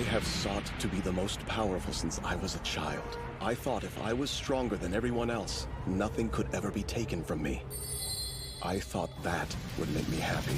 have sought to be the most powerful since I was a child. I thought if I was stronger than everyone else, nothing could ever be taken from me. I thought that would make me happy.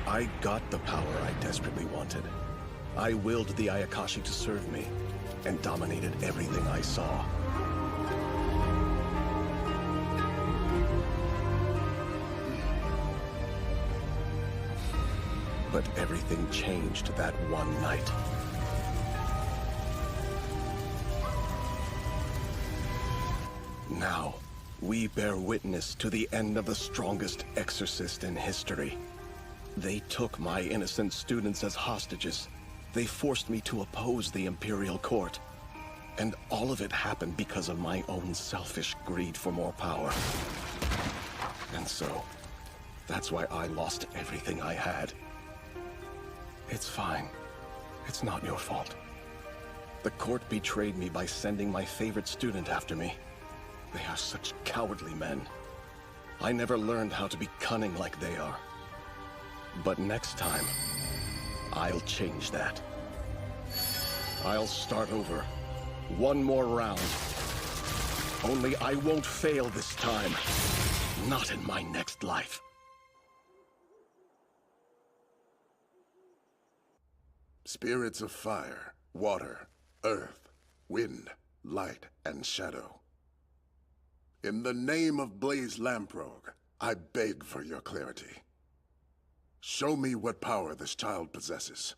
I got the power I desperately wanted. I willed the Ayakashi to serve me, and dominated everything I saw. But everything changed that one night. Now, we bear witness to the end of the strongest exorcist in history. They took my innocent students as hostages. They forced me to oppose the Imperial Court. And all of it happened because of my own selfish greed for more power. And so, that's why I lost everything I had. It's fine. It's not your fault. The court betrayed me by sending my favorite student after me. They are such cowardly men. I never learned how to be cunning like they are. But next time, I'll change that. I'll start over. One more round. Only I won't fail this time. Not in my next life. Spirits of fire, water, earth, wind, light, and shadow. In the name of Blaze Lamprogue, I beg for your clarity. Show me what power this child possesses.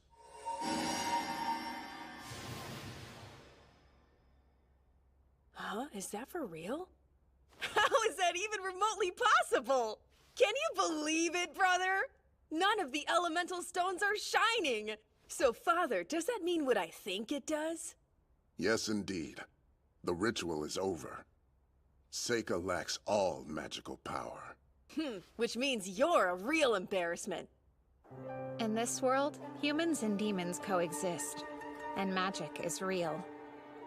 Huh? Is that for real? How is that even remotely possible? Can you believe it, brother? None of the elemental stones are shining. So, Father, does that mean what I think it does? Yes, indeed. The ritual is over. Seika lacks all magical power. Which means you're a real embarrassment. In this world, humans and demons coexist, and magic is real.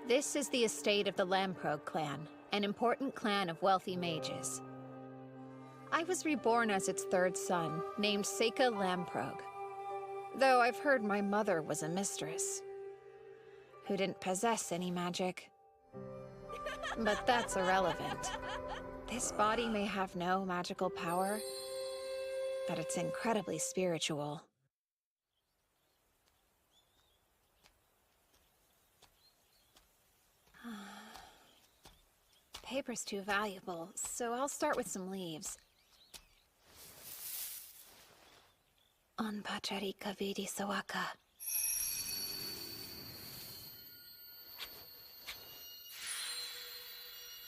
This is the estate of the Lamprogue clan, an important clan of wealthy mages. I was reborn as its third son, named Seika Lamprogue. Though I've heard my mother was a mistress, who didn't possess any magic. But that's irrelevant. This body may have no magical power, but it's incredibly spiritual. Paper's too valuable, so I'll start with some leaves. Onpacharika vidi sawaka.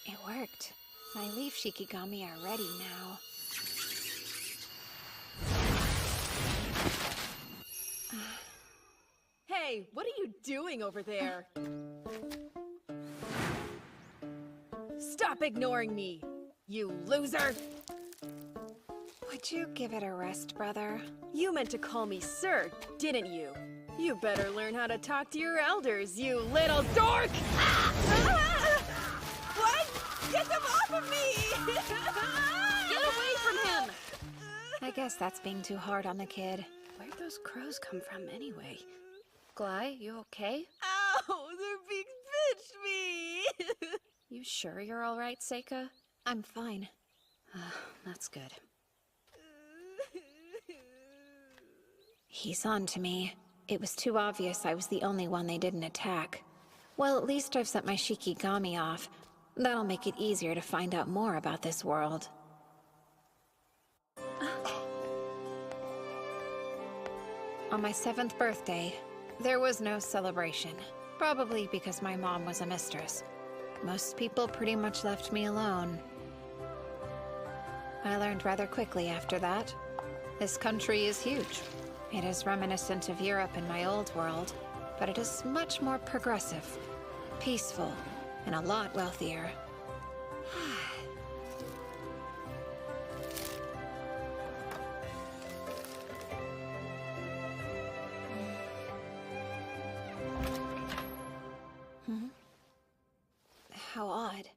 It worked. My leaf shikigami are ready now. Hey, what are you doing over there? Stop ignoring me, you loser! Would you give it a rest, brother? You meant to call me sir, didn't you? You better learn how to talk to your elders, you little dork! What? Get them off of me! Get away from him! I guess that's being too hard on the kid. Where'd those crows come from anyway? Gly, you okay? Ow! They're being bitch me! You sure you're all right, Seika? I'm fine. That's good. He's on to me. It was too obvious I was the only one they didn't attack. Well, at least I've set my shikigami off. That'll make it easier to find out more about this world. On my 7th birthday, there was no celebration. Probably because my mom was a mistress. Most people pretty much left me alone. I learned rather quickly after that. This country is huge. It is reminiscent of Europe in my old world, but it is much more progressive, peaceful, and a lot wealthier. How odd.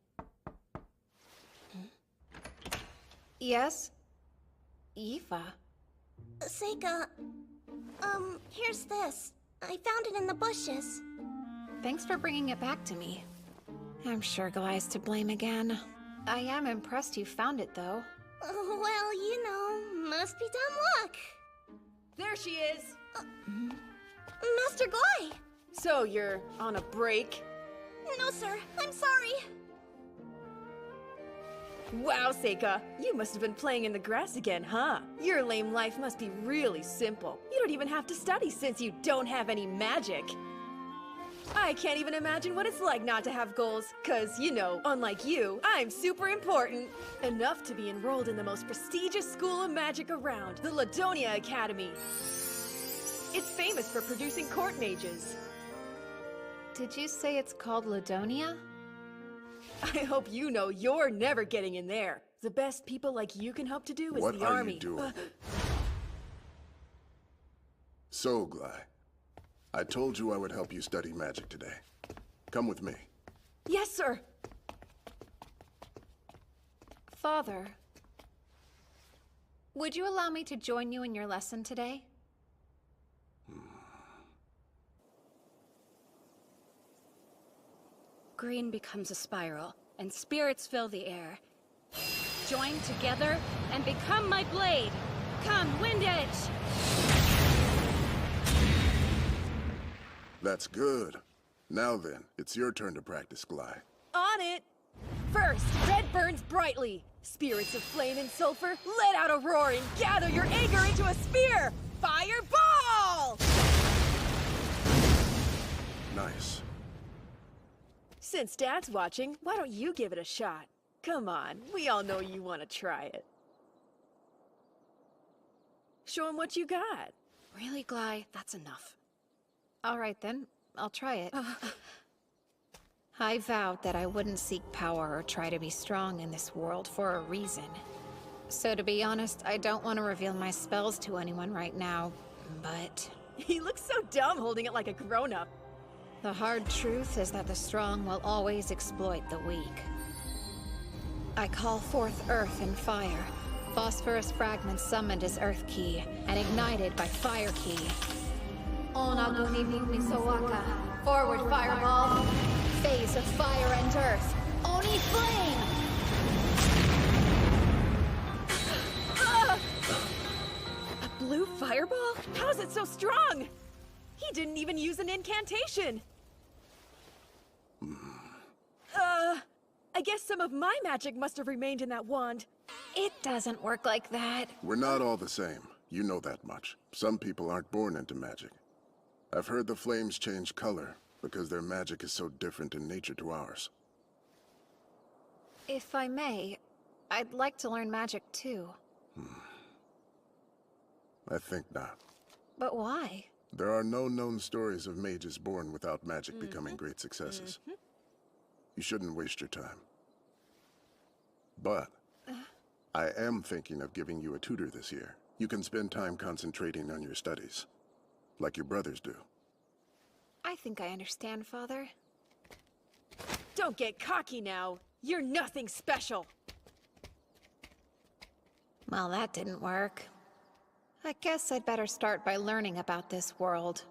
Yes? Aoife? Seika, here's this. I found it in the bushes. Thanks for bringing it back to me. I'm sure Glai's to blame again. I am impressed you found it, though. Well, you know, must be dumb luck. There she is! Master Glai! So you're on a break? No, sir, I'm sorry. Wow, Seika, you must have been playing in the grass again, huh? Your lame life must be really simple. You don't even have to study since you don't have any magic. I can't even imagine what it's like not to have goals, cause, you know, unlike you, I'm super important. Enough to be enrolled in the most prestigious school of magic around, the Ladonia Academy. It's famous for producing court mages. Did you say it's called Ladonia? I hope you know you're never getting in there. The best people like you can hope to do is What the are army. you doing? So, Glai, I told you I would help you study magic today. Come with me. Yes, sir. Father, would you allow me to join you in your lesson today? Green becomes a spiral, and spirits fill the air. Join together and become my blade! Come, Wind Edge! That's good. Now then, it's your turn to practice, Glai. On it! First, red burns brightly. Spirits of flame and sulfur, let out a roar and gather your anger into a spear! Fireball! Nice. Since Dad's watching, why don't you give it a shot? Come on, we all know you want to try it. Show him what you got. Really, Glai? That's enough. All right then, I'll try it. I vowed that I wouldn't seek power or try to be strong in this world for a reason. So to be honest, I don't want to reveal my spells to anyone right now, but He looks so dumb holding it like a grown-up. the hard truth is that the strong will always exploit the weak. I call forth earth and fire. Phosphorus fragments summoned as Earth Key and ignited by Fire Key. Onaguni Misawaka. Forward Fireball. Phase of Fire and Earth. Oni Flame! A blue fireball? How is it so strong? He didn't even use an incantation. I guess some of my magic must have remained in that wand. It doesn't work like that. We're not all the same. You know that much. Some people aren't born into magic. I've heard the flames change color because their magic is so different in nature to ours. If I may, I'd like to learn magic too. I think not. But why? There are no known stories of mages born without magic becoming great successes. You shouldn't waste your time. But I am thinking of giving you a tutor this year. You can spend time concentrating on your studies, like your brothers do. I think I understand, Father. Don't get cocky now. You're nothing special. Well, that didn't work. I guess I'd better start by learning about this world.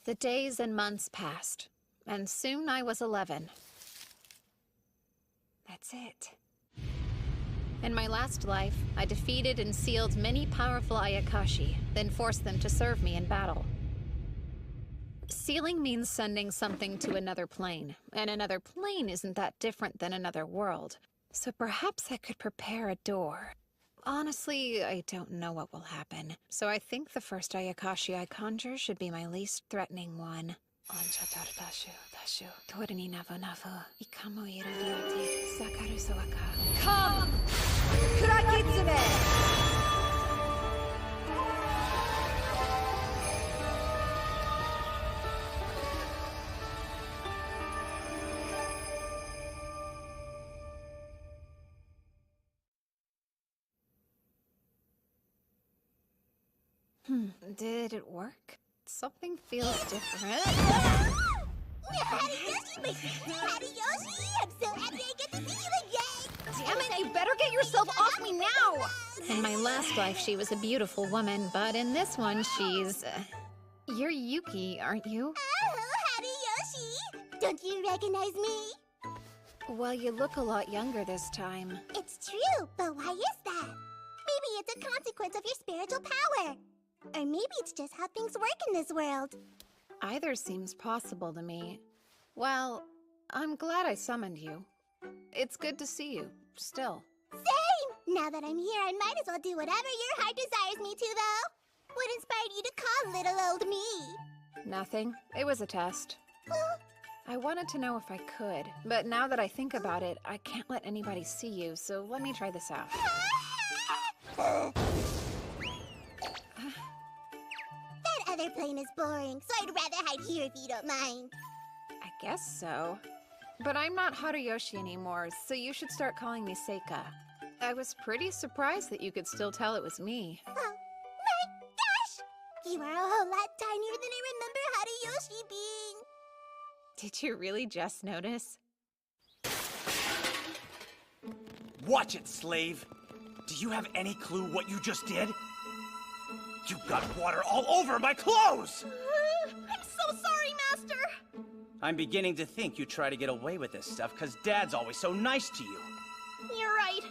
The days and months passed, and soon I was 11. That's it. In my last life, I defeated and sealed many powerful Ayakashi, then forced them to serve me in battle. Sealing means sending something to another plane, and another plane isn't that different than another world. So perhaps I could prepare a door. Honestly, I don't know what will happen, so I think the first Ayakashi I conjure should be my least threatening one. Come! Kurakitsune! Did it work? Something feels different. Hariyoshi, I'm so happy I get to see you again! Damn it, you better get yourself off me now! In my last life, she was a beautiful woman, but in this one, she's... You're Yuki, aren't you? Oh, Hariyoshi! Don't you recognize me? Well, you look a lot younger this time. It's true, but why is that? Maybe it's a consequence of your spiritual power. Or maybe it's just how things work in this world. Either seems possible to me. Well, I'm glad I summoned you. It's good to see you, still. Same! Now that I'm here, I might as well do whatever your heart desires me to, though. What inspired you to call little old me? Nothing. It was a test. I wanted to know if I could, but now that I think about it, I can't let anybody see you, so let me try this out. That other plane is boring, so I'd rather hide here if you don't mind. I guess so. But I'm not Haruyoshi anymore, so you should start calling me Seika. I was pretty surprised that you could still tell it was me. Oh, my gosh! You are a whole lot tinier than I remember Haruyoshi being. Did you really just notice? Watch it, slave! Do you have any clue what you just did? You got water all over my clothes! I'm so sorry, Master! I'm beginning to think you try to get away with this stuff because Dad's always so nice to you. You're right.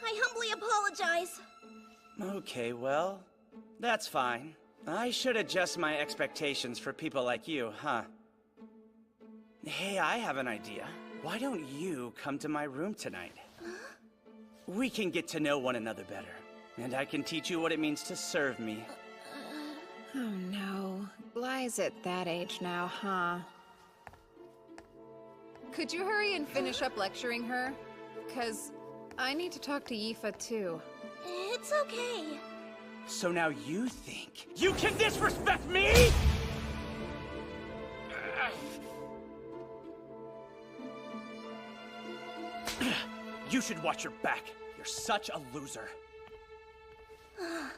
I humbly apologize. Okay, well, that's fine. I should adjust my expectations for people like you, huh? Hey, I have an idea. Why don't you come to my room tonight? We can get to know one another better, and I can teach you what it means to serve me. Oh no. Blai's at that age now, huh? Could you hurry and finish up lecturing her? 'Cause I need to talk to Yifa too. It's okay. So now you think you can disrespect me?! You should watch your back. You're such a loser.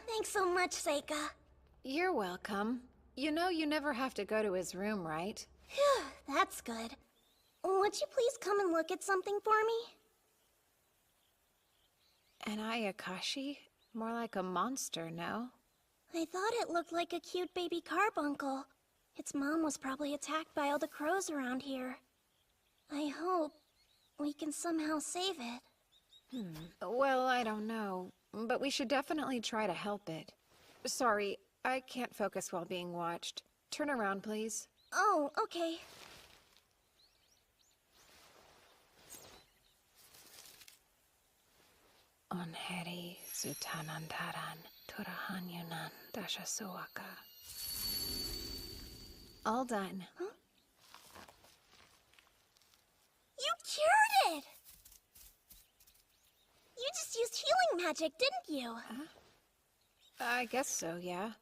Thanks so much, Seika. You're welcome. You know you never have to go to his room, right? Phew, that's good. Would you please come and look at something for me? An Ayakashi? More like a monster, no? I thought it looked like a cute baby carbuncle. Its mom was probably attacked by all the crows around here. I hope we can somehow save it. Well, I don't know, but we should definitely try to help it. Sorry, I can't focus while being watched. Turn around, please. Oh, okay. Onheri Zutanandaran Turahanyunan Dashasuaka. All done. Huh? You cured it! You just used healing magic, didn't you? I guess so, yeah.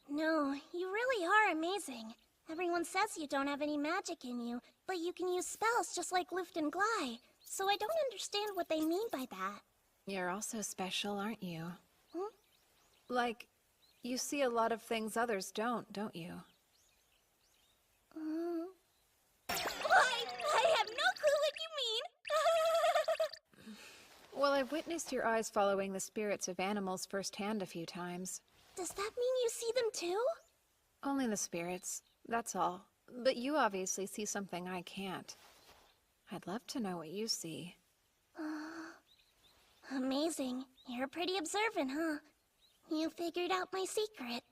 No, you really are amazing. Everyone says you don't have any magic in you, but you can use spells just like Lift and Glide. So I don't understand what they mean by that. You're also special, aren't you? Hmm? Like, you see a lot of things others don't you? I have no clue what you mean! Well, I've witnessed your eyes following the spirits of animals firsthand a few times. Does that mean you see them too? Only the spirits, that's all. But you obviously see something I can't. I'd love to know what you see. Amazing. You're pretty observant, huh? You figured out my secret.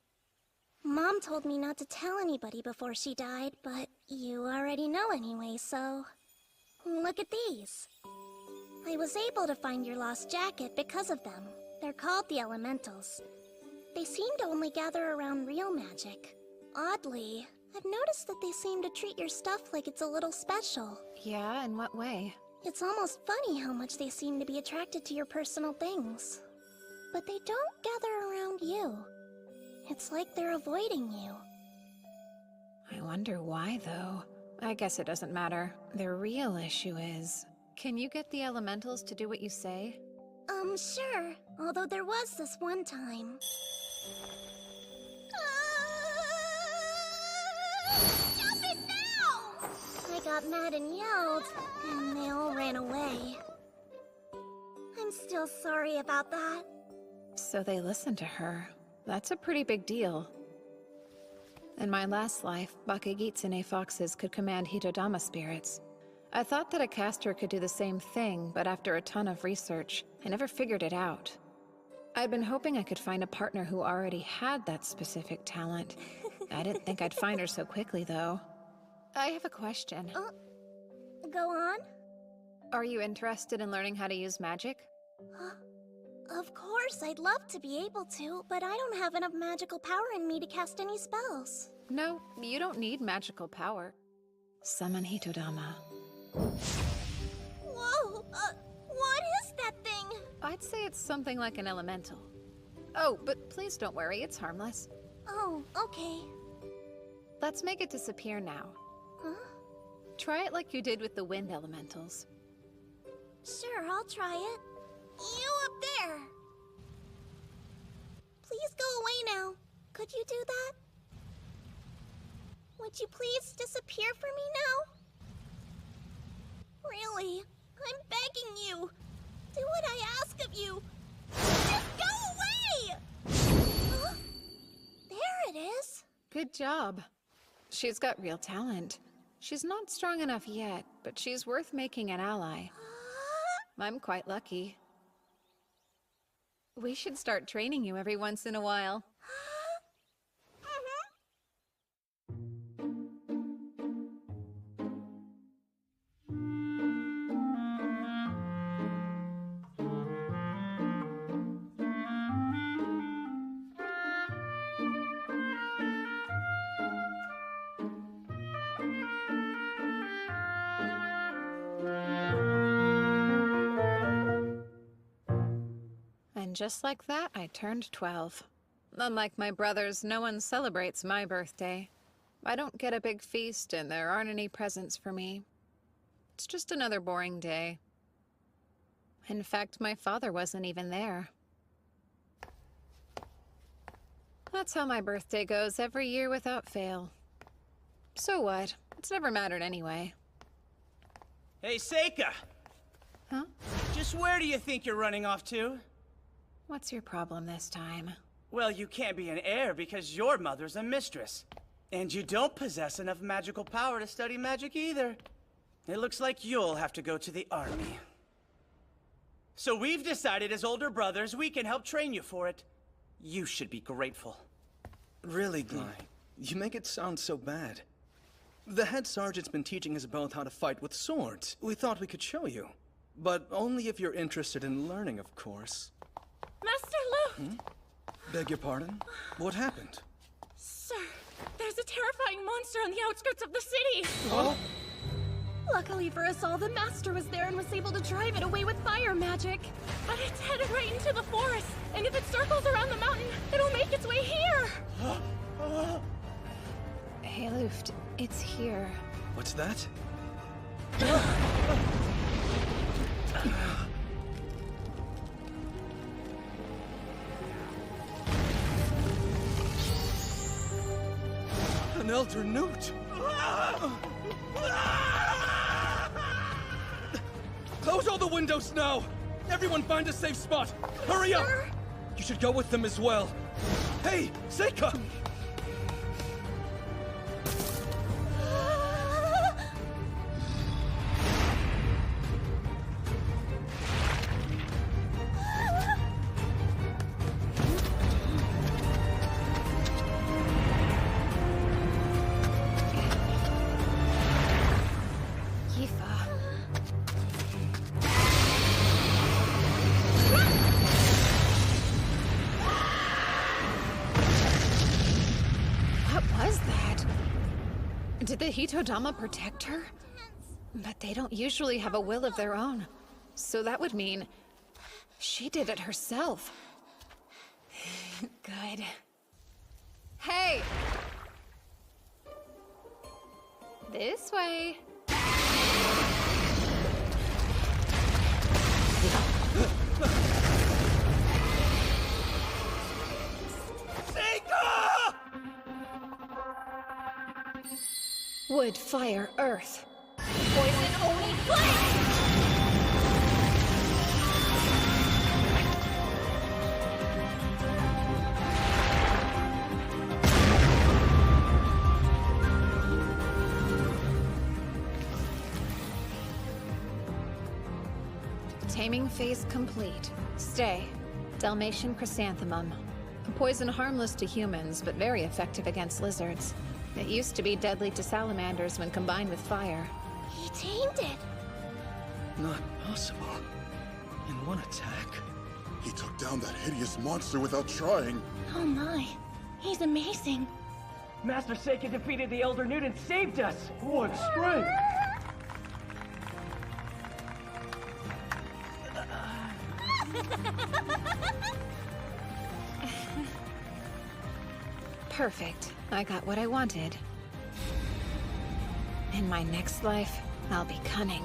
Mom told me not to tell anybody before she died, but you already know anyway, so... Look at these. I was able to find your lost jacket because of them. They're called the Elementals. They seem to only gather around real magic. Oddly, I've noticed that they seem to treat your stuff like it's a little special. Yeah, in what way? It's almost funny how much they seem to be attracted to your personal things. But they don't gather around you. It's like they're avoiding you. I wonder why, though. I guess it doesn't matter. The real issue is... Can you get the elementals to do what you say? Sure. Although there was this one time. Stop it now! I got mad and yelled, and they all ran away. I'm still sorry about that. So they listened to her. That's a pretty big deal. In my last life, Bakagitsune foxes could command Hitodama spirits. I thought that a caster could do the same thing, but after a ton of research, I never figured it out. I'd been hoping I could find a partner who already had that specific talent. I didn't think I'd find her so quickly, though. I have a question. Go on? Are you interested in learning how to use magic? Of course, I'd love to be able to, but I don't have enough magical power in me to cast any spells. No, you don't need magical power. Summon Hitodama. Whoa! What is that thing? I'd say it's something like an elemental. Oh, but please don't worry, it's harmless. Oh, okay. Let's make it disappear now. Huh? Try it like you did with the wind elementals. Sure, I'll try it. You up there! Please go away now. Could you do that? Would you please disappear for me now? Really, I'm begging you. Do what I ask of you. Just go away! Huh? There it is. Good job. She's got real talent. She's not strong enough yet, but she's worth making an ally. I'm quite lucky. We should start training you every once in a while. And just like that, I turned 12. Unlike my brothers, no one celebrates my birthday. I don't get a big feast, and there aren't any presents for me. It's just another boring day. In fact, my father wasn't even there. That's how my birthday goes every year without fail. So what? It's never mattered anyway. Hey, Seika! Huh? Just where do you think you're running off to? What's your problem this time? Well, you can't be an heir because your mother's a mistress. And you don't possess enough magical power to study magic either. It looks like you'll have to go to the army. So we've decided as older brothers we can help train you for it. You should be grateful. Really, Gly, you make it sound so bad. The head sergeant's been teaching us both how to fight with swords. We thought we could show you. But only if you're interested in learning, of course. Master Lu! Beg your pardon? What happened? Sir, there's a terrifying monster on the outskirts of the city! Oh? Luckily for us all, the Master was there and was able to drive it away with fire magic. But it's headed right into the forest, and if it circles around the mountain, it'll make its way here! Hey, Luft, it's here. What's that? An Elder Newt! Close all the windows now! Everyone find a safe spot! Hurry up! You should go with them as well. Hey, Seika! Did the Hitodama protect her? But they don't usually have a will of their own. So that would mean she did it herself. Good. Hey! This way. Wood, fire, earth. Poison, only flame! Taming phase complete. Stay. Dalmatian chrysanthemum. Poison harmless to humans, but very effective against lizards. It used to be deadly to salamanders when combined with fire. He tamed it. Not possible. In one attack? He took down that hideous monster without trying. Oh my. He's amazing. Master Seika defeated the Elder Newt and saved us! What strength! Perfect. I got what I wanted. In my next life, I'll be cunning.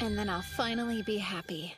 And then I'll finally be happy.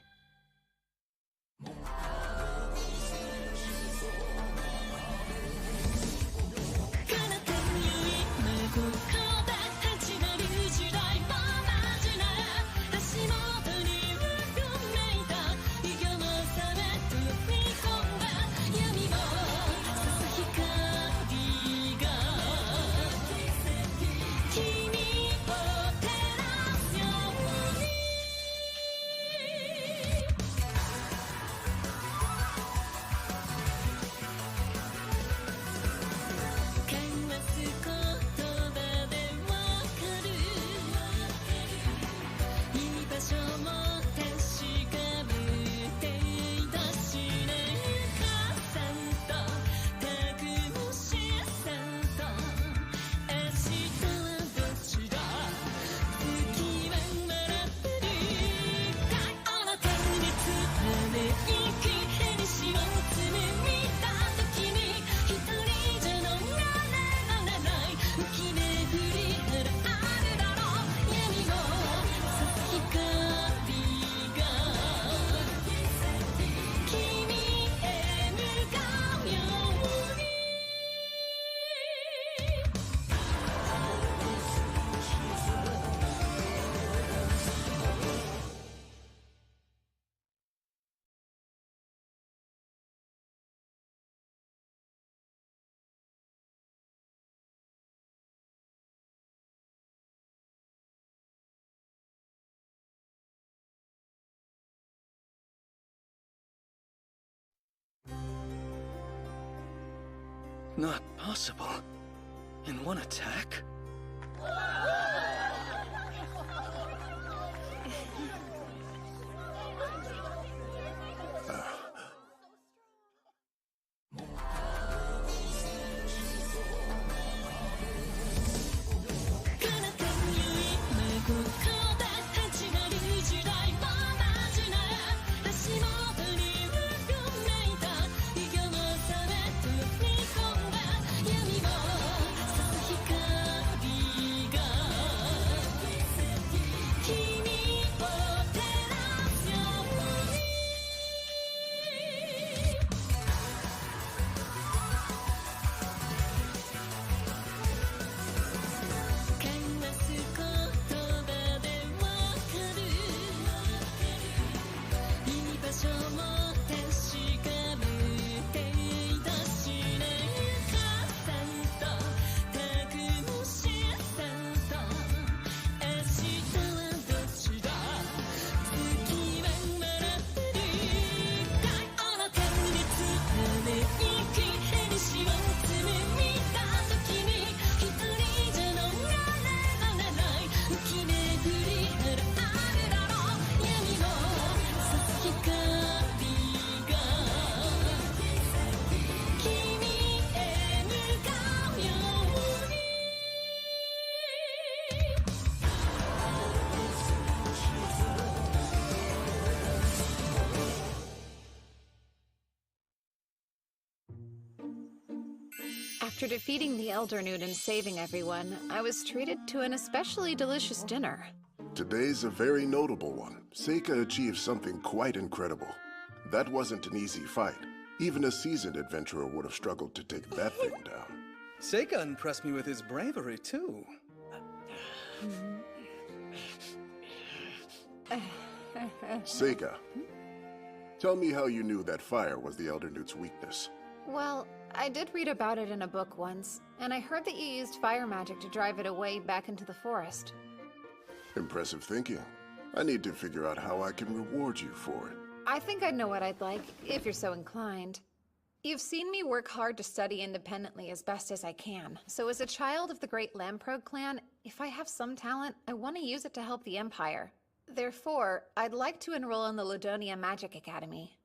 Not possible. In one attack? After defeating the Elder Newt and saving everyone, I was treated to an especially delicious dinner. Today's a very notable one. Seika achieved something quite incredible. That wasn't an easy fight. Even a seasoned adventurer would have struggled to take that thing down. Seika impressed me with his bravery, too. Seika, tell me how you knew that fire was the Elder Newt's weakness. Well, I did read about it in a book once, and I heard that you used fire magic to drive it away back into the forest. Impressive thinking. I need to figure out how I can reward you for it. I think I know what I'd like, if you're so inclined. You've seen me work hard to study independently as best as I can, so as a child of the great Lamprog clan, if I have some talent, I want to use it to help the Empire. Therefore, I'd like to enroll in the Ladonia Magic Academy.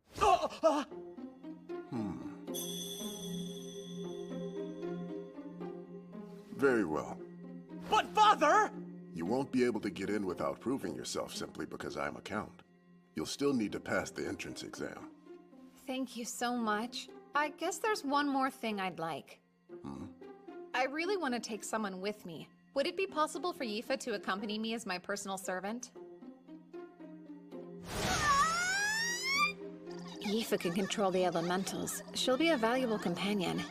Very well. But Father! You won't be able to get in without proving yourself simply because I'm a count. You'll still need to pass the entrance exam. Thank you so much. I guess there's one more thing I'd like. I really want to take someone with me. Would it be possible for Yifa to accompany me as my personal servant? Yifa can control the elementals. She'll be a valuable companion.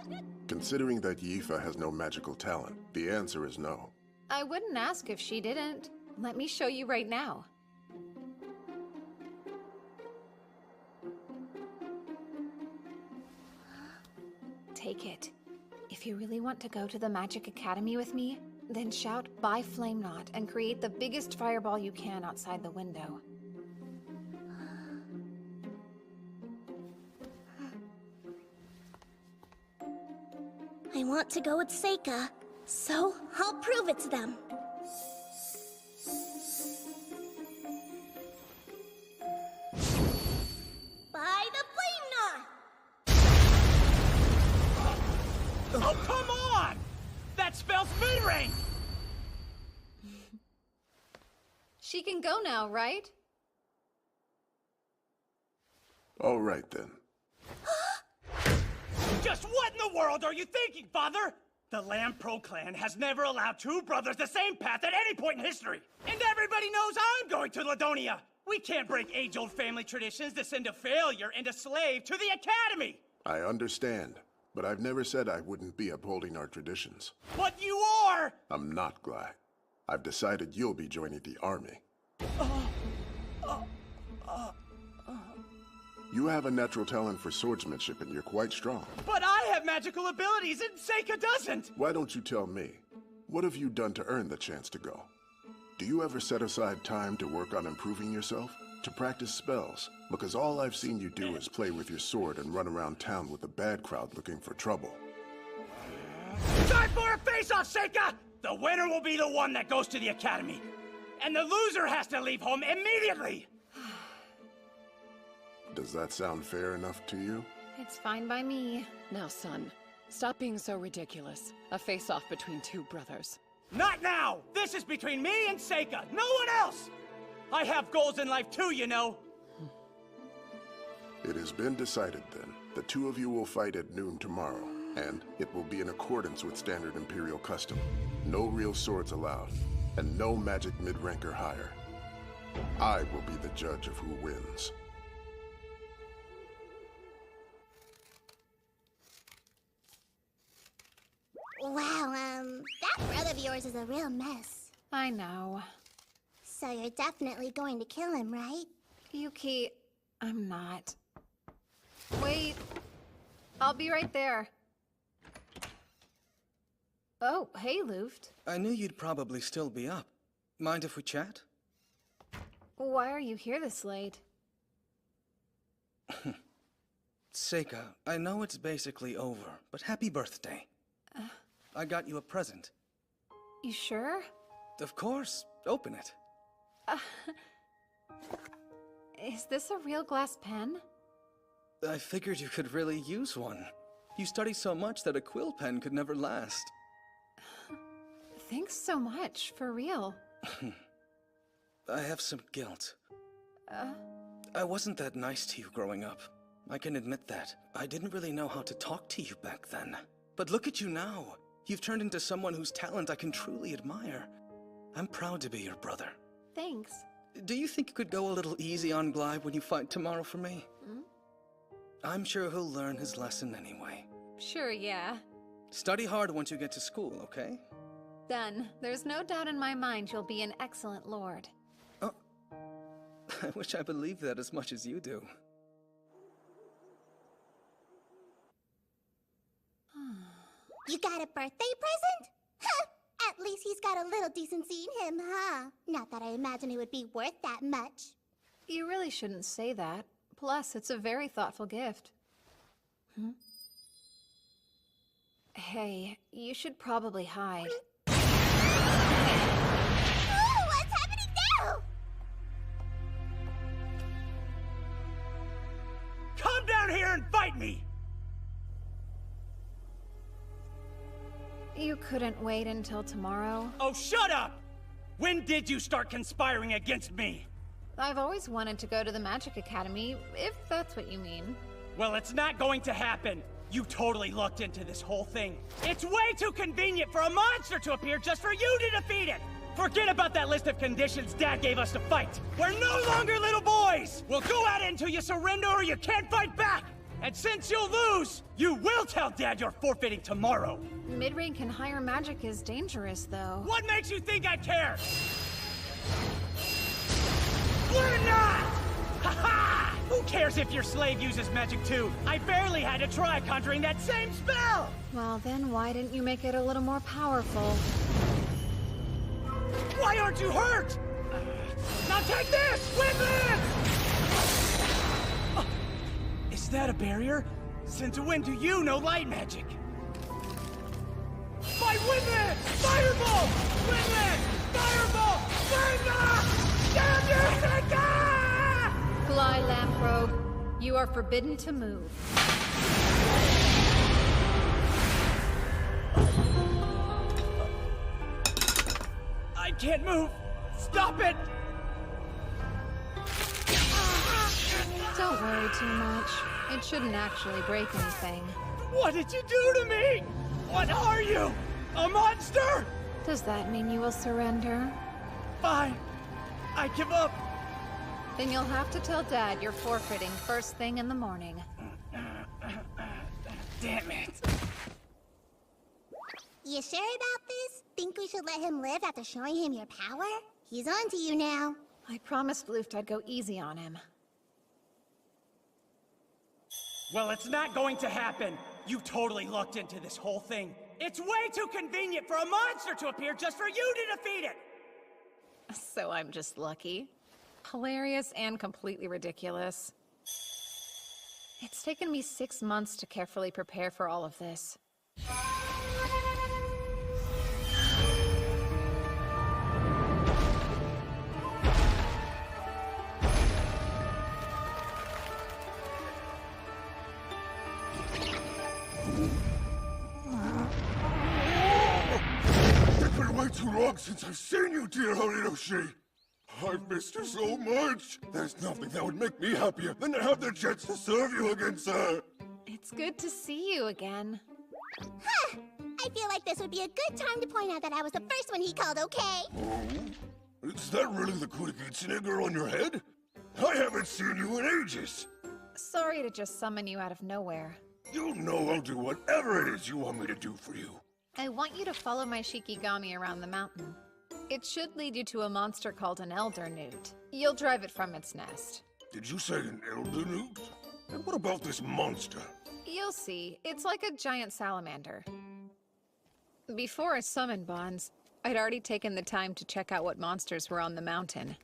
Considering that Yifa has no magical talent, the answer is no. I wouldn't ask if she didn't. Let me show you right now. Take it. If you really want to go to the Magic Academy with me, then shout "By Flame Knot" and create the biggest fireball you can outside the window. I want to go with Seika, so I'll prove it to them. By the Flame Knot! Oh, come on! That spells mid-range! She can go now, right? All right then. Just what in the world are you thinking, Father? The Lamprog clan has never allowed two brothers the same path at any point in history. And everybody knows I'm going to Ladonia. We can't break age-old family traditions to send a failure and a slave to the academy. I understand, but I've never said I wouldn't be upholding our traditions. But you are! I'm not, Gly. I've decided you'll be joining the army. You have a natural talent for swordsmanship and you're quite strong. But I have magical abilities and Seika doesn't! Why don't you tell me? What have you done to earn the chance to go? Do you ever set aside time to work on improving yourself? To practice spells? Because all I've seen you do is play with your sword and run around town with a bad crowd looking for trouble. Time for a face-off, Seika! The winner will be the one that goes to the academy. And the loser has to leave home immediately! Does that sound fair enough to you? It's fine by me. Now, son, stop being so ridiculous. A face-off between two brothers. Not now! This is between me and Seika, no one else! I have goals in life too, you know! It has been decided then. The two of you will fight at noon tomorrow, and it will be in accordance with standard Imperial custom. No real swords allowed, and no magic mid-rank or higher. I will be the judge of who wins. Wow, that bread of yours is a real mess. I know. So you're definitely going to kill him, right? Yuki, I'm not. Wait. I'll be right there. Oh, hey, Luft. I knew you'd probably still be up. Mind if we chat? Why are you here this late? Seika, I know it's basically over, but happy birthday. I got you a present. You sure? Of course. Open it. Is this a real glass pen? I figured you could really use one. You study so much that a quill pen could never last. Thanks so much, for real. I have some guilt. I wasn't that nice to you growing up. I can admit that. I didn't really know how to talk to you back then. But look at you now. You've turned into someone whose talent I can truly admire. I'm proud to be your brother. Thanks. Do you think you could go a little easy on Glide when you fight tomorrow for me? I'm sure he'll learn his lesson anyway. Sure, yeah. Study hard once you get to school, okay? Done. There's no doubt in my mind you'll be an excellent lord. Oh. I wish I believed that as much as you do. You got a birthday present? Huh! At least he's got a little decency in him, huh? Not that I imagine it would be worth that much. You really shouldn't say that. Plus, it's a very thoughtful gift. Hey, you should probably hide. Ooh, what's happening now? Come down here and fight me! You couldn't wait until tomorrow? Oh, shut up! When did you start conspiring against me? I've always wanted to go to the Magic Academy, if that's what you mean. Well, it's not going to happen. You totally lucked into this whole thing. It's way too convenient for a monster to appear just for you to defeat it! Forget about that list of conditions Dad gave us to fight! We're no longer little boys! We'll go at it until you surrender or you can't fight back! And since you'll lose, you will tell Dad you're forfeiting tomorrow! Mid-rank and higher magic is dangerous, though. What makes you think I care? We're not! Ha-ha! Who cares if your slave uses magic too? I barely had to try conjuring that same spell! Well, then why didn't you make it a little more powerful? Why aren't you hurt? Now take this! Win this! Is that a barrier? Since when do you know light magic? Fight Windlet! Fireball! Windlet! Fireball! Windlet! Damn you, Sika! Fly, Lamprobe. You are forbidden to move. I can't move! Stop it! Don't worry too much. It shouldn't actually break anything. What did you do to me? What are you? A monster? Does that mean you will surrender? Fine. I give up. Then you'll have to tell Dad you're forfeiting first thing in the morning. Damn it. You sure about this? Think we should let him live after showing him your power? He's on to you now. I promised Luft I'd go easy on him. Well, it's not going to happen. You totally lucked into this whole thing. It's way too convenient for a monster to appear just for you to defeat it! So I'm just lucky. Hilarious and completely ridiculous. It's taken me 6 months to carefully prepare for all of this. It's been way too long since I've seen you, dear Horiyoshi. I've missed you so much. There's nothing that would make me happier than to have the chance to serve you again, sir. It's good to see you again. Huh! I feel like this would be a good time to point out that I was the first one he called, okay? Oh? Is that really the Kurikitsune girl on your head? I haven't seen you in ages. Sorry to just summon you out of nowhere. You know I'll do whatever it is you want me to do for you. I want you to follow my Shikigami around the mountain. It should lead you to a monster called an elder newt. You'll drive it from its nest. Did you say an elder newt? And what about this monster? You'll see. It's like a giant salamander. Before I summoned Bonds, I'd already taken the time to check out what monsters were on the mountain.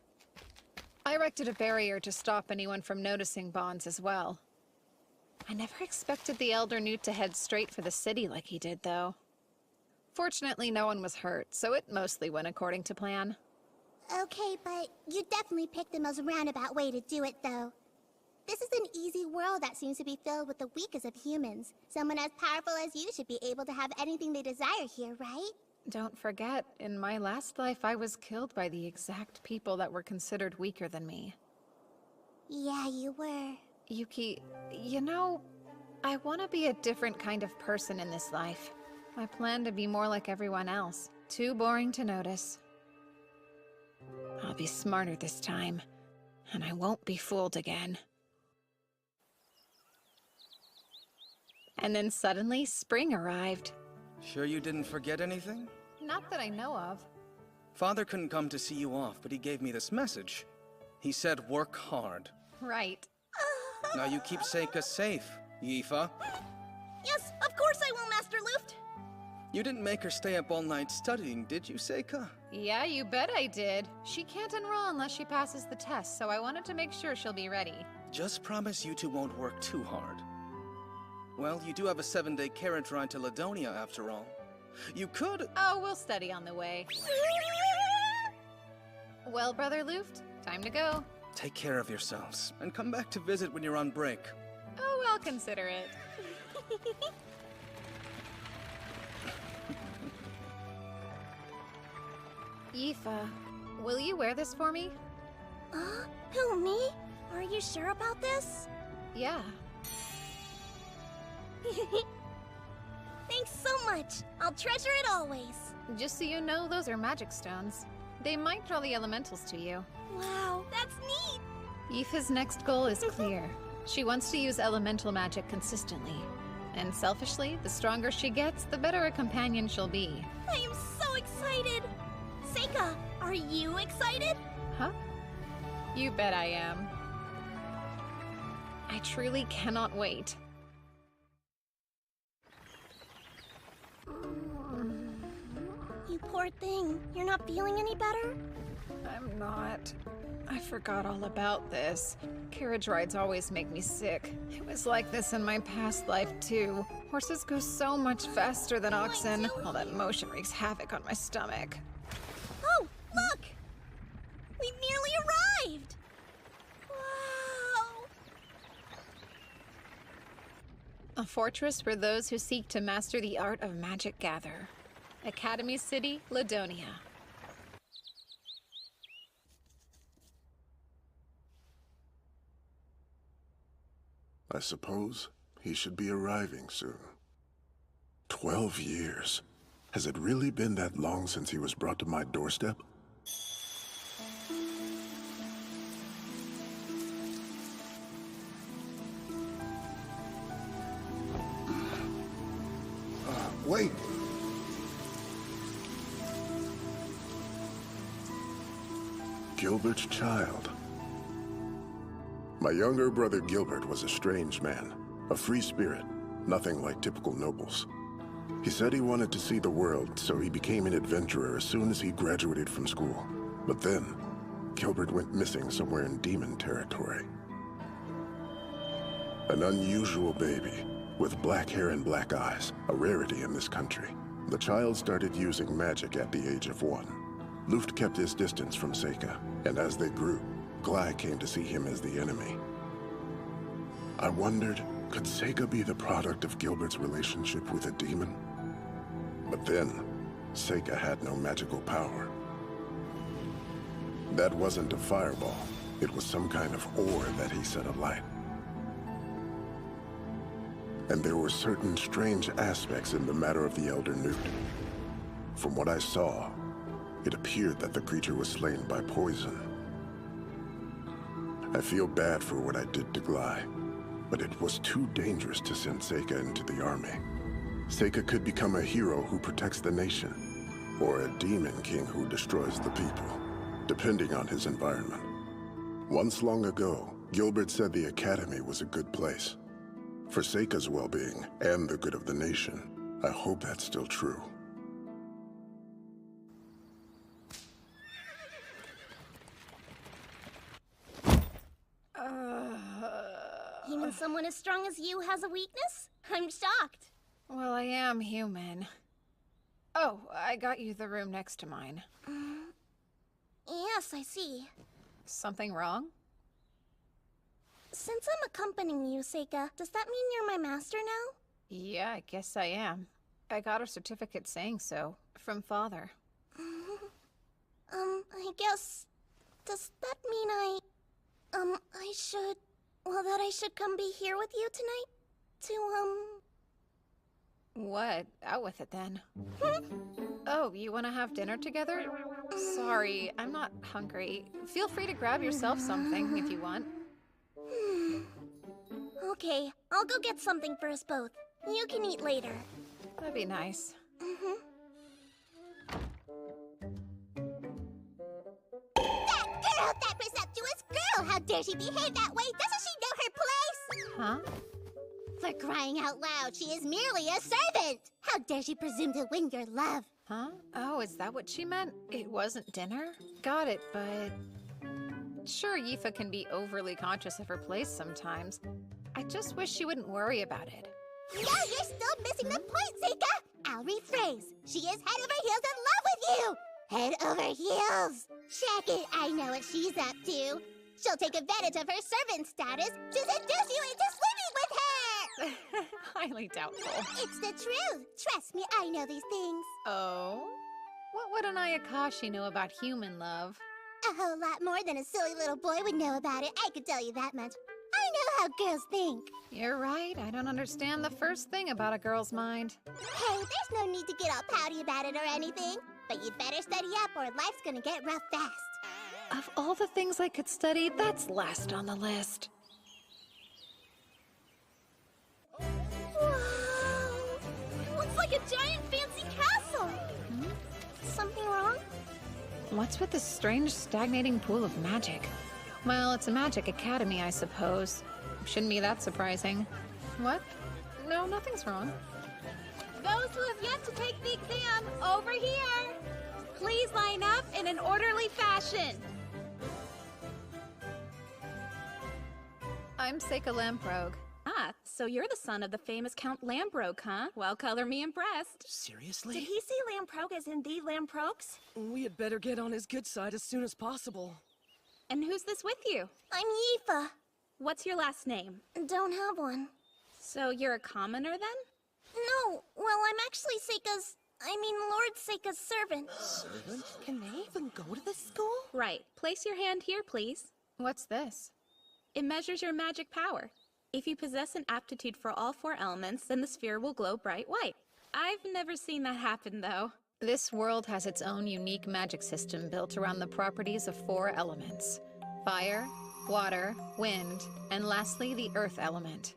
I erected a barrier to stop anyone from noticing Bonds as well. I never expected the elder newt to head straight for the city like he did, though. Fortunately, no one was hurt, so it mostly went according to plan. Okay, but you definitely picked the most roundabout way to do it, though. This is an easy world that seems to be filled with the weakest of humans. Someone as powerful as you should be able to have anything they desire here, right? Don't forget, in my last life I was killed by the exact people that were considered weaker than me. Yeah, you were. Yuki, you know, I want to be a different kind of person in this life. I plan to be more like everyone else. Too boring to notice. I'll be smarter this time, and I won't be fooled again. And then suddenly, spring arrived. Sure you didn't forget anything? Not that I know of. Father couldn't come to see you off, but he gave me this message. He said work hard. Right. Now you keep Seika safe, Yifa. Yes, of course I will, Master Luft. You didn't make her stay up all night studying, did you, Seika? Yeah, you bet I did. She can't enroll unless she passes the test, so I wanted to make sure she'll be ready. Just promise you two won't work too hard. Well, you do have a 7-day carriage ride to Ladonia, after all. You could... Oh, we'll study on the way. Well, Brother Luft, time to go. Take care of yourselves, and come back to visit when you're on break. Oh, I'll consider it. Yifa, will you wear this for me? Who, me? Are you sure about this? Yeah. Thanks so much. I'll treasure it always. Just so you know, those are magic stones. They might draw the elementals to you. Wow, that's neat. Yifa's next goal is clear. She wants to use elemental magic consistently. And selfishly, the stronger she gets, the better a companion she'll be. I am so excited. Seika, are you excited? Huh? You bet I am. I truly cannot wait. You poor thing. You're not feeling any better? I'm not. I forgot all about this. Carriage rides always make me sick. It was like this in my past life, too. Horses go so much faster than oxen. All that motion wreaks havoc on my stomach. Oh, look! We've nearly arrived! Wow! A fortress for those who seek to master the art of magic gather. Academy City, Ladonia. I suppose he should be arriving soon. 12 years. Has it really been that long since he was brought to my doorstep? Wait! Gilbert's child. My younger brother Gilbert was a strange man, a free spirit, nothing like typical nobles. He said he wanted to see the world, so he became an adventurer as soon as he graduated from school. But then, Gilbert went missing somewhere in demon territory. An unusual baby, with black hair and black eyes, a rarity in this country. The child started using magic at the age of 1. Luft kept his distance from Seika, and as they grew, Glai came to see him as the enemy. I wondered, could Seika be the product of Gilbert's relationship with a demon? But then, Seika had no magical power. That wasn't a fireball. It was some kind of ore that he set alight. And there were certain strange aspects in the matter of the Elder Newt. From what I saw, it appeared that the creature was slain by poison. I feel bad for what I did to Glai, but it was too dangerous to send Seika into the army. Seika could become a hero who protects the nation, or a demon king who destroys the people, depending on his environment. Once long ago, Gilbert said the Academy was a good place. For Seika's well-being and the good of the nation, I hope that's still true. Even someone as strong as you has a weakness? I'm shocked. Well, I am human. Oh, I got you the room next to mine. Yes, I see. Something wrong? Since I'm accompanying you, Seika, does that mean you're my master now? Yeah, I guess I am. I got a certificate saying so, from Father. I guess... Does that mean I should... Well, that I should come be here with you tonight? What? Out with it then. Oh, you want to have dinner together? Sorry, I'm not hungry. Feel free to grab yourself something if you want. Okay, I'll go get something for us both. You can eat later. That'd be nice. That girl! That presumptuous girl! How dare she behave that way? Doesn't she know her place? Huh? For crying out loud, she is merely a servant! How dare she presume to win your love? Huh? Oh, is that what she meant? It wasn't dinner? Got it, but... Sure, Yifa can be overly conscious of her place sometimes. I just wish she wouldn't worry about it. No, you're still missing the point, Seika! I'll rephrase. She is head over heels in love with you! Head over heels! Check it, I know what she's up to. She'll take advantage of her servant status to seduce you into sleeping with her! Highly doubtful. It's the truth! Trust me, I know these things. Oh? What would an Ayakashi know about human love? A whole lot more than a silly little boy would know about it, I could tell you that much. I know how girls think. You're right, I don't understand the first thing about a girl's mind. Hey, there's no need to get all pouty about it or anything. But you'd better study up or life's gonna get rough fast. Of all the things I could study, that's last on the list. Whoa! Looks like a giant fancy castle! Something wrong? What's with this strange stagnating pool of magic? Well, it's a magic academy, I suppose. Shouldn't be that surprising. What? No, nothing's wrong. Those who have yet to take the exam, over here! Please line up in an orderly fashion. I'm Seika Lamprogue. Ah, so you're the son of the famous Count Lamprogue, huh? Well, color me impressed. Seriously? Did he say Lamprogue as in the Lamprogues? We had better get on his good side as soon as possible. And who's this with you? I'm Yifa. What's your last name? Don't have one. So you're a commoner then? No, well, I'm actually Lord Seika's servant. Servant? Can they even go to this school? Right. Place your hand here, please. What's this? It measures your magic power. If you possess an aptitude for all 4 elements, then the sphere will glow bright white. I've never seen that happen, though. This world has its own unique magic system built around the properties of 4 elements. Fire, water, wind, and lastly, the earth element.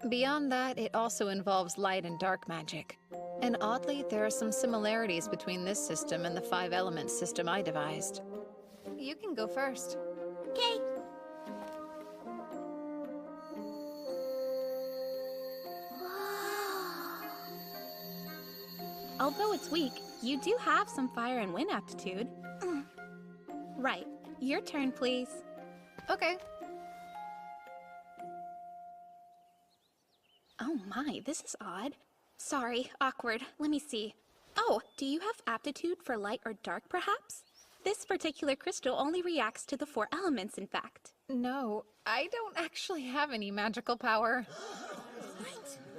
Beyond that, it also involves light and dark magic. And oddly, there are some similarities between this system and the 5-element system I devised. You can go first. Okay. Although it's weak, you do have some fire and wind aptitude. Right. Your turn, please. Okay. Oh my, this is odd. Sorry, awkward. Let me see. Oh, do you have aptitude for light or dark, perhaps? This particular crystal only reacts to the 4 elements, in fact. No, I don't actually have any magical power.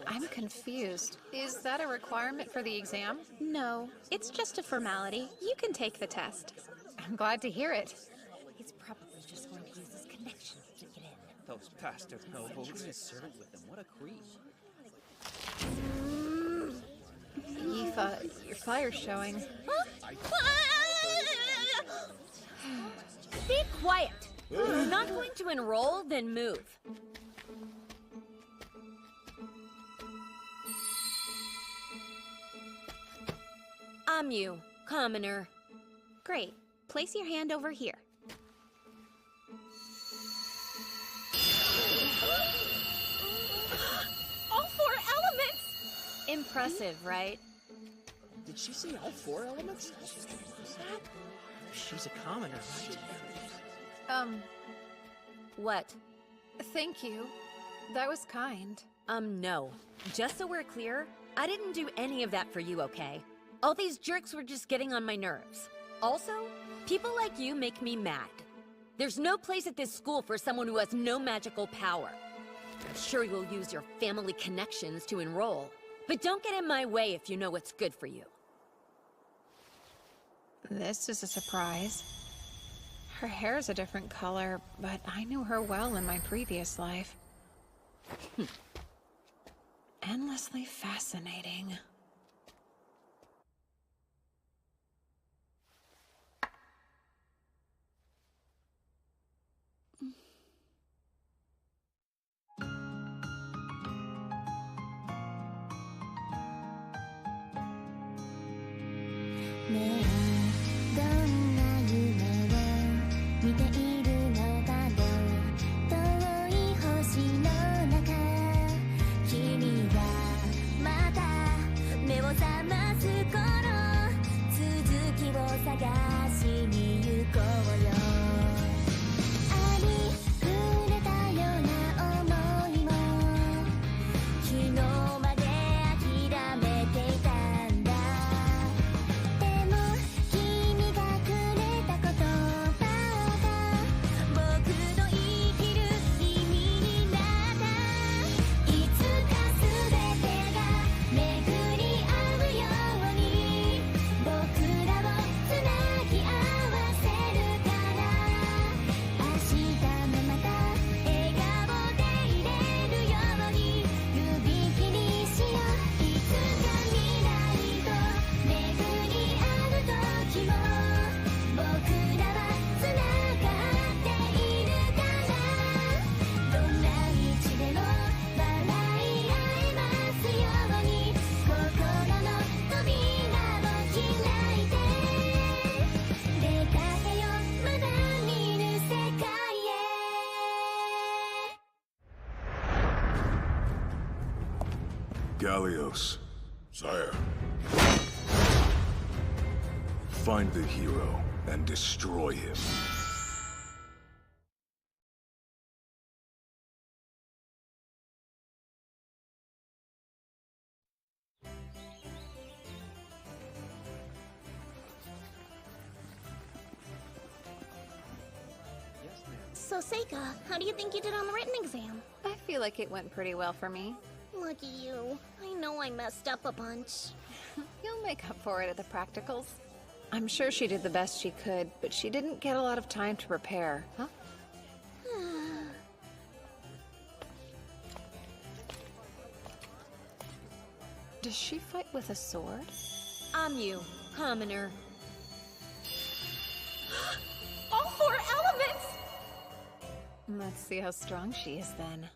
I'm confused. Is that a requirement for the exam? No, it's just a formality. You can take the test. I'm glad to hear it. He's probably just going to use his connections to get in. Those bastard nobles. What a creep. Yifa, your fire's showing. Be quiet! If you're not going to enroll, then move. I'm you, commoner. Great. Place your hand over here. All 4 elements! Impressive, right? Did she say all 4 elements? She's a commoner, right? What? Thank you. That was kind. No. Just so we're clear, I didn't do any of that for you, okay? All these jerks were just getting on my nerves. Also, people like you make me mad. There's no place at this school for someone who has no magical power. I'm sure you'll use your family connections to enroll, but don't get in my way if you know what's good for you. This is a surprise. Her hair's a different color, but I knew her well in my previous life. endlessly fascinating. Gallios. Sire. Find the hero and destroy him. So, Seika, how do you think you did on the written exam? I feel like it went pretty well for me. Lucky you. I know I messed up a bunch. You'll make up for it at the practicals. I'm sure she did the best she could, but she didn't get a lot of time to prepare, huh? Does she fight with a sword? I'm you, commoner. All 4 elements! Let's see how strong she is then.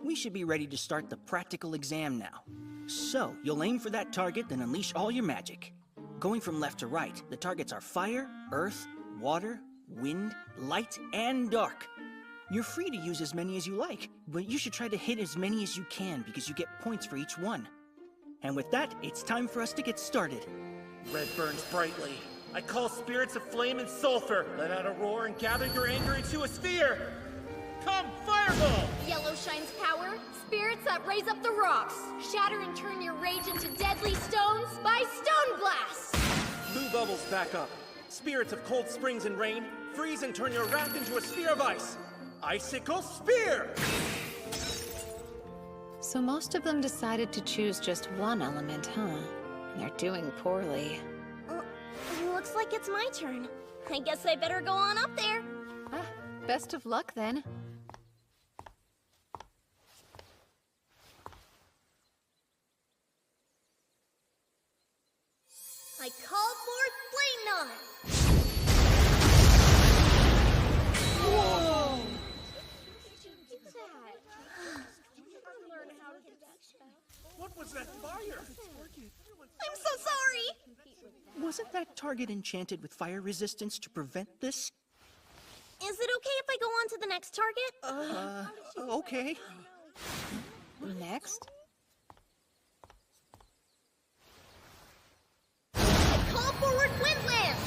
We should be ready to start the practical exam now. So, you'll aim for that target, then unleash all your magic. Going from left to right, the targets are fire, earth, water, wind, light, and dark. You're free to use as many as you like, but you should try to hit as many as you can because you get points for each one. And with that, it's time for us to get started. Red burns brightly. I call spirits of flame and sulfur. Let out a roar and gather your anger into a sphere. Come, fireball! Yellow shines power. Spirits that raise up the rocks. Shatter and turn your rage into deadly stones by stone blast. Blue bubbles back up. Spirits of cold springs and rain. Freeze and turn your wrath into a sphere of ice. Icicle spear! So most of them decided to choose just one element, huh? They're doing poorly. Looks like it's my turn. I guess I better go on up there. Ah, best of luck then. I call forth Flame Knot! Whoa! What was that fire? I'm so sorry! Wasn't that target enchanted with fire resistance to prevent this? Is it okay if I go on to the next target? Okay. Next? Call forward Windland!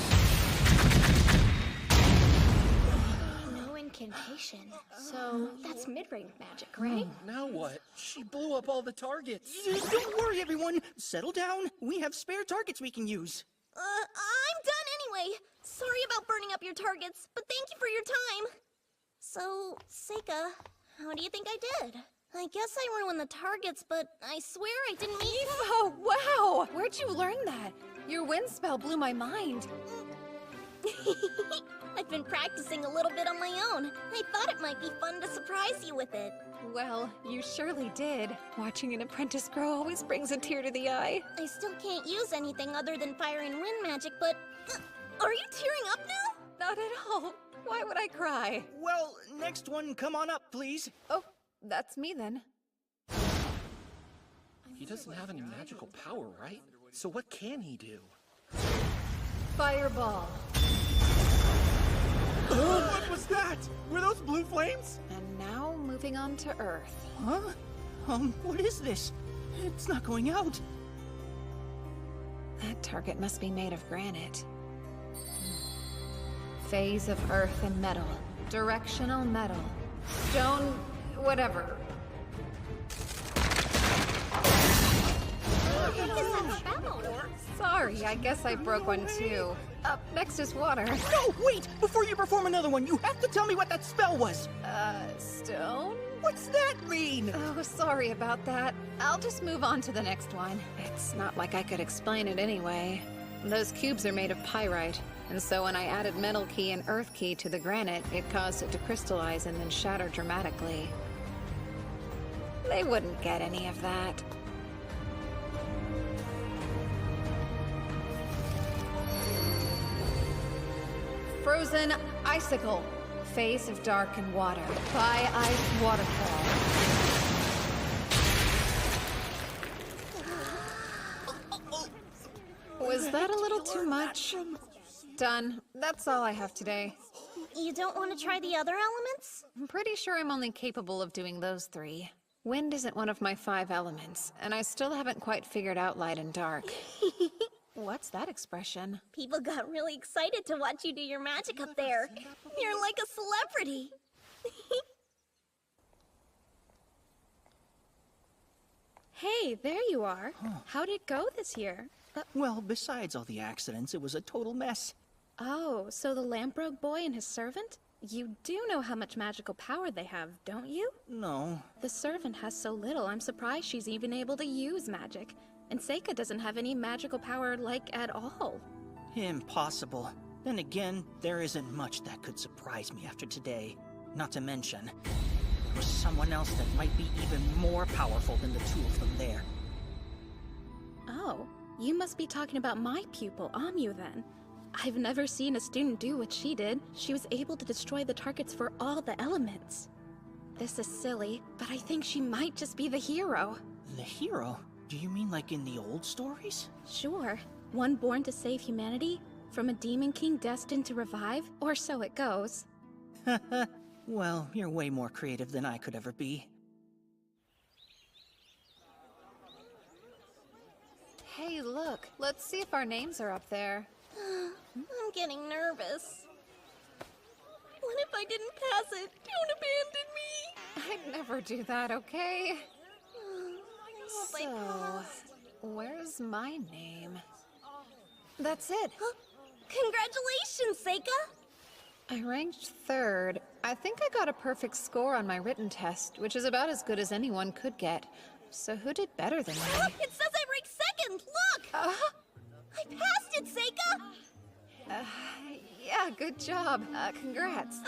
No incantation. So that's mid-range magic, right? Now what? She blew up all the targets. Don't worry, everyone. Settle down. We have spare targets we can use. I'm done anyway. Sorry about burning up your targets, but thank you for your time. So, Seika, how do you think I did? I guess I ruined the targets, but I swear I didn't mean to. Oh, wow! Where'd you learn that? Your wind spell blew my mind. I've been practicing a little bit on my own. I thought it might be fun to surprise you with it. Well, you surely did. Watching an apprentice grow always brings a tear to the eye. I still can't use anything other than fire and wind magic, but... are you tearing up now? Not at all. Why would I cry? Well, next one, come on up, please. Oh, that's me then. He doesn't have any magical power, right? So what can he do? Fireball. What was that? Were those blue flames? And now moving on to Earth. Huh? What is this? It's not going out. That target must be made of granite. Phase of Earth and metal. Directional metal. Stone... whatever. Sorry, I guess I broke one too. Up next is water. No, wait! Before you perform another one, you have to tell me what that spell was! Stone? What's that mean? Oh, sorry about that. I'll just move on to the next one. It's not like I could explain it anyway. Those cubes are made of pyrite, and so when I added metal key and earth key to the granite, it caused it to crystallize and then shatter dramatically. They wouldn't get any of that. Frozen icicle. Phase of dark and water. By ice waterfall. Was that a little too much? Done. That's all I have today. You don't want to try the other elements? I'm pretty sure I'm only capable of doing those 3. Wind isn't one of my 5 elements, and I still haven't quite figured out light and dark. What's that expression? People got really excited to watch you do your magic up there. You're like a celebrity. Hey, there you are. How'd it go this year? Well, besides all the accidents, it was a total mess. Oh, so the Lamprogue boy and his servant? You do know how much magical power they have, don't you? No. The servant has so little, I'm surprised she's even able to use magic. And Seika doesn't have any magical power, like, at all. Impossible. Then again, there isn't much that could surprise me after today. Not to mention, there was someone else that might be even more powerful than the 2 of them there. Oh, you must be talking about my pupil, Amu, then. I've never seen a student do what she did. She was able to destroy the targets for all the elements. This is silly, but I think she might just be the hero. The hero? Do you mean like in the old stories? Sure. One born to save humanity, from a demon king destined to revive, or so it goes. Well, you're way more creative than I could ever be. Hey, look. Let's see if our names are up there. I'm getting nervous. What if I didn't pass it? Don't abandon me! I'd never do that, okay? I hope I pass. Where's my name? That's it. Congratulations, Seika! I ranked 3rd. I think I got a perfect score on my written test, which is about as good as anyone could get. So who did better than me? It says I ranked second! Look! I passed it, Seika! Yeah, good job. Congrats.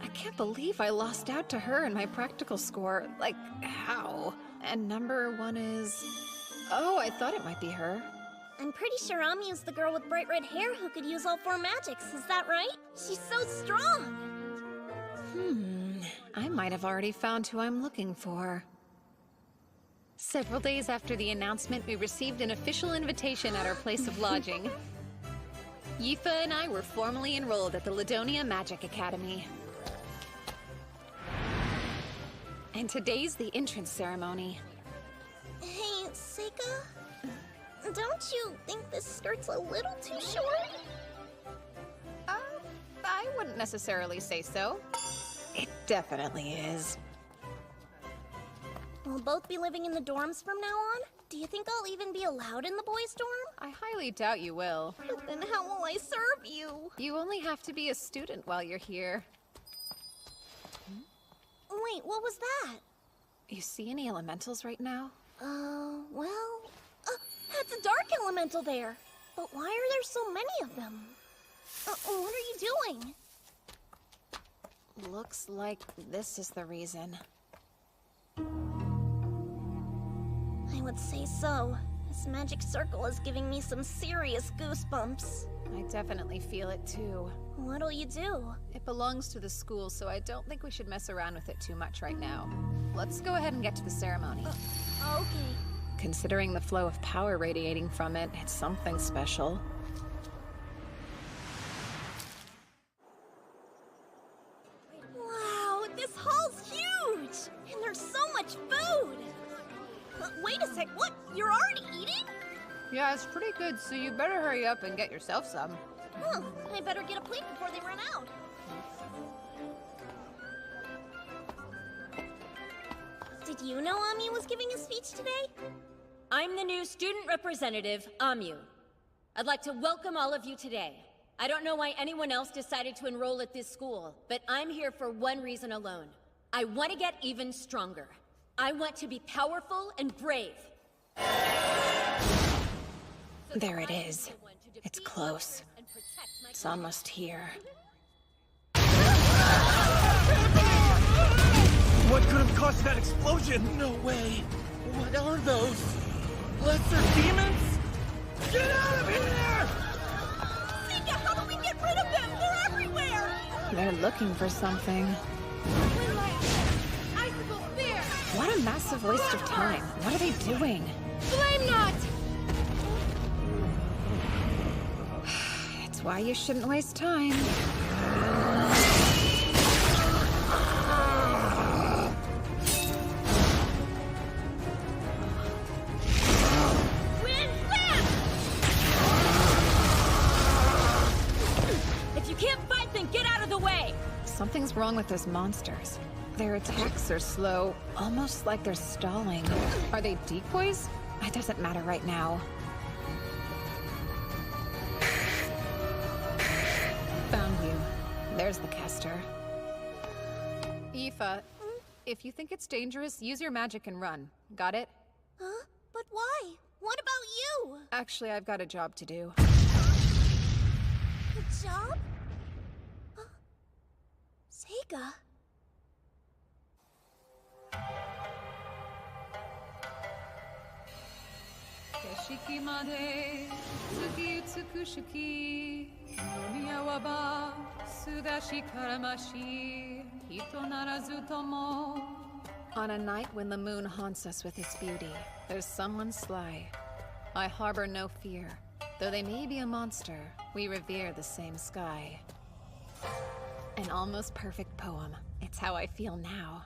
I can't believe I lost out to her in my practical score. Like, how? And number 1 is... Oh, I thought it might be her. I'm pretty sure Amyu's the girl with bright red hair who could use all 4 magics, is that right? She's so strong! I might have already found who I'm looking for. Several days after the announcement, we received an official invitation at our place of lodging. Yifa and I were formally enrolled at the Ladonia Magic Academy. And today's the entrance ceremony. Hey, Seika? Don't you think this skirt's a little too short? I wouldn't necessarily say so. It definitely is. We'll both be living in the dorms from now on? Do you think I'll even be allowed in the boys' dorm? I highly doubt you will. But then how will I serve you? You only have to be a student while you're here. Wait, what was that? You see any elementals right now? Well... that's a dark elemental there! But why are there so many of them? What are you doing? Looks like this is the reason. I would say so. This magic circle is giving me some serious goosebumps. I definitely feel it too. What'll you do? It belongs to the school, so I don't think we should mess around with it too much right now. Let's go ahead and get to the ceremony. Okay. Considering the flow of power radiating from it, it's something special. Wow, this hall's huge! And there's so much food! Wait a sec, what? You're already eating? Yeah, it's pretty good, so you better hurry up and get yourself some. I better get a plate before they run out. Did you know Amyu was giving a speech today? I'm the new student representative, Amyu. I'd like to welcome all of you today. I don't know why anyone else decided to enroll at this school, but I'm here for one reason alone. I want to get even stronger. I want to be powerful and brave. There it is. It's close. It's almost here. What could have caused that explosion? No way. What are those? Lesser demons? Get out of here! Seika, how do we get rid of them? They're everywhere! They're looking for something. Icicle spear! What a massive waste of time. What are they doing? Flame knot! It's why you shouldn't waste time. If you can't fight, then get out of the way! Something's wrong with those monsters. Their attacks are slow, almost like they're stalling. Are they decoys? It doesn't matter right now. Found you. There's the caster. Yifa, if you think it's dangerous, use your magic and run. Got it? Huh? But why? What about you? Actually, I've got a job to do. A job? Seika? On a night when the moon haunts us with its beauty, there's someone sly. I harbor no fear. Though they may be a monster, we revere the same sky. An almost perfect poem. It's how I feel now.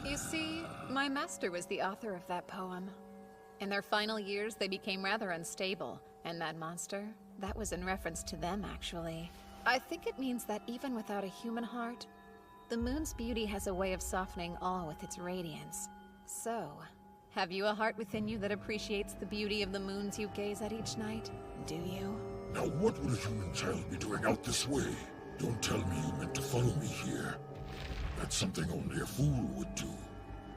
You see, my master was the author of that poem. In their final years, they became rather unstable, and that monster, that was in reference to them, actually. I think it means that even without a human heart, the moon's beauty has a way of softening all with its radiance. So, have you a heart within you that appreciates the beauty of the moons you gaze at each night? Do you? Now what would a human child be doing out this way? Don't tell me you meant to follow me here. That's something only a fool would do.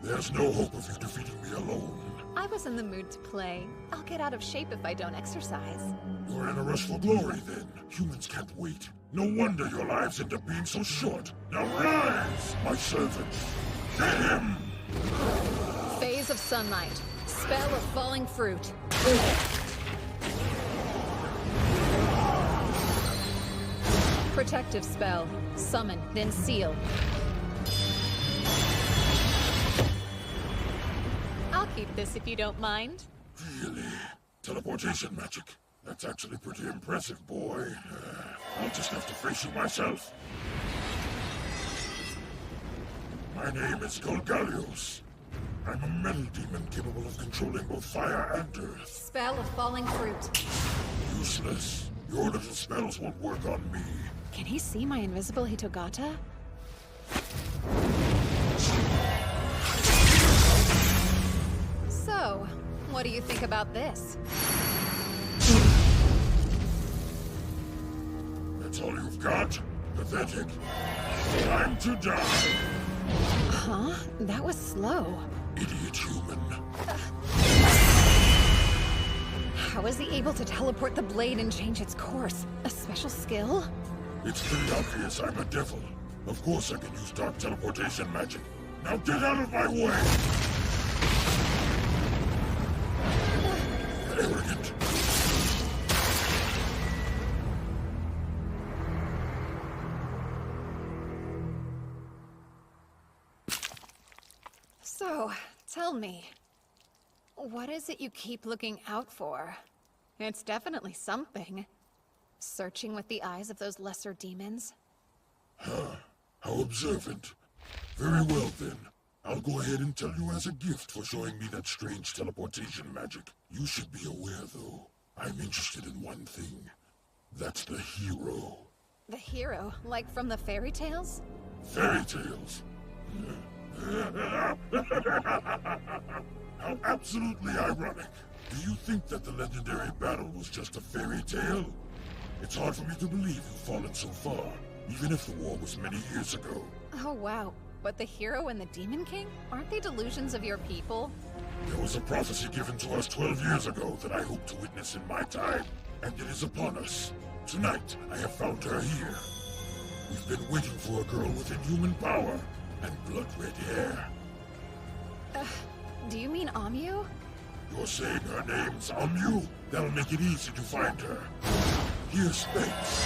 There's no hope of you defeating me alone. I was in the mood to play. I'll get out of shape if I don't exercise. You're in a rush for glory, then. Humans can't wait. No wonder your lives end up being so short. Now rise, my servants. Get him! Phase of sunlight. Spell of falling fruit. Protective spell. Summon, then seal. I'll keep this if you don't mind. Really? Teleportation magic? That's actually pretty impressive, boy. I'll just have to face you myself. My name is Golgalios. I'm a metal demon capable of controlling both fire and earth. Spell of falling fruit. Useless. Your little spells won't work on me. Can he see my invisible Hitogata? So, what do you think about this? That's all you've got? Pathetic. Time to die. Huh? That was slow. Idiot human. How is he able to teleport the blade and change its course? A special skill? It's pretty obvious I'm a devil. Of course I can use dark teleportation magic. Now get out of my way! Arrogant. So, tell me, what is it you keep looking out for? It's definitely something. Searching with the eyes of those lesser demons? Huh. How observant. Very well then. I'll go ahead and tell you as a gift for showing me that strange teleportation magic. You should be aware, though. I'm interested in one thing. That's the hero. The hero? Like from the fairy tales? Fairy tales? How absolutely ironic. Do you think that the legendary battle was just a fairy tale? It's hard for me to believe you've fallen so far, even if the war was many years ago. Oh wow, but the hero and the Demon King? Aren't they delusions of your people? There was a prophecy given to us 12 years ago that I hope to witness in my time, and it is upon us. Tonight, I have found her here. We've been waiting for a girl with inhuman power and blood-red hair. Do you mean Amu? You're saying her name's Amu? That'll make it easy to find her. Here's space.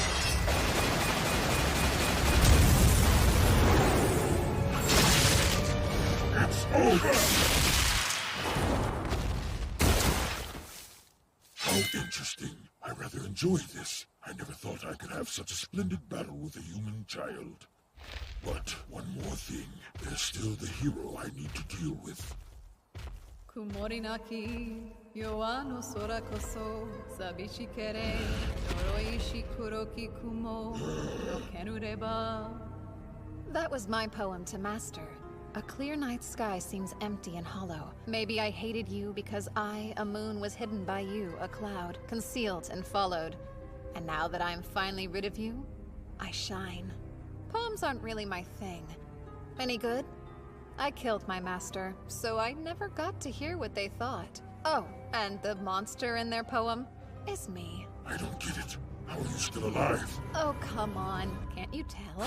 It's over! How interesting. I rather enjoy this. I never thought I could have such a splendid battle with a human child. But one more thing. There's still the hero I need to deal with. Kumorinaki, yoano sora koso, sabishi kere, yoroishi kuroki kumo, no kenureba. That was my poem to Master. A clear night sky seems empty and hollow. Maybe I hated you because I, a moon, was hidden by you, a cloud, concealed and followed. And now that I'm finally rid of you, I shine. Poems aren't really my thing. Any good? I killed my master, so I never got to hear what they thought. Oh, and the monster in their poem is me. I don't get it. How are you still alive? Oh, come on. Can't you tell?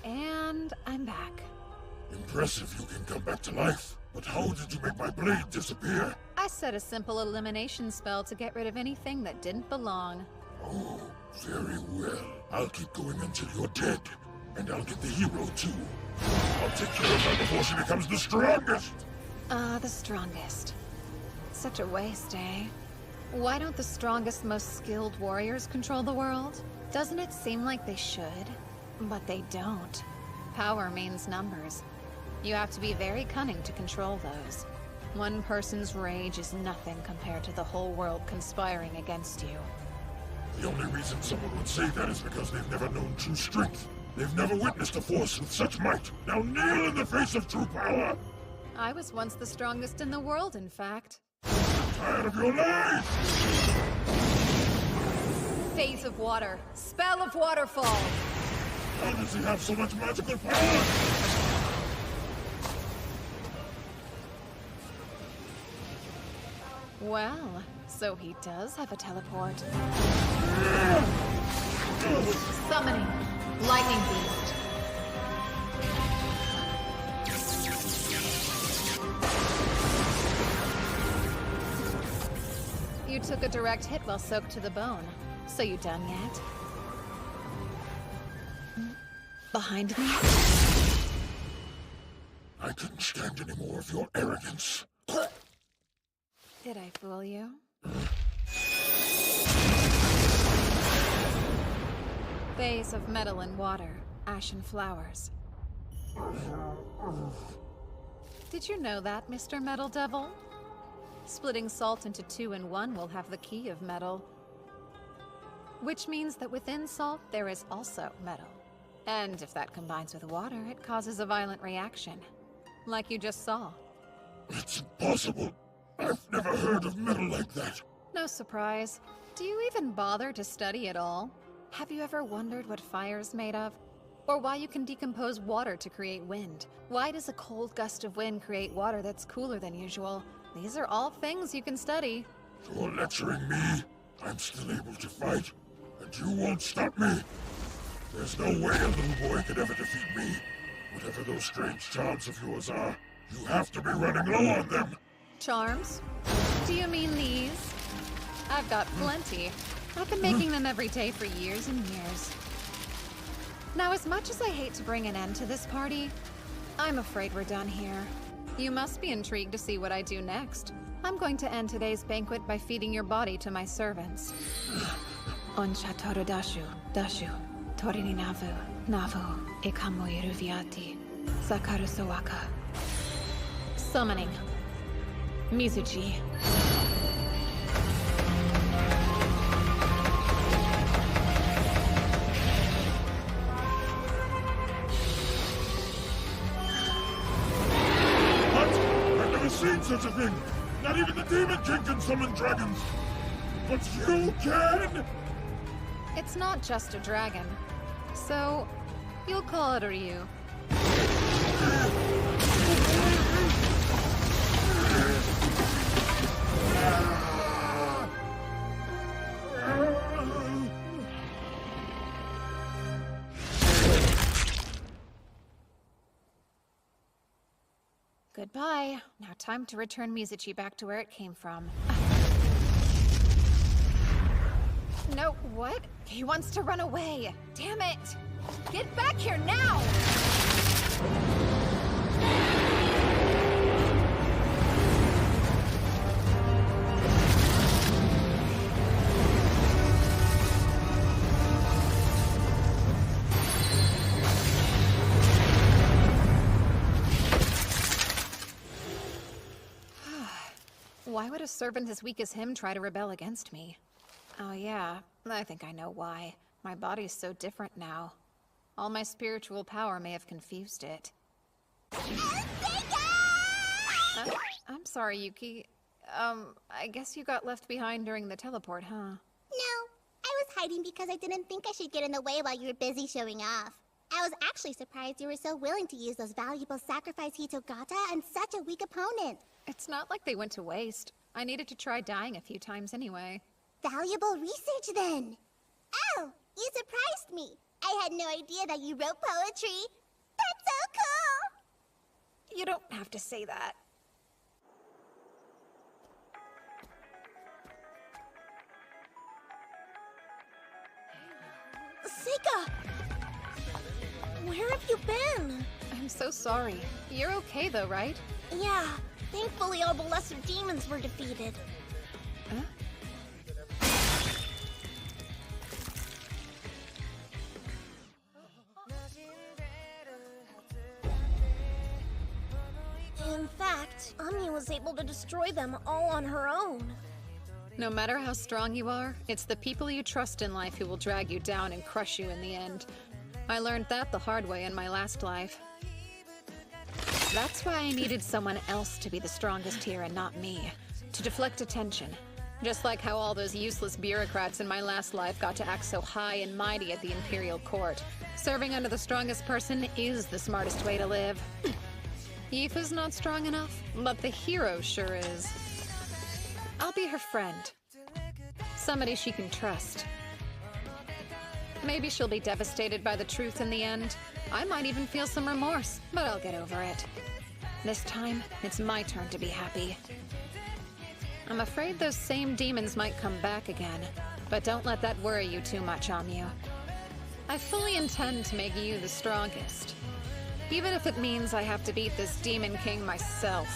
And I'm back. Impressive you can come back to life. But how did you make my blade disappear? I set a simple elimination spell to get rid of anything that didn't belong. Oh, very well. I'll keep going until you're dead. And I'll get the hero, too. I'll take care of her before she becomes the strongest! The strongest. Such a waste, eh? Why don't the strongest, most skilled warriors control the world? Doesn't it seem like they should? But they don't. Power means numbers. You have to be very cunning to control those. One person's rage is nothing compared to the whole world conspiring against you. The only reason someone would say that is because they've never known true strength. They've never witnessed a force with such might. Now kneel in the face of true power! I was once the strongest in the world, in fact. tired of your lies! Phase of water. Spell of waterfall. How does he have so much magical power? Well, so he does have a teleport. Summoning. Lightning beast. You took a direct hit while soaked to the bone. So you done yet? Behind me? I couldn't stand any more of your arrogance. Did I fool you? Phase of metal and water, ashen flowers. Did you know that, Mr. Metal Devil? Splitting salt into 2 and 1 will have the key of metal. Which means that within salt, there is also metal. And if that combines with water, it causes a violent reaction. Like you just saw. It's impossible. I've never heard of metal like that. No surprise. Do you even bother to study at all? Have you ever wondered what fire's made of? Or why you can decompose water to create wind? Why does a cold gust of wind create water that's cooler than usual? These are all things you can study. You're lecturing me. I'm still able to fight, and you won't stop me. There's no way a little boy could ever defeat me. Whatever those strange charms of yours are, you have to be running low on them. Charms? Do you mean these? I've got plenty. I've been making them every day for years and years. Now, as much as I hate to bring an end to this party, I'm afraid we're done here. You must be intrigued to see what I do next. I'm going to end today's banquet by feeding your body to my servants. Onchatoru dashu, dashu, torini navu, navu, ikamu iruviati, sakaru sawaka. Summoning. Mizuchi. Seen such a thing! Not even the Demon King can summon dragons! But you can! It's not just a dragon. So, you'll call it a Ryu. Goodbye. Now time to return Mizuchi back to where it came from. No, what? He wants to run away. Damn it! Get back here now! Why would a servant as weak as him try to rebel against me? Oh yeah, I think I know why. My body's so different now. All my spiritual power may have confused it. I'm sorry, Yuki. I guess you got left behind during the teleport, huh? No, I was hiding because I didn't think I should get in the way while you were busy showing off. I was actually surprised you were so willing to use those valuable sacrifice Hitogata on such a weak opponent. It's not like they went to waste. I needed to try dying a few times anyway. Valuable research, then. Oh, you surprised me. I had no idea that you wrote poetry. That's so cool! You don't have to say that. Seika! Where have you been? I'm so sorry. You're okay though, right? Yeah, thankfully all the lesser demons were defeated. Huh? In fact, Ami was able to destroy them all on her own. No matter how strong you are, it's the people you trust in life who will drag you down and crush you in the end. I learned that the hard way in my last life. That's why I needed someone else to be the strongest here and not me. To deflect attention. Just like how all those useless bureaucrats in my last life got to act so high and mighty at the Imperial Court. Serving under the strongest person is the smartest way to live. Aoife's not strong enough, but the hero sure is. I'll be her friend. Somebody she can trust. Maybe she'll be devastated by the truth in the end. I might even feel some remorse, but I'll get over it. This time, it's my turn to be happy. I'm afraid those same demons might come back again, but don't let that worry you too much, Amyu. I fully intend to make you the strongest, even if it means I have to beat this Demon King myself.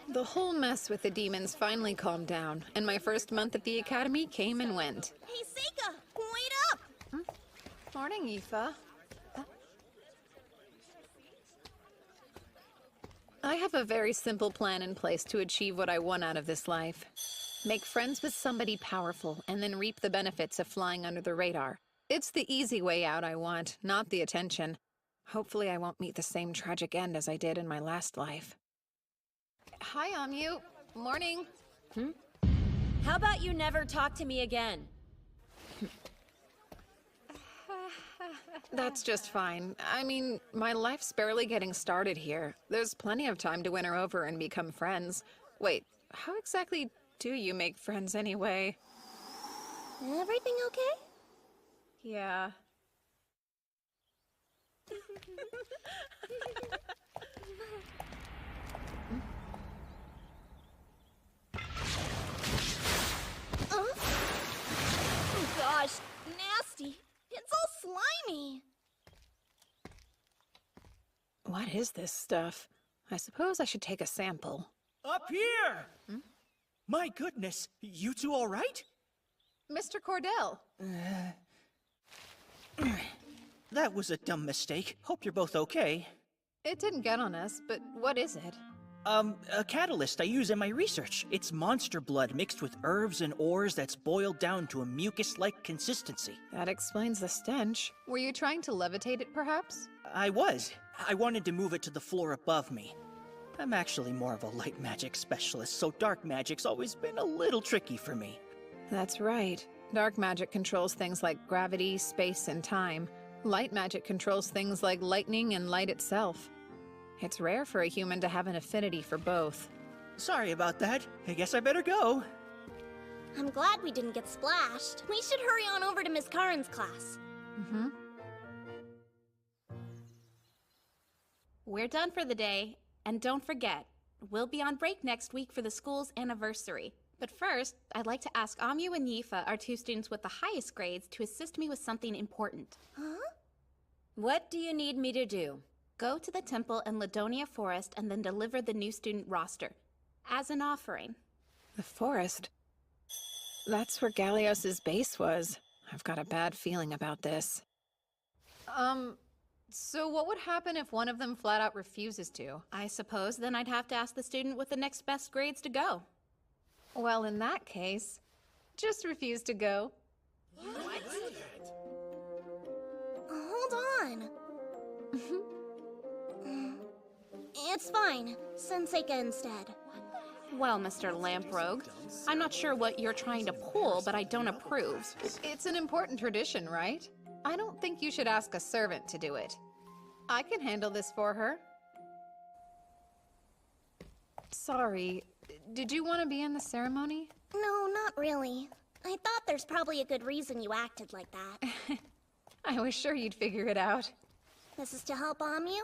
The whole mess with the demons finally calmed down, and my first month at the academy came and went. Hey, Seika! Wait up! Morning, Aoife. I have a very simple plan in place to achieve what I want out of this life. Make friends with somebody powerful, and then reap the benefits of flying under the radar. It's the easy way out I want, not the attention. Hopefully I won't meet the same tragic end as I did in my last life. Hi, Amyu. Morning. How about you never talk to me again? That's just fine. I mean, my life's barely getting started here. There's plenty of time to win her over and become friends. Wait, how exactly do you make friends anyway? Everything okay? Yeah. Oh gosh, nasty. It's all slimy. What is this stuff? I suppose I should take a sample. Up here! My goodness, you two all right? Mr. Cordell! That was a dumb mistake. Hope you're both okay. It didn't get on us, but what is it? A catalyst I use in my research. It's monster blood mixed with herbs and ores that's boiled down to a mucus-like consistency. That explains the stench. Were you trying to levitate it, perhaps? I was. I wanted to move it to the floor above me. I'm actually more of a light magic specialist, so dark magic's always been a little tricky for me. That's right. Dark magic controls things like gravity, space, and time. Light magic controls things like lightning and light itself. It's rare for a human to have an affinity for both. Sorry about that. I guess I better go. I'm glad we didn't get splashed. We should hurry on over to Miss Karen's class. We're done for the day, and don't forget, we'll be on break next week for the school's anniversary. But first, I'd like to ask Amyu and Aoife, our two students with the highest grades, to assist me with something important. What do you need me to do? Go to the temple in Ladonia Forest and then deliver the new student roster, as an offering. The forest? That's where Gallios' base was. I've got a bad feeling about this. So what would happen if one of them flat out refuses to? I suppose then I'd have to ask the student with the next best grades to go. Well, in that case, just refuse to go. Hold on. It's fine. Send Seika instead. Well, Mr. Lamprogue, I'm not sure what you're trying to pull, but I don't approve. It's an important tradition, right? I don't think you should ask a servant to do it. I can handle this for her. Sorry, did you want to be in the ceremony? No, not really. I thought there's probably a good reason you acted like that. I was sure you'd figure it out. This is to help Amyu?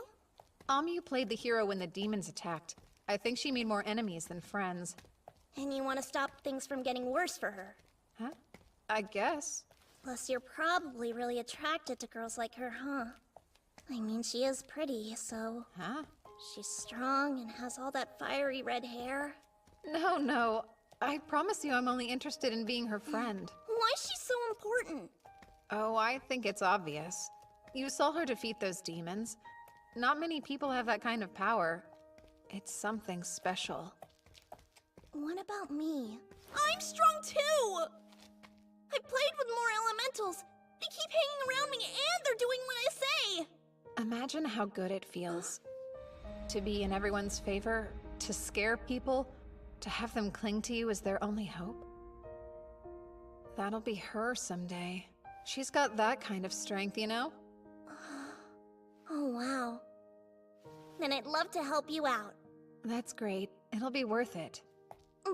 Amyu played the hero when the demons attacked. I think she made more enemies than friends. And you want to stop things from getting worse for her? Huh? I guess. Plus, you're probably really attracted to girls like her, huh? I mean, she is pretty, so... Huh? She's strong and has all that fiery red hair. No. I promise you I'm only interested in being her friend. Why is she so important? Oh, I think it's obvious. You saw her defeat those demons. Not many people have that kind of power. It's something special. What about me? I'm strong too! I played with more elementals, They keep hanging around me and they're doing what I say! Imagine how good it feels to be in everyone's favor, to scare people, to have them cling to you as their only hope. That'll be her someday. She's got that kind of strength, you know? Oh, wow. Then I'd love to help you out. That's great. It'll be worth it.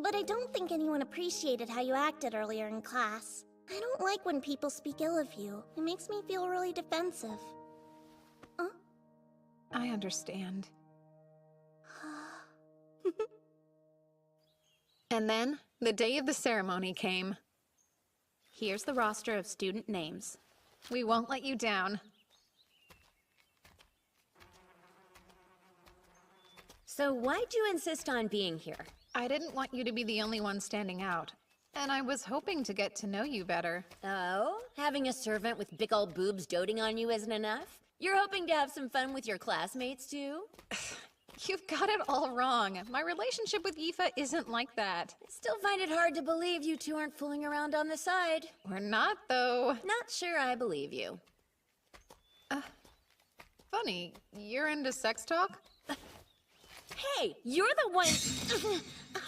But I don't think anyone appreciated how you acted earlier in class. I don't like when people speak ill of you. It makes me feel really defensive. I understand. And then, the day of the ceremony came. Here's the roster of student names. We won't let you down. So why'd you insist on being here? I didn't want you to be the only one standing out. And I was hoping to get to know you better. Oh? Having a servant with big ol' boobs doting on you isn't enough? You're hoping to have some fun with your classmates, too? You've got it all wrong. My relationship with Aoife isn't like that. I still find it hard to believe you two aren't fooling around on the side. We're not, though. Not sure I believe you. Funny, you're into sex talk? Hey, you're the one...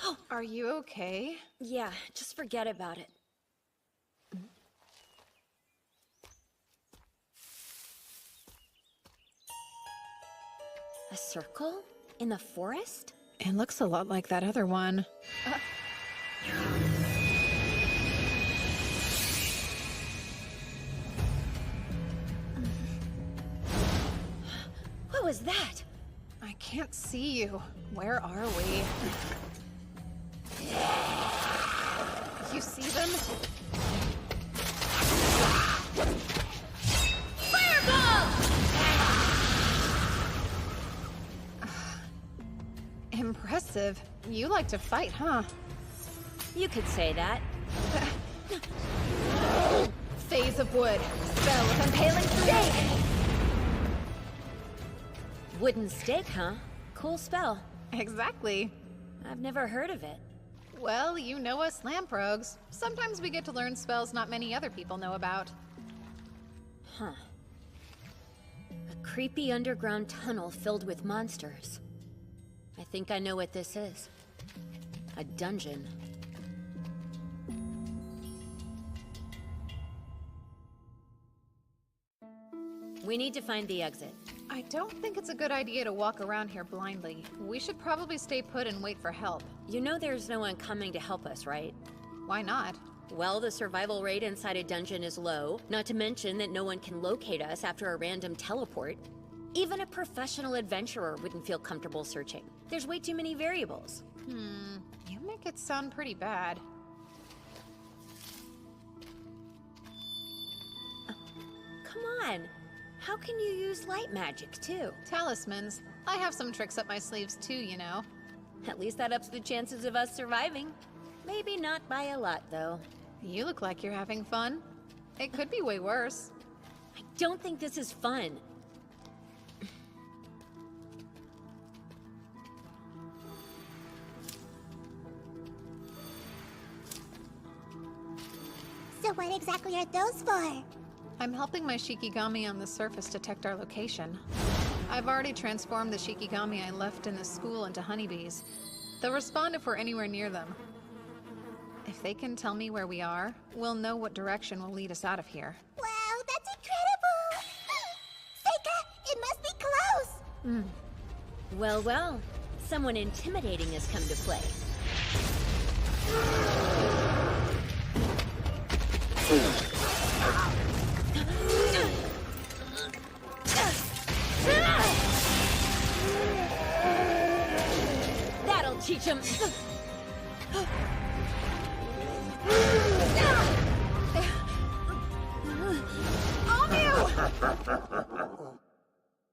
Oh. Are you okay? Yeah, just forget about it. A circle? In the forest? It looks a lot like that other one. What was that? I can't see you. Where are we? You see them? Fireball! Impressive. You like to fight, huh? You could say that. Phase of wood. Spell of impaling stake! Wooden stake, huh? Cool spell. Exactly. I've never heard of it. Well, you know us lamprogues. Sometimes we get to learn spells not many other people know about. Huh. A creepy underground tunnel filled with monsters. I think I know what this is. A dungeon. We need to find the exit. I don't think it's a good idea to walk around here blindly. We should probably stay put and wait for help. You know there's no one coming to help us, right? Why not? Well, the survival rate inside a dungeon is low, not to mention that no one can locate us after a random teleport. Even a professional adventurer wouldn't feel comfortable searching. There's way too many variables. You make it sound pretty bad. Come on. How can you use light magic, too? Talismans. I have some tricks up my sleeves, too, you know. At least that ups the chances of us surviving. Maybe not by a lot, though. You look like you're having fun. It could be way worse. I don't think this is fun. So what exactly are those for? I'm helping my Shikigami on the surface detect our location. I've already transformed the Shikigami I left in the school into honeybees. They'll respond if we're anywhere near them. If they can tell me where we are, we'll know what direction will lead us out of here. Wow, that's incredible! Seika, it must be close! Well, well. Someone intimidating has come to play. That'll teach him.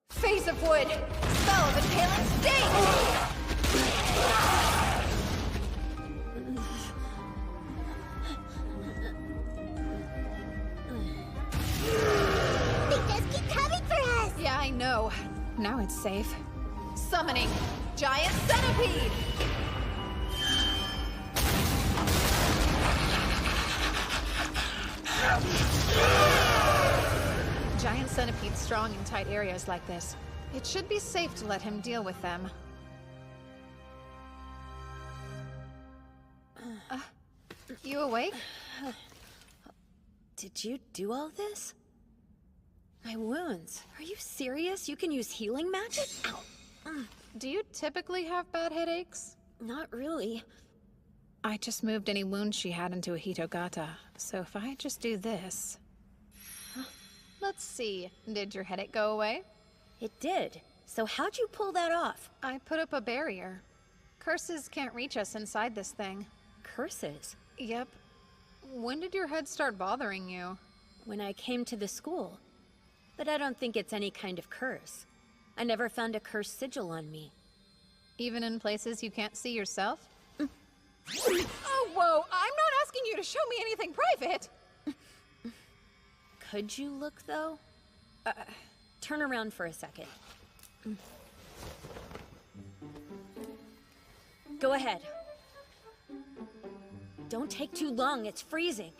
Phase of wood. Spell of impaling stake. They just keep coming for us! Yeah, I know. Now it's safe. Summoning giant centipede. centipedes strong in tight areas like this. It should be safe to let him deal with them. You awake? Did you do all this? My wounds. Are you serious? You can use healing magic? Ow. Do you typically have bad headaches? Not really. I just moved any wounds she had into a Hitogata, so if I just do this... Let's see, did your headache go away? It did. So how'd you pull that off? I put up a barrier. Curses can't reach us inside this thing. Curses? Yep. When did your head start bothering you? When I came to the school. But I don't think it's any kind of curse. I never found a cursed sigil on me. Even in places you can't see yourself? Oh, whoa! I'm not asking you to show me anything private! Could you look, though? Turn around for a second. Go ahead. Don't take too long, it's freezing.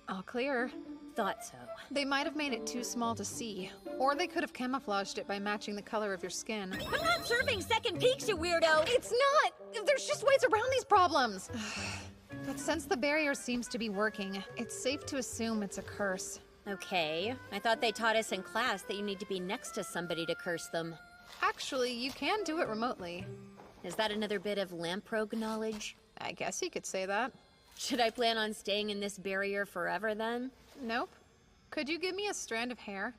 All clear. Thought so. They might have made it too small to see, or they could have camouflaged it by matching the color of your skin. I'm not serving second peeks, you weirdo! It's not! There's just ways around these problems! But since the barrier seems to be working, it's safe to assume it's a curse. Okay. I thought they taught us in class that you need to be next to somebody to curse them. Actually, you can do it remotely. Is that another bit of lamprogue knowledge? I guess you could say that. Should I plan on staying in this barrier forever, then? Nope. Could you give me a strand of hair?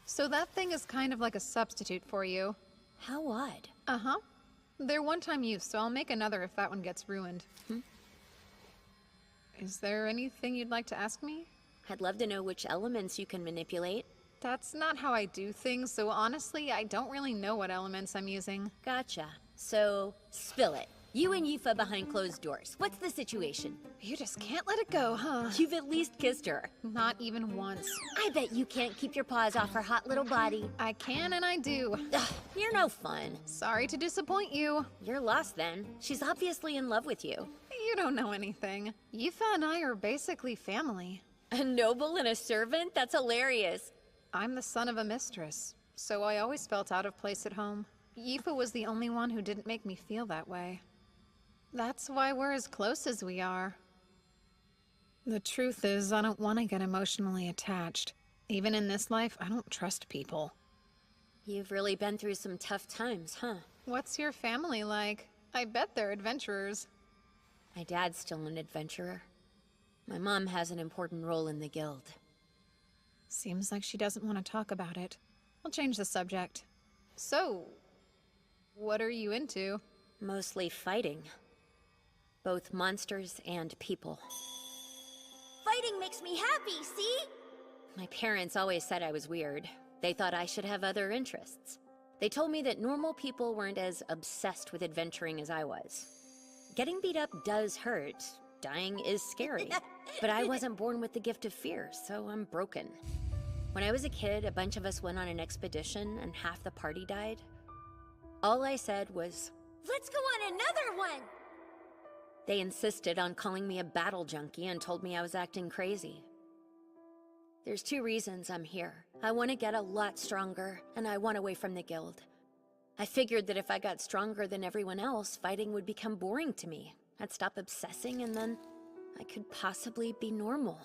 So that thing is kind of like a substitute for you. How odd. Uh-huh. They're one-time use, so I'll make another if that one gets ruined. Is there anything you'd like to ask me? I'd love to know which elements you can manipulate. That's not how I do things, so honestly, I don't really know what elements I'm using. Gotcha. So, spill it. You and Yifa behind closed doors. What's the situation? You just can't let it go, huh? You've at least kissed her. Not even once. I bet you can't keep your paws off her hot little body. I can and I do. Ugh, you're no fun. Sorry to disappoint you. You're lost then. She's obviously in love with you. You don't know anything. Yifa and I are basically family. A noble and a servant? That's hilarious. I'm the son of a mistress, so I always felt out of place at home. Yifa was the only one who didn't make me feel that way. That's why we're as close as we are. The truth is, I don't want to get emotionally attached. Even in this life, I don't trust people. You've really been through some tough times, huh? What's your family like? I bet they're adventurers. My dad's still an adventurer. My mom has an important role in the guild. Seems like she doesn't want to talk about it. I'll change the subject. So, what are you into? Mostly fighting. Both monsters and people. Fighting makes me happy, see? My parents always said I was weird. They thought I should have other interests. They told me that normal people weren't as obsessed with adventuring as I was. Getting beat up does hurt. Dying is scary. But I wasn't born with the gift of fear, so I'm broken. When I was a kid, a bunch of us went on an expedition and half the party died. All I said was, "Let's go on another one!" They insisted on calling me a battle junkie and told me I was acting crazy. There's two reasons I'm here. I want to get a lot stronger, and I want away from the guild. I figured that if I got stronger than everyone else, fighting would become boring to me. I'd stop obsessing, and then I could possibly be normal.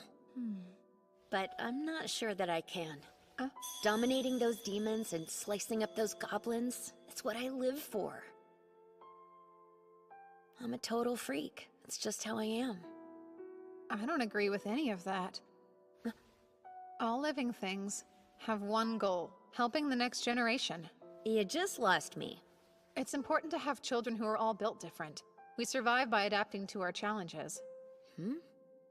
But I'm not sure that I can. Dominating those demons and slicing up those goblins, it's what I live for. I'm a total freak. It's just how I am. I don't agree with any of that. All living things have one goal, helping the next generation. You just lost me. It's important to have children who are all built different. We survive by adapting to our challenges.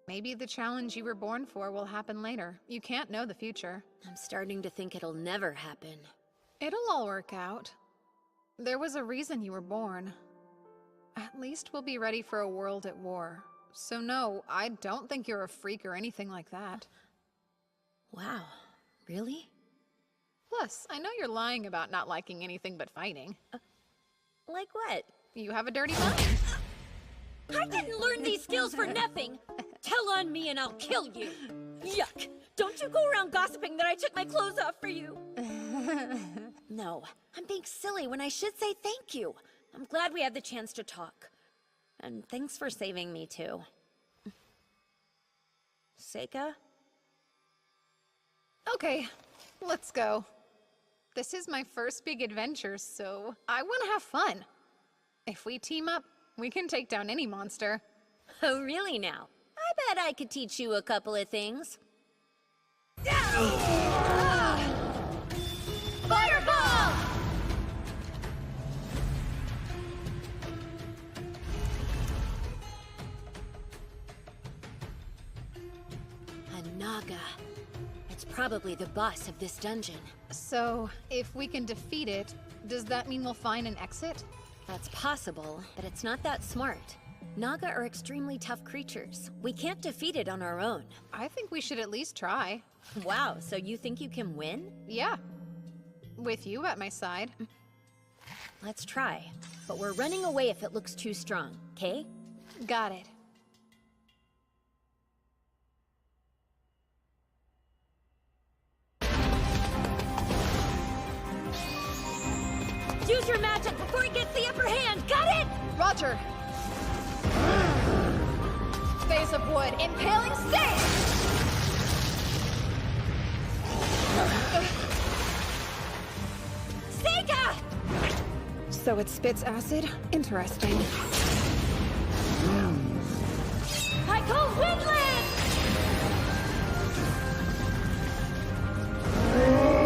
Maybe the challenge you were born for will happen later. You can't know the future. I'm starting to think it'll never happen. It'll all work out. There was a reason you were born. At least we'll be ready for a world at war. So no, I don't think you're a freak or anything like that. Wow, really? Plus, I know you're lying about not liking anything but fighting. Like what? You have a dirty mind. I didn't learn these skills for nothing! tell on me and I'll kill you. Yuck! Don't you go around gossiping that I took my clothes off for you. No, I'm being silly when I should say thank you. I'm glad we had the chance to talk. And thanks for saving me, too. Seika? Okay, let's go. This is my first big adventure, so I want to have fun. If we team up, we can take down any monster. Oh, really now? I bet I could teach you a couple of things. Fireball! A Naga. It's probably the boss of this dungeon. So, if we can defeat it, does that mean we'll find an exit? That's possible, but it's not that smart. Naga are extremely tough creatures. We can't defeat it on our own. I think we should at least try. Wow, so you think you can win? Yeah. With you at my side. Let's try. But we're running away if it looks too strong, okay? Got it. Use your magic before it gets the upper hand, got it? Roger. Phase of wood, impaling stake! Seika! So it spits acid? Interesting. I call Windland!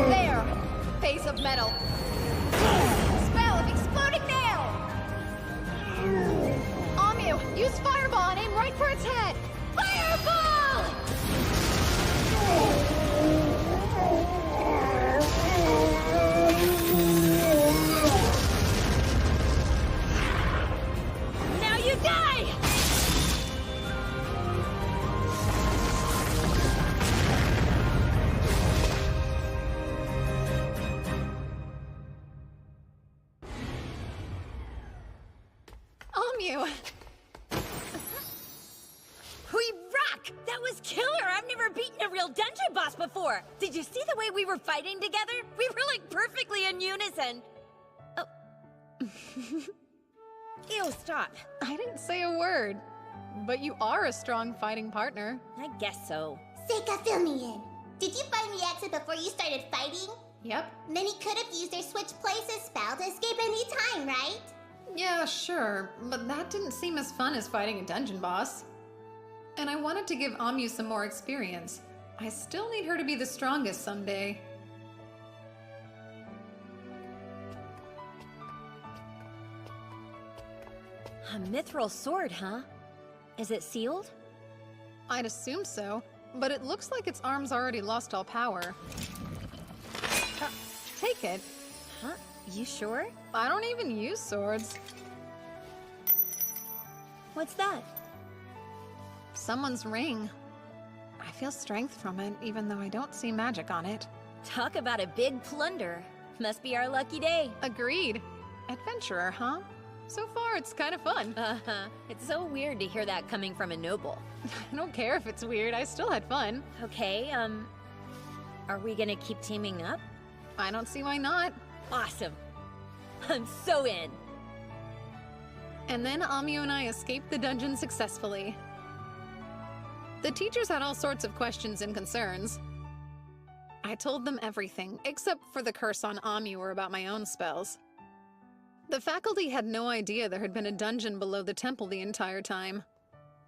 There! Phase of metal. Spell of exploding nail! Amyu, use fireball and aim right for its head! Fireball! Now you die! Amyu! We rock! That was killer! I've never beaten a real dungeon boss before! Did you see the way we were fighting together? We were like perfectly in unison! Oh. Ew, stop. I didn't say a word. But you are a strong fighting partner. I guess so. Seika, fill me in. Did you find the exit before you started fighting? Yep. Then he could have used their switch places spell to escape any time, right? Yeah, sure. But that didn't seem as fun as fighting a dungeon boss. And I wanted to give Amyu some more experience. I still need her to be the strongest someday. A mithril sword, huh? Is it sealed? I'd assume so, but it looks like its arms already lost all power. Take it. Huh? You sure? I don't even use swords. What's that? Someone's ring. I feel strength from it, even though I don't see magic on it. Talk about a big plunder. Must be our lucky day. Agreed. Adventurer, huh? So far, it's kind of fun. Uh-huh. It's so weird to hear that coming from a noble. I don't care if it's weird, I still had fun. Okay, are we gonna keep teaming up? I don't see why not. Awesome. I'm so in. And then Amyu and I escaped the dungeon successfully. The teachers had all sorts of questions and concerns. I told them everything, except for the curse on Amyu or about my own spells. The faculty had no idea there had been a dungeon below the temple the entire time.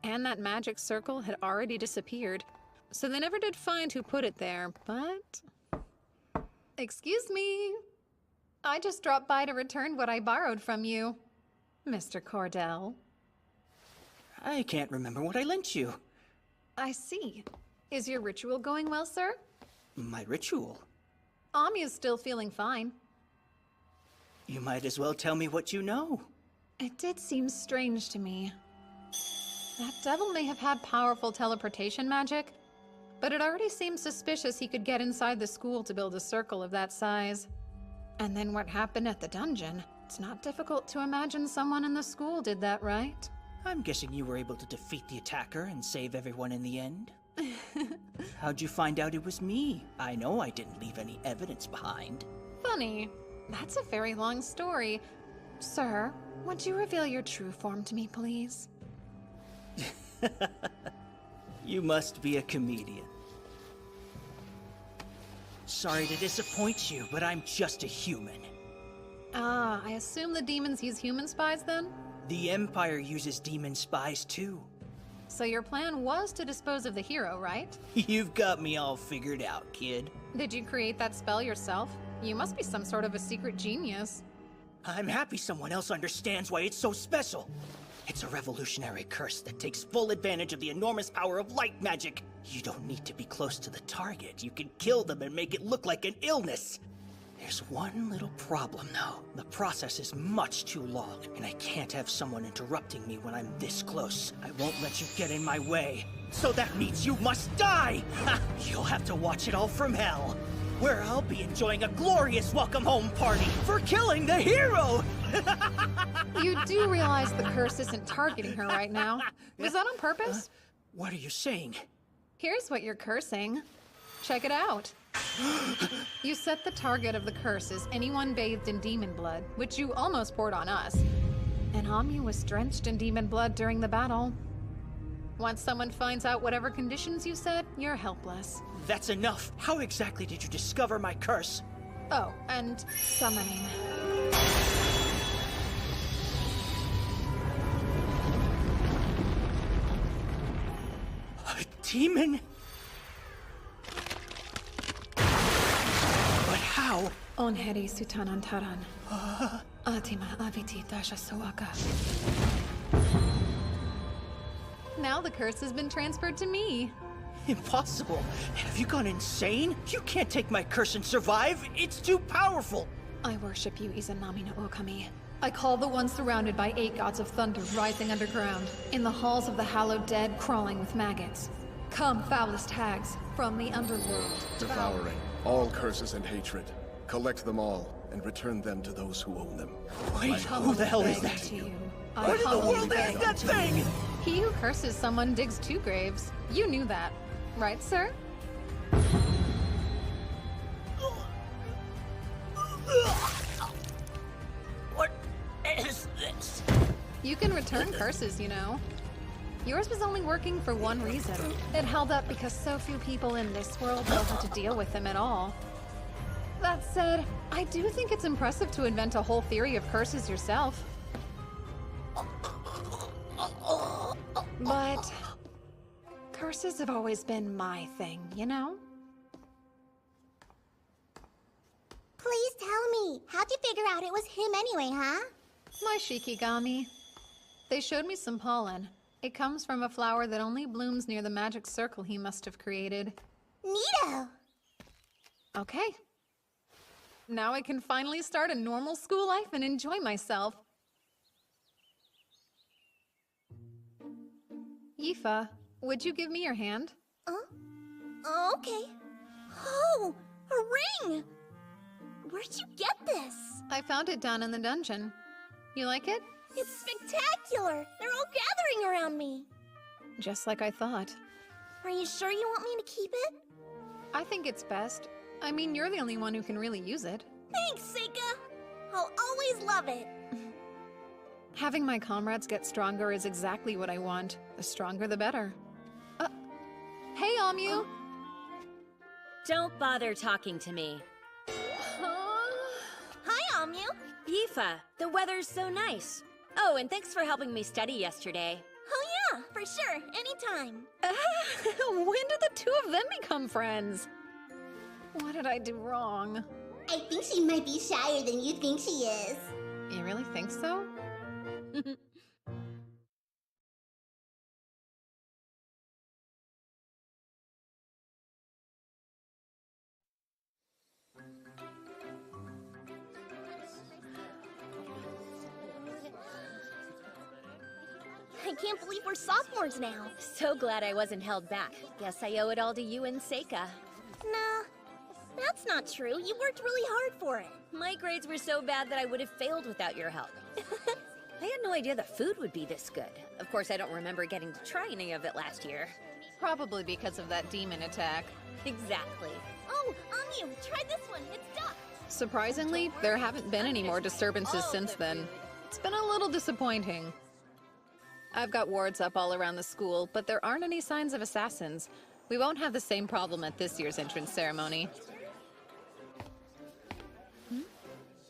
And that magic circle had already disappeared, so they never did find who put it there, but... Excuse me. I just dropped by to return what I borrowed from you, Mr. Cordell. I can't remember what I lent you. I see. Is your ritual going well, sir? My ritual? Amyu's still feeling fine. You might as well tell me what you know. It did seem strange to me. That devil may have had powerful teleportation magic, but it already seemed suspicious he could get inside the school to build a circle of that size. And then what happened at the dungeon? It's not difficult to imagine someone in the school did that, right? I'm guessing you were able to defeat the attacker and save everyone in the end? How'd you find out it was me? I know I didn't leave any evidence behind. Funny. That's a very long story. Sir, would you reveal your true form to me, please? You must be a comedian. Sorry to disappoint you, but I'm just a human. Ah, I assume the demons use human spies then? The Empire uses demon spies too. So your plan was to dispose of the hero, right? You've got me all figured out, kid. Did you create that spell yourself? You must be some sort of a secret genius. I'm happy someone else understands why it's so special. It's a revolutionary curse that takes full advantage of the enormous power of light magic. You don't need to be close to the target. You can kill them and make it look like an illness. There's one little problem, though. The process is much too long, and I can't have someone interrupting me when I'm this close. I won't let you get in my way. So that means you must die! Ha! You'll have to watch it all from hell, where I'll be enjoying a glorious welcome home party for killing the hero! You do realize the curse isn't targeting her right now. Was that on purpose? What are you saying? Here's what you're cursing. Check it out. You set the target of the curse as anyone bathed in demon blood, which you almost poured on us. And Amyu was drenched in demon blood during the battle. Once someone finds out whatever conditions you set, you're helpless. That's enough. How exactly did you discover my curse? Oh, and summoning. A demon? But how? Onheri sutanantaran. Atima aviti dasha soaka. Now the curse has been transferred to me. Impossible. Have you gone insane? You can't take my curse and survive. It's too powerful. I worship you, Izanami no Okami. I call the ones surrounded by 8 gods of thunder rising underground, in the halls of the hallowed dead crawling with maggots. Come, foulest hags, from the underworld. Devouring all curses and hatred. Collect them all and return them to those who own them. Wait, who the hell is that? What in the world is that thing? He who curses someone digs 2 graves. You knew that, right, sir? What is this? You can return curses, you know. Yours was only working for one reason. It held up because so few people in this world know how to deal with them at all. That said, I do think it's impressive to invent a whole theory of curses yourself. But curses have always been my thing, you know? Please tell me, how'd you figure out it was him anyway, huh? My Shikigami. They showed me some pollen. It comes from a flower that only blooms near the magic circle he must have created. Neato! Okay. Now I can finally start a normal school life and enjoy myself. Yifa, would you give me your hand? Okay. Oh, a ring! Where'd you get this? I found it down in the dungeon. You like it? It's spectacular! They're all gathering around me! Just like I thought. Are you sure you want me to keep it? I think it's best. I mean, you're the only one who can really use it. Thanks, Seika! I'll always love it! Having my comrades get stronger is exactly what I want. The stronger the better. Hey, Amyu! Don't bother talking to me. Hi, Amyu! Yifa, the weather's so nice. Oh, and thanks for helping me study yesterday. Oh yeah, for sure, anytime. When did the 2 of them become friends? What did I do wrong? I think she might be shyer than you think she is. You really think so? I can't believe we're sophomores now. So glad I wasn't held back. Guess I owe it all to you and Seika. Nah, that's not true. You worked really hard for it. My grades were so bad that I would have failed without your help. I had no idea the food would be this good. Of course, I don't remember getting to try any of it last year. Probably because of that demon attack. Exactly. Oh, Amyu, try this one. It's duck. Surprisingly, there haven't been any more disturbances since then. It's been a little disappointing. I've got wards up all around the school, but there aren't any signs of assassins. We won't have the same problem at this year's entrance ceremony.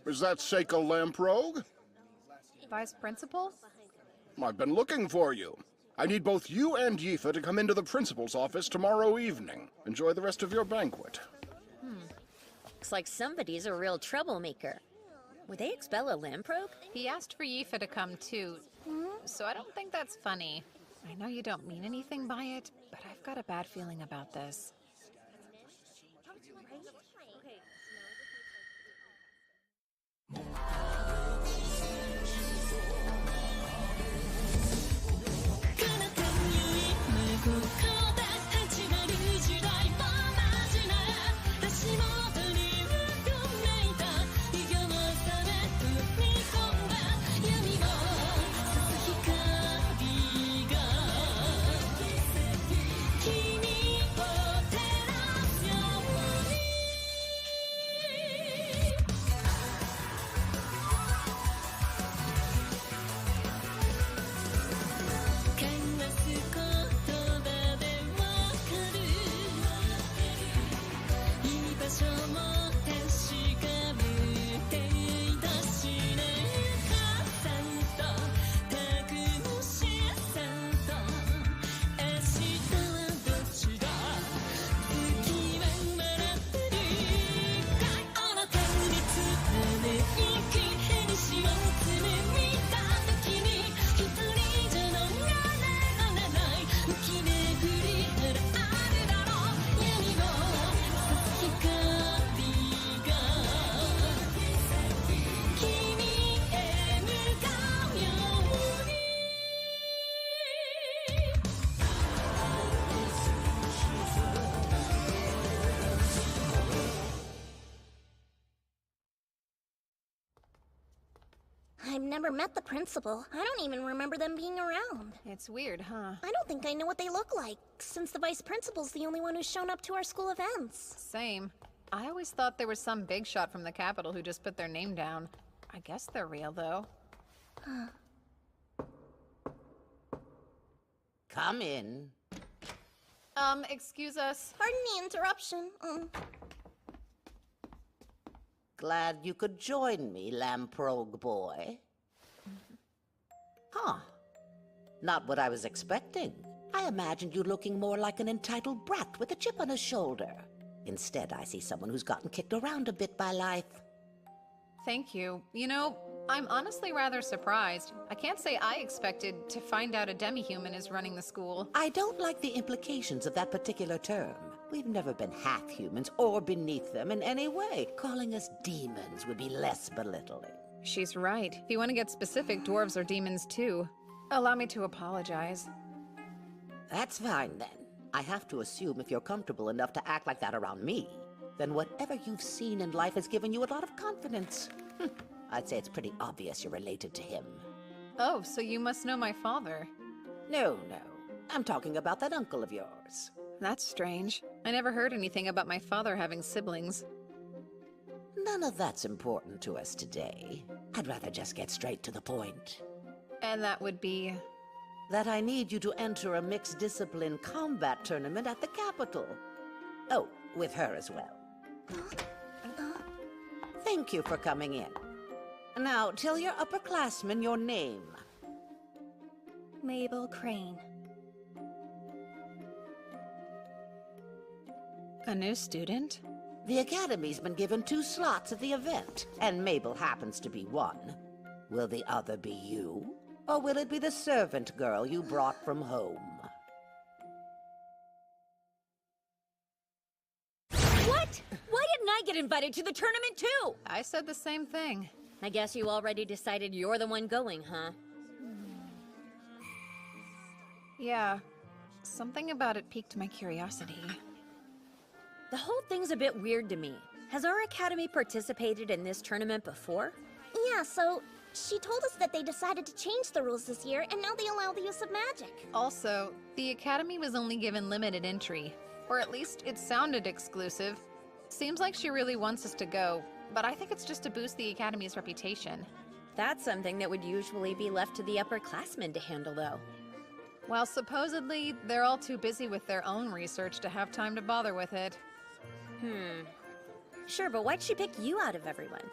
Is that Seiko Lamprogue? Vice Principal? I've been looking for you. I need both you and Yifa to come into the principal's office tomorrow evening. Enjoy the rest of your banquet. Looks like somebody's a real troublemaker. Would they expel a Lamprogue? He asked for Yifa to come too, so I don't think that's funny. I know you don't mean anything by it, but I've got a bad feeling about this. I've never met the principal. I don't even remember them being around. It's weird, huh? I don't think I know what they look like, since the vice principal's the only one who's shown up to our school events. Same. I always thought there was some big shot from the Capitol who just put their name down. I guess they're real, though. Come in. Excuse us. Pardon the interruption. Glad you could join me, Lamprogue boy. Huh. Not what I was expecting. I imagined you looking more like an entitled brat with a chip on his shoulder. Instead, I see someone who's gotten kicked around a bit by life. Thank you. You know, I'm honestly rather surprised. I can't say I expected to find out a demi-human is running the school. I don't like the implications of that particular term. We've never been half-humans or beneath them in any way. Calling us demons would be less belittling. She's right. If you want to get specific, dwarves are demons too. Allow me to apologize. That's fine then. I have to assume if you're comfortable enough to act like that around me, then whatever you've seen in life has given you a lot of confidence. I'd say it's pretty obvious you're related to him. Oh, so you must know my father. No. I'm talking about that uncle of yours. That's strange. I never heard anything about my father having siblings. None of that's important to us today. I'd rather just get straight to the point. And that would be? That I need you to enter a mixed-discipline combat tournament at the Capitol. Oh, with her as well. Thank you for coming in. Now, tell your upperclassmen your name. Mabel Crane. A new student? The Academy's been given 2 slots at the event, and Mabel happens to be one. Will the other be you? Or will it be the servant girl you brought from home? What? Why didn't I get invited to the tournament too? I said the same thing. I guess you already decided you're the one going, huh? Yeah. Something about it piqued my curiosity. The whole thing's a bit weird to me. Has our academy participated in this tournament before? Yeah, so She told us that they decided to change the rules this year, and now they allow the use of magic. Also, the Academy was only given limited entry. Or at least it sounded exclusive. Seems like she really wants us to go, but I think it's just to boost the Academy's reputation. That's something that would usually be left to the upperclassmen to handle, though. Well, supposedly, they're all too busy with their own research to have time to bother with it. Sure, but why'd she pick you out of everyone?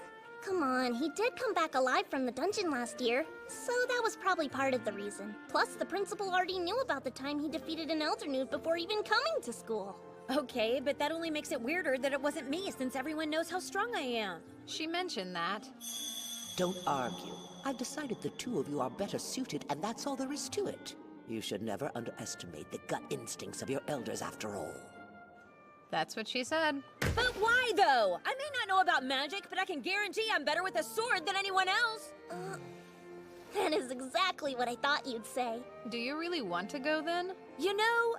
Come on, he did come back alive from the dungeon last year, so that was probably part of the reason. Plus, the principal already knew about the time he defeated an Elder Newt before even coming to school. Okay, but that only makes it weirder that it wasn't me, since everyone knows how strong I am. She mentioned that. Don't argue. I've decided the two of you are better suited, and that's all there is to it. You should never underestimate the gut instincts of your elders, after all. That's what she said. But why, though? I may not know about magic, but I can guarantee I'm better with a sword than anyone else. That is exactly what I thought you'd say. Do you really want to go, then? You know...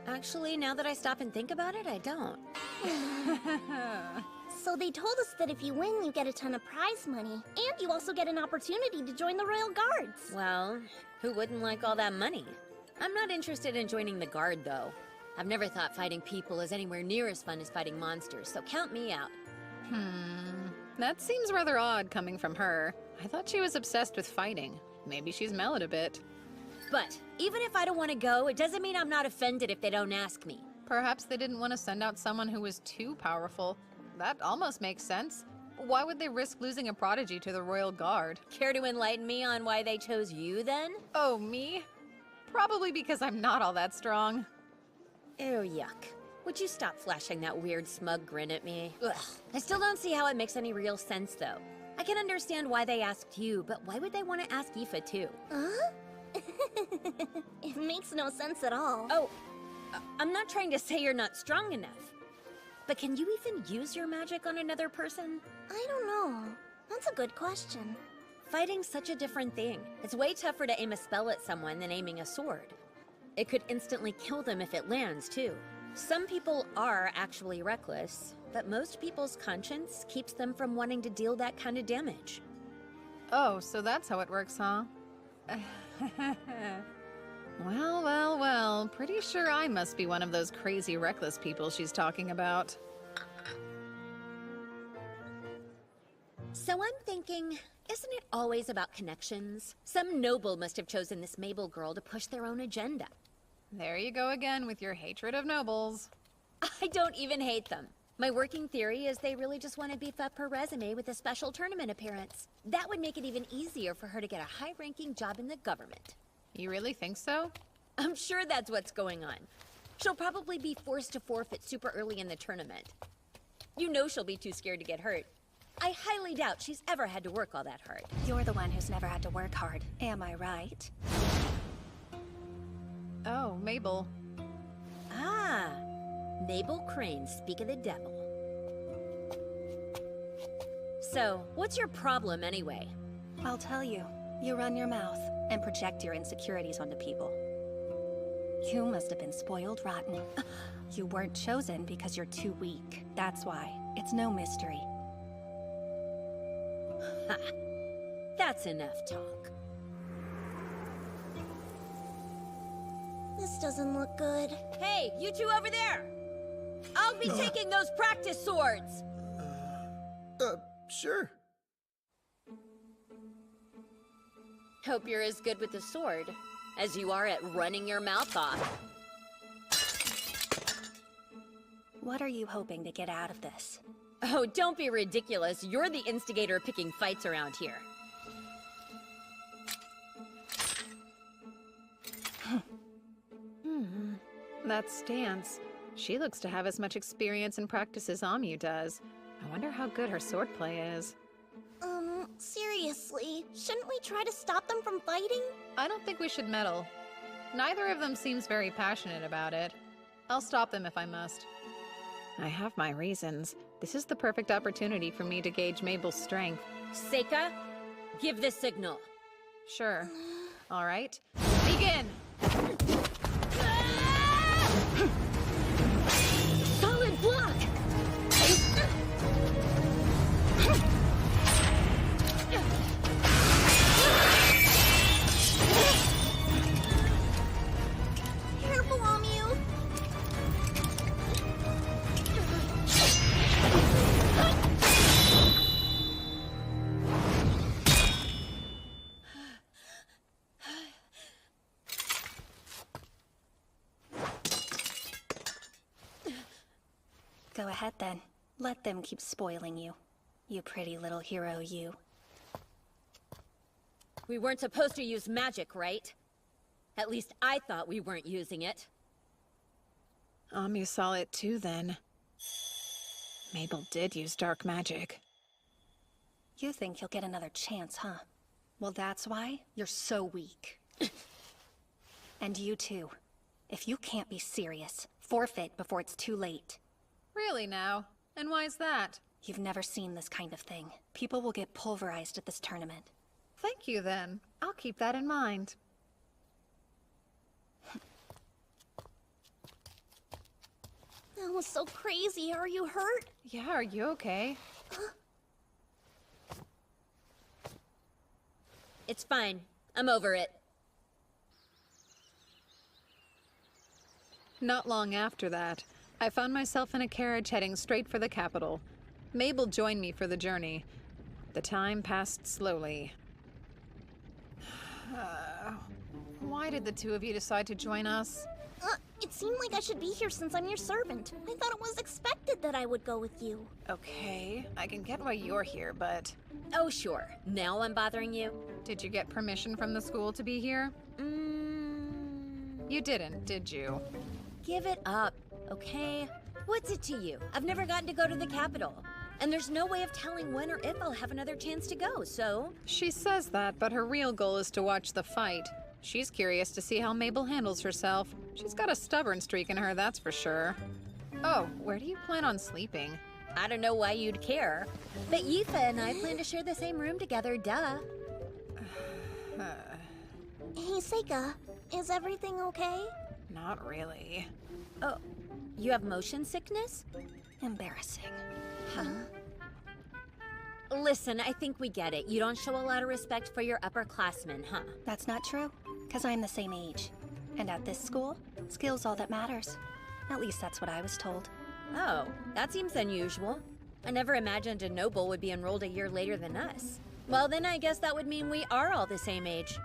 Actually, now that I stop and think about it, I don't. So they told us that if you win, you get a ton of prize money, and you also get an opportunity to join the Royal Guards. Well, who wouldn't like all that money? I'm not interested in joining the Guard, though. I've never thought fighting people is anywhere near as fun as fighting monsters, so count me out. That seems rather odd coming from her. I thought she was obsessed with fighting. Maybe she's mellowed a bit. But even if I don't want to go, it doesn't mean I'm not offended if they don't ask me. Perhaps they didn't want to send out someone who was too powerful. That almost makes sense. Why would they risk losing a prodigy to the Royal Guard? Care to enlighten me on why they chose you, then? Oh, me? Probably because I'm not all that strong. Ew, yuck. Would you stop flashing that weird smug grin at me? Ugh. I still don't see how it makes any real sense, though. I can understand why they asked you, but why would they want to ask Aoife, too? Huh? It makes no sense at all. Oh, I'm not trying to say you're not strong enough. But can you even use your magic on another person? I don't know. That's a good question. Fighting's such a different thing. It's way tougher to aim a spell at someone than aiming a sword. It could instantly kill them if it lands, too. Some people are actually reckless, but most people's conscience keeps them from wanting to deal that kind of damage. Oh, so that's how it works, huh? Well, pretty sure I must be one of those crazy reckless people she's talking about. So I'm thinking, isn't it always about connections? Some noble must have chosen this Mabel girl to push their own agenda. There you go again with your hatred of nobles. I don't even hate them. My working theory is they really just want to beef up her resume with a special tournament appearance. That would make it even easier for her to get a high-ranking job in the government. You really think so? I'm sure that's what's going on. She'll probably be forced to forfeit super early in the tournament. You know she'll be too scared to get hurt. I highly doubt she's ever had to work all that hard. You're the one who's never had to work hard. Am I right? Oh, Mabel. Ah, Mabel Crane, speak of the devil. So, what's your problem anyway? I'll tell you. You run your mouth and project your insecurities onto people. You must have been spoiled rotten. You weren't chosen because you're too weak. That's why. It's no mystery. Ha! That's enough talk. This doesn't look good. Hey, you two over there! I'll be taking those practice swords! Sure. Hope you're as good with the sword as you are at running your mouth off. What are you hoping to get out of this? Oh, don't be ridiculous. You're the instigator of picking fights around here. That stance. She looks to have as much experience and practice as Amu does. I wonder how good her swordplay is. Seriously, shouldn't we try to stop them from fighting? I don't think we should meddle. Neither of them seems very passionate about it. I'll stop them if I must. I have my reasons. This is the perfect opportunity for me to gauge Mabel's strength. Seika, give the signal. Sure. All right. Begin! Solid block! ahead then. Let them keep spoiling you. You pretty little hero, you. We weren't supposed to use magic, right? At least I thought we weren't using it. You saw it too, then. Mabel did use dark magic. You think you'll get another chance, huh? Well, that's why you're so weak. And you too. If you can't be serious, forfeit before it's too late. Really now? And why is that? You've never seen this kind of thing. People will get pulverized at this tournament. Thank you, then. I'll keep that in mind. That was so crazy. Are you hurt? Yeah, are you okay? It's fine. I'm over it. Not long after that, I found myself in a carriage heading straight for the capital. Mabel joined me for the journey. The time passed slowly. Why did the two of you decide to join us? It seemed like I should be here since I'm your servant. I thought it was expected that I would go with you. Okay, I can get why you're here, but... Oh, sure. Now I'm bothering you? Did you get permission from the school to be here? You didn't, did you? Give it up, okay? What's it to you? I've never gotten to go to the capital. And there's no way of telling when or if I'll have another chance to go, so... She says that, but her real goal is to watch the fight. She's curious to see how Mabel handles herself. She's got a stubborn streak in her, that's for sure. Oh, where do you plan on sleeping? I don't know why you'd care. But Yifa and I plan to share the same room together, duh. Hey, Seika, is everything okay? Not really. Oh, you have motion sickness? Embarrassing. Huh? Listen, I think we get it. You don't show a lot of respect for your upperclassmen, huh? That's not true, because I'm the same age. And at this school, skill's all that matters. At least that's what I was told. Oh, that seems unusual. I never imagined a noble would be enrolled a year later than us. Well, then I guess that would mean we are all the same age.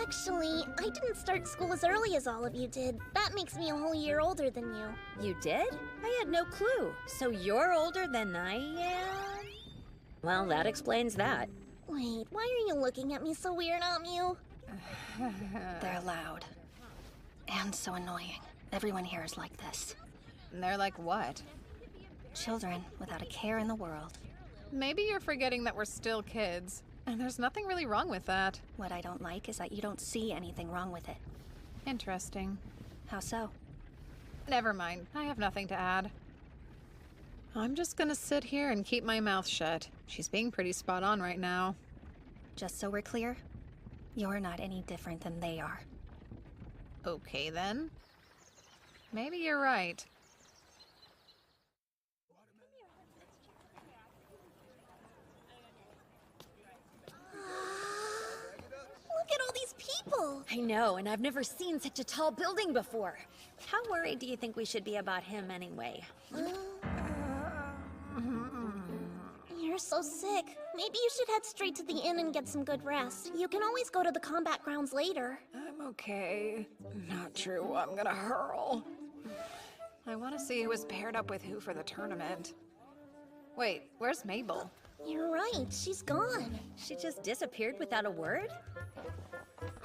Actually, I didn't start school as early as all of you did. That makes me a whole year older than you. You did? I had no clue. So you're older than I am? Well, that explains that. Wait, why are you looking at me so weird, Amyu? They're loud. And so annoying. Everyone here is like this. They're like what? Children without a care in the world. Maybe you're forgetting that we're still kids. And there's nothing really wrong with that. What I don't like is that you don't see anything wrong with it. Interesting. How so? Never mind. I have nothing to add. I'm just gonna sit here and keep my mouth shut. She's being pretty spot on right now. Just so we're clear, you're not any different than they are. Okay, then. Maybe you're right. Look at all these people! I know, and I've never seen such a tall building before. How worried do you think we should be about him anyway? You're so sick. Maybe you should head straight to the inn and get some good rest. You can always go to the combat grounds later. I'm okay. Not true. I'm gonna hurl. I want to see who is paired up with who for the tournament. Wait, where's Mabel? You're right, she's gone. She just disappeared without a word?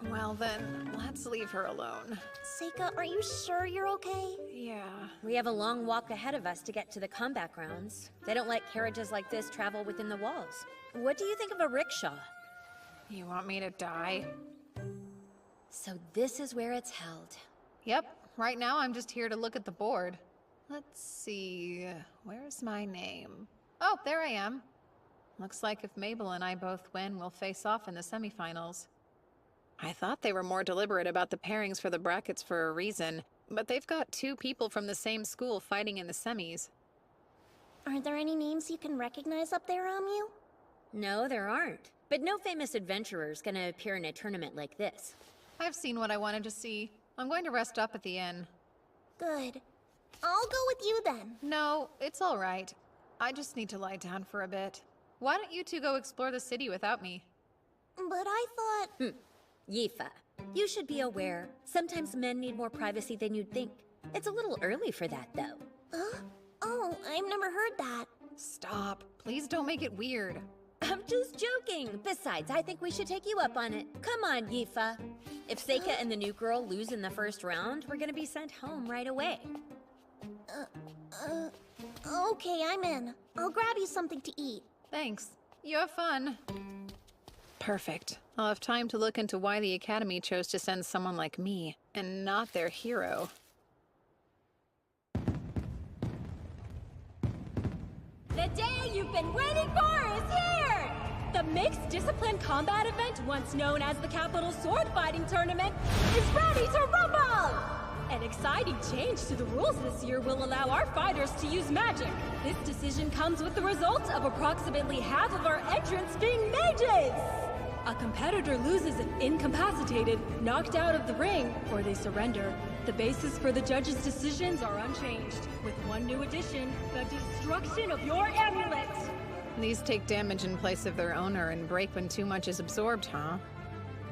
Well then, let's leave her alone. Seika, are you sure you're okay? Yeah. We have a long walk ahead of us to get to the combat grounds. They don't let carriages like this travel within the walls. What do you think of a rickshaw? You want me to die? So this is where it's held. Yep. Right now I'm just here to look at the board. Let's see. Where's my name? Oh, there I am. Looks like if Mabel and I both win, we'll face off in the semifinals. I thought they were more deliberate about the pairings for the brackets for a reason, but they've got two people from the same school fighting in the semis. Are there any names you can recognize up there, Amyu? No, there aren't. But no famous adventurer's gonna appear in a tournament like this. I've seen what I wanted to see. I'm going to rest up at the inn. Good. I'll go with you then. No, it's all right. I just need to lie down for a bit. Why don't you two go explore the city without me? But I thought... Yifa, you should be aware. Sometimes men need more privacy than you'd think. It's a little early for that, though. Oh, I've never heard that. Stop. Please don't make it weird. I'm just joking. Besides, I think we should take you up on it. Come on, Yifa. If Seika and the new girl lose in the first round, we're gonna be sent home right away. Okay, I'm in. I'll grab you something to eat. Thanks. You have fun. Perfect. I'll have time to look into why the Academy chose to send someone like me, and not their hero. The day you've been waiting for is here! The Mixed Discipline Combat event, once known as the Capital Sword Fighting Tournament, is ready to rumble! An exciting change to the rules this year will allow our fighters to use magic. This decision comes with the result of approximately half of our entrants being mages! A competitor loses if incapacitated, knocked out of the ring, or they surrender. The basis for the judges' decisions are unchanged, with one new addition, the destruction of your amulet! These take damage in place of their owner and break when too much is absorbed, huh?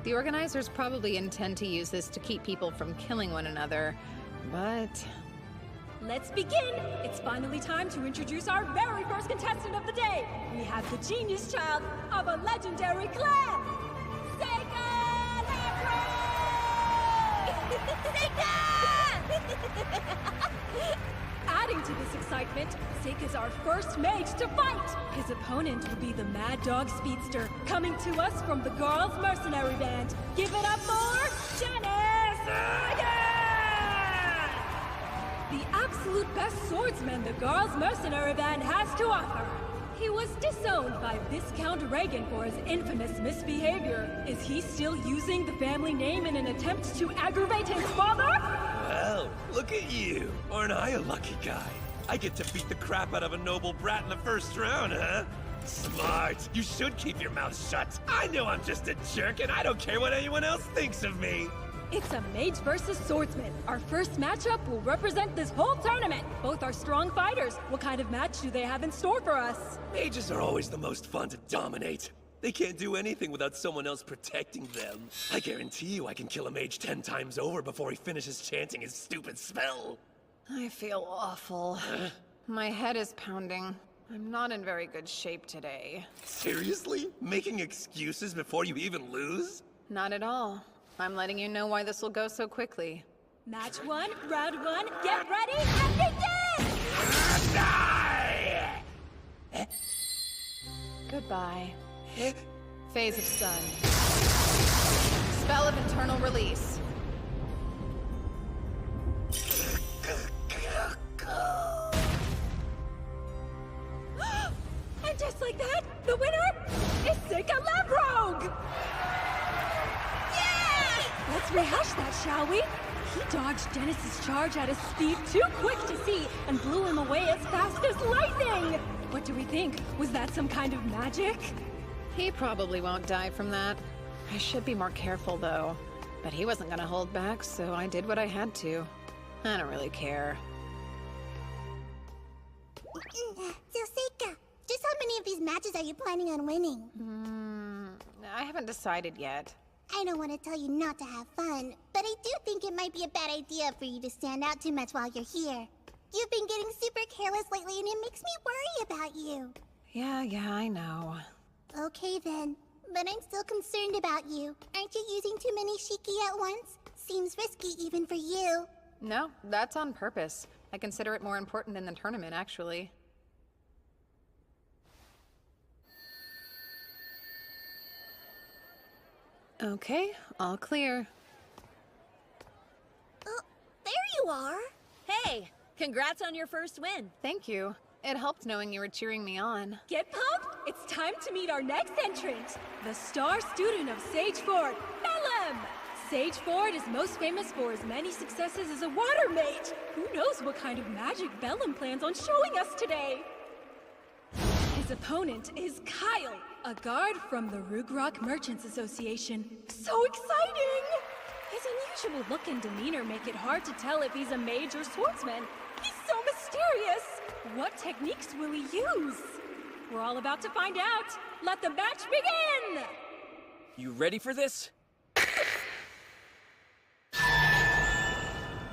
The organizers probably intend to use this to keep people from killing one another, but... Let's begin! It's finally time to introduce our very first contestant of the day! We have the genius child of a legendary clan! Seika Adding to this excitement, Seika's our first mage to fight! His opponent will be the Mad Dog Speedster, coming to us from the Girls' Mercenary Band. Give it up for Janice! The absolute best swordsman the Girls' Mercenary Band has to offer. He was disowned by Viscount Reagan for his infamous misbehavior. Is he still using the family name in an attempt to aggravate his father? Well, look at you. Aren't I a lucky guy? I get to beat the crap out of a noble brat in the first round, huh? Smart. You should keep your mouth shut. I know I'm just a jerk, and I don't care what anyone else thinks of me. It's a mage versus swordsman. Our first matchup will represent this whole tournament. Both are strong fighters. What kind of match do they have in store for us? Mages are always the most fun to dominate. They can't do anything without someone else protecting them. I guarantee you I can kill a mage 10 times over before he finishes chanting his stupid spell. I feel awful. My head is pounding. I'm not in very good shape today. Seriously? Making excuses before you even lose? Not at all. I'm letting you know why this will go so quickly. Match 1, round 1, get ready, and begin! Die! Goodbye. Phase of Sun. Spell of Internal Release. And just like that, the winner is Seika Lamprogue! Let's rehash that, shall we? He dodged Dennis's charge at a speed too quick to see and blew him away as fast as lightning! What do we think? Was that some kind of magic? He probably won't die from that. I should be more careful, though. But he wasn't gonna hold back, so I did what I had to. I don't really care. So, Seika, just how many of these matches are you planning on winning? I haven't decided yet. I don't want to tell you not to have fun, but I do think it might be a bad idea for you to stand out too much while you're here. You've been getting super careless lately, and it makes me worry about you. Yeah, I know. Okay then, but I'm still concerned about you. Aren't you using too many shiki at once? Seems risky even for you. No, that's on purpose. I consider it more important than the tournament, actually. Okay, all clear. There you are! Hey, congrats on your first win. Thank you. It helped knowing you were cheering me on. Get pumped? It's time to meet our next entrant, the star student of Sage Ford, Bellum! Sage Ford is most famous for his many successes as a water mage. Who knows what kind of magic Bellum plans on showing us today? His opponent is Kyle, a guard from the Rugrock Merchants Association. So exciting! His unusual look and demeanor make it hard to tell if he's a mage or swordsman. He's so mysterious! What techniques will he use? We're all about to find out. Let the match begin! You ready for this?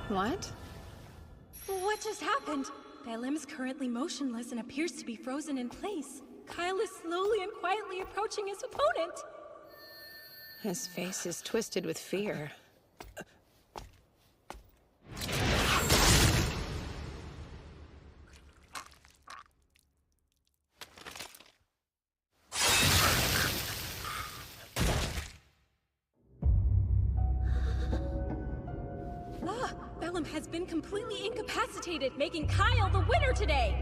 What? What just happened? Belem's currently motionless and appears to be frozen in place. Kyle is slowly and quietly approaching his opponent. His face is twisted with fear. Belem has been completely incapacitated, making Kyle the winner today!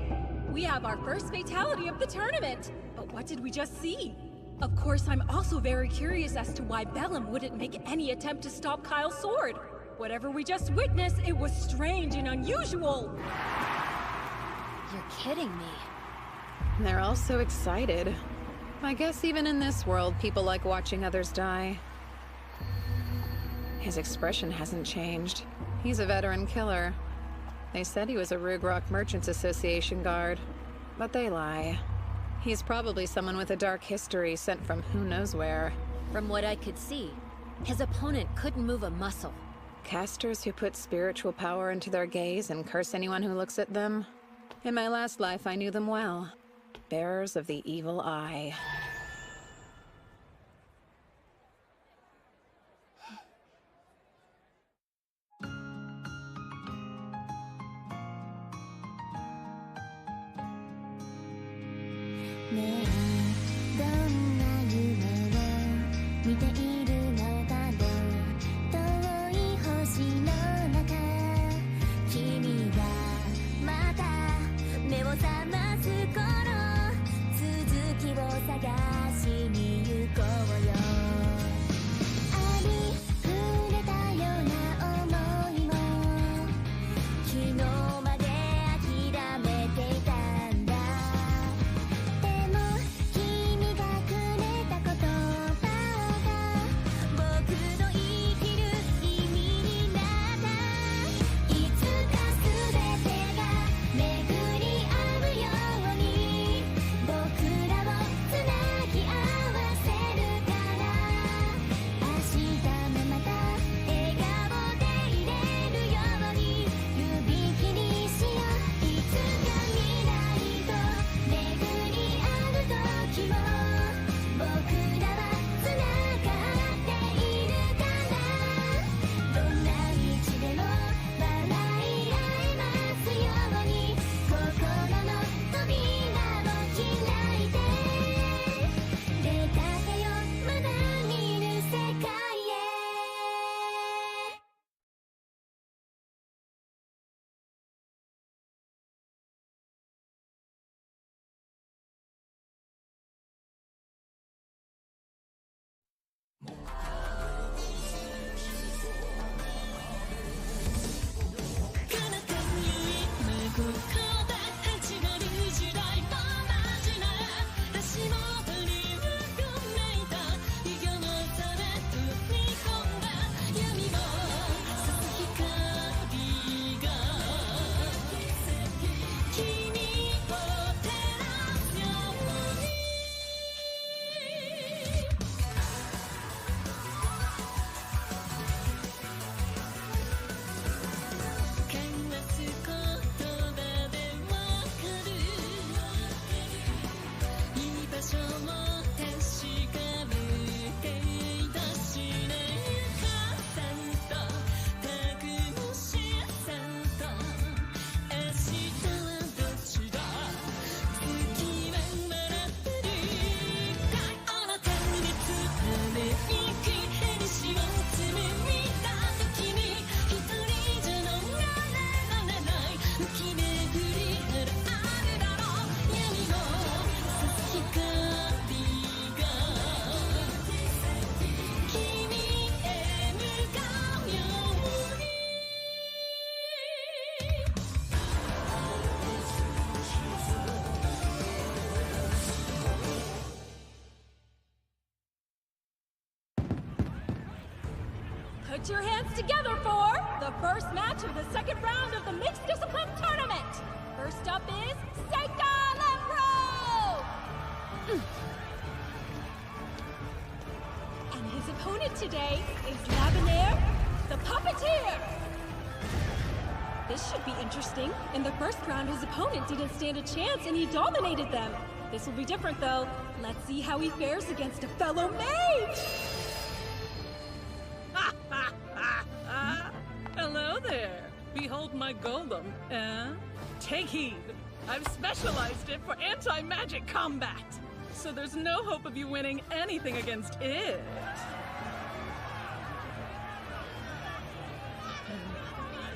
We have our first fatality of the tournament! But what did we just see? Of course, I'm also very curious as to why Belem wouldn't make any attempt to stop Kyle's sword. Whatever we just witnessed, it was strange and unusual! You're kidding me. They're all so excited. I guess even in this world, people like watching others die. His expression hasn't changed. He's a veteran killer. They said he was a Rugrock Merchants Association guard, but they lie. He's probably someone with a dark history sent from who knows where. From what I could see, his opponent couldn't move a muscle. Casters who put spiritual power into their gaze and curse anyone who looks at them? In my last life, I knew them well. Bearers of the evil eye. Put your hands together for the first match of the second round of the Mixed Discipline Tournament! First up is Seika Lempro! And his opponent today is Labonaire, the Puppeteer! This should be interesting. In the first round, his opponent didn't stand a chance and he dominated them. This will be different, though. Let's see how he fares against a fellow mage! Hello there. Behold my golem, eh? Take heed. I've specialized it for anti-magic combat. So there's no hope of you winning anything against it.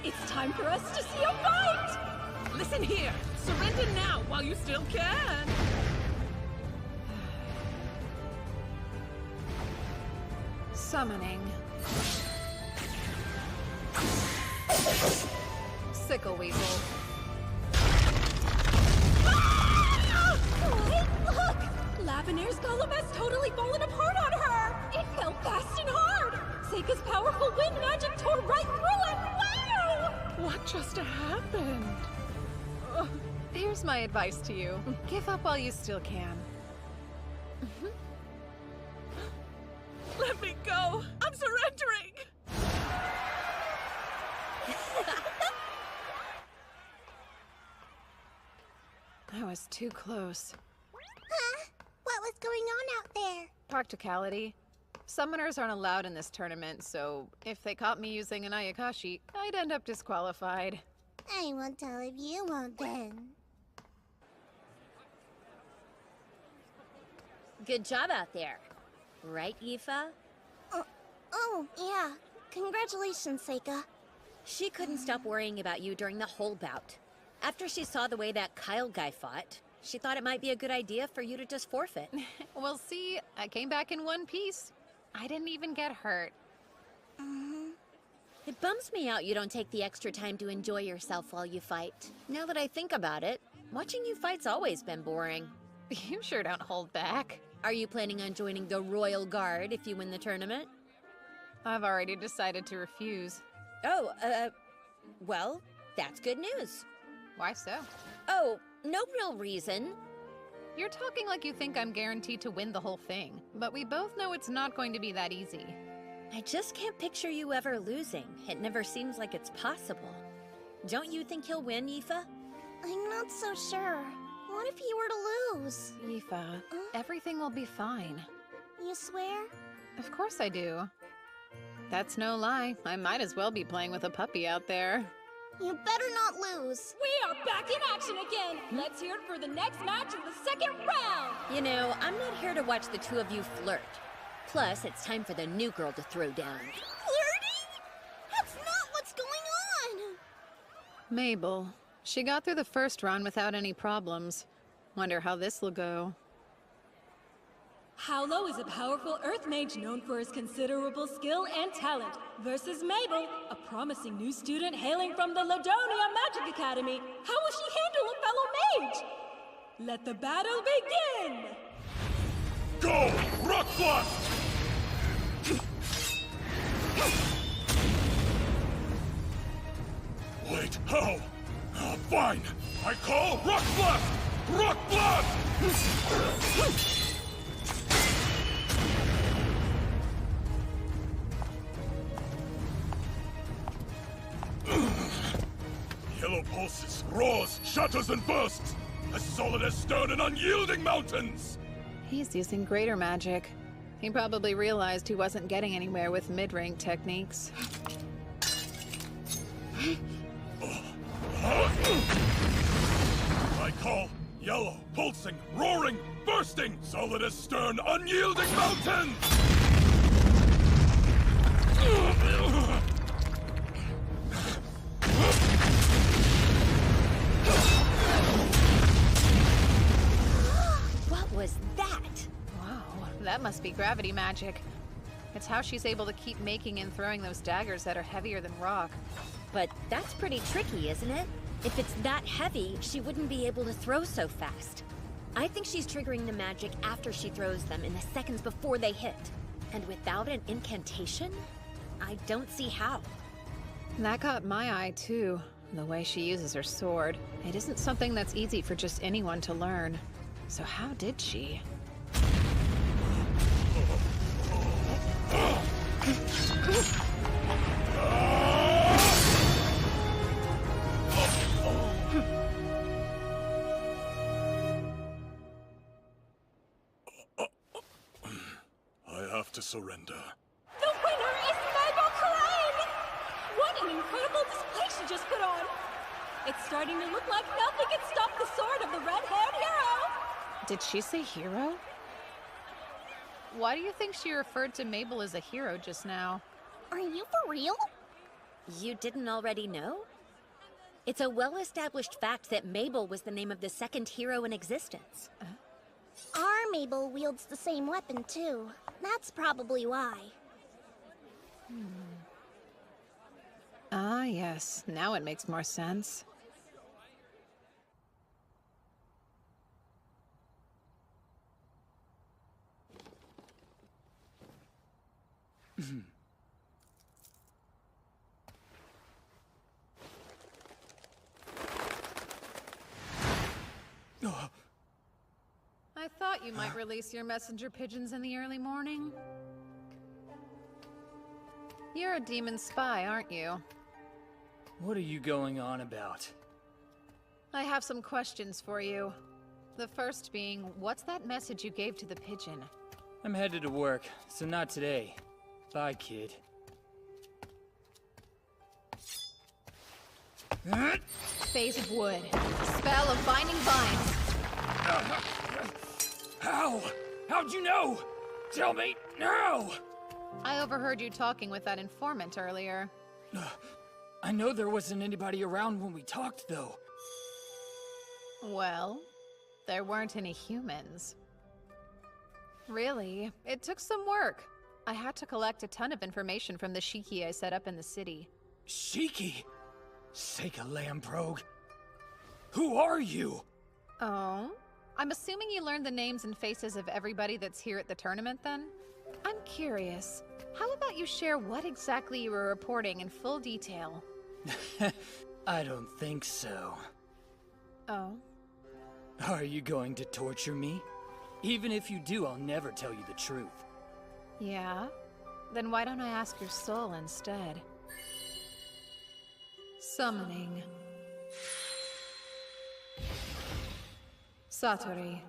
It's time for us to see a fight! Listen here. Surrender now while you still can. Summoning. Sickle Weasel. Wait, look! Lavenair's golem has totally fallen apart on her! It fell fast and hard! Seika's powerful wind magic tore right through it! Wow! What just happened? Here's my advice to you. Give up while you still can. Let me go! I'm surrendering! That was too close. Huh? What was going on out there? Practicality. Summoners aren't allowed in this tournament, so if they caught me using an Ayakashi, I'd end up disqualified. I won't tell if you won't then. Good job out there. Right, Aoife? Oh, yeah. Congratulations, Seika. She couldn't stop worrying about you during the whole bout. After she saw the way that Kyle guy fought, she thought it might be a good idea for you to just forfeit. Well, see, I came back in one piece. I didn't even get hurt. It bums me out you don't take the extra time to enjoy yourself while you fight. Now that I think about it, watching you fight's always been boring. You sure don't hold back. Are you planning on joining the Royal Guard if you win the tournament? I've already decided to refuse. Oh, well, that's good news. Why so? Oh, no real reason. You're talking like you think I'm guaranteed to win the whole thing, but we both know it's not going to be that easy. I just can't picture you ever losing. It never seems like it's possible. Don't you think he'll win, Aoife? I'm not so sure. What if you were to lose? Aoife, everything will be fine. You swear? Of course I do. That's no lie. I might as well be playing with a puppy out there. You better not lose. We are back in action again! Let's hear it for the next match of the second round! You know, I'm not here to watch the two of you flirt. Plus, it's time for the new girl to throw down. Flirting? That's not what's going on! Mabel. She got through the first round without any problems. Wonder how this will go. Howlo is a powerful earth mage known for his considerable skill and talent, versus Mabel, a promising new student hailing from the Ladonia Magic Academy. How will she handle a fellow mage? Let the battle begin! Go! Rock Blast! Wait, how? Fine! I call Rock Blast! Rock Blast! Yellow pulses, roars, shatters and bursts! As solid as stone and unyielding mountains! He's using greater magic. He probably realized he wasn't getting anywhere with mid-rank techniques. I call yellow, pulsing, roaring, bursting, solid as stern, unyielding mountains! What was that? Wow, that must be gravity magic. It's how she's able to keep making and throwing those daggers that are heavier than rock. But that's pretty tricky, isn't it? If it's that heavy, she wouldn't be able to throw so fast. I think she's triggering the magic after she throws them in the seconds before they hit. And without an incantation, I don't see how. That caught my eye too, the way she uses her sword. It isn't something that's easy for just anyone to learn. So how did she? have to surrender. The winner is Mabel Crane! What an incredible display she just put on! It's starting to look like nothing can stop the sword of the red-haired hero! Did she say hero? Why do you think she referred to Mabel as a hero just now? Are you for real? You didn't already know? It's a well-established fact that Mabel was the name of the second hero in existence. Our Mabel wields the same weapon, too. That's probably why. Ah, yes. Now it makes more sense. I thought you might release your messenger pigeons in the early morning. You're a demon spy, aren't you? What are you going on about? I have some questions for you. The first being, what's that message you gave to the pigeon? I'm headed to work, so not today. Bye, kid. Phase of wood. Spell of binding vines. How? How'd you know? Tell me now! I overheard you talking with that informant earlier. I know there wasn't anybody around when we talked, though. Well, there weren't any humans. Really, it took some work. I had to collect a ton of information from the Shiki I set up in the city. Shiki? Seka Lamprogue? Who are you? Oh? I'm assuming you learned the names and faces of everybody that's here at the tournament, then? I'm curious. How about you share what exactly you were reporting in full detail? I don't think so. Oh? Are you going to torture me? Even if you do, I'll never tell you the truth. Yeah? Then why don't I ask your soul instead? Summoning. Satori.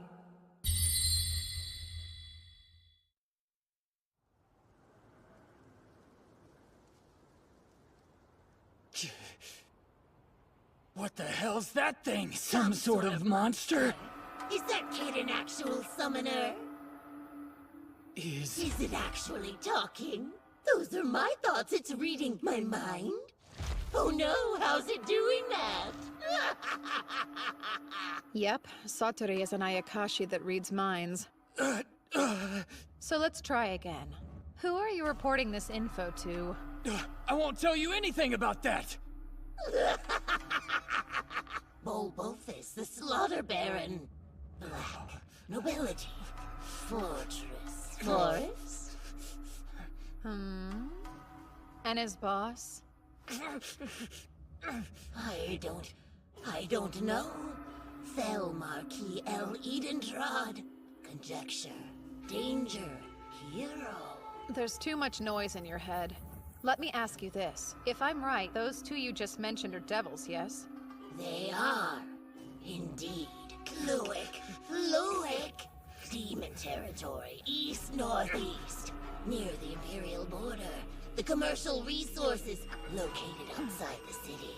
What the hell's that thing? Some sort of monster? Is that kid an actual summoner? Is it actually talking? Those are my thoughts. It's reading my mind. Oh no, how's it doing that? Yep, Satori is an Ayakashi that reads minds. So let's try again. Who are you reporting this info to? I won't tell you anything about that! Bulbofus, the Slaughter Baron. Black. Nobility. Fortress. Forest. And his boss? I don't know. Fell Marquis L. Edentrod. Conjecture. Danger. Hero. There's too much noise in your head. Let me ask you this. If I'm right, those two you just mentioned are devils, yes? They are. Indeed. Fluic. Demon territory. East-northeast. Near the Imperial border. The commercial resources located outside the city.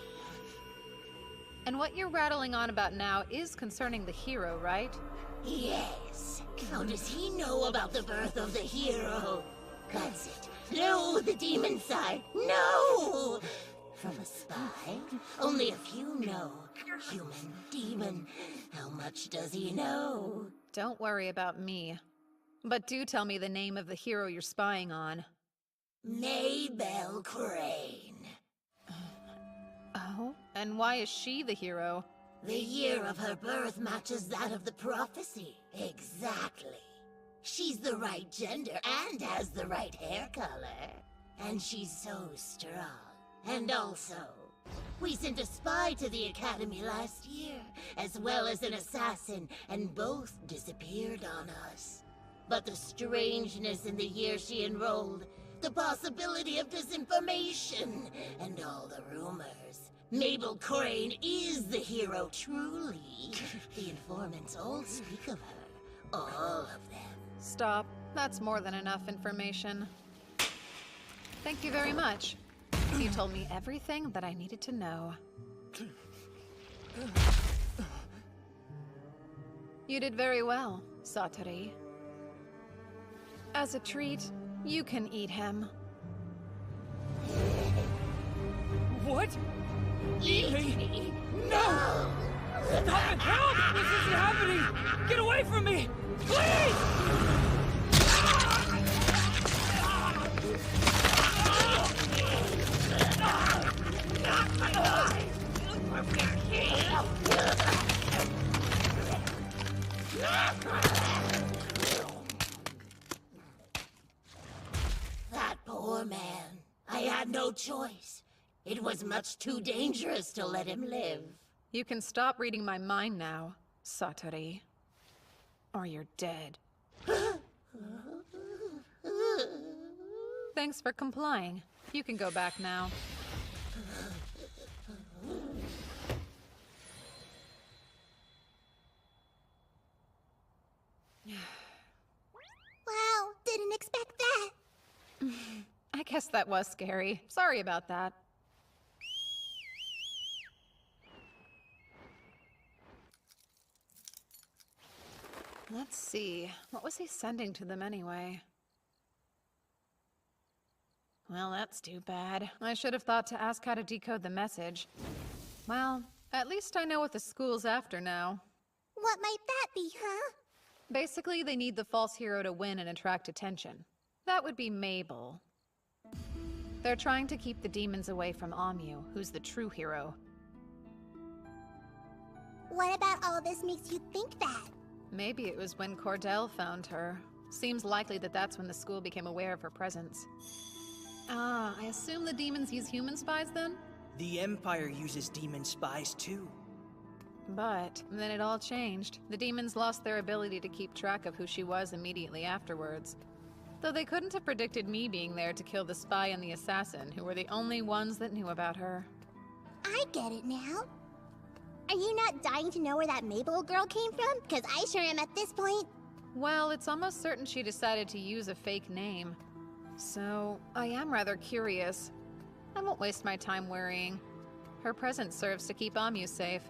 And what you're rattling on about now is concerning the hero, right? Yes. How does he know about the birth of the hero? That's it. No, the demon side. No! From a spy, only a few know. Human, demon, how much does he know? Don't worry about me. But do tell me the name of the hero you're spying on. Mabel Crane. Oh? And why is she the hero? The year of her birth matches that of the prophecy. Exactly. She's the right gender and has the right hair color. And she's so strong. And also, we sent a spy to the Academy last year, as well as an assassin, and both disappeared on us. But the strangeness in the year she enrolled, the possibility of disinformation, and all the rumors. Mabel Crane is the hero, truly. The informants all speak of her. All of them. Stop. That's more than enough information. Thank you very much. You told me everything that I needed to know. You did very well, Satori. As a treat, you can eat him. What? Eat me? No! Stop it! Help! This isn't happening! Get away from me! Please! That poor man. I had no choice. It was much too dangerous to let him live. You can stop reading my mind now, Satori. Or you're dead. Thanks for complying. You can go back now. Wow, didn't expect that. I guess that was scary. Sorry about that. Let's see. What was he sending to them anyway? Well, that's too bad. I should have thought to ask how to decode the message. Well, at least I know what the school's after now. What might that be, huh? Basically, they need the false hero to win and attract attention. That would be Mabel. They're trying to keep the demons away from Amu, who's the true hero. What about all this makes you think that? Maybe it was when Cordell found her. Seems likely that that's when the school became aware of her presence. Ah, I assume the demons use human spies then? The Empire uses demon spies too. But then it all changed. The demons lost their ability to keep track of who she was immediately afterwards. Though they couldn't have predicted me being there to kill the spy and the assassin, who were the only ones that knew about her. I get it now. Are you not dying to know where that Mabel girl came from? Because I sure am at this point. Well, it's almost certain she decided to use a fake name. So, I am rather curious. I won't waste my time worrying. Her presence serves to keep Amu safe.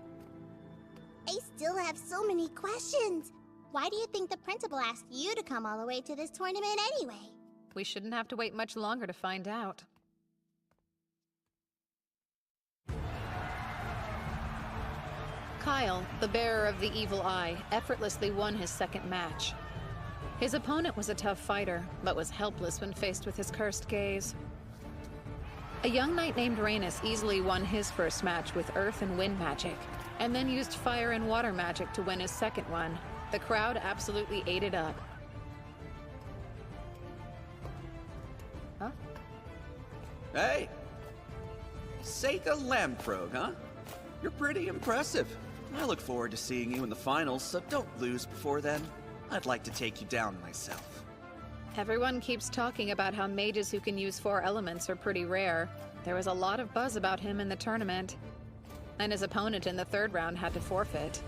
I still have so many questions. Why do you think the principal asked you to come all the way to this tournament anyway? We shouldn't have to wait much longer to find out. Kyle, the bearer of the evil eye, effortlessly won his second match. His opponent was a tough fighter, but was helpless when faced with his cursed gaze. A young knight named Rhaenys easily won his first match with earth and wind magic, and then used fire and water magic to win his second one. The crowd absolutely ate it up. Huh? Hey! Seika Lamprogue, huh? You're pretty impressive. I look forward to seeing you in the finals, so don't lose before then. I'd like to take you down myself. Everyone keeps talking about how mages who can use 4 elements are pretty rare. There was a lot of buzz about him in the tournament. And his opponent in the 3rd round had to forfeit.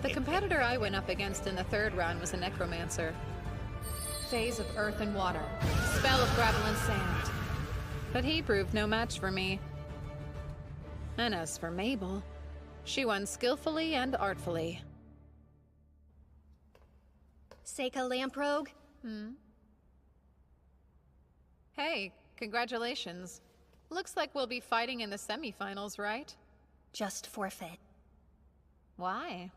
The competitor I went up against in the 3rd round was a necromancer. Phase of earth and water. Spell of gravel and sand. But he proved no match for me. And as for Mabel, she won skillfully and artfully. Seika Lamprogue? Hey, congratulations. Looks like we'll be fighting in the semifinals, right? Just forfeit. Why?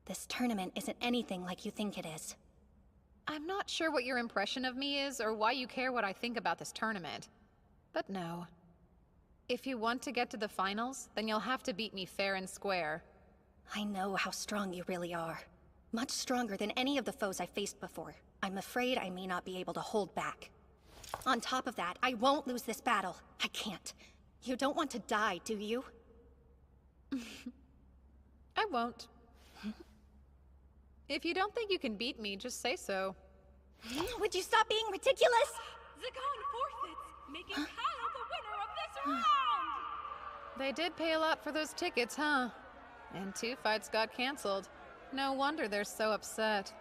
This tournament isn't anything like you think it is. I'm not sure what your impression of me is or why you care what I think about this tournament. But no. If you want to get to the finals, then you'll have to beat me fair and square. I know how strong you really are. Much stronger than any of the foes I faced before. I'm afraid I may not be able to hold back. On top of that, I won't lose this battle. I can't. You don't want to die, do you? I won't. If you don't think you can beat me, just say so. Would you stop being ridiculous? Zagon forfeits, making Kyle the winner of this round! They did pay a lot for those tickets, huh? And 2 fights got canceled. No wonder they're so upset.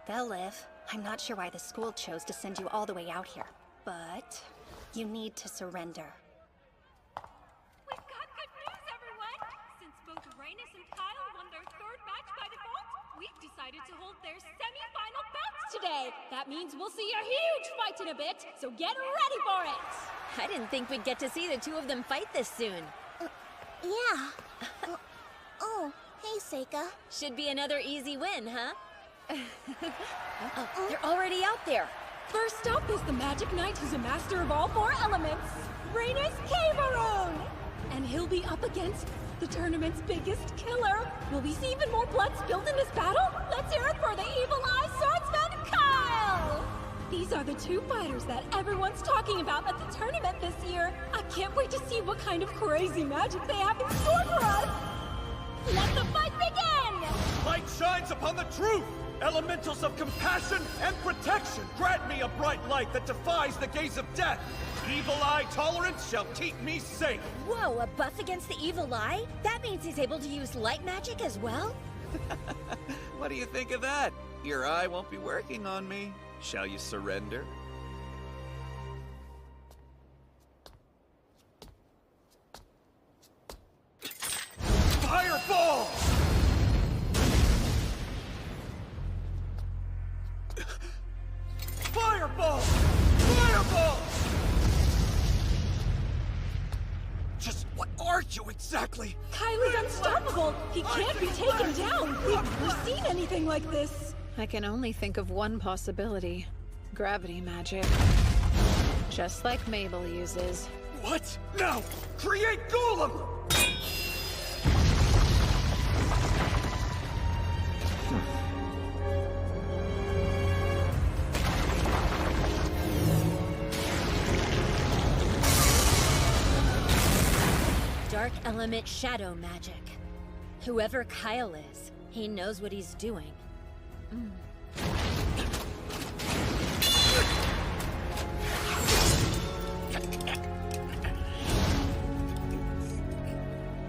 They'll live. I'm not sure why the school chose to send you all the way out here, but you need to surrender. We've got good news, everyone! Since both Rhaenys and Kyle won their third match by default, we've decided to hold their semi-final bouts today. That means we'll see a huge fight in a bit, so get ready for it! I didn't think we'd get to see the two of them fight this soon. Yeah. Oh, hey, Seika. Should be another easy win, huh? Oh, they're already out there. First up is the Magic Knight who's a master of all four elements, Rhaenys Cameron! And he'll be up against the tournament's biggest killer. Will we see even more blood spilled in this battle? Let's hear it for the Evil Eye Swordsman, Kyle! These are the two fighters that everyone's talking about at the tournament this year. I can't wait to see what kind of crazy magic they have in store for us! Let the fight begin! Light shines upon the truth! Elementals of compassion and protection, grant me a bright light that defies the gaze of death. Evil eye tolerance shall keep me safe. Whoa, a buff against the evil eye? That means he's able to use light magic as well? What do you think of that? Your eye won't be working on me. Shall you surrender? Fireball! Fireball! Fireball! Just what are you exactly? Kyle is unstoppable! He can't be taken down! We've never seen anything like this! I can only think of one possibility. Gravity magic. Just like Mabel uses. What? Now! Create Golem! Dark element shadow magic. Whoever Kyle is, he knows what he's doing.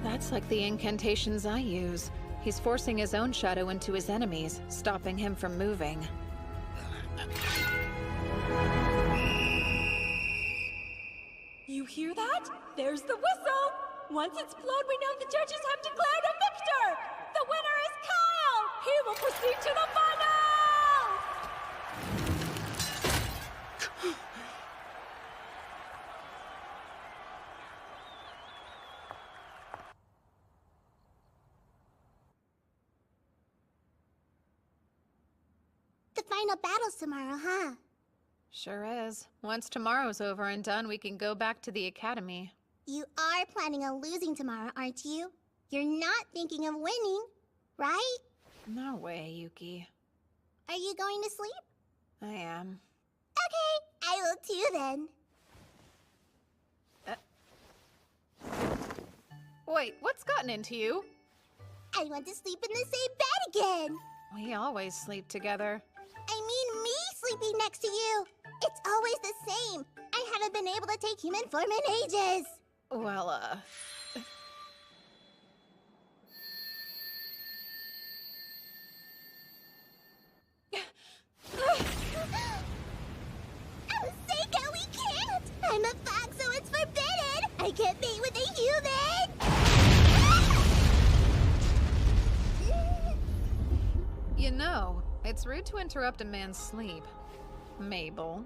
That's like the incantations I use. He's forcing his own shadow into his enemies, stopping him from moving. You hear that? There's the whistle! Once it's blown, we know the judges have declared a victor! The winner is Kyle! He will proceed to the finals! The final battle's tomorrow, huh? Sure is. Once tomorrow's over and done, we can go back to the academy. You are planning on losing tomorrow, aren't you? You're not thinking of winning, right? No way, Yuki. Are you going to sleep? I am. Okay, I will too then. Wait, what's gotten into you? I want to sleep in the same bed again. We always sleep together. I mean me sleeping next to you. It's always the same. I haven't been able to take human form in ages. Well, Oh, Seika, we can't! I'm a fox, so it's forbidden! I can't mate with a human! you know, it's rude to interrupt a man's sleep. Mabel.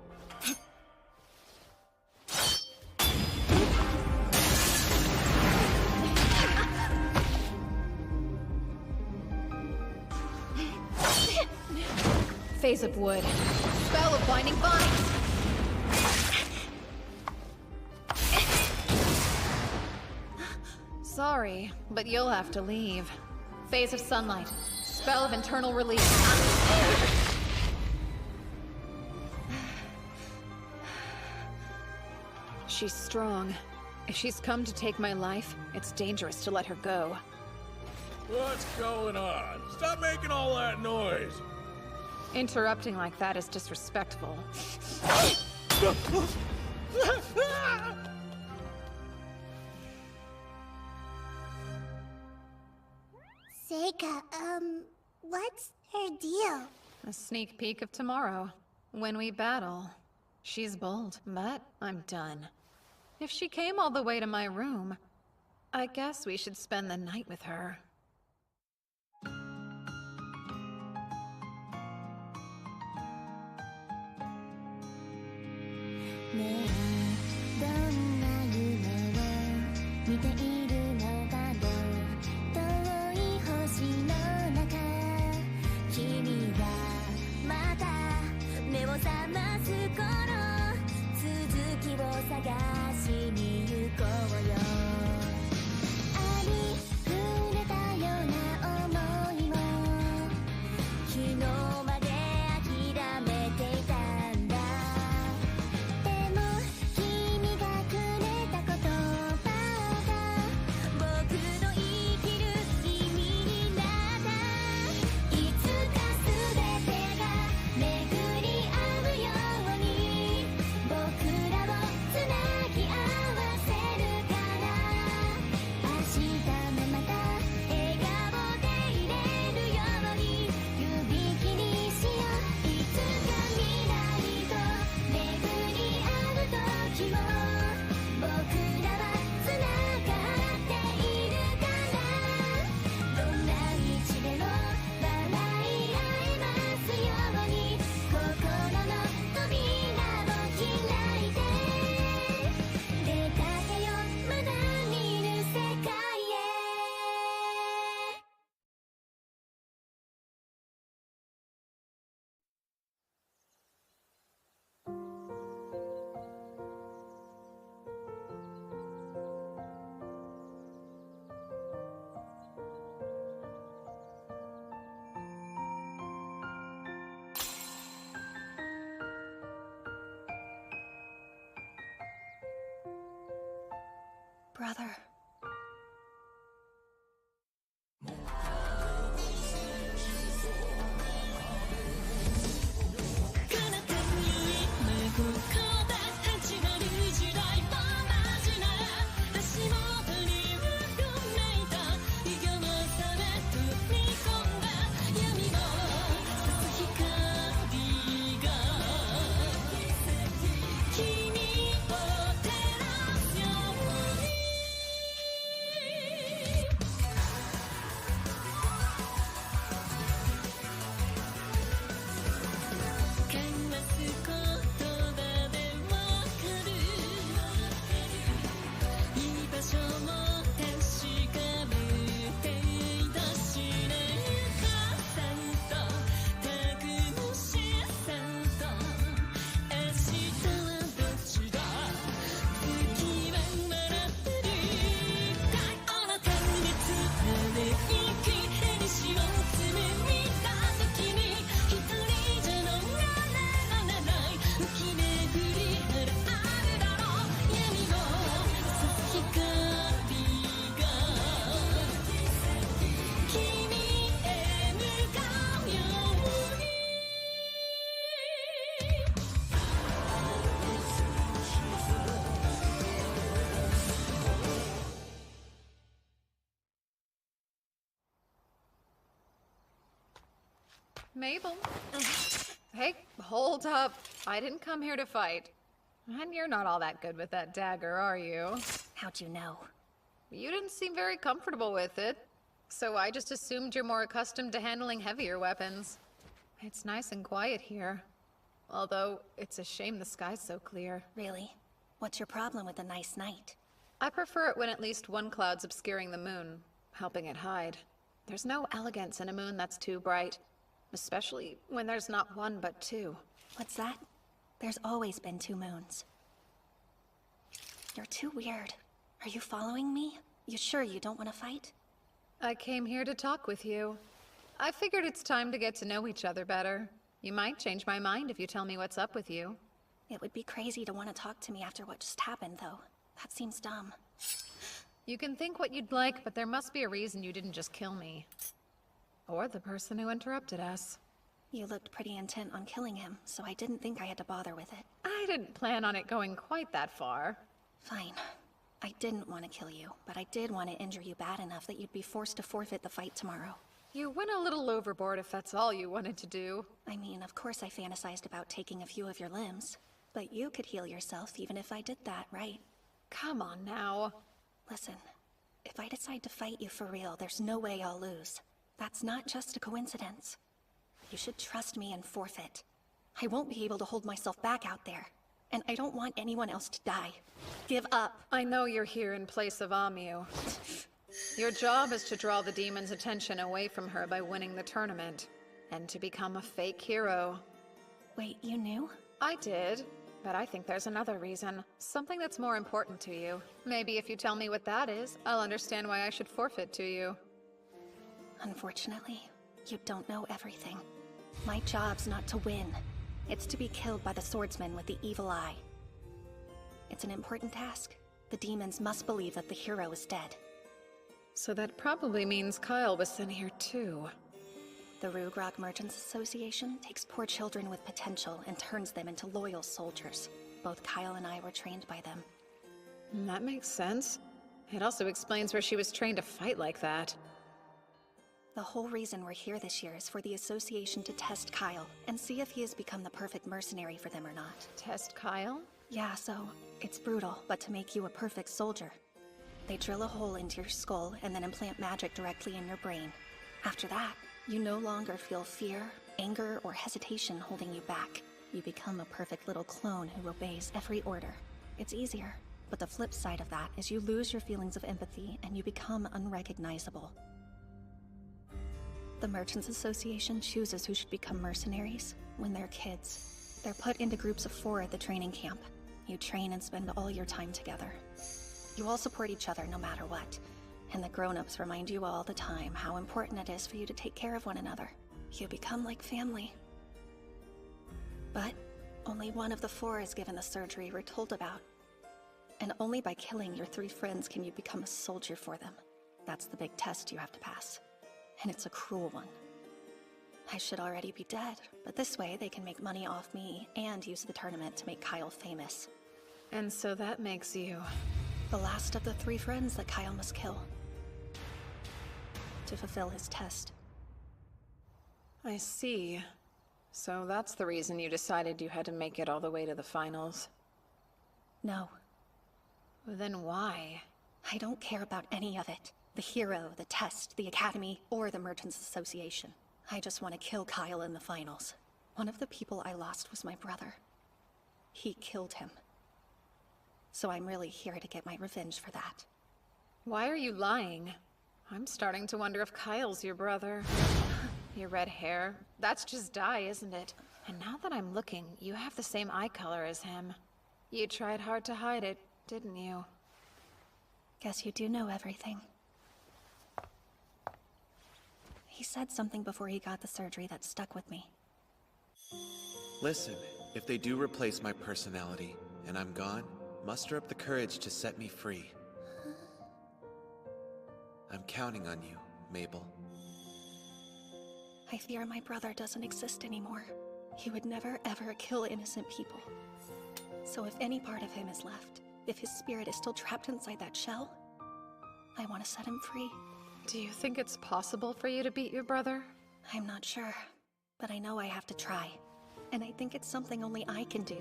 Phase of wood. Spell of blinding vines. Sorry, but you'll have to leave. Phase of sunlight. Spell of internal release. She's strong. If she's come to take my life, it's dangerous to let her go. What's going on? Stop making all that noise! Interrupting like that is disrespectful. Seika, What's her deal? A sneak peek of tomorrow. When we battle. She's bold, but I'm done. If she came all the way to my room, I guess we should spend the night with her. Brother. Mabel. Hey, hold up. I didn't come here to fight. And you're not all that good with that dagger, are you? How'd you know? You didn't seem very comfortable with it. So I just assumed you're more accustomed to handling heavier weapons. It's nice and quiet here. Although, it's a shame the sky's so clear. Really? What's your problem with a nice night? I prefer it when at least one cloud's obscuring the moon, helping it hide. There's no elegance in a moon that's too bright. Especially when there's not one but two. What's that? There's always been two moons. You're too weird. Are you following me? You sure you don't want to fight? I came here to talk with you. I figured it's time to get to know each other better. You might change my mind if you tell me what's up with you. It would be crazy to want to talk to me after what just happened, though. That seems dumb. You can think what you'd like, but there must be a reason you didn't just kill me. Or the person who interrupted us. You looked pretty intent on killing him, so I didn't think I had to bother with it. I didn't plan on it going quite that far. Fine. I didn't want to kill you, but I did want to injure you bad enough that you'd be forced to forfeit the fight tomorrow. You went a little overboard if that's all you wanted to do. I mean, of course I fantasized about taking a few of your limbs. But you could heal yourself even if I did that, right? Come on now. Listen, if I decide to fight you for real, there's no way I'll lose. That's not just a coincidence. You should trust me and forfeit. I won't be able to hold myself back out there. And I don't want anyone else to die. Give up. I know you're here in place of Amu. Your job is to draw the demon's attention away from her by winning the tournament. And to become a fake hero. Wait, you knew? I did. But I think there's another reason. Something that's more important to you. Maybe if you tell me what that is, I'll understand why I should forfeit to you. Unfortunately, you don't know everything. My job's not to win. It's to be killed by the swordsman with the evil eye. It's an important task. The demons must believe that the hero is dead. So that probably means Kyle was sent here too. The Rugrog Merchants Association takes poor children with potential and turns them into loyal soldiers. Both Kyle and I were trained by them. That makes sense. It also explains where she was trained to fight like that. The whole reason we're here this year is for the association to test Kyle and see if he has become the perfect mercenary for them or not. Test Kyle? Yeah, so it's brutal, but to make you a perfect soldier. They drill a hole into your skull and then implant magic directly in your brain. After that, you no longer feel fear, anger, or hesitation holding you back. You become a perfect little clone who obeys every order. It's easier, but the flip side of that is you lose your feelings of empathy and you become unrecognizable. The Merchants Association chooses who should become mercenaries when they're kids. They're put into groups of 4 at the training camp. You train and spend all your time together. You all support each other no matter what. And the grown-ups remind you all the time how important it is for you to take care of one another. You become like family. But only one of the 4 is given the surgery we're told about. And only by killing your 3 friends can you become a soldier for them. That's the big test you have to pass. And it's a cruel one. I should already be dead, but this way they can make money off me and use the tournament to make Kyle famous. And so that makes you... the last of the 3 friends that Kyle must kill. To fulfill his test. I see. So that's the reason you decided you had to make it all the way to the finals. No. Then why? I don't care about any of it. The hero, the test, the academy, or the Merchants Association. I just want to kill Kyle in the finals. One of the people I lost was my brother. He killed him. So I'm really here to get my revenge for that. Why are you lying? I'm starting to wonder if Kyle's your brother. Your red hair, that's just dye, isn't it? And now that I'm looking, you have the same eye color as him. You tried hard to hide it, didn't you? Guess you do know everything. He said something before he got the surgery that stuck with me. Listen, if they do replace my personality, and I'm gone, muster up the courage to set me free. I'm counting on you, Mabel. I fear my brother doesn't exist anymore. He would never ever kill innocent people. So if any part of him is left, if his spirit is still trapped inside that shell, I want to set him free. Do you think it's possible for you to beat your brother? I'm not sure, but I know I have to try. And I think it's something only I can do.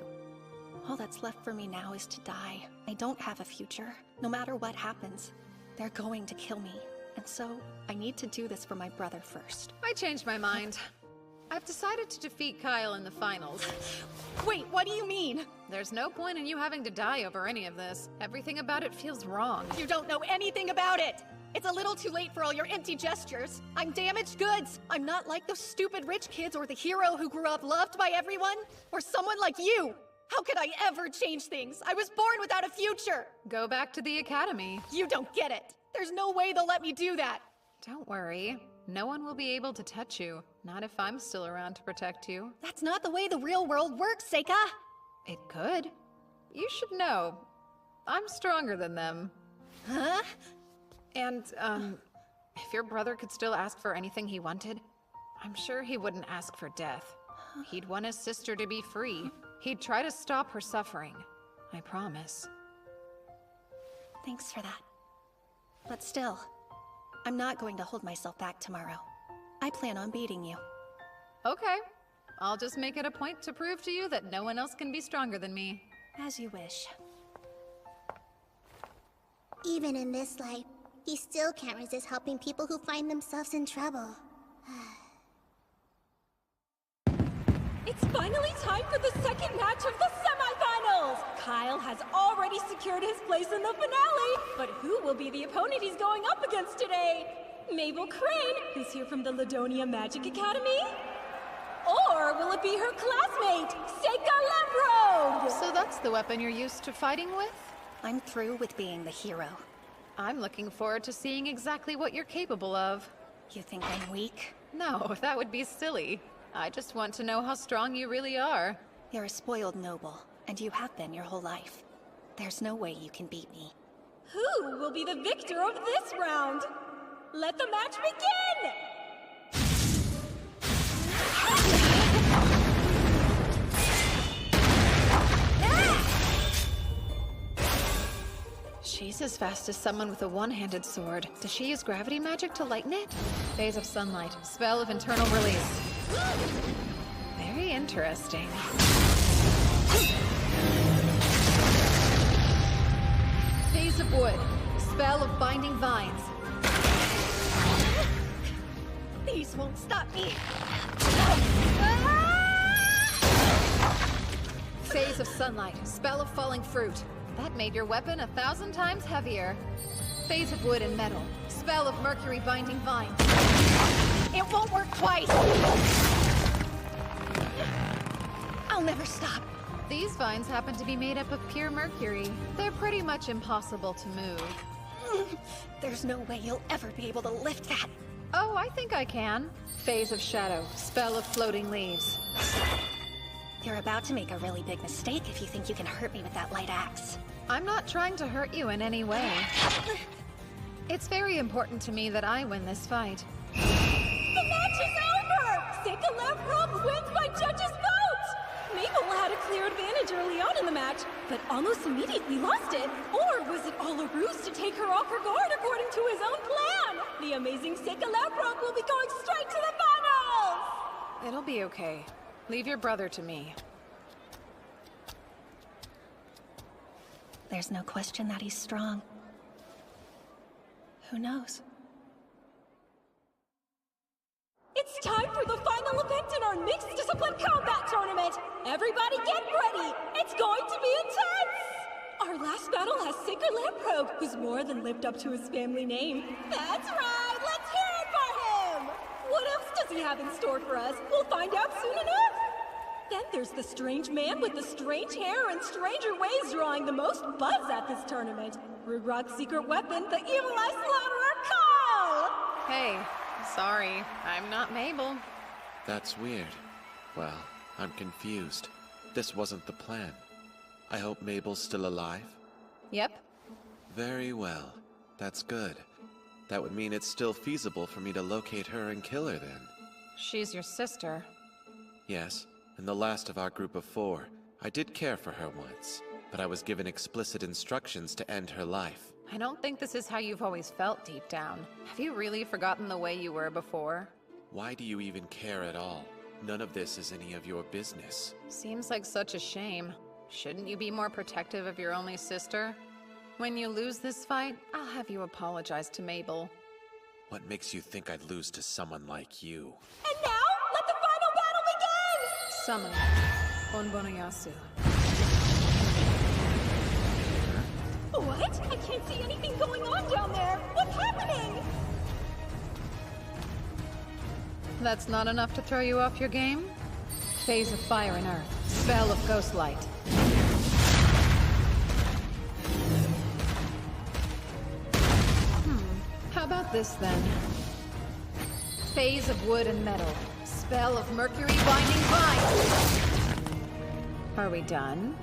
All that's left for me now is to die. I don't have a future. No matter what happens, they're going to kill me. And so, I need to do this for my brother first. I changed my mind. I've decided to defeat Kyle in the finals. Wait, what do you mean? There's no point in you having to die over any of this. Everything about it feels wrong. You don't know anything about it! It's a little too late for all your empty gestures. I'm damaged goods. I'm not like those stupid rich kids or the hero who grew up loved by everyone. Or someone like you. How could I ever change things? I was born without a future. Go back to the academy. You don't get it. There's no way they'll let me do that. Don't worry. No one will be able to touch you. Not if I'm still around to protect you. That's not the way the real world works, Seika. It could. You should know. I'm stronger than them. Huh? And, if your brother could still ask for anything he wanted, I'm sure he wouldn't ask for death. He'd want his sister to be free. He'd try to stop her suffering. I promise. Thanks for that. But still, I'm not going to hold myself back tomorrow. I plan on beating you. Okay. I'll just make it a point to prove to you that no one else can be stronger than me. As you wish. Even in this life, he still can't resist helping people who find themselves in trouble. It's finally time for the second match of the semifinals! Kyle has already secured his place in the finale, but who will be the opponent he's going up against today? Mabel Crane, who's here from the Ladonia Magic Academy? Or will it be her classmate, Seika Lemroad? So that's the weapon you're used to fighting with? I'm through with being the hero. I'm looking forward to seeing exactly what you're capable of. You think I'm weak? No, that would be silly. I just want to know how strong you really are. You're a spoiled noble, and you have been your whole life. There's no way you can beat me. Who will be the victor of this round? Let the match begin! She's as fast as someone with a one-handed sword. Does she use gravity magic to lighten it? Phase of sunlight. Spell of internal release. Very interesting. Phase of wood. Spell of binding vines. These won't stop me. Phase of sunlight. Spell of falling fruit. That made your weapon 1,000 times heavier. Phase of wood and metal. Spell of mercury binding vine. It won't work twice! I'll never stop. These vines happen to be made up of pure mercury. They're pretty much impossible to move. There's no way you'll ever be able to lift that. Oh, I think I can. Phase of shadow. Spell of floating leaves. You're about to make a really big mistake if you think you can hurt me with that light axe. I'm not trying to hurt you in any way. It's very important to me that I win this fight. The match is over! Seika Lemroad wins by judges' vote! Mabel had a clear advantage early on in the match, but almost immediately lost it. Or was it all a ruse to take her off her guard according to his own plan? The amazing Seika Lemroad will be going straight to the finals! It'll be okay. Leave your brother to me. There's no question that he's strong. Who knows? It's time for the final event in our mixed discipline combat tournament! Everybody get ready! It's going to be intense! Our last battle has Seika Lemroad, who's more than lived up to his family name. That's right! Let's hear it for him! What else does he have in store for us? We'll find out soon enough! Then there's the strange man with the strange hair and stranger ways drawing the most buzz at this tournament. Rugrog's secret weapon, the Evil Eye Slaughterer, Call! Hey, sorry, I'm not Mabel. That's weird. Well, I'm confused. This wasn't the plan. I hope Mabel's still alive? Yep. Very well. That's good. That would mean it's still feasible for me to locate her and kill her then. She's your sister. Yes, and the last of our group of 4. I did care for her once, but I was given explicit instructions to end her life. I don't think this is how you've always felt deep down. Have you really forgotten the way you were before? Why do you even care at all? None of this is any of your business. Seems like such a shame. Shouldn't you be more protective of your only sister? When you lose this fight, I'll have you apologize to Mabel. What makes you think I'd lose to someone like you? And now, let the final battle begin! Summoning. Onbonoyasu. What? I can't see anything going on down there! What's happening? That's not enough to throw you off your game? Phase of fire and earth. Spell of ghost light. How about this then? Phase of wood and metal. Spell of mercury binding vine. Are we done?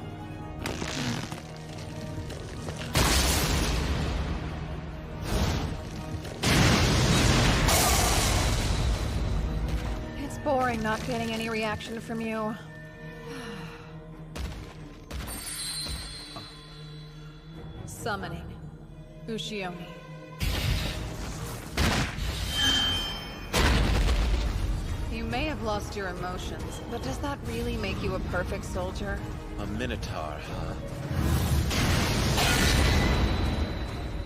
It's boring not getting any reaction from you. Summoning. Ushioni. may have lost your emotions, but does that really make you a perfect soldier? A minotaur, huh?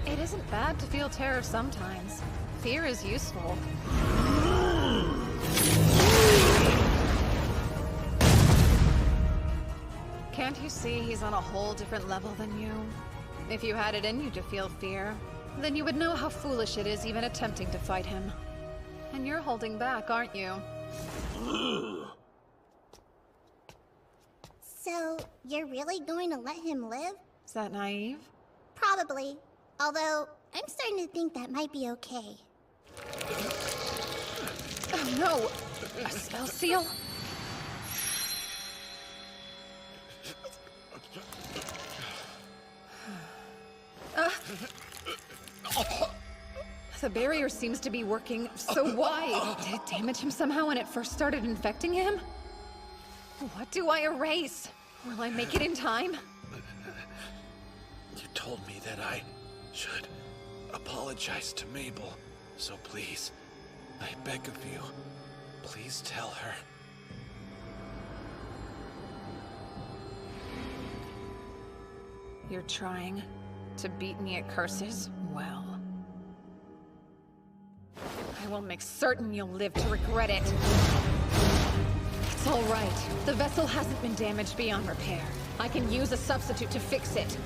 It isn't bad to feel terror sometimes. Fear is useful. Can't you see he's on a whole different level than you? If you had it in you to feel fear, then you would know how foolish it is even attempting to fight him. And you're holding back, aren't you? So, you're really going to let him live? Is that naive? Probably. Although, I'm starting to think that might be okay. Oh no! A spell seal? The barrier seems to be working, so why? Did it damage him somehow when it first started infecting him? What do I erase? Will I make it in time? You told me that I should apologize to Mabel, so please, I beg of you, please tell her. You're trying to beat me at curses? Well, I will make certain you'll live to regret it. It's all right. The vessel hasn't been damaged beyond repair. I can use a substitute to fix it.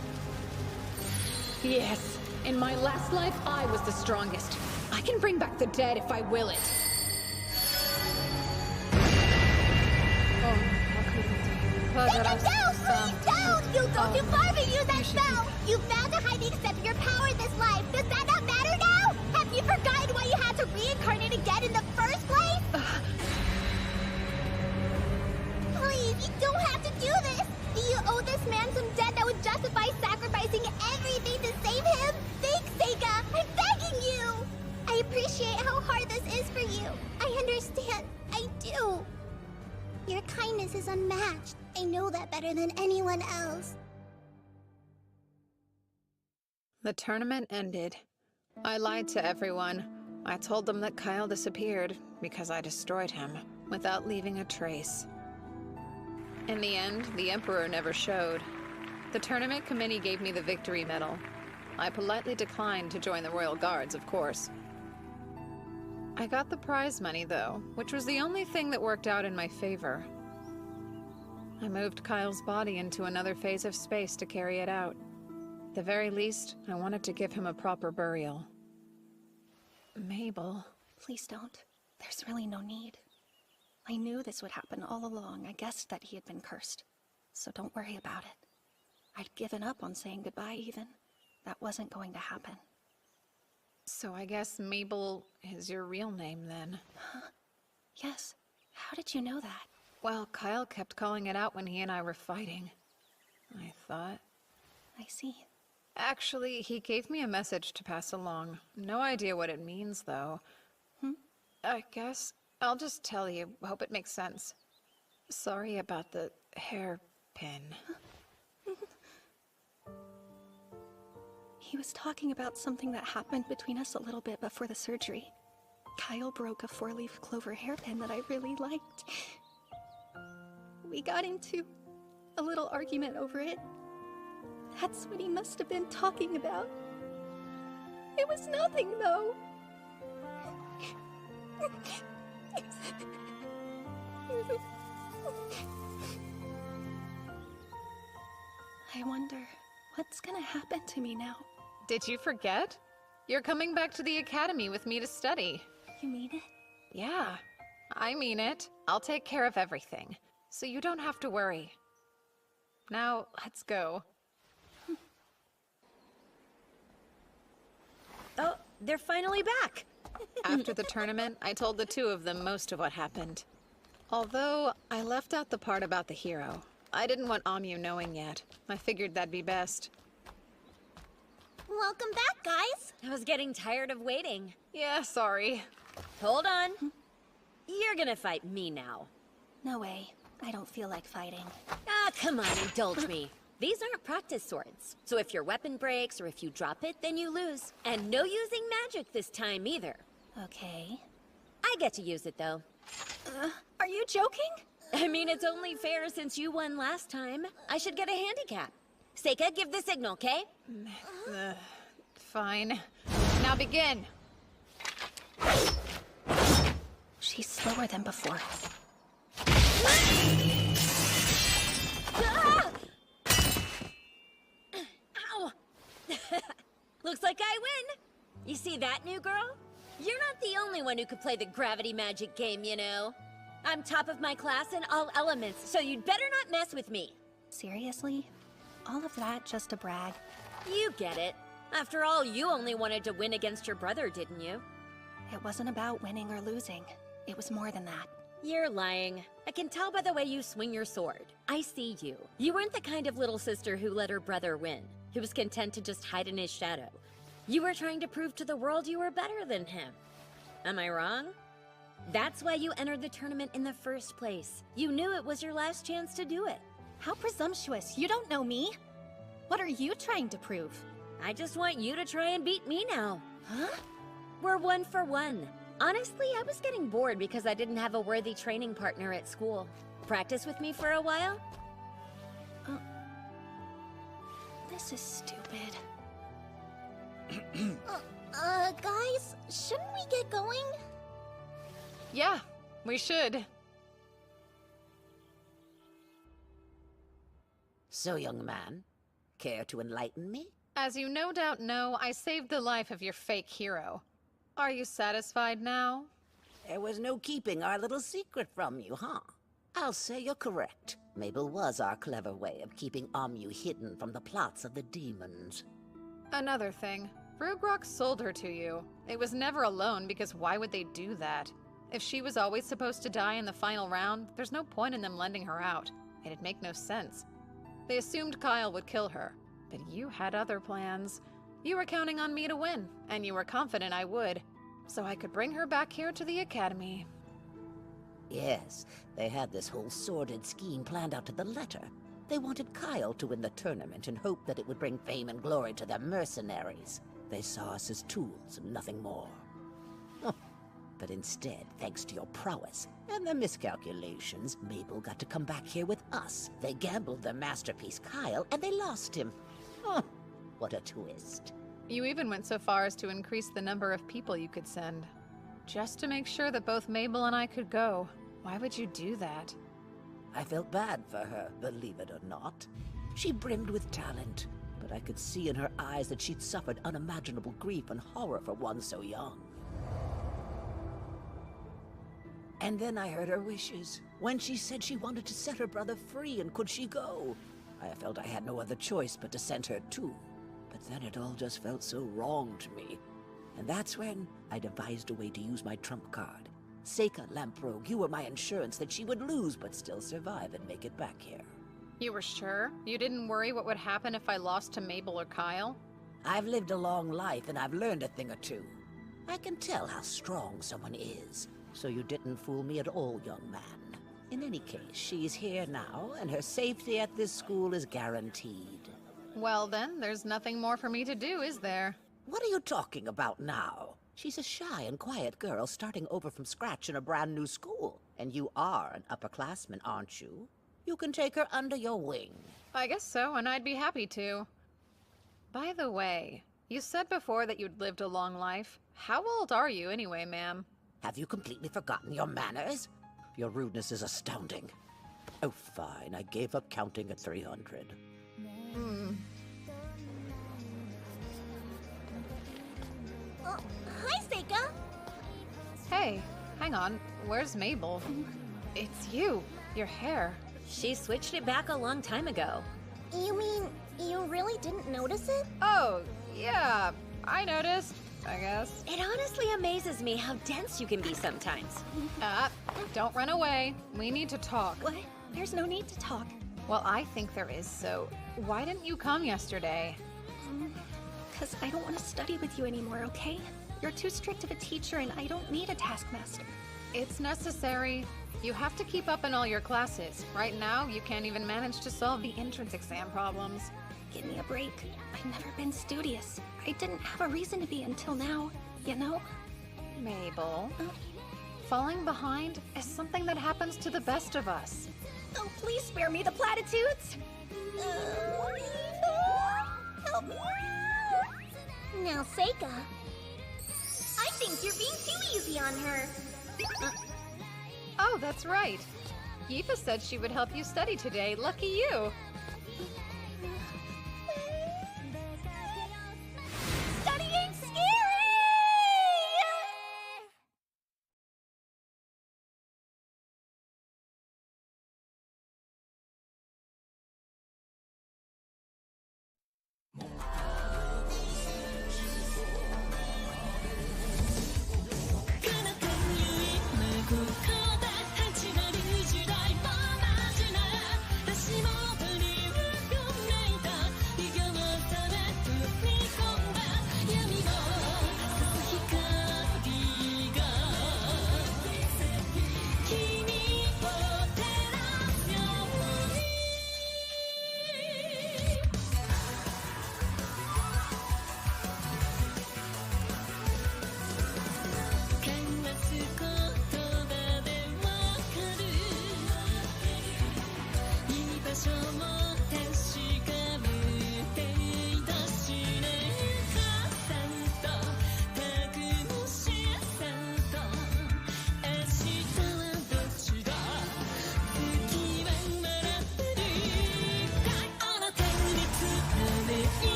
Yes, in my last life, I was the strongest. I can bring back the dead if I will it. Oh, how could we do? Please don't! You'll go too far if you use that spell! You vowed to hide the extent of your power this life! Does that not matter now? Have you forgotten why you had to reincarnate again in the first place? Please, you don't have to do this! Do you owe this man some debt that would justify sacrificing everything to save him? Think, Seika! I'm begging you! I appreciate how hard this is for you. I understand. I do. Your kindness is unmatched. I know that better than anyone else. The tournament ended. I lied to everyone. I told them that Kyle disappeared because I destroyed him without leaving a trace. In the end, the Emperor never showed. The tournament committee gave me the victory medal. I politely declined to join the Royal Guards, of course. I got the prize money, though, which was the only thing that worked out in my favor. I moved Kyle's body into another phase of space to carry it out. At the very least, I wanted to give him a proper burial. Mabel. Please don't. There's really no need. I knew this would happen all along. I guessed that he had been cursed. So don't worry about it. I'd given up on saying goodbye, even. That wasn't going to happen. So I guess Mabel is your real name, then? Huh? Yes. How did you know that? Well, Kyle kept calling it out when he and I were fighting. I thought. I see. Actually, he gave me a message to pass along. No idea what it means, though. I guess I'll just tell you. Hope it makes sense. Sorry about the hairpin. He was talking about something that happened between us a little bit before the surgery. Kyle broke a 4-leaf clover hairpin that I really liked. We got into a little argument over it. That's what he must have been talking about. It was nothing, though. I wonder what's gonna happen to me now. Did you forget? You're coming back to the academy with me to study. You mean it? Yeah, I mean it. I'll take care of everything, so you don't have to worry. Now, let's go. Oh, they're finally back! After the tournament, I told the two of them most of what happened. Although, I left out the part about the hero. I didn't want Amu knowing yet. I figured that'd be best. Welcome back, guys! I was getting tired of waiting. Yeah, sorry. Hold on. You're gonna fight me now. No way. I don't feel like fighting. Ah, come on, indulge me. These aren't practice swords, so if your weapon breaks or if you drop it, then you lose. And no using magic this time either. Okay. I get to use it, though. Are you joking? I mean, it's only fair since you won last time. I should get a handicap. Seika, give the signal, okay? Fine. Now begin. She's slower than before. Ah! Ow! Looks like I win. You see that, new girl? You're not the only one who could play the gravity magic game, you know. I'm top of my class in all elements, so you'd better not mess with me. Seriously? All of that just to brag? You get it. After all, you only wanted to win against your brother, didn't you? It wasn't about winning or losing. It was more than that. You're lying. I can tell by the way you swing your sword. I see you. You weren't the kind of little sister who let her brother win, who was content to just hide in his shadow. You were trying to prove to the world you were better than him. Am I wrong? That's why you entered the tournament in the first place. You knew it was your last chance to do it. How presumptuous. You don't know me. What are you trying to prove? I just want you to try and beat me now. Huh? We're 1 for 1. Honestly, I was getting bored because I didn't have a worthy training partner at school. Practice with me for a while? This is stupid. Guys, shouldn't we get going? Yeah, we should. So, young man, care to enlighten me? As you no doubt know, I saved the life of your fake hero. Are you satisfied now? There was no keeping our little secret from you, huh? I'll say you're correct. Mabel was our clever way of keeping Amu hidden from the plots of the demons. Another thing. Rugrok sold her to you. It was never alone, because why would they do that? If she was always supposed to die in the final round, there's no point in them lending her out. It'd make no sense. They assumed Kyle would kill her, but you had other plans. You were counting on me to win, and you were confident I would, so I could bring her back here to the academy. Yes, they had this whole sordid scheme planned out to the letter. They wanted Kyle to win the tournament in hope that it would bring fame and glory to their mercenaries. They saw us as tools and nothing more. But instead, thanks to your prowess and their miscalculations, Mabel got to come back here with us. They gambled their masterpiece, Kyle, and they lost him. What a twist. You even went so far as to increase the number of people you could send. Just to make sure that both Mabel and I could go. Why would you do that? I felt bad for her, believe it or not. She brimmed with talent, but I could see in her eyes that she'd suffered unimaginable grief and horror for one so young. And then I heard her wishes, when she said she wanted to set her brother free, and could she go? I felt I had no other choice but to send her too. But then it all just felt so wrong to me. And that's when I devised a way to use my trump card. Seika Lamprogue, you were my insurance that she would lose but still survive and make it back here. You were sure? You didn't worry what would happen if I lost to Mabel or Kyle? I've lived a long life and I've learned a thing or two. I can tell how strong someone is. So you didn't fool me at all, young man. In any case, she's here now, and her safety at this school is guaranteed. Well then, there's nothing more for me to do, is there? What are you talking about now? She's a shy and quiet girl starting over from scratch in a brand new school. And you are an upperclassman, aren't you? You can take her under your wing. I guess so, and I'd be happy to. By the way, you said before that you'd lived a long life. How old are you anyway, ma'am? Have you completely forgotten your manners? Your rudeness is astounding. Oh, fine. I gave up counting at 300. Hi, Seika! Hey, hang on. Where's Mabel? It's you. Your hair. She switched it back a long time ago. You mean, you really didn't notice it? Oh, yeah. I noticed, I guess. It honestly amazes me how dense you can be sometimes. Don't run away. We need to talk. What? There's no need to talk. Well, I think there is, so why didn't you come yesterday? Because I don't want to study with you anymore, okay? You're too strict of a teacher and I don't need a taskmaster. It's necessary. You have to keep up in all your classes. Right now, you can't even manage to solve the entrance exam problems. Give me a break. I've never been studious. I didn't have a reason to be until now, you know? Mabel. Falling behind is something that happens to the best of us. Oh, please spare me the platitudes! Help me. Now, Seika. I think you're being too easy on her. Oh, that's right. Yifa said she would help you study today. Lucky you. Studying scary!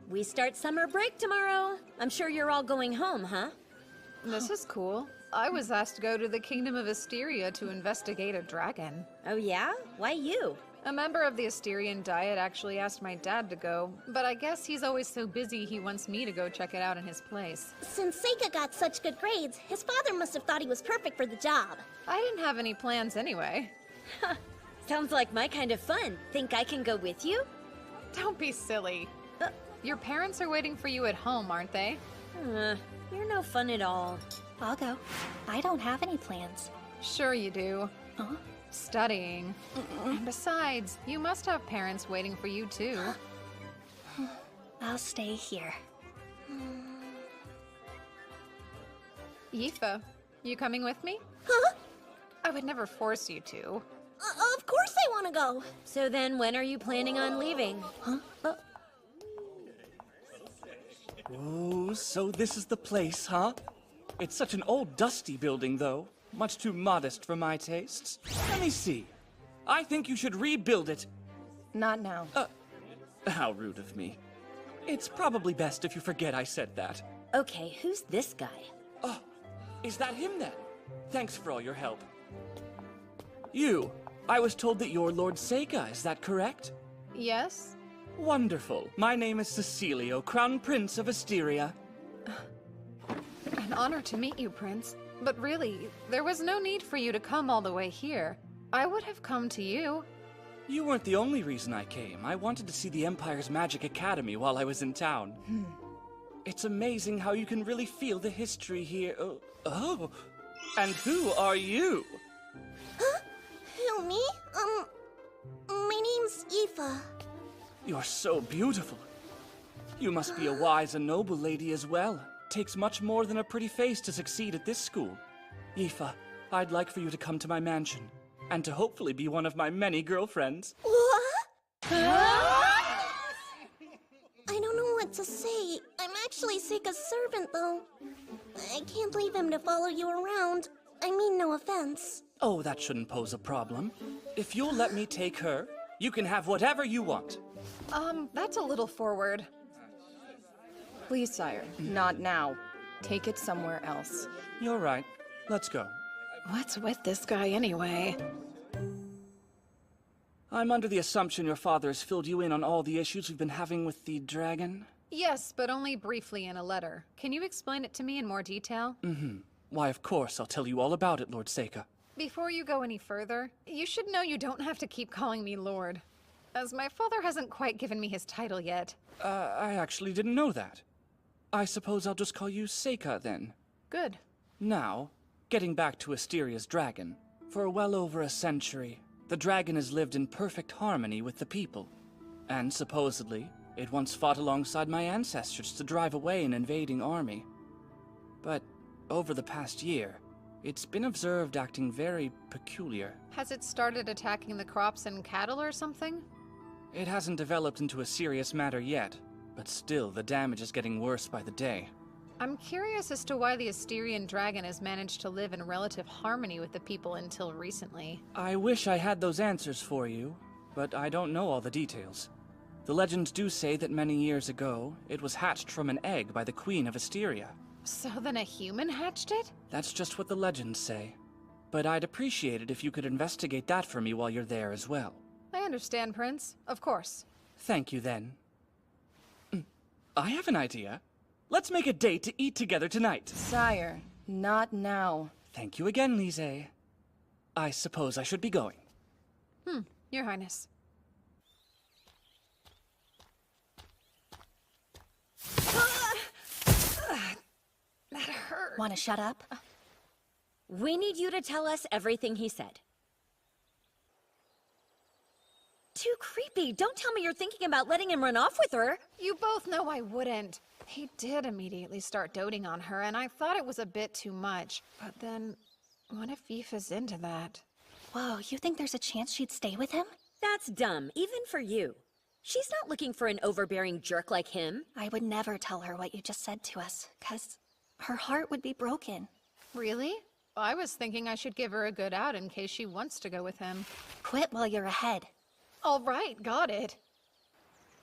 We start summer break tomorrow. I'm sure you're all going home, huh? This is cool. I was asked to go to the Kingdom of Asteria to investigate a dragon. Oh yeah? Why you? A member of the Asterian Diet actually asked my dad to go, but I guess he's always so busy he wants me to go check it out in his place. Since Seika got such good grades, his father must have thought he was perfect for the job. I didn't have any plans anyway. Sounds like my kind of fun. Think I can go with you? Don't be silly. Your parents are waiting for you at home, aren't they? You're no fun at all. I'll go. I don't have any plans. Sure you do. Huh? Studying. And besides, you must have parents waiting for you too. I'll stay here. Yifa, you coming with me? Huh? I would never force you to. Of course I want to go. So then when are you planning on leaving? Huh? Oh, so this is the place, huh? It's such an old, dusty building, though. Much too modest for my tastes. Let me see. I think you should rebuild it. Not now. How rude of me. It's probably best if you forget I said that. Okay, who's this guy? Oh, is that him then? Thanks for all your help. You. I was told that you're Lord Seika, is that correct? Yes. Wonderful. My name is Cecilio, Crown Prince of Asteria. An honor to meet you, Prince. But really, there was no need for you to come all the way here. I would have come to you. You weren't the only reason I came. I wanted to see the Empire's Magic Academy while I was in town. It's amazing how you can really feel the history here. Oh. And who are you? Huh? Who, me? My name's Yifa. You're so beautiful. You must be a wise and noble lady as well. Takes much more than a pretty face to succeed at this school. Yifa, I'd like for you to come to my mansion, and to hopefully be one of my many girlfriends. What? I don't know what to say. I'm actually Seika's servant, though. I can't leave him to follow you around. I mean, no offense. Oh, that shouldn't pose a problem. If you'll let me take her, you can have whatever you want. That's a little forward. Please, sire, not now. Take it somewhere else. You're right. Let's go. What's with this guy anyway? I'm under the assumption your father has filled you in on all the issues we've been having with the dragon? Yes, but only briefly in a letter. Can you explain it to me in more detail? Why, of course, I'll tell you all about it, Lord Seika. Before you go any further, you should know you don't have to keep calling me Lord, as my father hasn't quite given me his title yet. I actually didn't know that. I suppose I'll just call you Seika, then. Good. Now, getting back to Asteria's dragon. For well over a century, the dragon has lived in perfect harmony with the people. And supposedly, it once fought alongside my ancestors to drive away an invading army. But over the past year, it's been observed acting very peculiar. Has it started attacking the crops and cattle or something? It hasn't developed into a serious matter yet, but still the damage is getting worse by the day. I'm curious as to why the Asterian dragon has managed to live in relative harmony with the people until recently. I wish I had those answers for you, but I don't know all the details. The legends do say that many years ago, it was hatched from an egg by the Queen of Asteria. So then a human hatched it? That's just what the legends say. But I'd appreciate it if you could investigate that for me while you're there as well. I understand, Prince. Of course. Thank you, then. I have an idea. Let's make a date to eat together tonight. Sire, not now. Thank you again, Lise. I suppose I should be going. Your Highness. That hurt. Want to shut up? We need you to tell us everything he said. Too creepy. Don't tell me you're thinking about letting him run off with her. You both know I wouldn't. He did immediately start doting on her, and I thought it was a bit too much. But then, what if Yifa's into that? Whoa, you think there's a chance she'd stay with him? That's dumb, even for you. She's not looking for an overbearing jerk like him. I would never tell her what you just said to us, 'cause her heart would be broken. Really? I was thinking I should give her a good out in case she wants to go with him. Quit while you're ahead. All right, got it.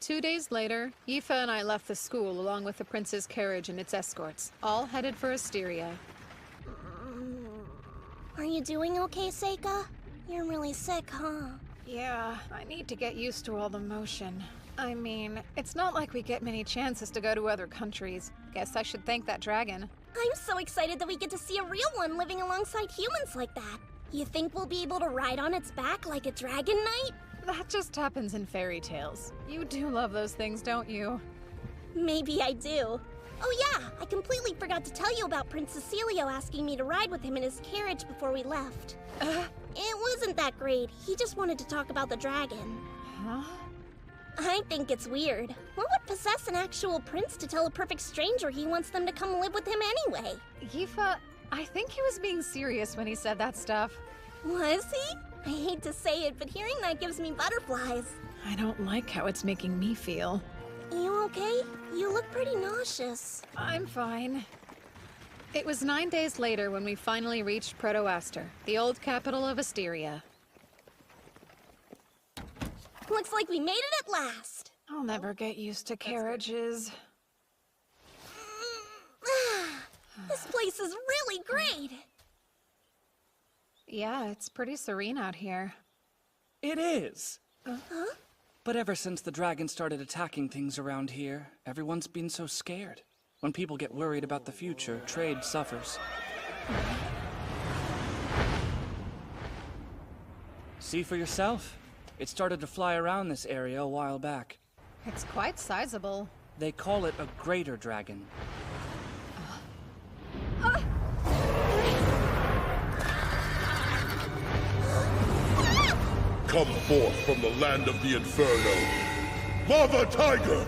2 days later, Yifa and I left the school along with the prince's carriage and its escorts, all headed for Asteria. Are you doing okay, Seika? You're really sick, huh? Yeah, I need to get used to all the motion. I mean, it's not like we get many chances to go to other countries. Guess I should thank that dragon. I'm so excited that we get to see a real one living alongside humans like that. You think we'll be able to ride on its back like a dragon knight? That just happens in fairy tales. You do love those things, don't you? Maybe I do. Oh yeah, I completely forgot to tell you about Prince Cecilio asking me to ride with him in his carriage before we left. It wasn't that great. He just wanted to talk about the dragon. Huh? I think it's weird. What would possess an actual prince to tell a perfect stranger he wants them to come live with him anyway? Yifa, I think he was being serious when he said that stuff. Was he? I hate to say it, but hearing that gives me butterflies. I don't like how it's making me feel. You okay? You look pretty nauseous. I'm fine. It was 9 days later when we finally reached Proto-Aster, the old capital of Asteria. Looks like we made it at last. I'll never get used to carriages. This place is really great. Yeah, it's pretty serene out here. It is. Huh? But ever since the dragon started attacking things around here, everyone's been so scared. When people get worried about the future, trade suffers. See for yourself. It started to fly around this area a while back. It's quite sizable. They call it a greater dragon. Come forth from the land of the Inferno. Lava Tiger!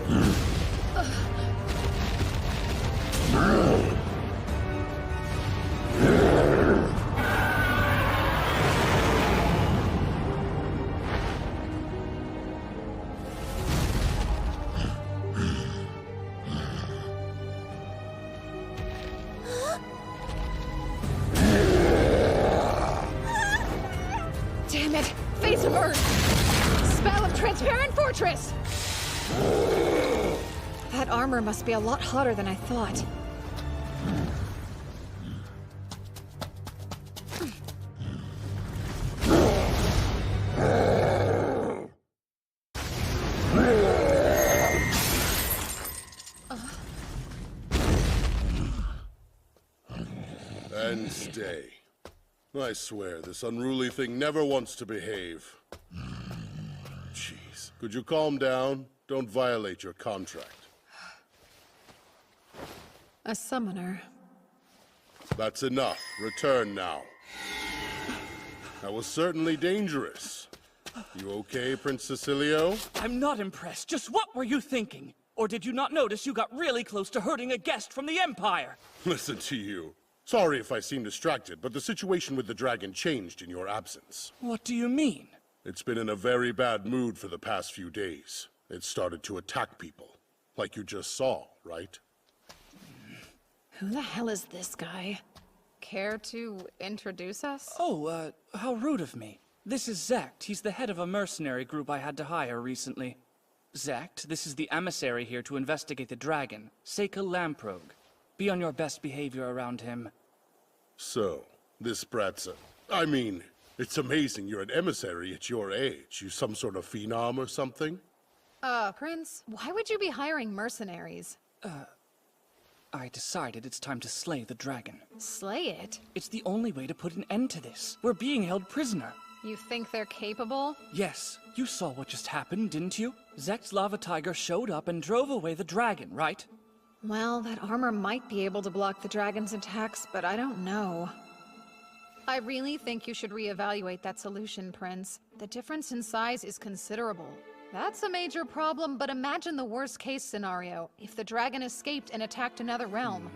Damn it! Face of Earth! Spell of Transparent Fortress! That armor must be a lot hotter than I thought. And stay. I swear, this unruly thing never wants to behave. Jeez. Could you calm down? Don't violate your contract. A summoner. That's enough. Return now. That was certainly dangerous. You okay, Prince Cecilio? I'm not impressed. Just what were you thinking? Or did you not notice you got really close to hurting a guest from the Empire? Listen to you. Sorry if I seem distracted, but the situation with the dragon changed in your absence. What do you mean? It's been in a very bad mood for the past few days. It started to attack people. Like you just saw, right? Who the hell is this guy? Care to introduce us? Oh, how rude of me. This is Zect. He's the head of a mercenary group I had to hire recently. Zect, this is the emissary here to investigate the dragon, Seika Lamprogue. Be on your best behavior around him. So, this brat's I mean, it's amazing you're an emissary at your age. You some sort of phenom or something? Prince, why would you be hiring mercenaries? I decided it's time to slay the dragon. Slay it? It's the only way to put an end to this. We're being held prisoner. You think they're capable? Yes. You saw what just happened, didn't you? Zekt's lava tiger showed up and drove away the dragon, right? Well, that armor might be able to block the dragon's attacks, but I don't know. I really think you should reevaluate that solution, Prince. The difference in size is considerable. That's a major problem, but imagine the worst-case scenario. If the dragon escaped and attacked another realm.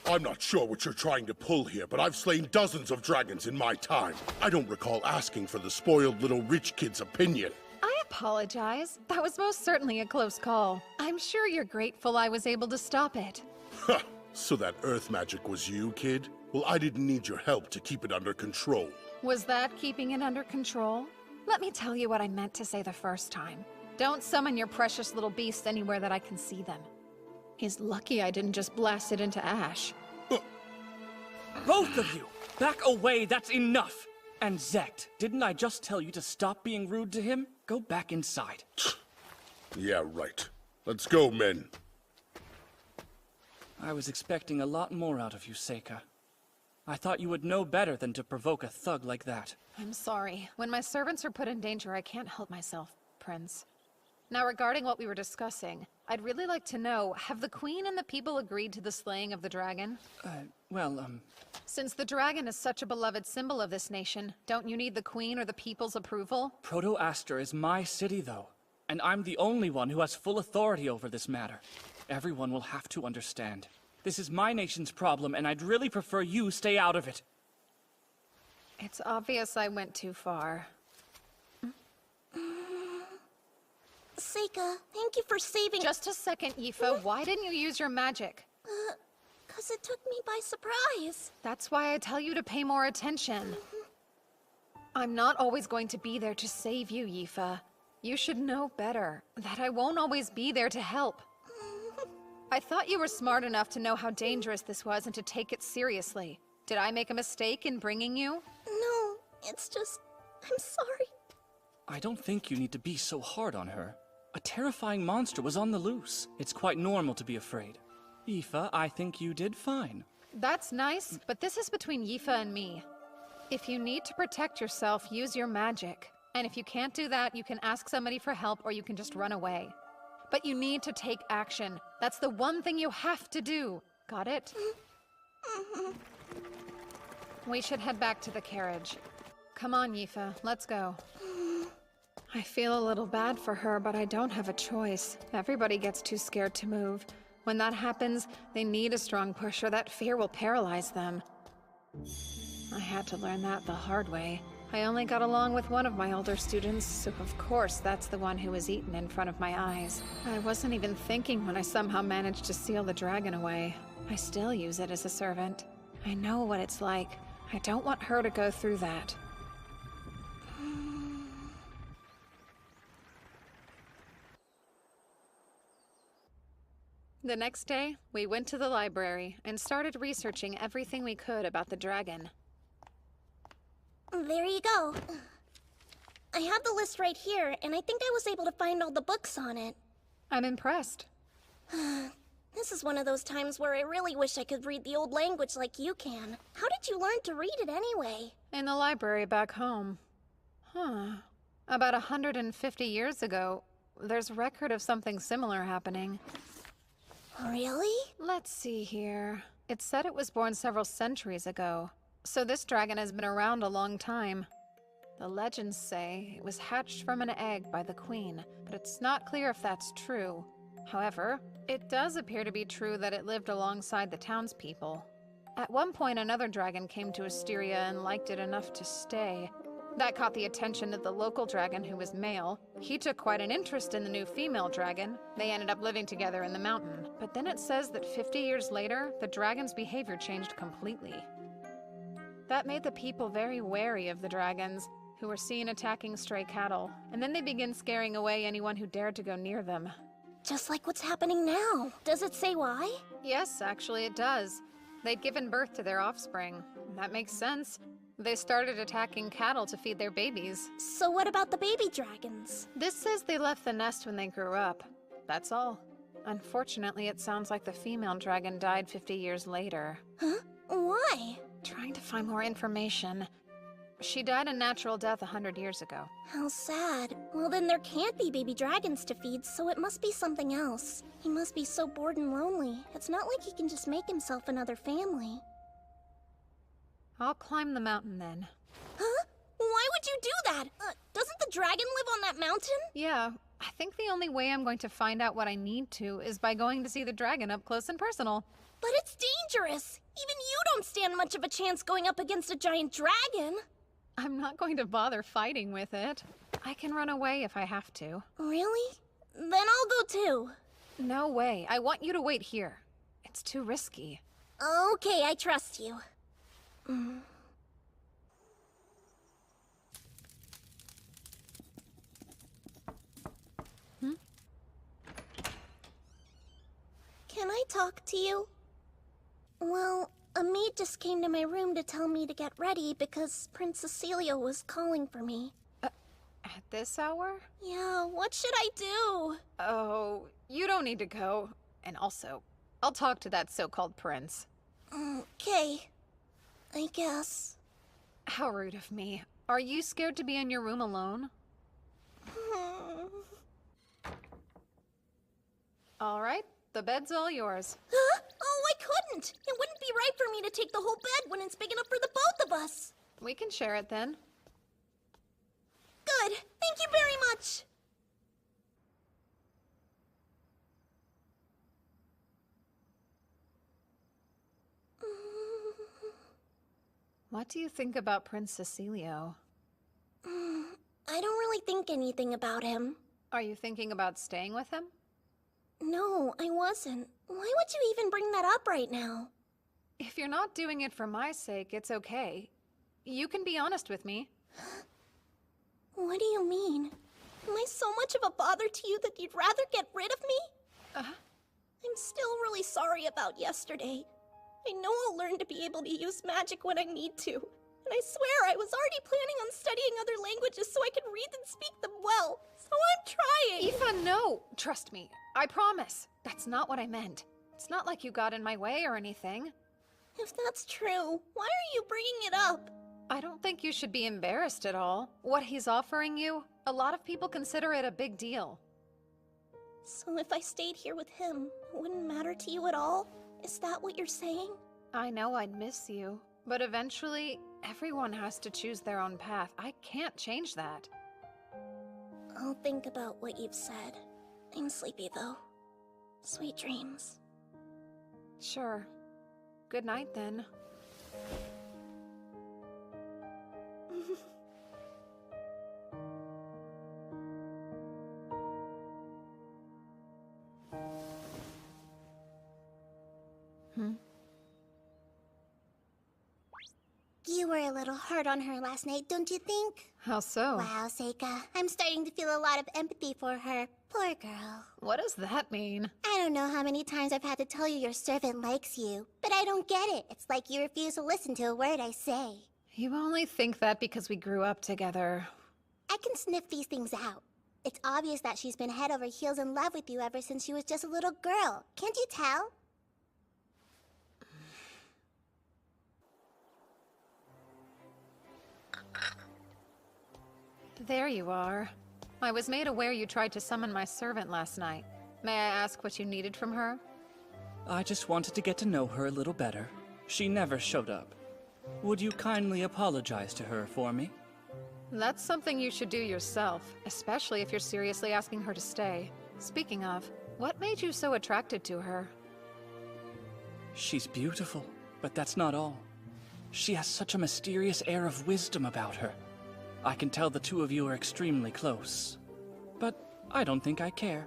I'm not sure what you're trying to pull here, but I've slain dozens of dragons in my time. I don't recall asking for the spoiled little rich kid's opinion. I apologize. That was most certainly a close call. I'm sure you're grateful I was able to stop it. Ha! So that earth magic was you, kid? Well, I didn't need your help to keep it under control. Was that keeping it under control? Let me tell you what I meant to say the first time. Don't summon your precious little beasts anywhere that I can see them. He's lucky I didn't just blast it into ash. Both of you! Back away, that's enough! And Zect, didn't I just tell you to stop being rude to him? Go back inside. Yeah, right. Let's go, men. I was expecting a lot more out of you, Seika. I thought you would know better than to provoke a thug like that. I'm sorry. When my servants are put in danger, I can't help myself, Prince. Now, regarding what we were discussing, I'd really like to know, have the Queen and the people agreed to the slaying of the dragon? Since Since the dragon is such a beloved symbol of this nation, don't you need the Queen or the people's approval? Proto-Aster is my city, though. And I'm the only one who has full authority over this matter. Everyone will have to understand. This is my nation's problem, and I'd really prefer you stay out of it. It's obvious I went too far. Seika, thank you for saving— Just a second, Yifa. Why didn't you use your magic? 'Cause it took me by surprise. That's why I tell you to pay more attention. I'm not always going to be there to save you, Yifa. You should know better, that I won't always be there to help. I thought you were smart enough to know how dangerous this was and to take it seriously. Did I make a mistake in bringing you? No, it's just— I'm sorry. I don't think you need to be so hard on her. A terrifying monster was on the loose. It's quite normal to be afraid. Yifa, I think you did fine. That's nice, but this is between Yifa and me. If you need to protect yourself, use your magic. And if you can't do that, you can ask somebody for help or you can just run away. But you need to take action. That's the one thing you have to do. Got it? We should head back to the carriage. Come on, Yifa, let's go. I feel a little bad for her, but I don't have a choice. Everybody gets too scared to move. When that happens, they need a strong push or that fear will paralyze them. I had to learn that the hard way. I only got along with one of my older students, so of course that's the one who was eaten in front of my eyes. I wasn't even thinking when I somehow managed to seal the dragon away. I still use it as a servant. I know what it's like. I don't want her to go through that. The next day, we went to the library and started researching everything we could about the dragon. There you go. I have the list right here, and I think I was able to find all the books on it. I'm impressed. This is one of those times where I really wish I could read the old language like you can. How did you learn to read it anyway? In the library back home. Huh. About 150 years ago, there's record of something similar happening. Really? Let's see here. It said it was born several centuries ago, so this dragon has been around a long time. The legends say it was hatched from an egg by the queen, but it's not clear if that's true. However, it does appear to be true that it lived alongside the townspeople. At one point, another dragon came to Asteria and liked it enough to stay. That caught the attention of the local dragon, who was male. He took quite an interest in the new female dragon. They ended up living together in the mountain. But then it says that 50 years later, the dragon's behavior changed completely. That made the people very wary of the dragons, who were seen attacking stray cattle, and then they began scaring away anyone who dared to go near them. Just like what's happening now. Does it say why? Yes, actually it does. They'd given birth to their offspring. That makes sense. They started attacking cattle to feed their babies. So what about the baby dragons? This says they left the nest when they grew up. That's all. Unfortunately, it sounds like the female dragon died 50 years later. Huh? Why? Trying to find more information. She died a natural death 100 years ago. How sad. Well, then there can't be baby dragons to feed, so it must be something else. He must be so bored and lonely. It's not like he can just make himself another family. I'll climb the mountain then. Huh? Why would you do that? Doesn't the dragon live on that mountain? Yeah, I think the only way I'm going to find out what I need to is by going to see the dragon up close and personal. But it's dangerous. Even you don't stand much of a chance going up against a giant dragon. I'm not going to bother fighting with it. I can run away if I have to. Really? Then I'll go too. No way. I want you to wait here. It's too risky. Okay, I trust you. Can I talk to you? Well, a maid just came to my room to tell me to get ready because Prince Cecilio was calling for me. At this hour? Yeah, what should I do? Oh, you don't need to go. And also, I'll talk to that so-called prince. Okay. I guess. How rude of me. Are you scared to be in your room alone? All right, the bed's all yours. Huh? Oh, I couldn't! It wouldn't be right for me to take the whole bed when it's big enough for the both of us! We can share it then. Good! Thank you very much! What do you think about Prince Cecilio? I don't really think anything about him. Are you thinking about staying with him? No, I wasn't. Why would you even bring that up right now? If you're not doing it for my sake, it's okay. You can be honest with me. What do you mean? Am I so much of a bother to you that you'd rather get rid of me? I'm still really sorry about yesterday. I know I'll learn to be able to use magic when I need to. And I swear I was already planning on studying other languages so I could read and speak them well. So I'm trying. Aoife, no! Trust me. I promise. That's not what I meant. It's not like you got in my way or anything. If that's true, why are you bringing it up? I don't think you should be embarrassed at all. What he's offering you, a lot of people consider it a big deal. So if I stayed here with him, it wouldn't matter to you at all? Is that what you're saying? I know I'd miss you, but eventually, everyone has to choose their own path. I can't change that. I'll think about what you've said. I'm sleepy though. Sweet dreams. Sure. Good night then. You were a little hard on her last night, don't you think? How so? Wow, Seika. I'm starting to feel a lot of empathy for her. Poor girl. What does that mean? I don't know how many times I've had to tell you your servant likes you, but I don't get it. It's like you refuse to listen to a word I say. You only think that because we grew up together. I can sniff these things out. It's obvious that she's been head over heels in love with you ever since she was just a little girl. Can't you tell? There you are. I was made aware you tried to summon my servant last night. May I ask what you needed from her? I just wanted to get to know her a little better. She never showed up. Would you kindly apologize to her for me? That's something you should do yourself, especially if you're seriously asking her to stay. Speaking of, what made you so attracted to her? She's beautiful, but that's not all. She has such a mysterious air of wisdom about her. I can tell the two of you are extremely close. But I don't think I care.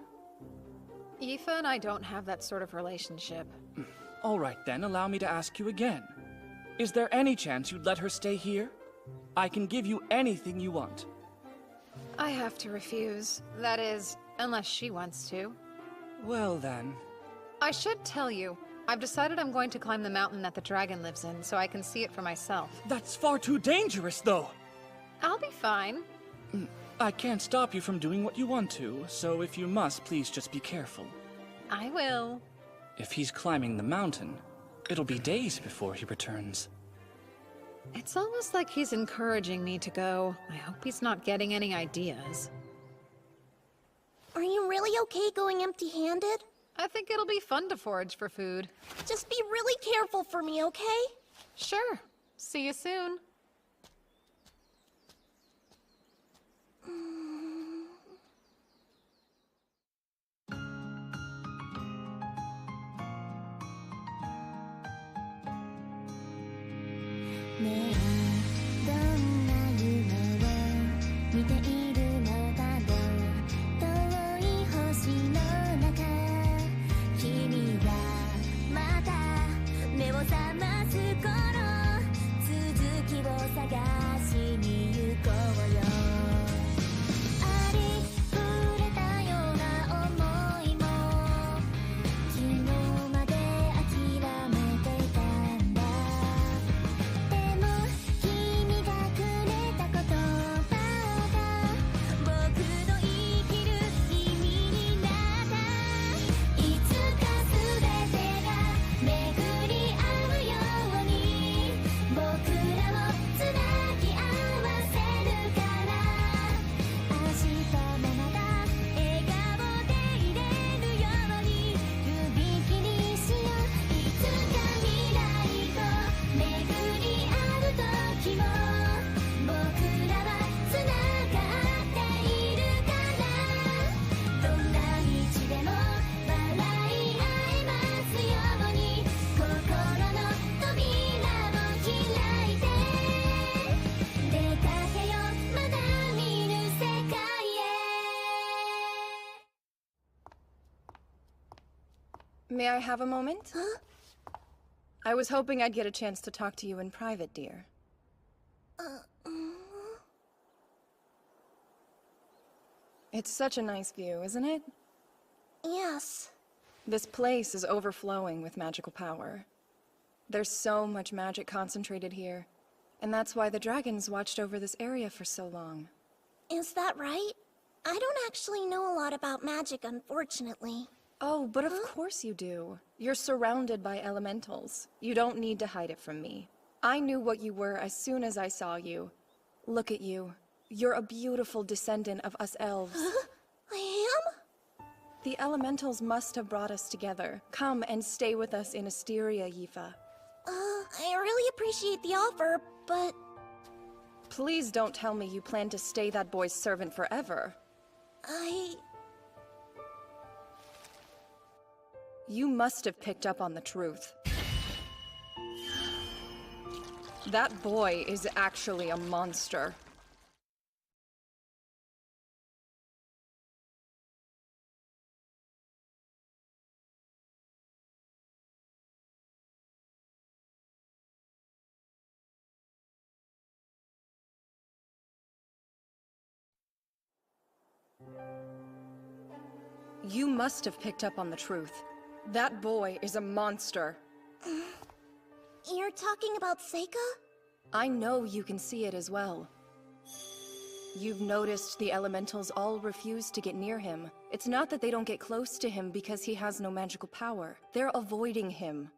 Aoife and I don't have that sort of relationship. All right then, allow me to ask you again. Is there any chance you'd let her stay here? I can give you anything you want. I have to refuse. That is, unless she wants to. Well then. I should tell you, I've decided I'm going to climb the mountain that the dragon lives in so I can see it for myself. That's far too dangerous, though! I'll be fine. I can't stop you from doing what you want to, so if you must, please just be careful. I will. If he's climbing the mountain, it'll be days before he returns. It's almost like he's encouraging me to go. I hope he's not getting any ideas. Are you really okay going empty-handed? I think it'll be fun to forage for food. Just be really careful for me, okay? Sure. See you soon. May I have a moment? Huh? I was hoping I'd get a chance to talk to you in private, dear. It's such a nice view, isn't it? Yes. This place is overflowing with magical power. There's so much magic concentrated here, and that's why the dragons watched over this area for so long. Is that right? I don't actually know a lot about magic, unfortunately. Oh, but of course you do. You're surrounded by elementals. You don't need to hide it from me. I knew what you were as soon as I saw you. Look at you. You're a beautiful descendant of us elves. I am? The elementals must have brought us together. Come and stay with us in Asteria, Aoife. I really appreciate the offer, but... Please don't tell me you plan to stay that boy's servant forever. You must have picked up on the truth. That boy is actually a monster. You must have picked up on the truth. That boy is a monster. You're talking about Seika? I know you can see it as well. You've noticed the elementals all refuse to get near him. It's not that they don't get close to him because he has no magical power. They're avoiding him.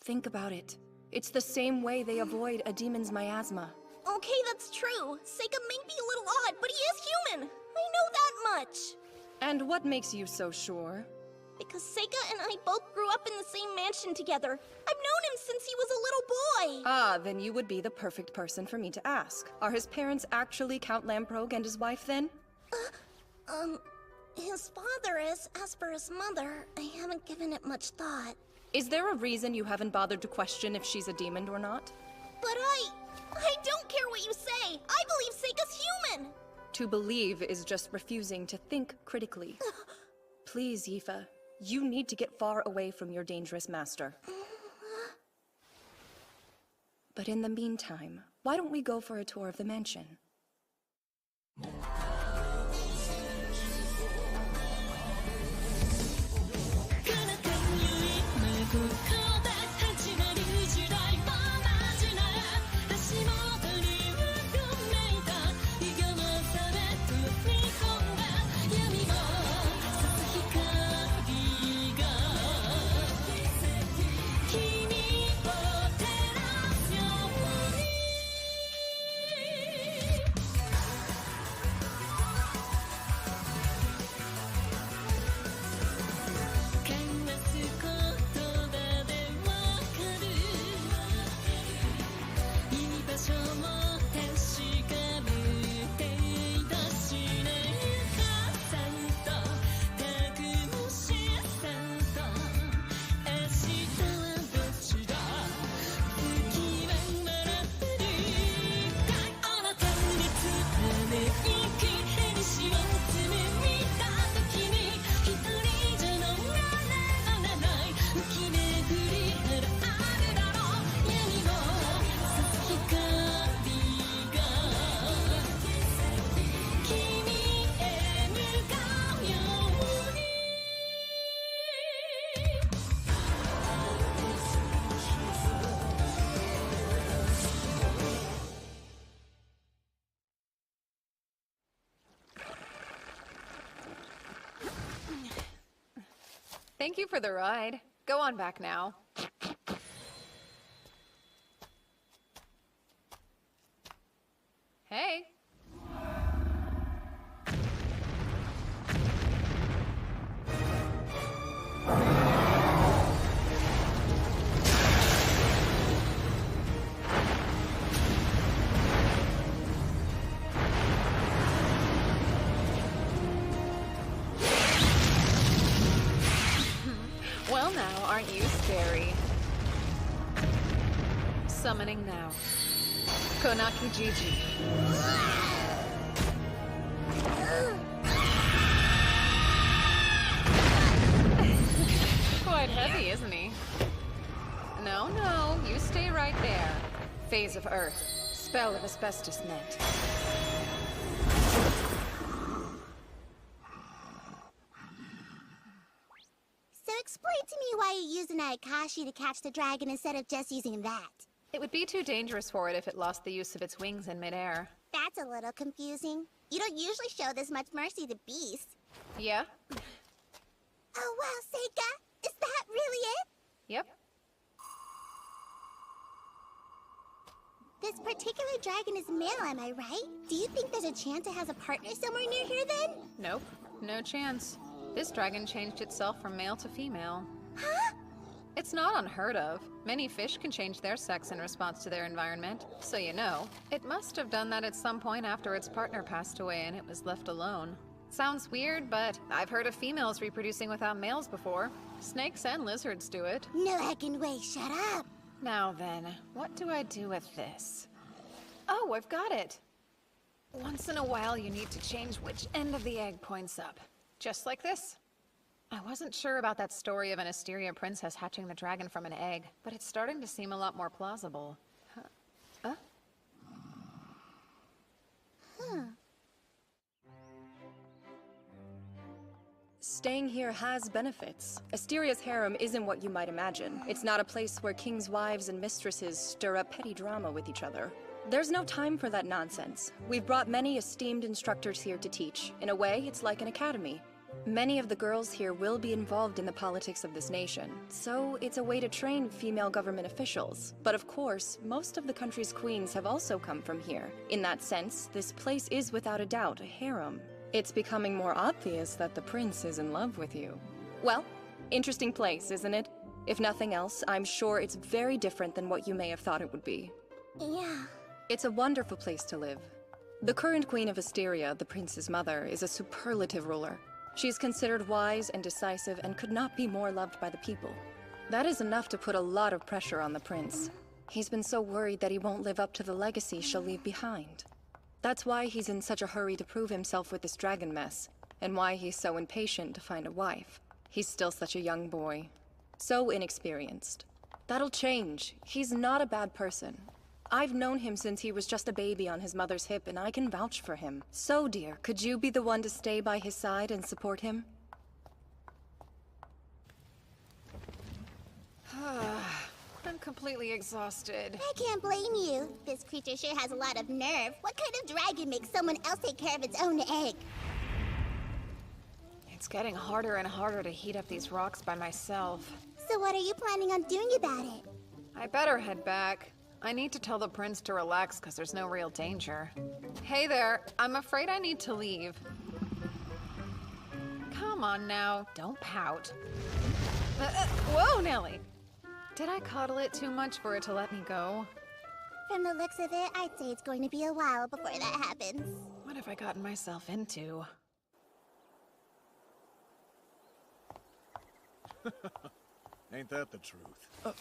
Think about it. It's the same way they avoid a demon's miasma. Okay, that's true. Seika may be a little odd, but he is human. I know that much. And what makes you so sure? Because Seika and I both grew up in the same mansion together. I've known him since he was a little boy. Ah, then you would be the perfect person for me to ask. Are his parents actually Count Lamprogh and his wife, then? His father is. As for his mother, I haven't given it much thought. Is there a reason you haven't bothered to question if she's a demon or not? But I don't care what you say. I believe Seika's human. To believe is just refusing to think critically. Please, Yifa. You need to get far away from your dangerous master. But in the meantime, why don't we go for a tour of the mansion? Thank you for the ride. Go on back now. Hey. Well now, aren't you scary? Summoning now. Konaki Gigi. Quite heavy, isn't he? No, you stay right there. Phase of Earth. Spell of asbestos net. So explain to me why you used an Aikashi to catch the dragon instead of just using that. It would be too dangerous for it if it lost the use of its wings in midair. That's a little confusing. You don't usually show this much mercy to beasts. Yeah? Oh wow, Seika! Is that really it? Yep. This particular dragon is male, am I right? Do you think there's a chance it has a partner somewhere near here then? Nope. No chance. This dragon changed itself from male to female. Huh? It's not unheard of. Many fish can change their sex in response to their environment. So you know, it must have done that at some point after its partner passed away and it was left alone. Sounds weird, but I've heard of females reproducing without males before. Snakes and lizards do it. No heckin' way, shut up! Now then, what do I do with this? Oh, I've got it! Once in a while you need to change which end of the egg points up. Just like this. I wasn't sure about that story of an Asteria princess hatching the dragon from an egg, but it's starting to seem a lot more plausible. Huh? Staying here has benefits. Asteria's harem isn't what you might imagine. It's not a place where kings' wives and mistresses stir up petty drama with each other. There's no time for that nonsense. We've brought many esteemed instructors here to teach. In a way, it's like an academy. Many of the girls here will be involved in the politics of this nation, so it's a way to train female government officials. But of course, most of the country's queens have also come from here. In that sense, this place is without a doubt a harem. It's becoming more obvious that the prince is in love with you. Well, interesting place, isn't it? If nothing else, I'm sure it's very different than what you may have thought it would be. Yeah. It's a wonderful place to live. The current queen of Asteria, the prince's mother, is a superlative ruler. She is considered wise and decisive and could not be more loved by the people. That is enough to put a lot of pressure on the prince. He's been so worried that he won't live up to the legacy she'll leave behind. That's why he's in such a hurry to prove himself with this dragon mess, and why he's so impatient to find a wife. He's still such a young boy. So inexperienced. That'll change. He's not a bad person. I've known him since he was just a baby on his mother's hip, and I can vouch for him. So, dear, could you be the one to stay by his side and support him? I'm completely exhausted. I can't blame you. This creature sure has a lot of nerve. What kind of dragon makes someone else take care of its own egg? It's getting harder and harder to heat up these rocks by myself. So what are you planning on doing about it? I better head back. I need to tell the prince to relax because there's no real danger. Hey there, I'm afraid I need to leave. Come on now, don't pout. Whoa, Nellie! Did I coddle it too much for it to let me go? From the looks of it, I'd say it's going to be a while before that happens. What have I gotten myself into? Ain't that the truth?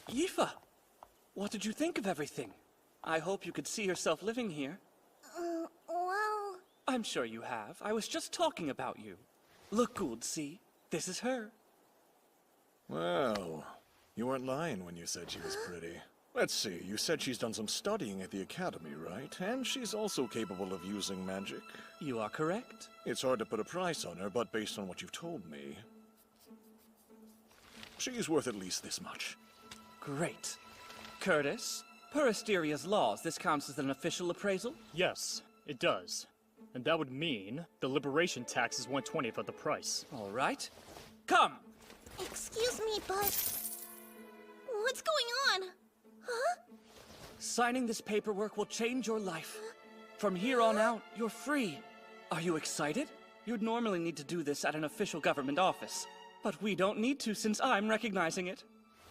Yifa! What did you think of everything? I hope you could see yourself living here. Well... I'm sure you have. I was just talking about you. Look, Gould, see? This is her. Well, you weren't lying when you said she was pretty. Let's see, you said she's done some studying at the academy, right? And she's also capable of using magic. You are correct. It's hard to put a price on her, but based on what you've told me, she's worth at least this much. Great. Curtis, per Asteria's laws, this counts as an official appraisal? Yes, it does. And that would mean the liberation tax is 1/20th of the price. All right. Come! Excuse me, but... what's going on? Huh? Signing this paperwork will change your life. From here on out, you're free. Are you excited? You'd normally need to do this at an official government office. But we don't need to since I'm recognizing it.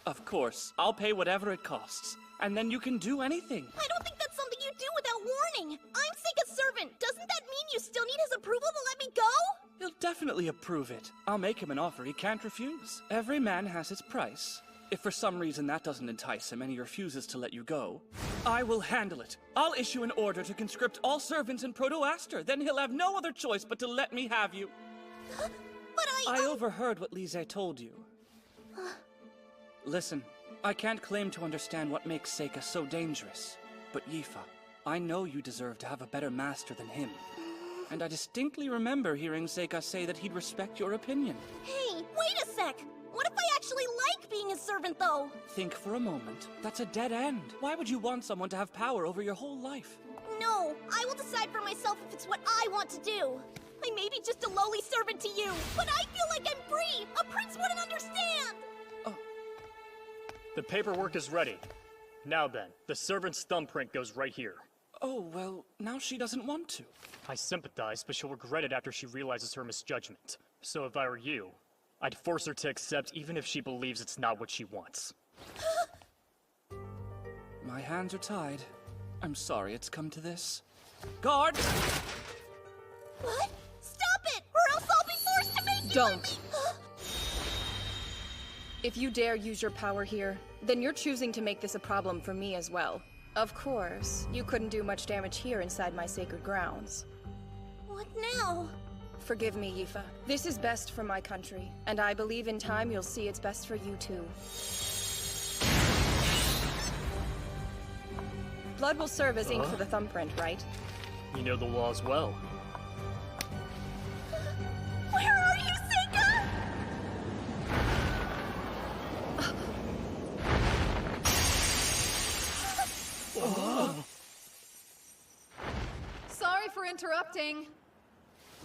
Of course, I'll pay whatever it costs, and then you can do anything. I don't think that's something you do without warning. I'm Seika's servant. Doesn't that mean you still need his approval to let me go? He'll definitely approve it. I'll make him an offer he can't refuse. Every man has his price. If for some reason that doesn't entice him and he refuses to let you go, I will handle it. I'll issue an order to conscript all servants in Proto-Aster. Then he'll have no other choice but to let me have you. But I overheard what Lise told you. Listen, I can't claim to understand what makes Seika so dangerous. But Yifa, I know you deserve to have a better master than him. And I distinctly remember hearing Seika say that he'd respect your opinion. Hey, wait a sec! What if I actually like being his servant, though? Think for a moment. That's a dead end. Why would you want someone to have power over your whole life? No, I will decide for myself if it's what I want to do. I may be just a lowly servant to you, but I feel like I'm free! A prince wouldn't understand! The paperwork is ready. Now then, the servant's thumbprint goes right here. Oh, well, now she doesn't want to. I sympathize, but she'll regret it after she realizes her misjudgment. So if I were you, I'd force her to accept even if she believes it's not what she wants. My hands are tied. I'm sorry it's come to this. Guard! What? Stop it, or else I'll be forced to make you Don't. If you dare use your power here, then you're choosing to make this a problem for me as well. Of course, you couldn't do much damage here inside my sacred grounds. What now? Forgive me, Yifa. This is best for my country, and I believe in time you'll see it's best for you too. Blood will serve as ink for the thumbprint, right? You know the laws well. Where are you, Seika? for interrupting.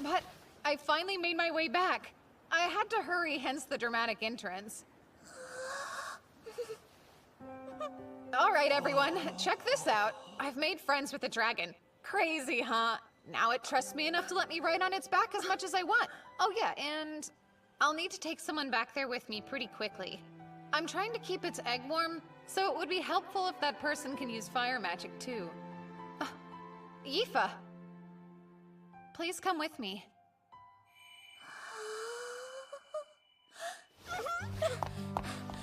But I finally made my way back. I had to hurry, hence the dramatic entrance. All right, everyone, check this out. I've made friends with the dragon. Crazy, huh? Now it trusts me enough to let me ride on its back as much as I want. Oh yeah, and I'll need to take someone back there with me pretty quickly. I'm trying to keep its egg warm, so it would be helpful if that person can use fire magic too. Yifa, please come with me.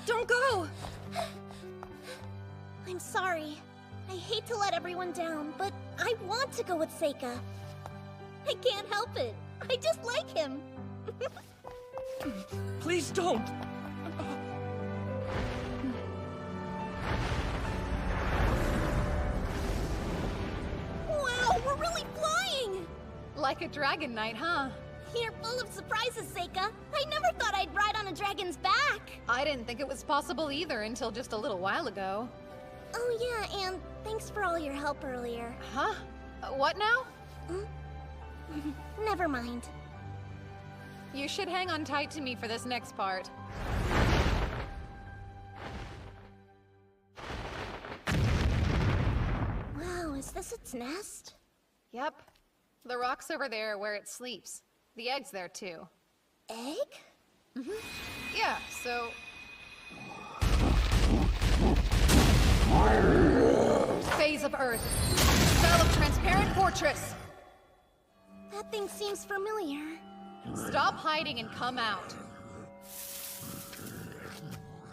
Don't go! I'm sorry. I hate to let everyone down, but I want to go with Seika. I can't help it. I just like him. Please don't! Wow, we're really flying! Like a dragon knight, huh? You're full of surprises, Seika. I never thought I'd ride on a dragon's back. I didn't think it was possible either until just a little while ago. Oh yeah, and thanks for all your help earlier. Huh? What now? Never mind. You should hang on tight to me for this next part. Wow, is this its nest? Yep. The rock's over there where it sleeps. The egg's there too. Egg? Yeah, so... Phase of Earth. Spell of Transparent Fortress. That thing seems familiar. Stop hiding and come out.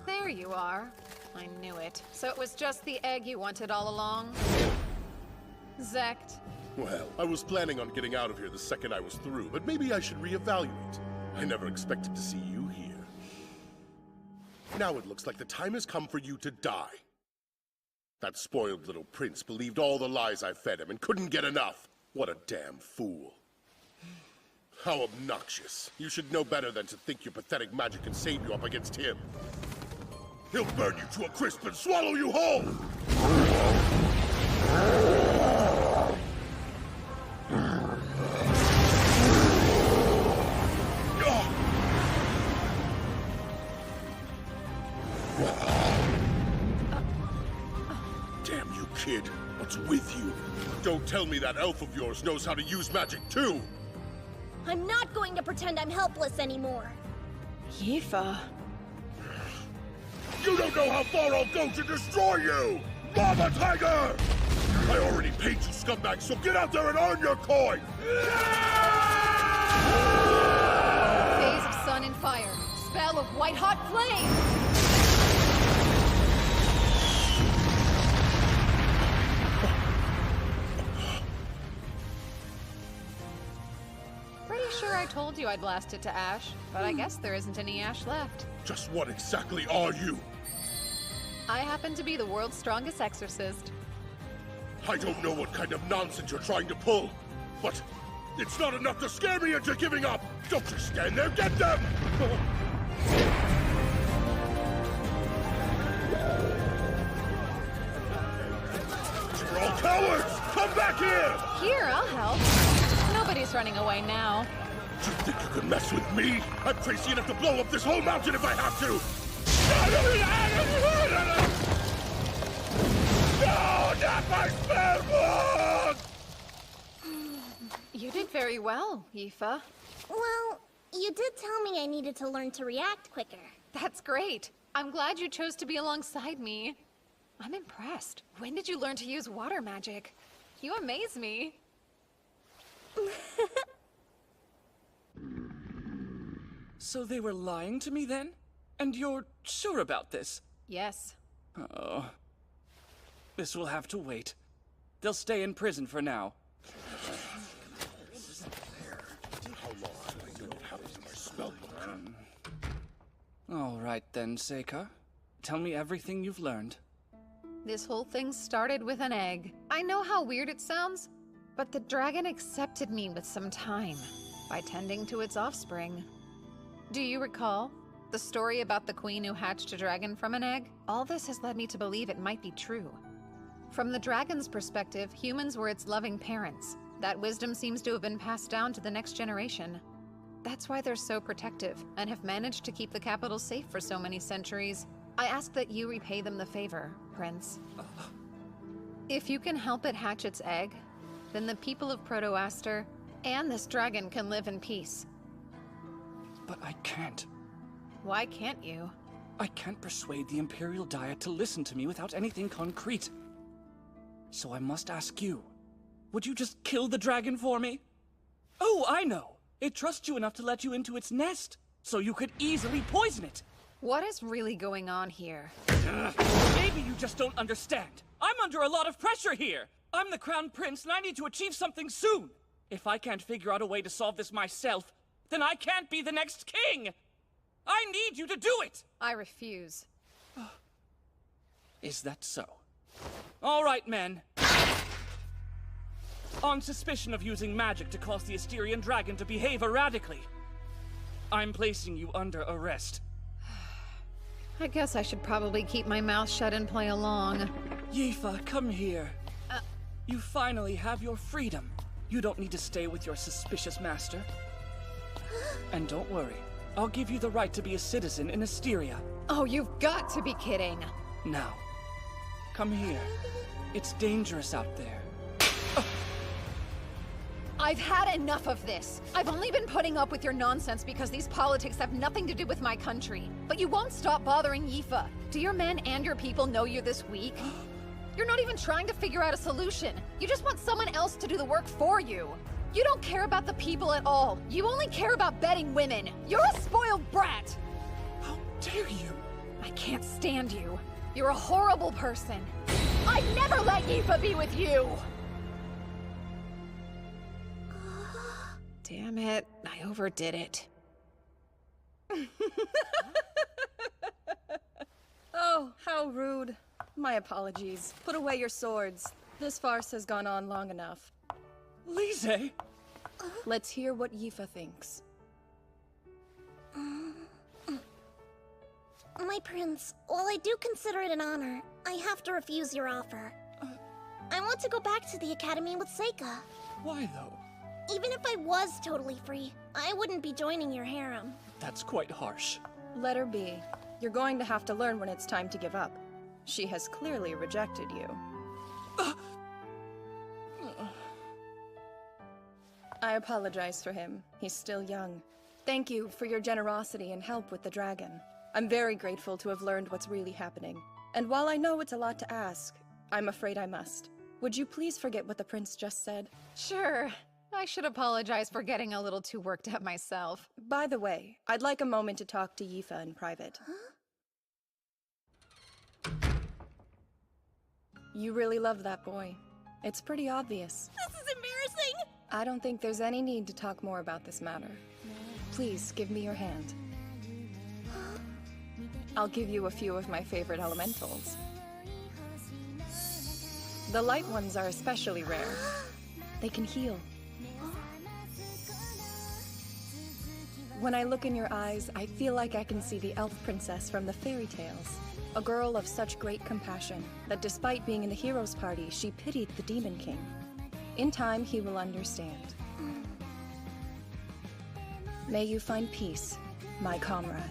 There you are. I knew it. So it was just the egg you wanted all along? Zect. Well, I was planning on getting out of here the second I was through, but maybe I should reevaluate. I never expected to see you here. Now it looks like the time has come for you to die. That spoiled little prince believed all the lies I fed him and couldn't get enough. What a damn fool. How obnoxious. You should know better than to think your pathetic magic can save you up against him. He'll burn you to a crisp and swallow you whole! Damn you, kid. What's with you? Don't tell me that elf of yours knows how to use magic too! I'm not going to pretend I'm helpless anymore. Yifa. You don't know how far I'll go to destroy you! Lava Tiger! I already paid you, scumbag, so get out there and earn your coin! Phase of Sun and Fire. Spell of White-Hot Flame! Pretty sure I told you I'd blast it to ash, but I guess there isn't any ash left. Just what exactly are you? I happen to be the world's strongest exorcist. I don't know what kind of nonsense you're trying to pull, but it's not enough to scare me into giving up! Don't just stand there, get them! You're all cowards! Come back here! Here, I'll help. Nobody's running away now. You think you can mess with me? I'm crazy enough to blow up this whole mountain if I have to! No, not my spell book! You did very well, Yifa. Well, you did tell me I needed to learn to react quicker. That's great. I'm glad you chose to be alongside me. I'm impressed. When did you learn to use water magic? You amaze me. So they were lying to me then? And you're sure about this? Yes. Oh. This will have to wait. They'll stay in prison for now. How long till I know what happens to my spell book? All right then, Seika. Tell me everything you've learned. This whole thing started with an egg. I know how weird it sounds, but the dragon accepted me with some time by tending to its offspring. Do you recall the story about the queen who hatched a dragon from an egg? All this has led me to believe it might be true. From the dragon's perspective, humans were its loving parents, That wisdom seems to have been passed down to the next generation. That's why they're so protective, and have managed to keep the capital safe for so many centuries. I ask that you repay them the favor, Prince. If you can help it hatch its egg, then the people of Proto-Aster and this dragon can live in peace. But I can't. Why can't you? I can't persuade the Imperial Diet to listen to me without anything concrete. So I must ask you, would you just kill the dragon for me? Oh, I know! It trusts you enough to let you into its nest, so you could easily poison it! What is really going on here? Maybe you just don't understand. I'm under a lot of pressure here! I'm the Crown Prince and I need to achieve something soon! If I can't figure out a way to solve this myself, then I can't be the next king! I need you to do it! I refuse. Is that so? All right, men. On suspicion of using magic to cause the Asterian dragon to behave erratically, I'm placing you under arrest. I guess I should probably keep my mouth shut and play along. Yifa, come here. You finally have your freedom. You don't need to stay with your suspicious master. And don't worry, I'll give you the right to be a citizen in Asteria. Oh, you've got to be kidding. Now, come here. It's dangerous out there. I've had enough of this. I've only been putting up with your nonsense because these politics have nothing to do with my country. But you won't stop bothering Yifa. Do your men and your people know you're this weak? You're not even trying to figure out a solution. You just want someone else to do the work for you. You don't care about the people at all. You only care about bedding women. You're a spoiled brat. How dare you? I can't stand you. You're a horrible person. I'd never let Yifa be with you! Damn it, I overdid it. Oh, how rude. My apologies. Put away your swords. This farce has gone on long enough. Lise! Let's hear what Yifa thinks. My prince, while I do consider it an honor, I have to refuse your offer. I want to go back to the academy with Seika. Why though? Even if I was totally free, I wouldn't be joining your harem. That's quite harsh. Let her be. You're going to have to learn when it's time to give up. She has clearly rejected you. I apologize for him. He's still young. Thank you for your generosity and help with the dragon. I'm very grateful to have learned what's really happening. And while I know it's a lot to ask, I'm afraid I must. Would you please forget what the prince just said? Sure. I should apologize for getting a little too worked up myself. By the way, I'd like a moment to talk to Yifa in private. Huh? You really love that boy. It's pretty obvious. This is embarrassing! I don't think there's any need to talk more about this matter. Please, give me your hand. I'll give you a few of my favorite elementals. The light ones are especially rare. They can heal. When I look in your eyes, I feel like I can see the elf princess from the fairy tales. A girl of such great compassion that despite being in the hero's party, she pitied the Demon King. In time, he will understand. May you find peace, my comrade.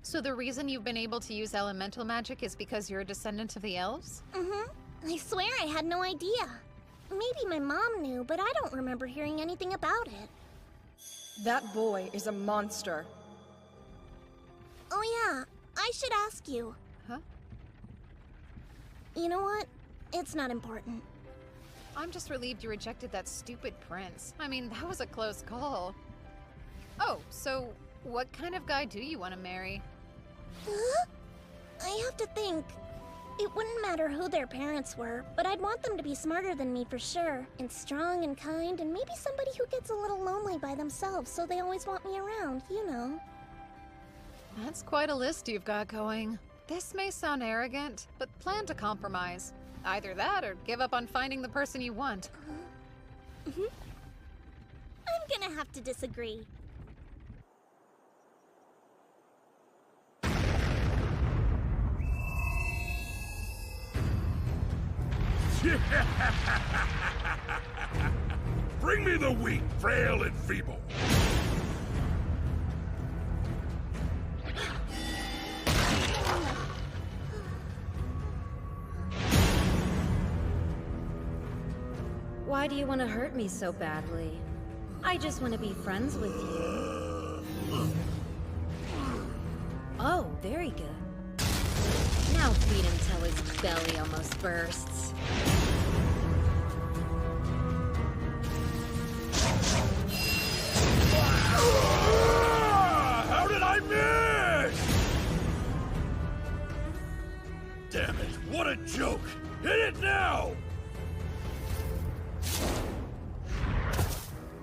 So the reason you've been able to use elemental magic is because you're a descendant of the elves? Mm-hmm. I swear I had no idea. Maybe my mom knew, but I don't remember hearing anything about it. That boy is a monster. Oh yeah, I should ask you. Huh? You know what? It's not important. I'm just relieved you rejected that stupid prince. I mean, that was a close call. Oh, so what kind of guy do you want to marry? Huh? I have to think. It wouldn't matter who their parents were, but I'd want them to be smarter than me for sure. And strong and kind, and maybe somebody who gets a little lonely by themselves, so they always want me around, you know. That's quite a list you've got going. This may sound arrogant, but plan to compromise. Either that or give up on finding the person you want. I'm gonna have to disagree. Bring me the weak, frail, and feeble. Why do you want to hurt me so badly? I just want to be friends with you. Oh, very good. Now feed him till his belly almost bursts. How did I miss? Damn it, what a joke! Hit it now!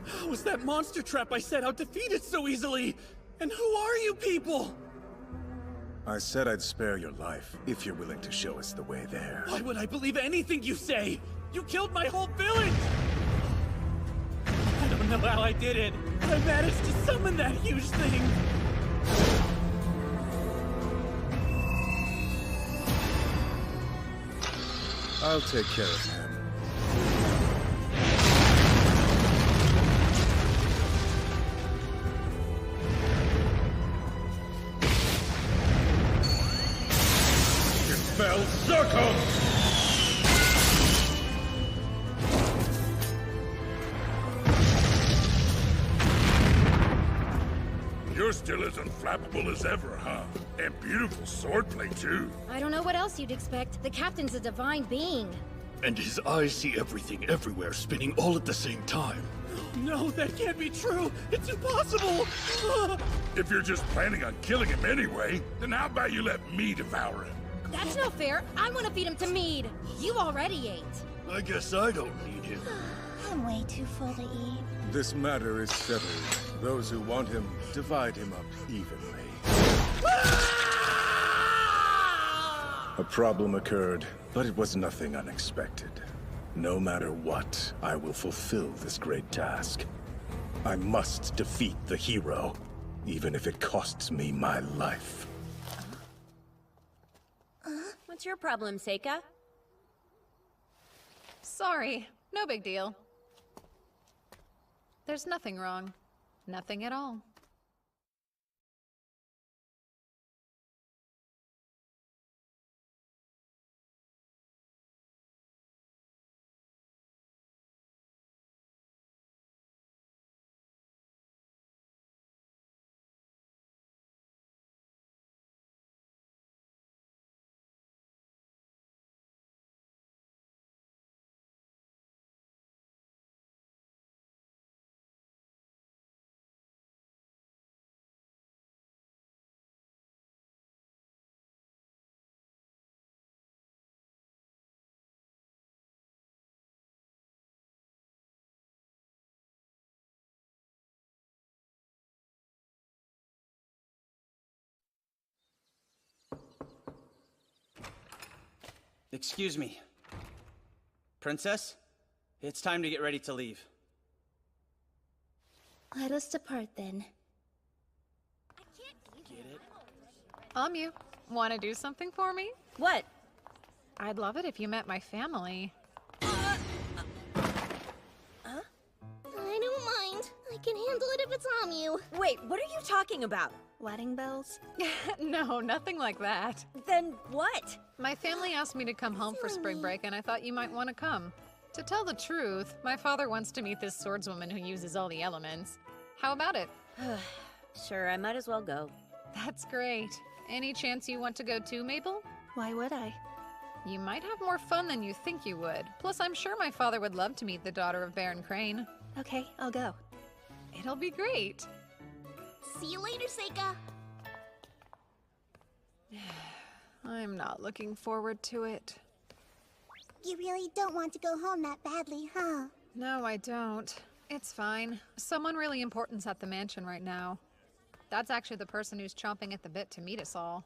How was that monster trap I set out defeated so easily? And who are you people? I said I'd spare your life, if you're willing to show us the way there. Why would I believe anything you say? You killed my whole village! I don't know how I did it, but I managed to summon that huge thing! I'll take care of him. Spell circle! You're still as unflappable as ever, huh? And beautiful swordplay, too. I don't know what else you'd expect. The captain's a divine being. And his eyes see everything everywhere, spinning all at the same time. No, that can't be true! It's impossible! If you're just planning on killing him anyway, then how about you let me devour him? That's no fair. I want to feed him to Mead. You already ate. I guess I don't need him. I'm way too full to eat. This matter is settled. Those who want him, divide him up evenly. A problem occurred, but it was nothing unexpected. No matter what, I will fulfill this great task. I must defeat the hero, even if it costs me my life. What's your problem, Seika? Sorry, no big deal. There's nothing wrong. Nothing at all. Excuse me. Princess, it's time to get ready to leave. Let us depart then. You want to do something for me? What? I'd love it if you met my family. I don't mind. I can handle it if it's Amu. Wait, what are you talking about? Wedding bells? No, nothing like that. Then what? My family asked me to come home for spring break, and I thought you might want to come. To tell the truth, my father wants to meet this swordswoman who uses all the elements. How about it? Sure, I might as well go. That's great. Any chance you want to go too, Mabel? Why would I? You might have more fun than you think you would. Plus, I'm sure my father would love to meet the daughter of Baron Crane. Okay, I'll go. It'll be great. See you later, Seika. I'm not looking forward to it. You really don't want to go home that badly, huh? No, I don't. It's fine. Someone really important's at the mansion right now. That's actually the person who's chomping at the bit to meet us all.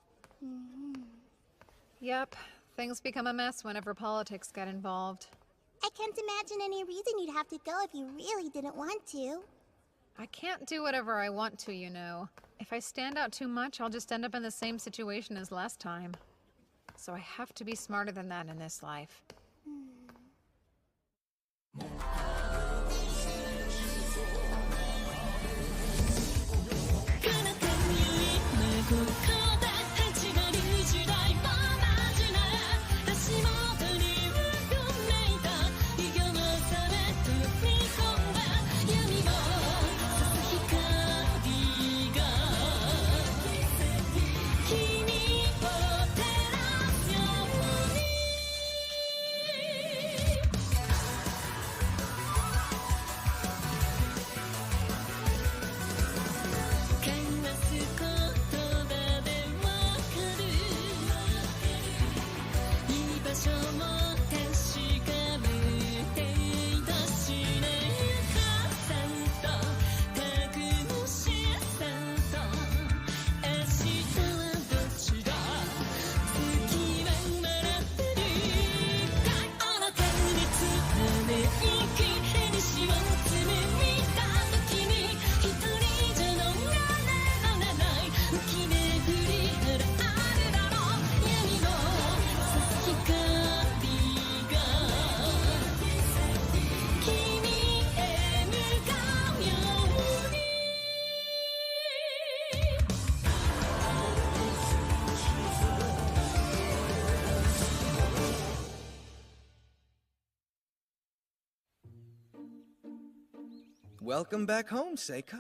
Yep, things become a mess whenever politics get involved. I can't imagine any reason you'd have to go if you really didn't want to. I can't do whatever I want to, you know. If I stand out too much, I'll just end up in the same situation as last time. So I have to be smarter than that in this life. Welcome back home, Seika.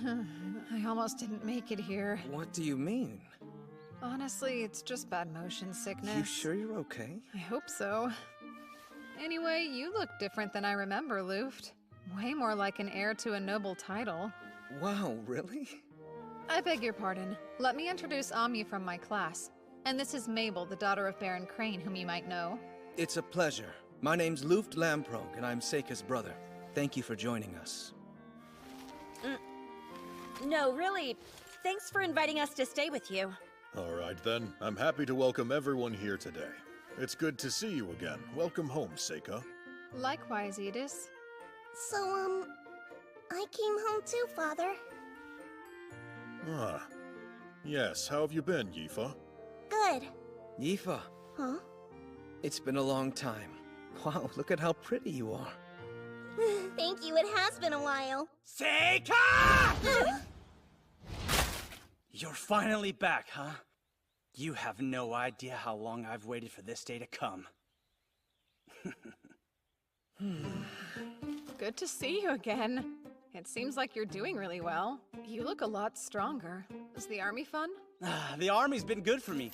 I almost didn't make it here. What do you mean? Honestly, it's just bad motion sickness. You sure you're okay? I hope so. Anyway, you look different than I remember, Luft. Way more like an heir to a noble title. Wow, really? I beg your pardon. Let me introduce Amyu from my class. And this is Mabel, the daughter of Baron Crane, whom you might know. It's a pleasure. My name's Luft Lamprog, and I'm Seika's brother. Thank you for joining us. No, really. Thanks for inviting us to stay with you. All right, then. I'm happy to welcome everyone here today. It's good to see you again. Welcome home, Seika. Likewise, Edis. So, I came home too, Father. Ah. Yes, how have you been, Yifa? Good. Yifa. Huh? It's been a long time. Wow, look at how pretty you are. Thank you, it has been a while. Seika! You're finally back, huh? You have no idea how long I've waited for this day to come. Good to see you again. It seems like you're doing really well. You look a lot stronger. Is the army fun? The army's been good for me.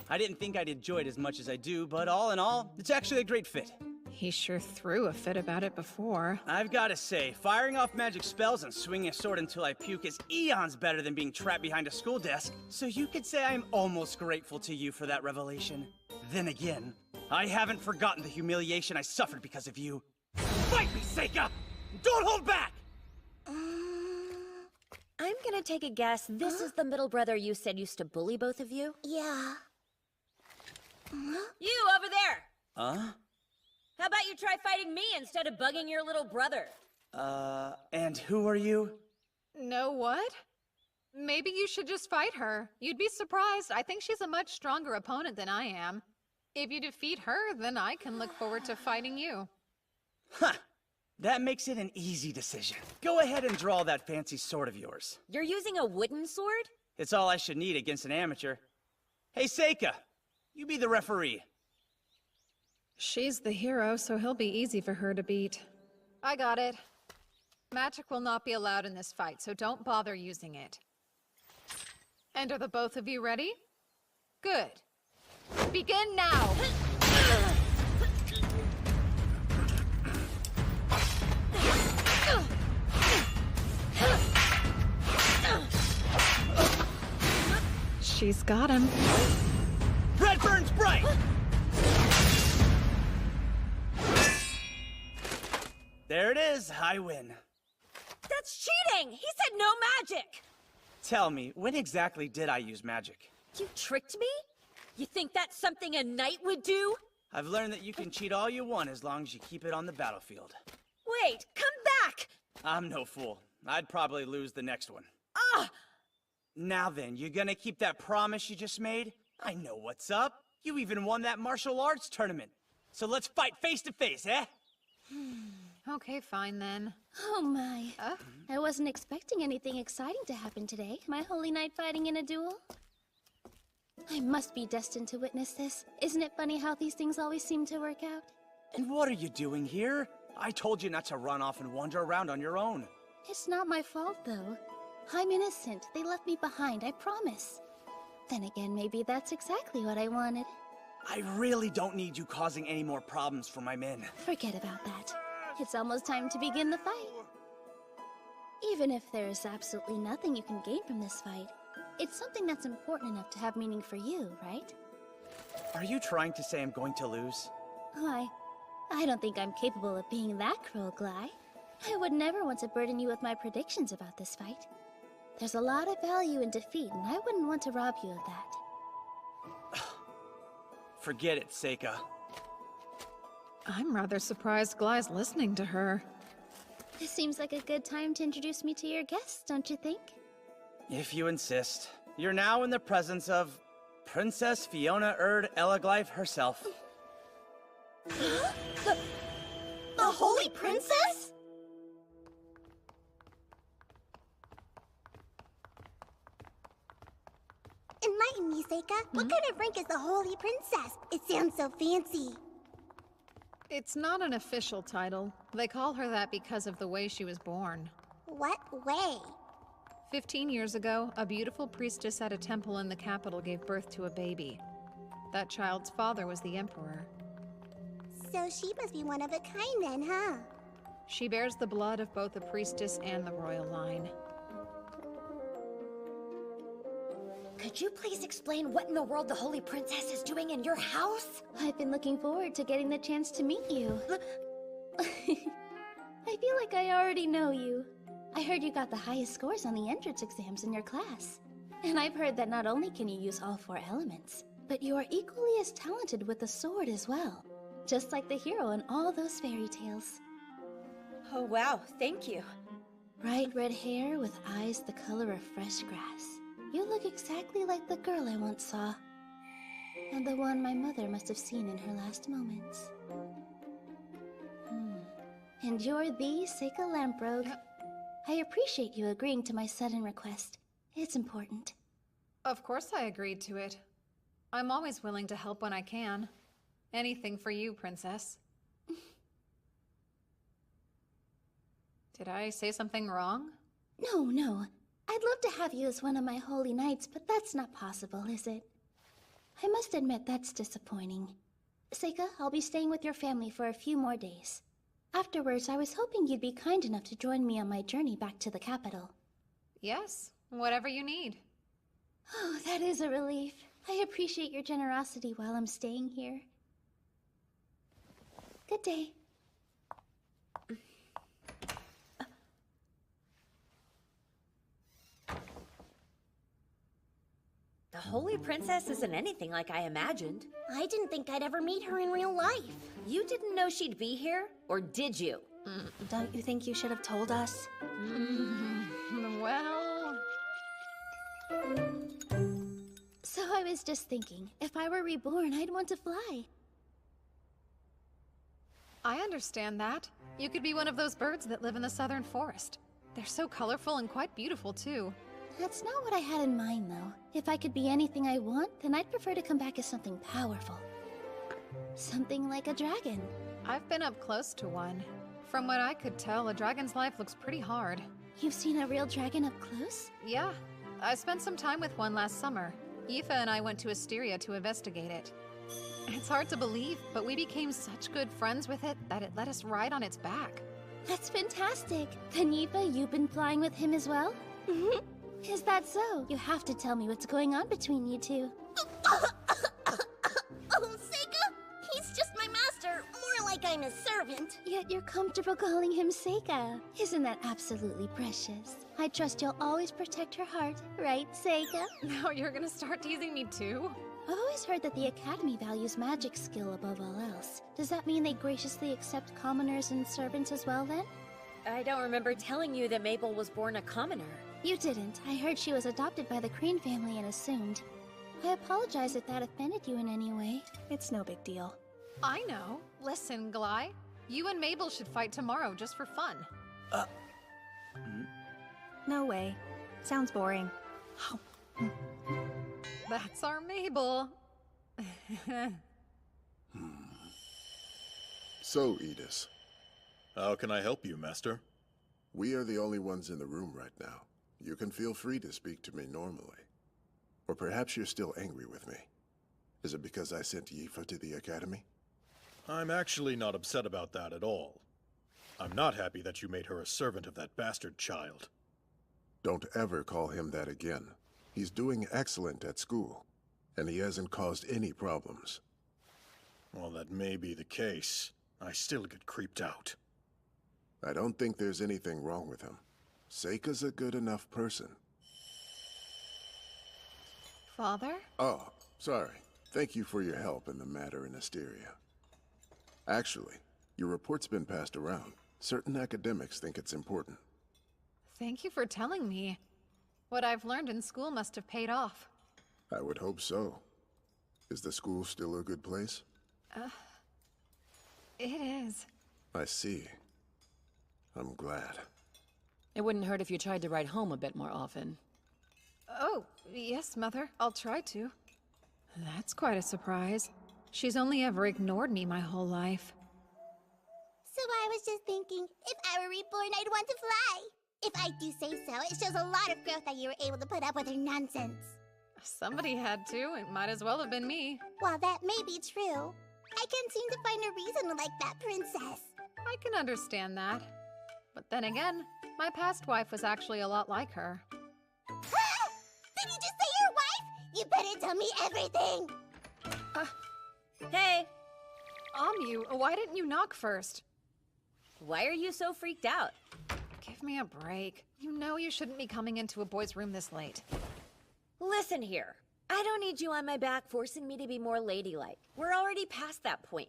I didn't think I'd enjoy it as much as I do, but all in all, it's actually a great fit. He sure threw a fit about it before. I've gotta say, firing off magic spells and swinging a sword until I puke is eons better than being trapped behind a school desk, so you could say I'm almost grateful to you for that revelation. Then again, I haven't forgotten the humiliation I suffered because of you. Fight me, Seika! Don't hold back! I'm gonna take a guess. This is the middle brother you said used to bully both of you? Yeah. You over there! Huh? How about you try fighting me instead of bugging your little brother? And who are you? No what? Maybe you should just fight her. You'd be surprised. I think she's a much stronger opponent than I am. If you defeat her, then I can look forward to fighting you. Huh! That makes it an easy decision. Go ahead and draw that fancy sword of yours. You're using a wooden sword? It's all I should need against an amateur. Hey, Seika! You be the referee. She's the hero, so he'll be easy for her to beat. I got it. Magic will not be allowed in this fight, so don't bother using it. And are the both of you ready? Good. Begin now! She's got him. Red burns bright! There it is, I win. That's cheating! He said no magic! Tell me, when exactly did I use magic? You tricked me? You think that's something a knight would do? I've learned that you can cheat all you want as long as you keep it on the battlefield. Wait, come back! I'm no fool. I'd probably lose the next one. Ah! Now then, you gonna keep that promise you just made? I know what's up. You even won that martial arts tournament. So let's fight face to face, eh? Okay, fine then. Oh my. I wasn't expecting anything exciting to happen today. My holy knight fighting in a duel? I must be destined to witness this. Isn't it funny how these things always seem to work out? And what are you doing here? I told you not to run off and wander around on your own. It's not my fault, though. I'm innocent. They left me behind, I promise. Then again, maybe that's exactly what I wanted. I really don't need you causing any more problems for my men. Forget about that. It's almost time to begin the fight. Even if there's absolutely nothing you can gain from this fight, it's something that's important enough to have meaning for you, right? Are you trying to say I'm going to lose? Why, I don't think I'm capable of being that cruel, Gly. I would never want to burden you with my predictions about this fight. There's a lot of value in defeat, and I wouldn't want to rob you of that. Forget it, Seika. I'm rather surprised Gly's listening to her. This seems like a good time to introduce me to your guests, don't you think? If you insist. You're now in the presence of Princess Fiona Erd Elaglyph herself. The Holy Princess? Enlighten me, Seika. What kind of rank is the Holy Princess? It sounds so fancy. It's not an official title. They call her that because of the way she was born. What way? 15 years ago, a beautiful priestess at a temple in the capital gave birth to a baby. That child's father was the emperor. So she must be one of a kind then, huh? She bears the blood of both the priestess and the royal line. Could you please explain what in the world the Holy Princess is doing in your house? I've been looking forward to getting the chance to meet you. I feel like I already know you. I heard you got the highest scores on the entrance exams in your class. And I've heard that not only can you use all 4 elements, but you are equally as talented with the sword as well. Just like the hero in all those fairy tales. Oh wow, thank you. Bright red hair with eyes the color of fresh grass. You look exactly like the girl I once saw. And the one my mother must have seen in her last moments. And you're the Seika Lamprogue. I appreciate you agreeing to my sudden request. It's important. Of course I agreed to it. I'm always willing to help when I can. Anything for you, Princess. Did I say something wrong? No. I'd love to have you as one of my holy knights, but that's not possible, is it? I must admit that's disappointing. Seika, I'll be staying with your family for a few more days. Afterwards, I was hoping you'd be kind enough to join me on my journey back to the capital. Yes, whatever you need. Oh, that is a relief. I appreciate your generosity while I'm staying here. Good day. The Holy Princess isn't anything like I imagined. I didn't think I'd ever meet her in real life. You didn't know she'd be here? Or did you? Don't you think you should have told us? Well... So I was just thinking, if I were reborn, I'd want to fly. I understand that. You could be one of those birds that live in the southern forest. They're so colorful and quite beautiful, too. That's not what I had in mind, though. If I could be anything I want, then I'd prefer to come back as something powerful. Something like a dragon. I've been up close to one. From what I could tell, a dragon's life looks pretty hard. You've seen a real dragon up close? Yeah. I spent some time with one last summer. Aoife and I went to Asteria to investigate it. It's hard to believe, but we became such good friends with it that it let us ride on its back. That's fantastic. Then Aoife, you've been flying with him as well? Mm-hmm. Is that so? You have to tell me what's going on between you two. Oh, Seika? He's just my master. More like I'm his servant. Yet you're comfortable calling him Seika. Isn't that absolutely precious? I trust you'll always protect her heart, right, Seika? Now you're gonna start teasing me too? I've always heard that the Academy values magic skill above all else. Does that mean they graciously accept commoners and servants as well, then? I don't remember telling you that Mabel was born a commoner. You didn't. I heard she was adopted by the Crane family and assumed. I apologize if that offended you in any way. It's no big deal. I know. Listen, Gly. You and Mabel should fight tomorrow just for fun. No way. Sounds boring. That's our Mabel. So, Edis, how can I help you, Master? we are the only ones in the room right now. You can feel free to speak to me normally. Or perhaps you're still angry with me. Is it because I sent Aoife to the Academy? I'm actually not upset about that at all. I'm not happy that you made her a servant of that bastard child. Don't ever call him that again. He's doing excellent at school, and he hasn't caused any problems. Well, that may be the case. I still get creeped out. I don't think there's anything wrong with him. Seika's a good enough person. Father? Oh, sorry. Thank you for your help in the matter in Asteria. Actually, your report's been passed around. Certain academics think it's important. Thank you for telling me. What I've learned in school must have paid off. I would hope so. Is the school still a good place? It is. I see. I'm glad. It wouldn't hurt if you tried to write home a bit more often. Oh, yes, Mother. I'll try to. That's quite a surprise. She's only ever ignored me my whole life. So I was just thinking, if I were reborn, I'd want to fly. If I do say so, it shows a lot of growth that you were able to put up with her nonsense. Somebody had to. It might as well have been me. While that may be true, I can't seem to find a reason to like that princess. I can understand that. But then again, my past wife was actually a lot like her. Did you just say your wife? You better tell me everything! Hey! Amu, why didn't you knock first? Why are you so freaked out? Give me a break. You know you shouldn't be coming into a boy's room this late. Listen here. I don't need you on my back forcing me to be more ladylike. We're already past that point.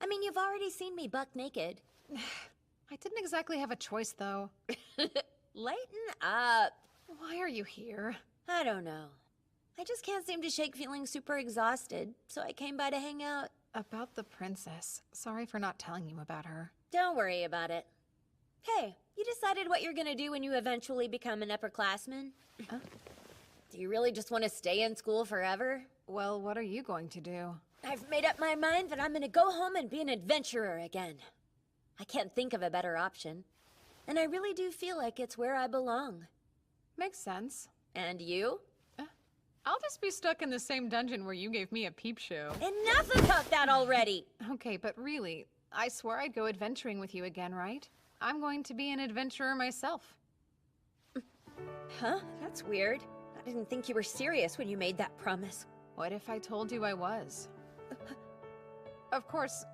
I mean, you've already seen me buck naked. I didn't exactly have a choice, though. Lighten up. Why are you here? I don't know. I just can't seem to shake feeling super exhausted, so I came by to hang out. About the princess. Sorry for not telling you about her. Don't worry about it. Hey, you decided what you're gonna do when you eventually become an upperclassman? Do you really just want to stay in school forever? Well, what are you going to do? I've made up my mind that I'm gonna go home and be an adventurer again. I can't think of a better option. And I really do feel like it's where I belong. Makes sense. And you? I'll just be stuck in the same dungeon where you gave me a peep show. Enough about that already! Okay, but really, I swore I'd go adventuring with you again, right? I'm going to be an adventurer myself. Huh? That's weird. I didn't think you were serious when you made that promise. What if I told you I was? Of course,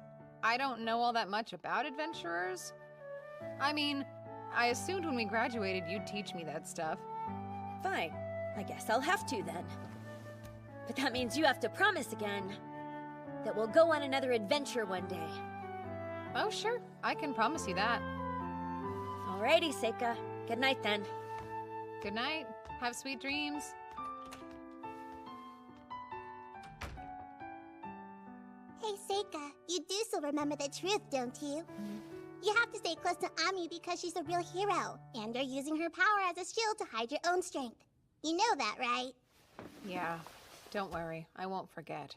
I don't know all that much about adventurers. I mean, I assumed when we graduated you'd teach me that stuff. Fine. I guess I'll have to then. But that means you have to promise again that we'll go on another adventure one day. Oh, sure. I can promise you that. Alrighty, Seika. Good night then. Good night. Have sweet dreams. Hey, Seika, you do still remember the truth, don't you? You have to stay close to Ami because she's a real hero, and you're using her power as a shield to hide your own strength. You know that, right? Yeah. Don't worry. I won't forget.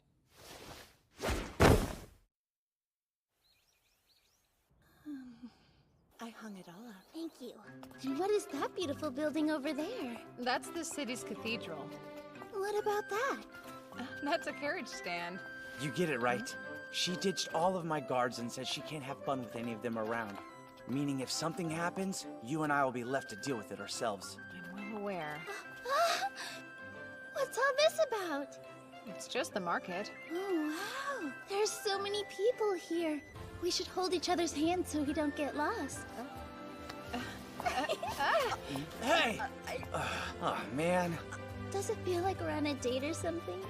I hung it all up. Thank you. And what is that beautiful building over there? That's the city's cathedral. What about that? That's a carriage stand. You get it right. She ditched all of my guards and said she can't have fun with any of them around. Meaning if something happens, you and I will be left to deal with it ourselves. I'm well aware. What's all this about? It's just the market. Oh, wow. There's so many people here. We should hold each other's hands so we don't get lost. Hey! Oh, man. Does it feel like we're on a date or something?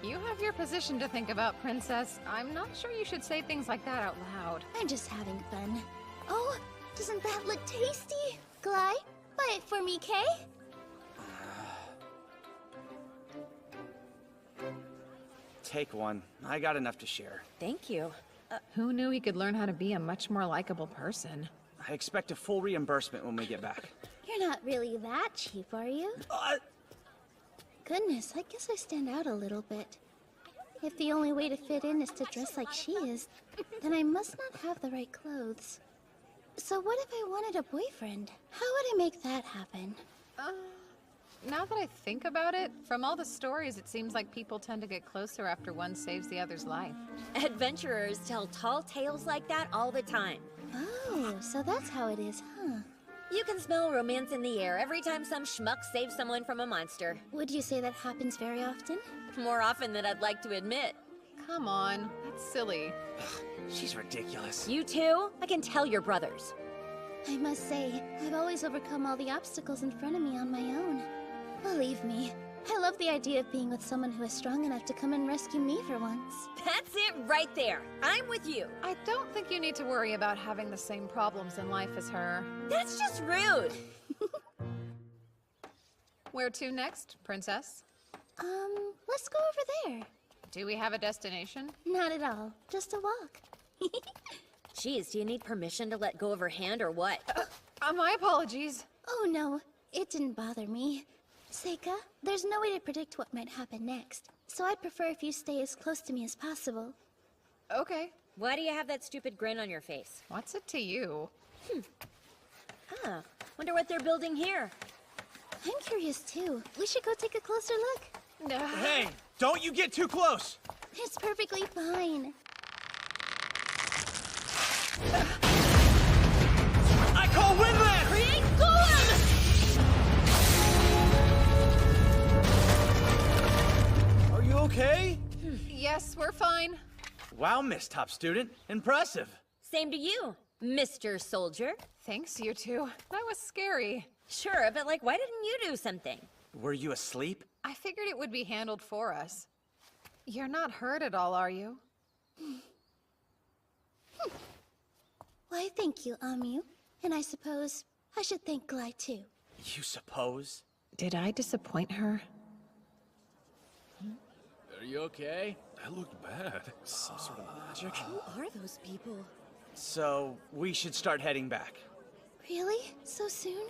You have your position to think about, Princess. I'm not sure you should say things like that out loud. I'm just having fun. Oh, doesn't that look tasty? Glide, buy it for me, Kay? Take one. I got enough to share. Thank you. Who knew he could learn how to be a much more likable person? I expect a full reimbursement when we get back. You're not really that cheap, are you? Goodness, I guess I stand out a little bit. If the only way to fit in is to dress like she is, then I must not have the right clothes. So what if I wanted a boyfriend? How would I make that happen? Now that I think about it, from all the stories, it seems like people tend to get closer after one saves the other's life. Adventurers tell tall tales like that all the time. Oh, so that's how it is, huh? You can smell romance in the air every time some schmuck saves someone from a monster. Would you say that happens very often? More often than I'd like to admit. Come on, that's silly. She's ridiculous. You too? I can tell you're brothers. I must say, I've always overcome all the obstacles in front of me on my own. Believe me, I love the idea of being with someone who is strong enough to come and rescue me for once. That's it right there. I'm with you. I don't think you need to worry about having the same problems in life as her. That's just rude. Where to next, Princess? Let's go over there. Do we have a destination? Not at all. Just a walk. Jeez, do you need permission to let go of her hand or what? My apologies. Oh no, it didn't bother me. Seika, there's no way to predict what might happen next, so I'd prefer if you stay as close to me as possible. Okay. Why do you have that stupid grin on your face? What's it to you? Wonder what they're building here. I'm curious too. We should go take a closer look. No. Hey, don't you get too close! It's perfectly fine. I call Windland! Create Golem! Are you okay? Yes, we're fine. Wow, Miss Top Student. Impressive. Same to you, Mr. Soldier. Thanks, you two. That was scary. Sure, but like, why didn't you do something? Were you asleep? I figured it would be handled for us. You're not hurt at all, are you? Why, thank you, Amu. And I suppose I should thank Glide too. You suppose? Did I disappoint her? Are you okay? That looked bad. Some sort of magic. Who are those people? So, we should start heading back. Really? So soon?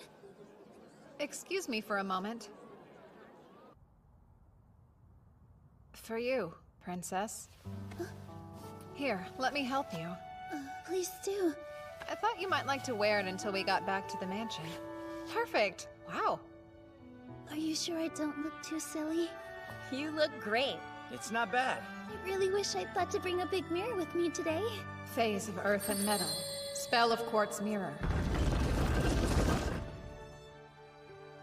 Excuse me for a moment. For you, Princess. Here, let me help you. Please do. I thought you might like to wear it until we got back to the mansion. Perfect. Wow. Are you sure I don't look too silly? You look great. It's not bad. I really wish I'd thought to bring a big mirror with me today. Phase of earth and metal. Spell of quartz mirror.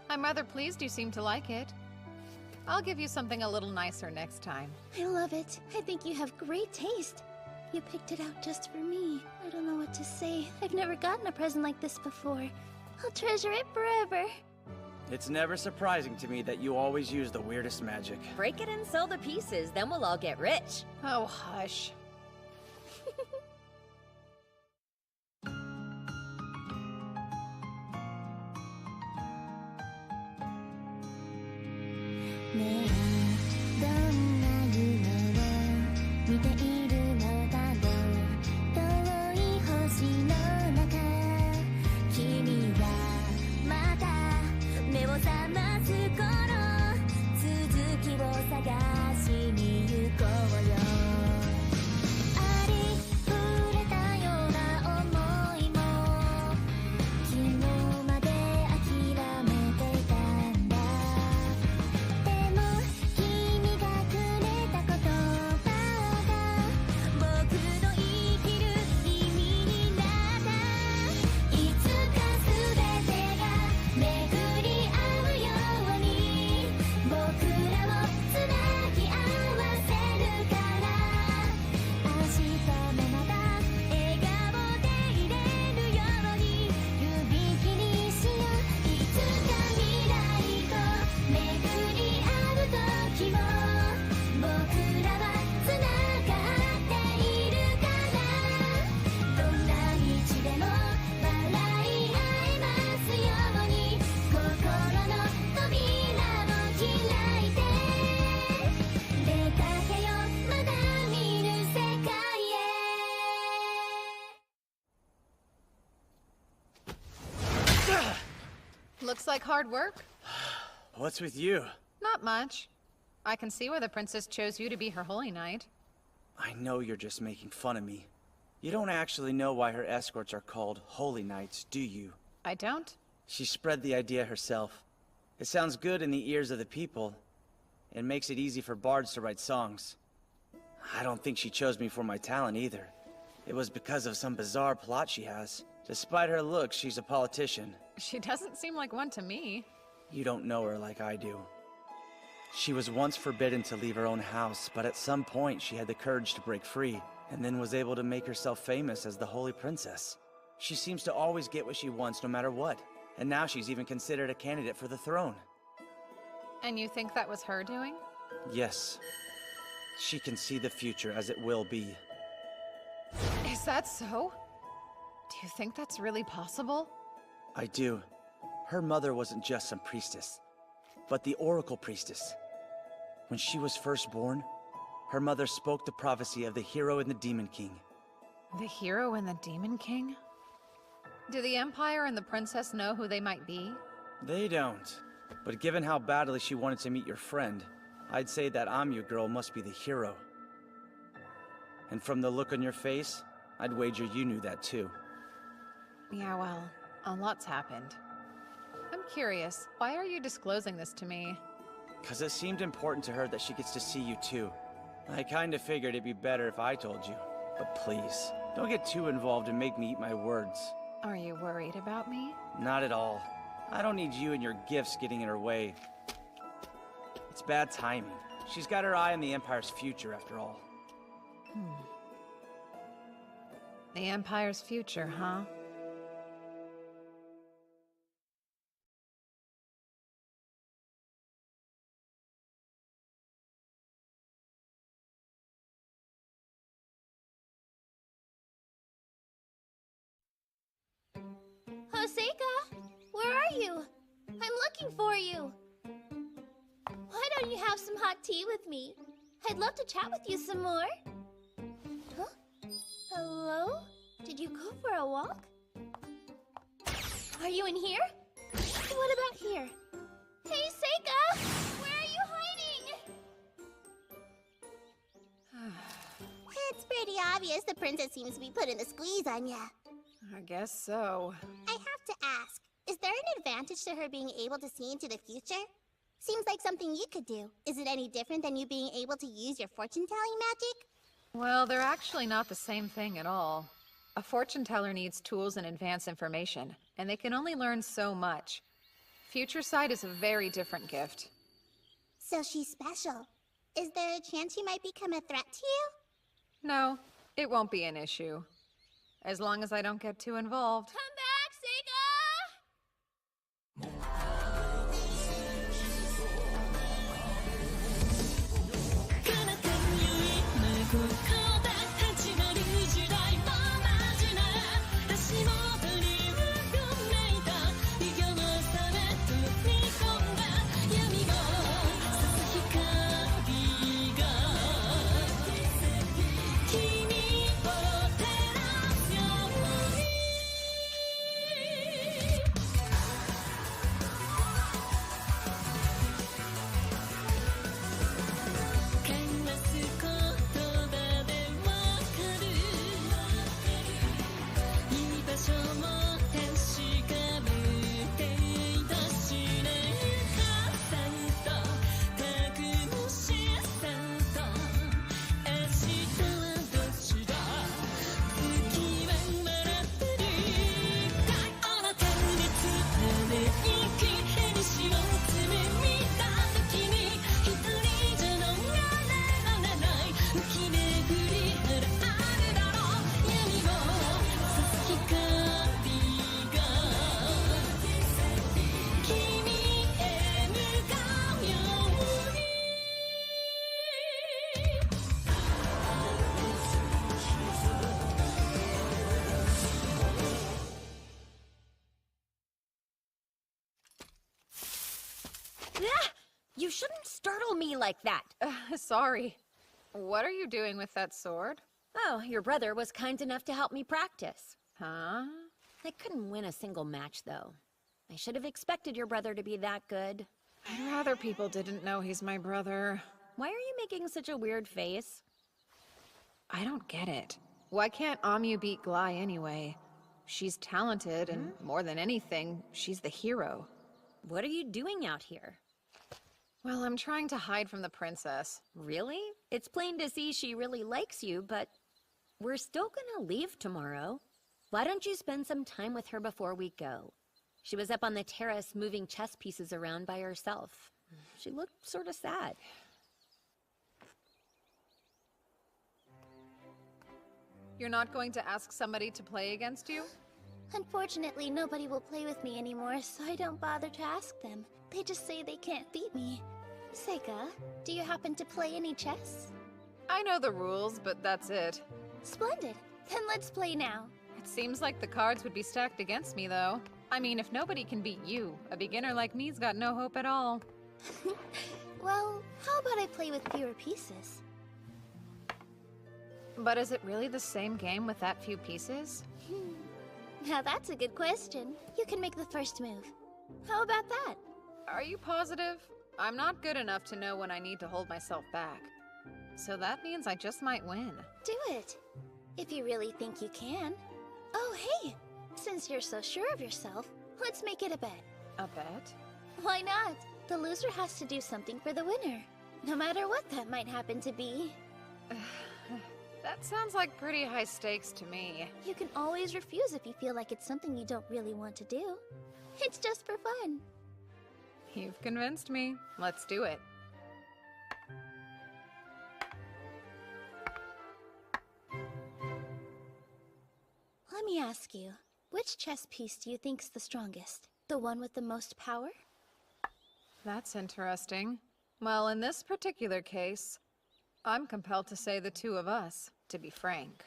I'm rather pleased you seem to like it. I'll give you something a little nicer next time. I love it. I think you have great taste. You picked it out just for me. I don't know what to say. I've never gotten a present like this before. I'll treasure it forever. It's never surprising to me that you always use the weirdest magic. Break it and sell the pieces, then we'll all get rich. Oh, hush. Looks like hard work. What's with you? Not much. I can see why the princess chose you to be her holy knight. I know you're just making fun of me. You don't actually know why her escorts are called holy knights, do you? I don't? She spread the idea herself. It sounds good in the ears of the people. It makes it easy for bards to write songs. I don't think she chose me for my talent either. It was because of some bizarre plot she has. Despite her looks, she's a politician. She doesn't seem like one to me. You don't know her like I do. She was once forbidden to leave her own house, but at some point she had the courage to break free, and then was able to make herself famous as the Holy Princess. She seems to always get what she wants no matter what, and now she's even considered a candidate for the throne. And you think that was her doing? Yes. She can see the future as it will be. Is that so? Do you think that's really possible? I do. Her mother wasn't just some priestess, but the Oracle Priestess. When she was first born, her mother spoke the prophecy of the hero and the Demon King. The hero and the Demon King? Do the Empire and the princess know who they might be? They don't. But given how badly she wanted to meet your friend, I'd say that Amyu girl must be the hero. And from the look on your face, I'd wager you knew that too. Yeah, well, a lot's happened. I'm curious, why are you disclosing this to me? 'Cause it seemed important to her that she gets to see you too. I kinda figured it'd be better if I told you. But please, don't get too involved and make me eat my words. Are you worried about me? Not at all. I don't need you and your gifts getting in her way. It's bad timing. She's got her eye on the Empire's future, after all. The Empire's future, huh? Seika, where are you? I'm looking for you. Why don't you have some hot tea with me? I'd love to chat with you some more. Huh? Hello? Did you go for a walk? Are you in here? What about here? Hey, Seika! Where are you hiding? It's pretty obvious the princess seems to be putting the squeeze on ya. I guess so. I have to ask, is there an advantage to her being able to see into the future? Seems like something you could do. Is it any different than you being able to use your fortune-telling magic? Well, they're actually not the same thing at all. A fortune teller needs tools and advanced information, and they can only learn so much. Future sight is a very different gift. So she's special. Is there a chance she might become a threat to you? No, it won't be an issue. As long as I don't get too involved. Come back, You shouldn't startle me like that. Sorry. What are you doing with that sword? Oh, your brother was kind enough to help me practice. Huh? I couldn't win a single match, though. I should have expected your brother to be that good. I'd rather people didn't know he's my brother. Why are you making such a weird face? I don't get it. Why can't Amu beat Glai anyway? She's talented, and more than anything, she's the hero. What are you doing out here? Well, I'm trying to hide from the princess. Really? It's plain to see she really likes you, but we're still gonna leave tomorrow. Why don't you spend some time with her before we go? She was up on the terrace moving chess pieces around by herself. She looked sort of sad. You're not going to ask somebody to play against you? Unfortunately, nobody will play with me anymore, so I don't bother to ask them. They just say they can't beat me. Seika, do you happen to play any chess? I know the rules, but that's it. Splendid. Then let's play now. It seems like the cards would be stacked against me, though. I mean, if nobody can beat you, a beginner like me's got no hope at all. Well, how about I play with fewer pieces? But is it really the same game with that few pieces? Now that's a good question. You can make the first move. How about that? Are you positive? I'm not good enough to know when I need to hold myself back. So that means I just might win. Do it. If you really think you can. Oh, hey! Since you're so sure of yourself, let's make it a bet. A bet? Why not? The loser has to do something for the winner. No matter what that might happen to be. That sounds like pretty high stakes to me. You can always refuse if you feel like it's something you don't really want to do. It's just for fun. You've convinced me. Let's do it. Let me ask you, which chess piece do you think's the strongest? The one with the most power? That's interesting. Well, in this particular case, I'm compelled to say the two of us, to be frank.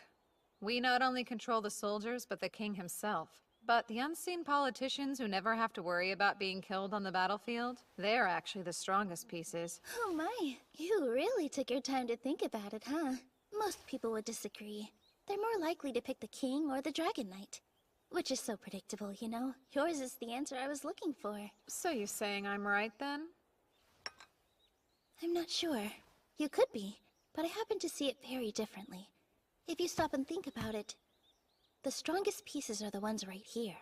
We not only control the soldiers, but the king himself. But the unseen politicians who never have to worry about being killed on the battlefield, they're actually the strongest pieces. Oh my, you really took your time to think about it, huh? Most people would disagree. They're more likely to pick the king or the dragon knight. Which is so predictable, you know? Yours is the answer I was looking for. So you're saying I'm right, then? I'm not sure. You could be, but I happen to see it very differently. If you stop and think about it, the strongest pieces are the ones right here.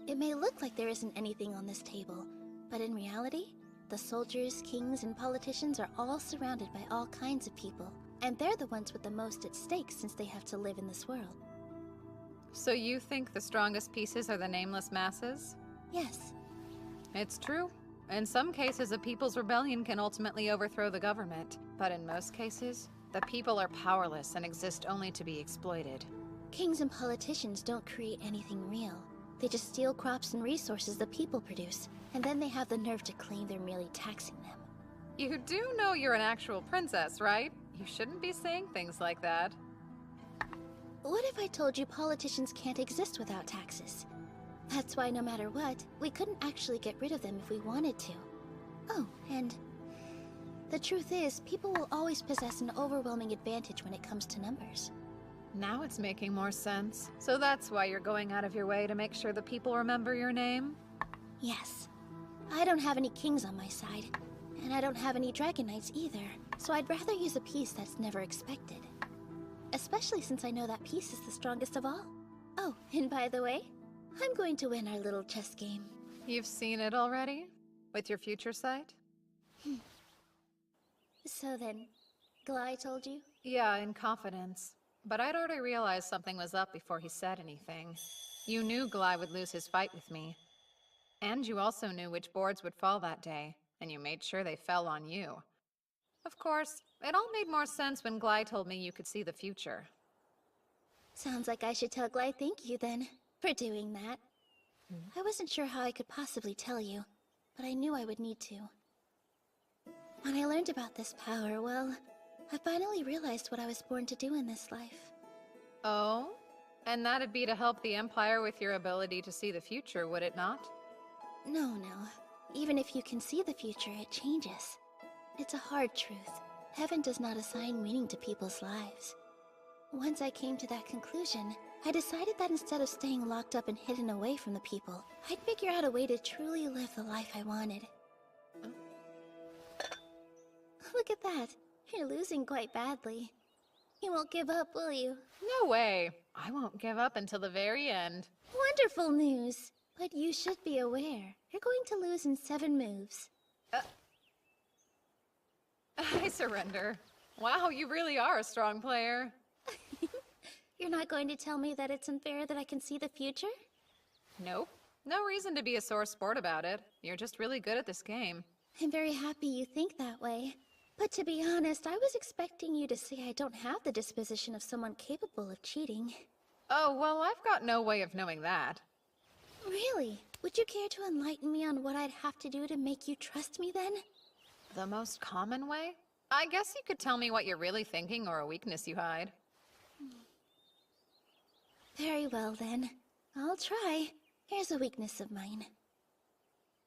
It may look like there isn't anything on this table, but in reality, the soldiers, kings, and politicians are all surrounded by all kinds of people, and they're the ones with the most at stake since they have to live in this world. So you think the strongest pieces are the nameless masses? Yes. It's true. In some cases, a people's rebellion can ultimately overthrow the government. But in most cases, the people are powerless and exist only to be exploited. Kings and politicians don't create anything real. They just steal crops and resources the people produce, and then they have the nerve to claim they're merely taxing them. You do know you're an actual princess, right? You shouldn't be saying things like that. What if I told you politicians can't exist without taxes? That's why no matter what, we couldn't actually get rid of them if we wanted to. Oh, and the truth is, people will always possess an overwhelming advantage when it comes to numbers. Now it's making more sense. So that's why you're going out of your way to make sure the people remember your name? Yes. I don't have any kings on my side, and I don't have any dragon knights either, so I'd rather use a piece that's never expected. Especially since I know that piece is the strongest of all. Oh, and by the way, I'm going to win our little chess game. You've seen it already? With your future sight? So then, Glai told you? Yeah, in confidence. But I'd already realized something was up before he said anything. You knew Glai would lose his fight with me. And you also knew which boards would fall that day, and you made sure they fell on you. Of course, it all made more sense when Glai told me you could see the future. Sounds like I should tell Glai thank you then, for doing that. I wasn't sure how I could possibly tell you, but I knew I would need to. When I learned about this power, well, I finally realized what I was born to do in this life. Oh? And that'd be to help the Empire with your ability to see the future, would it not? No. Even if you can see the future, it changes. It's a hard truth. Heaven does not assign meaning to people's lives. Once I came to that conclusion, I decided that instead of staying locked up and hidden away from the people, I'd figure out a way to truly live the life I wanted. Look at that. You're losing quite badly. You won't give up, will you? No way. I won't give up until the very end. Wonderful news. But you should be aware. You're going to lose in 7 moves. I surrender. Wow, you really are a strong player. You're not going to tell me that it's unfair that I can see the future? Nope. No reason to be a sore sport about it. You're just really good at this game. I'm very happy you think that way. But to be honest, I was expecting you to say I don't have the disposition of someone capable of cheating. Oh, well, I've got no way of knowing that. Really? Would you care to enlighten me on what I'd have to do to make you trust me then? The most common way? I guess you could tell me what you're really thinking or a weakness you hide. Very well then. I'll try. Here's a weakness of mine.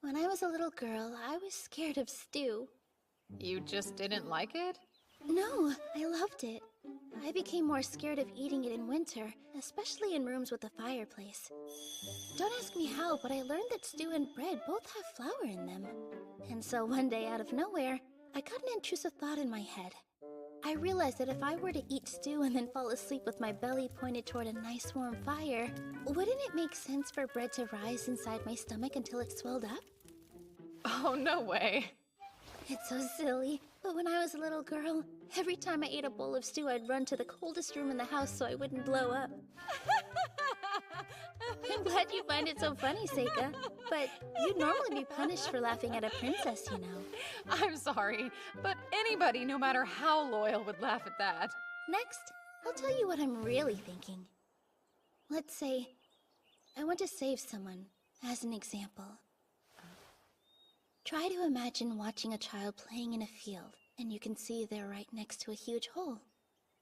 When I was a little girl, I was scared of stew. You just didn't like it? No, I loved it. I became more scared of eating it in winter, especially in rooms with a fireplace. Don't ask me how, but I learned that stew and bread both have flour in them. And so one day, out of nowhere, I got an intrusive thought in my head. I realized that if I were to eat stew and then fall asleep with my belly pointed toward a nice warm fire, wouldn't it make sense for bread to rise inside my stomach until it swelled up? Oh, no way. It's so silly, but when I was a little girl, every time I ate a bowl of stew, I'd run to the coldest room in the house so I wouldn't blow up. I'm glad you find it so funny, Seika, but you'd normally be punished for laughing at a princess, you know. I'm sorry, but anybody, no matter how loyal, would laugh at that. Next, I'll tell you what I'm really thinking. Let's say, I want to save someone, as an example. Try to imagine watching a child playing in a field, and you can see they're right next to a huge hole.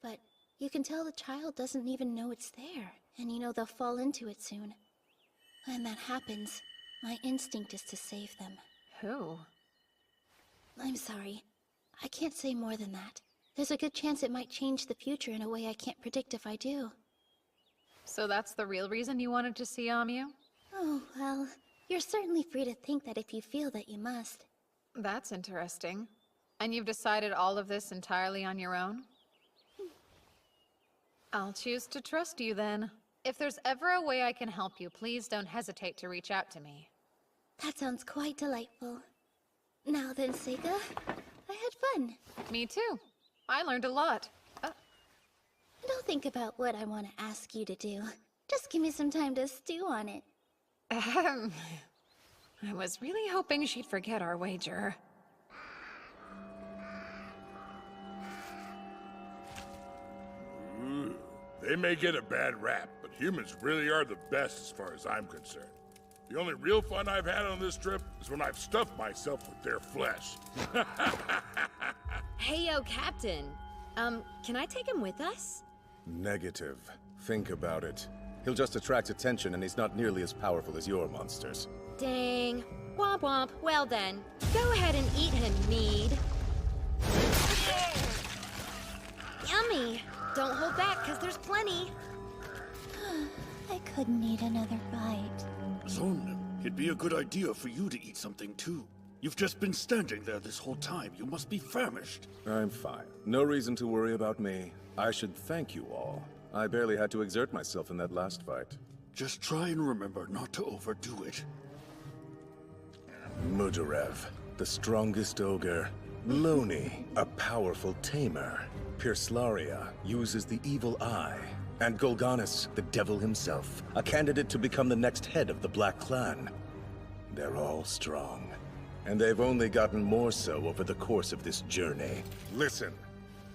But you can tell the child doesn't even know it's there, and you know they'll fall into it soon. When that happens, my instinct is to save them. Who? I'm sorry. I can't say more than that. There's a good chance it might change the future in a way I can't predict if I do. So that's the real reason you wanted to see Amyu? Oh, well, you're certainly free to think that if you feel that you must. That's interesting. And you've decided all of this entirely on your own? I'll choose to trust you then. If there's ever a way I can help you, please don't hesitate to reach out to me. That sounds quite delightful. Now then, Seika, I had fun. Me too. I learned a lot. Don't think about what I want to ask you to do. Just give me some time to stew on it. I was really hoping she'd forget our wager. Ooh, they may get a bad rap, but humans really are the best as far as I'm concerned. The only real fun I've had on this trip is when I've stuffed myself with their flesh. Hey, yo, Captain. Can I take him with us? Negative. Think about it. He'll just attract attention, and he's not nearly as powerful as your monsters. Dang. Womp womp. Well then, go ahead and eat him, Mead. Yummy. Don't hold back, because there's plenty. I couldn't eat another bite. Zon, it'd be a good idea for you to eat something too. You've just been standing there this whole time. You must be famished. I'm fine. No reason to worry about me. I should thank you all. I barely had to exert myself in that last fight. Just try and remember not to overdo it. Mudarev, the strongest ogre. Loni, a powerful tamer. Pirslaria uses the evil eye. And Golganis, the devil himself, a candidate to become the next head of the Black Clan. They're all strong. And they've only gotten more so over the course of this journey. Listen,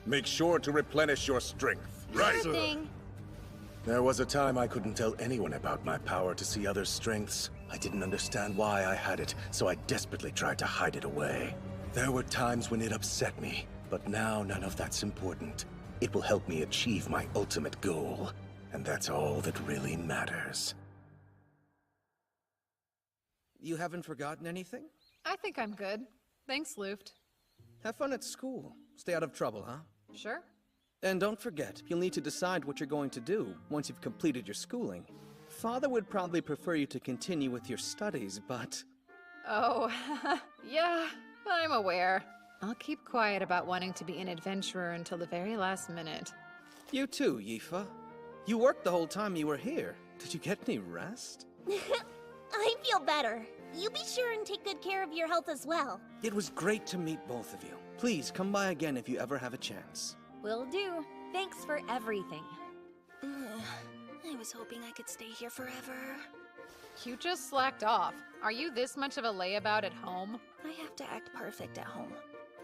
make sure to replenish your strength. Right. There was a time I couldn't tell anyone about my power to see others' strengths. I didn't understand why I had it, so I desperately tried to hide it away. There were times when it upset me, but now none of that's important. It will help me achieve my ultimate goal, and that's all that really matters. You haven't forgotten anything? I think I'm good. Thanks, Luft. Have fun at school. Stay out of trouble, huh? Sure. And don't forget, you'll need to decide what you're going to do once you've completed your schooling. Father would probably prefer you to continue with your studies, but... Oh, yeah, I'm aware. I'll keep quiet about wanting to be an adventurer until the very last minute. You too, Yifa. You worked the whole time you were here. Did you get any rest? I feel better. You be sure and take good care of your health as well. It was great to meet both of you. Please come by again if you ever have a chance. Will do. Thanks for everything. I was hoping I could stay here forever. You just slacked off. Are you this much of a layabout at home? I have to act perfect at home.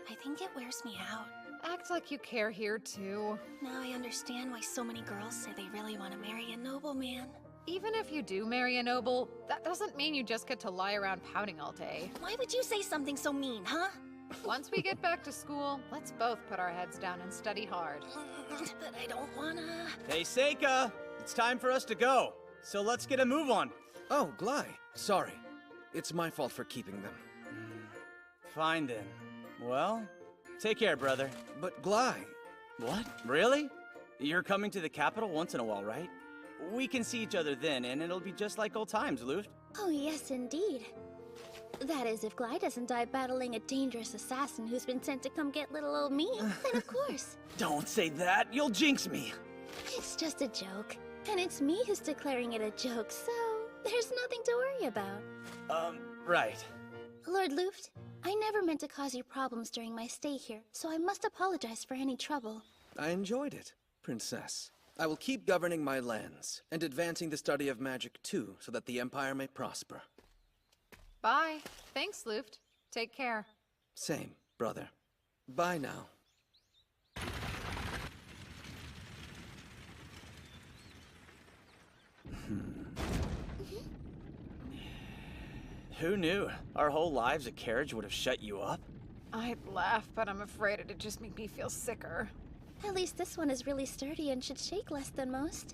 I think it wears me out. Act like you care here, too. Now I understand why so many girls say they really want to marry a nobleman. Even if you do marry a noble, that doesn't mean you just get to lie around pouting all day. Why would you say something so mean, huh? Once we get back to school, let's both put our heads down and study hard. But I don't wanna... Hey, Seika! It's time for us to go. So let's get a move on. Oh, Glai. Sorry. It's my fault for keeping them. Fine then. Well, take care, brother. But Glai... What? Really? You're coming to the capital once in a while, right? We can see each other then, and it'll be just like old times, Luft. Oh, yes, indeed. That is, if Glai doesn't die battling a dangerous assassin who's been sent to come get little old me, then of course. Don't say that, you'll jinx me. It's just a joke. And it's me who's declaring it a joke, so there's nothing to worry about. Right. Lord Luft, I never meant to cause you problems during my stay here, so I must apologize for any trouble. I enjoyed it, Princess. I will keep governing my lands, and advancing the study of magic too, so that the Empire may prosper. Bye. Thanks, Luft. Take care. Same, brother. Bye now. Who knew? Our whole lives a carriage would have shut you up? I'd laugh, but I'm afraid it'd just make me feel sicker. At least this one is really sturdy and should shake less than most.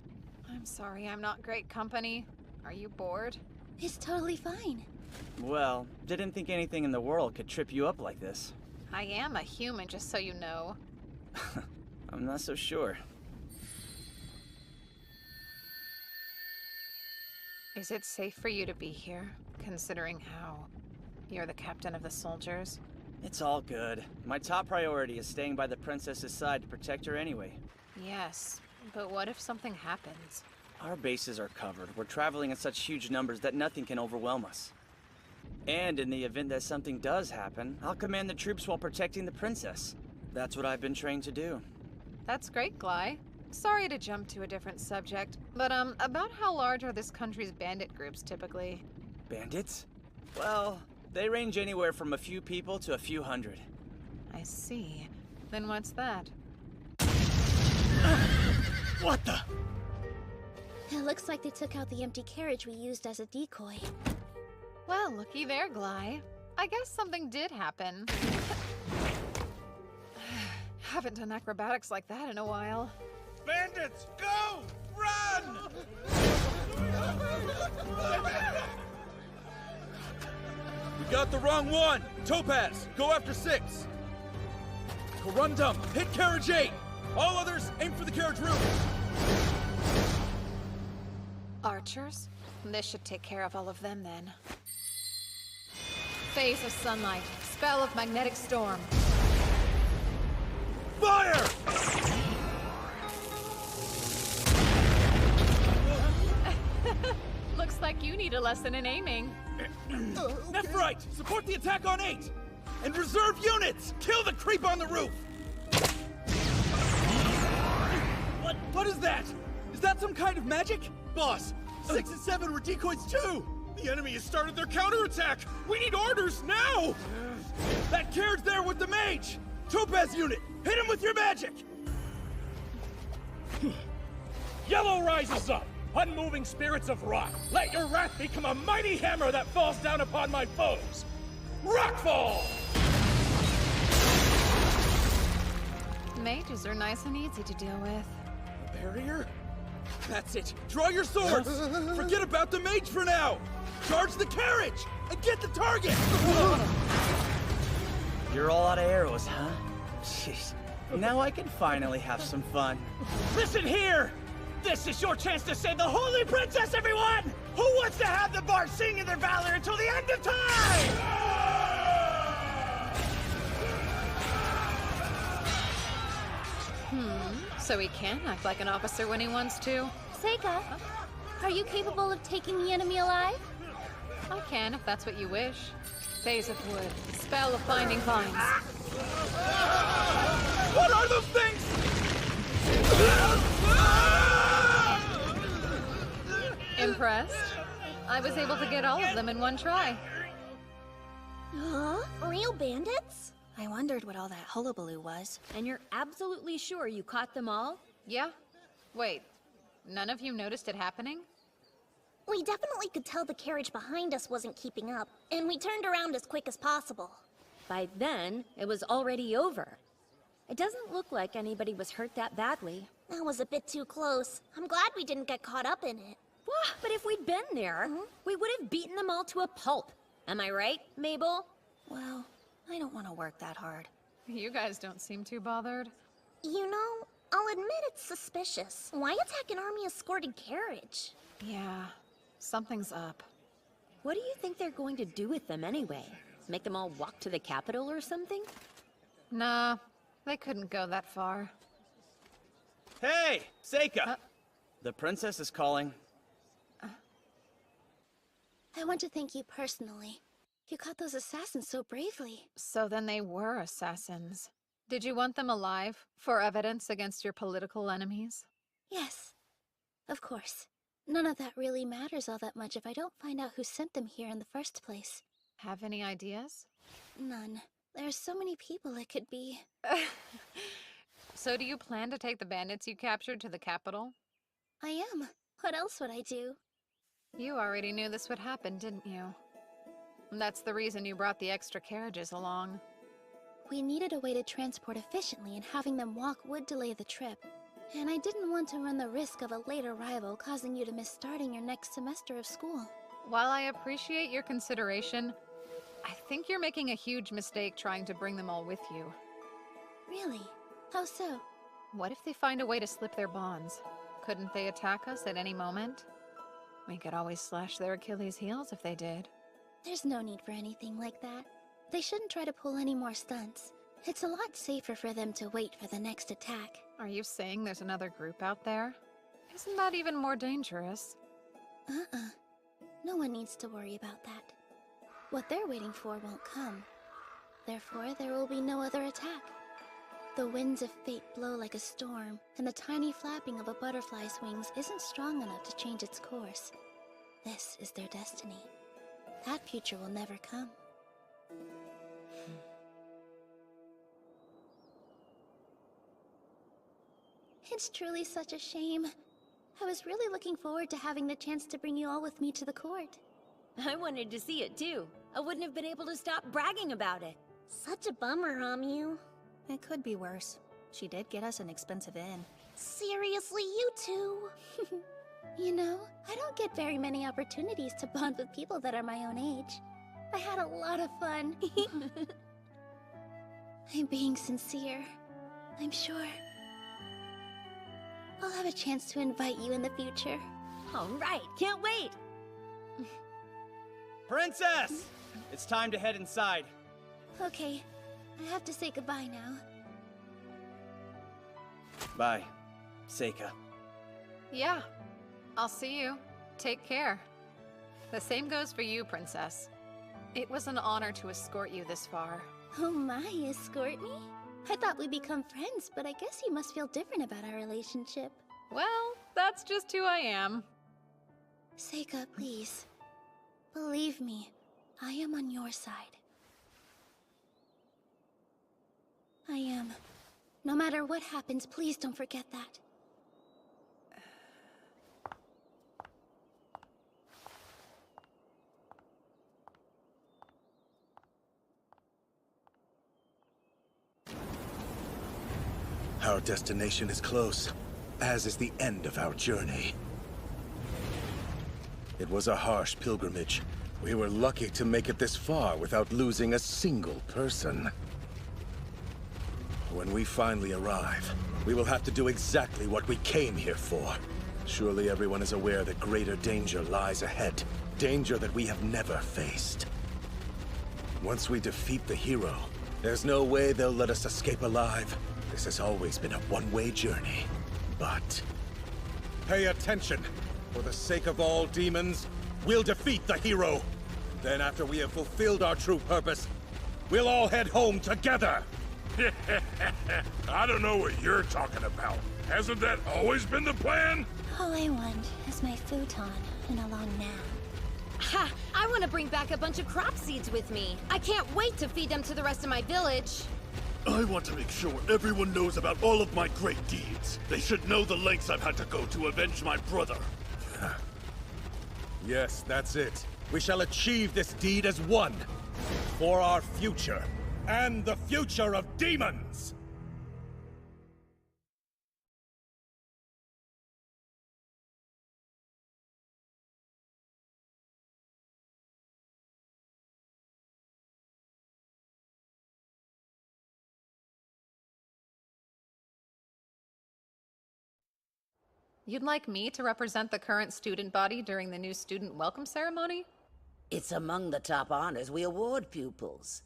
I'm sorry, I'm not great company. Are you bored? It's totally fine. Well, didn't think anything in the world could trip you up like this. I am a human, just so you know. I'm not so sure. Is it safe for you to be here, considering how you're the captain of the soldiers? It's all good. My top priority is staying by the princess's side to protect her anyway. Yes, but what if something happens? Our bases are covered. We're traveling in such huge numbers that nothing can overwhelm us. And in the event that something does happen, I'll command the troops while protecting the princess. That's what I've been trained to do. That's great, Glai. Sorry to jump to a different subject, but about how large are this country's bandit groups typically? Bandits? Well, they range anywhere from a few people to a few hundred. I see. Then what's that? What the? It looks like they took out the empty carriage we used as a decoy. Well, looky there, Glai. I guess something did happen. Haven't done acrobatics like that in a while. Bandits, go! Run! We got the wrong one! Topaz, go after 6! Corundum, hit carriage 8! All others, aim for the carriage roof! Archers? This should take care of all of them then. Phase of sunlight, spell of magnetic storm. Fire! Looks like you need a lesson in aiming. Left right, support the attack on 8! And reserve units! Kill the creep on the roof! What is that? Is that some kind of magic? Boss, 6 and 7 were decoys too! The enemy has started their counterattack! We need orders now! That carriage there with the mage! Topaz unit, hit him with your magic! Yellow rises up! Unmoving spirits of rock, let your wrath become a mighty hammer that falls down upon my foes! Rockfall! Mages are nice and easy to deal with. A barrier? That's it! Draw your swords! Forget about the mage for now! Charge the carriage! And get the target! You're all out of arrows, huh? Jeez. Now I can finally have some fun. Listen here! This is your chance to save the Holy Princess, everyone! Who wants to have the bard sing in their valor until the end of time? So he can act like an officer when he wants to. Seika, are you capable of taking the enemy alive? I can, if that's what you wish. Phase of Wood. Spell of Binding Vines. What are those things? Impressed? I was able to get all of them in one try. Huh? Real bandits? I wondered what all that hullabaloo was. And you're absolutely sure you caught them all? Yeah. Wait, none of you noticed it happening? We definitely could tell the carriage behind us wasn't keeping up, and we turned around as quick as possible. By then, it was already over. It doesn't look like anybody was hurt that badly. That was a bit too close. I'm glad we didn't get caught up in it. But if we'd been there, we would have beaten them all to a pulp. Am I right, Mabel? Well, I don't want to work that hard. You guys don't seem too bothered. You know, I'll admit it's suspicious. Why attack an army-escorted carriage? Yeah, something's up. What do you think they're going to do with them anyway? Make them all walk to the capital or something? Nah, they couldn't go that far. Hey, Seika! The princess is calling. I want to thank you personally. You caught those assassins so bravely. So then they were assassins. Did you want them alive, for evidence against your political enemies? Yes, of course. None of that really matters all that much if I don't find out who sent them here in the first place. Have any ideas? None. There are so many people it could be. So do you plan to take the bandits you captured to the capital? I am. What else would I do? You already knew this would happen, didn't you? That's the reason you brought the extra carriages along. We needed a way to transport efficiently, and having them walk would delay the trip. And I didn't want to run the risk of a late arrival causing you to miss starting your next semester of school. While I appreciate your consideration, I think you're making a huge mistake trying to bring them all with you. Really? How so? What if they find a way to slip their bonds? Couldn't they attack us at any moment? We could always slash their Achilles' heels if they did. There's no need for anything like that. They shouldn't try to pull any more stunts. It's a lot safer for them to wait for the next attack. Are you saying there's another group out there? Isn't that even more dangerous? No one needs to worry about that. What they're waiting for won't come. Therefore, there will be no other attack. The winds of fate blow like a storm, and the tiny flapping of a butterfly's wings isn't strong enough to change its course. This is their destiny. That future will never come. It's truly such a shame. I was really looking forward to having the chance to bring you all with me to the court. I wanted to see it too. I wouldn't have been able to stop bragging about it. Such a bummer, Amu. It could be worse. She did get us an expensive inn. Seriously, you two? You know, I don't get very many opportunities to bond with people that are my own age. I had a lot of fun. I'm being sincere. I'm sure I'll have a chance to invite you in the future. All right, can't wait! Princess! It's time to head inside. Okay, I have to say goodbye now. Bye, Seika. Yeah, I'll see you. Take care. The same goes for you, Princess. It was an honor to escort you this far. Oh my, escort me? I thought we'd become friends, but I guess you must feel different about our relationship. Well, that's just who I am. Seika, please. Believe me, I am on your side. I am. No matter what happens, please don't forget that. Our destination is close, as is the end of our journey. It was a harsh pilgrimage. We were lucky to make it this far without losing a single person. When we finally arrive, we will have to do exactly what we came here for. Surely everyone is aware that greater danger lies ahead. Danger that we have never faced. Once we defeat the hero, there's no way they'll let us escape alive. This has always been a one-way journey. But pay attention. For the sake of all demons, we'll defeat the hero. Then after we have fulfilled our true purpose, we'll all head home together. I don't know what you're talking about. Hasn't that always been the plan? All I want is my futon and a long nap. Ha! I want to bring back a bunch of crop seeds with me. I can't wait to feed them to the rest of my village. I want to make sure everyone knows about all of my great deeds. They should know the lengths I've had to go to avenge my brother. Yes, that's it. We shall achieve this deed as one. For our future. And the future of demons! You'd like me to represent the current student body during the new student welcome ceremony? It's among the top honors we award pupils.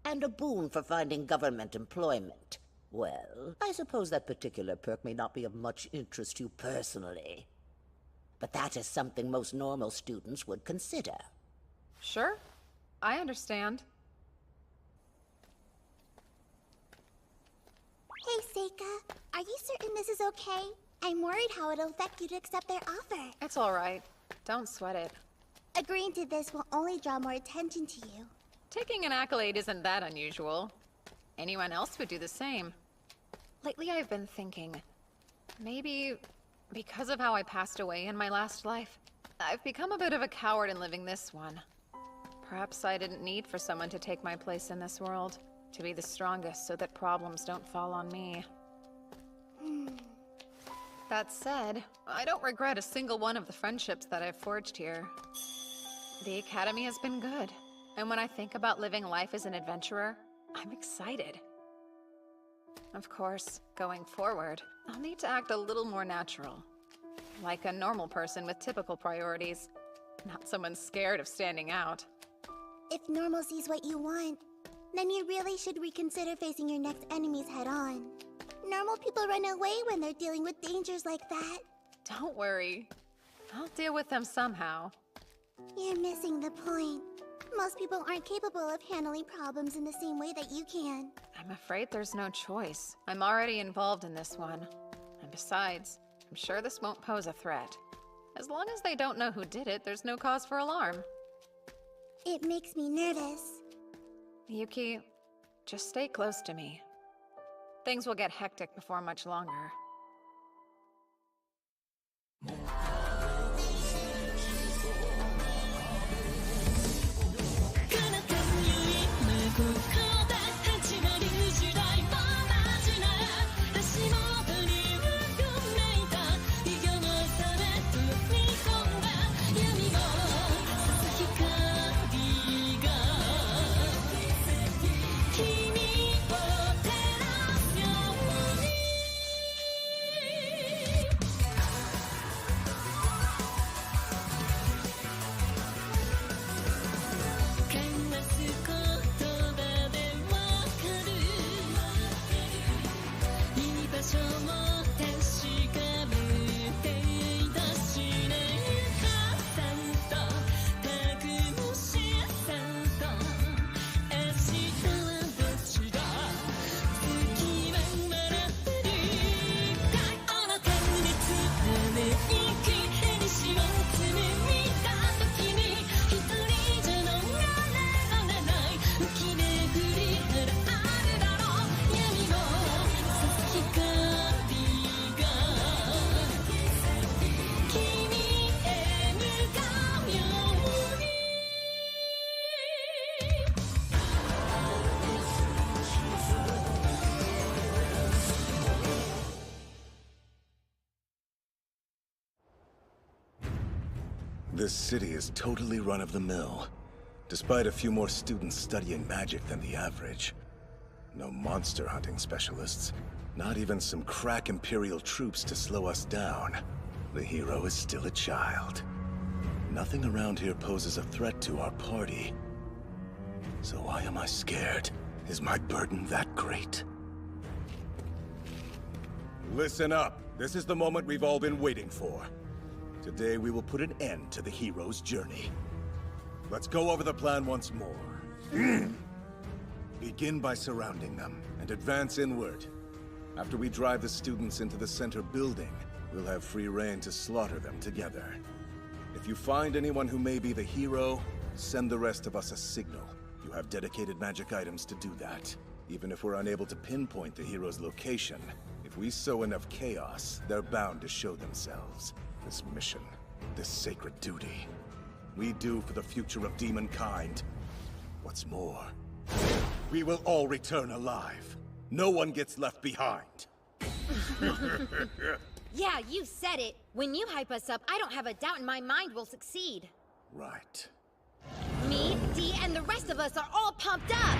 And a boon for finding government employment. Well, I suppose that particular perk may not be of much interest to you personally. But that is something most normal students would consider. Sure. I understand. Hey, Seika. Are you certain this is okay? I'm worried how it'll affect you to accept their offer. It's all right. Don't sweat it. Agreeing to this will only draw more attention to you. Taking an accolade isn't that unusual. Anyone else would do the same. Lately I've been thinking, maybe because of how I passed away in my last life, I've become a bit of a coward in living this one. Perhaps I didn't need for someone to take my place in this world, to be the strongest so that problems don't fall on me. That said, I don't regret a single one of the friendships that I've forged here. The Academy has been good. And when I think about living life as an adventurer, I'm excited. Of course, going forward, I'll need to act a little more natural. Like a normal person with typical priorities, not someone scared of standing out. If normalcy's what you want, then you really should reconsider facing your next enemies head-on. Normal people run away when they're dealing with dangers like that. Don't worry. I'll deal with them somehow. You're missing the point. Most people aren't capable of handling problems in the same way that you can. I'm afraid there's no choice. I'm already involved in this one. And besides, I'm sure this won't pose a threat. As long as they don't know who did it, there's no cause for alarm. It makes me nervous. Yuki, just stay close to me. Things will get hectic before much longer. This city is totally run-of-the-mill, despite a few more students studying magic than the average. No monster hunting specialists. Not even some crack Imperial troops to slow us down. The hero is still a child. Nothing around here poses a threat to our party. So why am I scared? Is my burden that great? Listen up. This is the moment we've all been waiting for. Today we will put an end to the hero's journey. Let's go over the plan once more. Begin by surrounding them, and advance inward. After we drive the students into the center building, we'll have free reign to slaughter them together. If you find anyone who may be the hero, send the rest of us a signal. You have dedicated magic items to do that. Even if we're unable to pinpoint the hero's location, if we sow enough chaos, they're bound to show themselves. This mission, this sacred duty, we do for the future of demonkind. What's more, we will all return alive. No one gets left behind. Yeah, you said it. When you hype us up, I don't have a doubt in my mind we'll succeed. Right. Me, Dee, and the rest of us are all pumped up.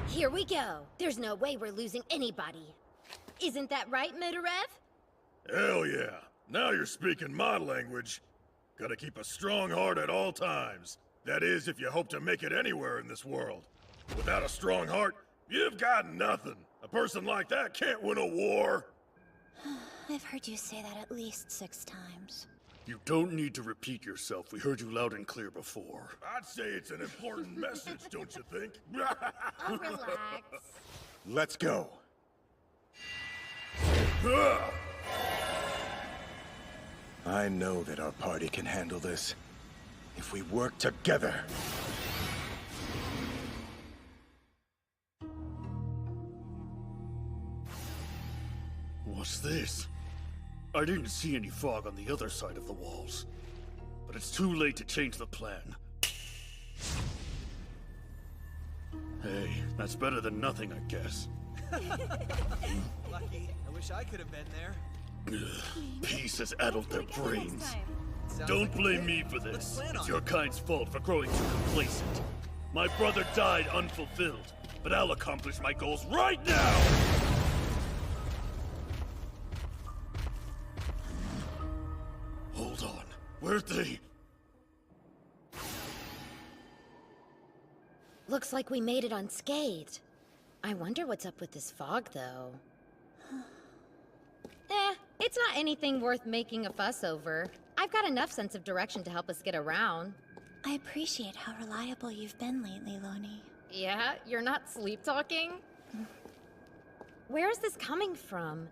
Here we go. There's no way we're losing anybody. Isn't that right, Mudarev? Hell yeah. Now you're speaking my language. Gotta keep a strong heart at all times. That is, if you hope to make it anywhere in this world. Without a strong heart, you've got nothing. A person like that can't win a war. I've heard you say that at least 6 times. You don't need to repeat yourself. We heard you loud and clear before. I'd say it's an important message, don't you think? Oh, relax. Let's go. I know that our party can handle this, if we work together. What's this? I didn't see any fog on the other side of the walls. But it's too late to change the plan. Hey, that's better than nothing, I guess. Lucky. I wish I could have been there. Peace has addled their brains. Don't blame me for this. It's your kind's fault for growing too complacent. My brother died unfulfilled, but I'll accomplish my goals right now! Hold on. Where'd they... Looks like we made it unscathed. I wonder what's up with this fog, though. It's not anything worth making a fuss over. I've got enough sense of direction to help us get around. I appreciate how reliable you've been lately, Loni. Yeah? You're not sleep-talking? Where is this coming from?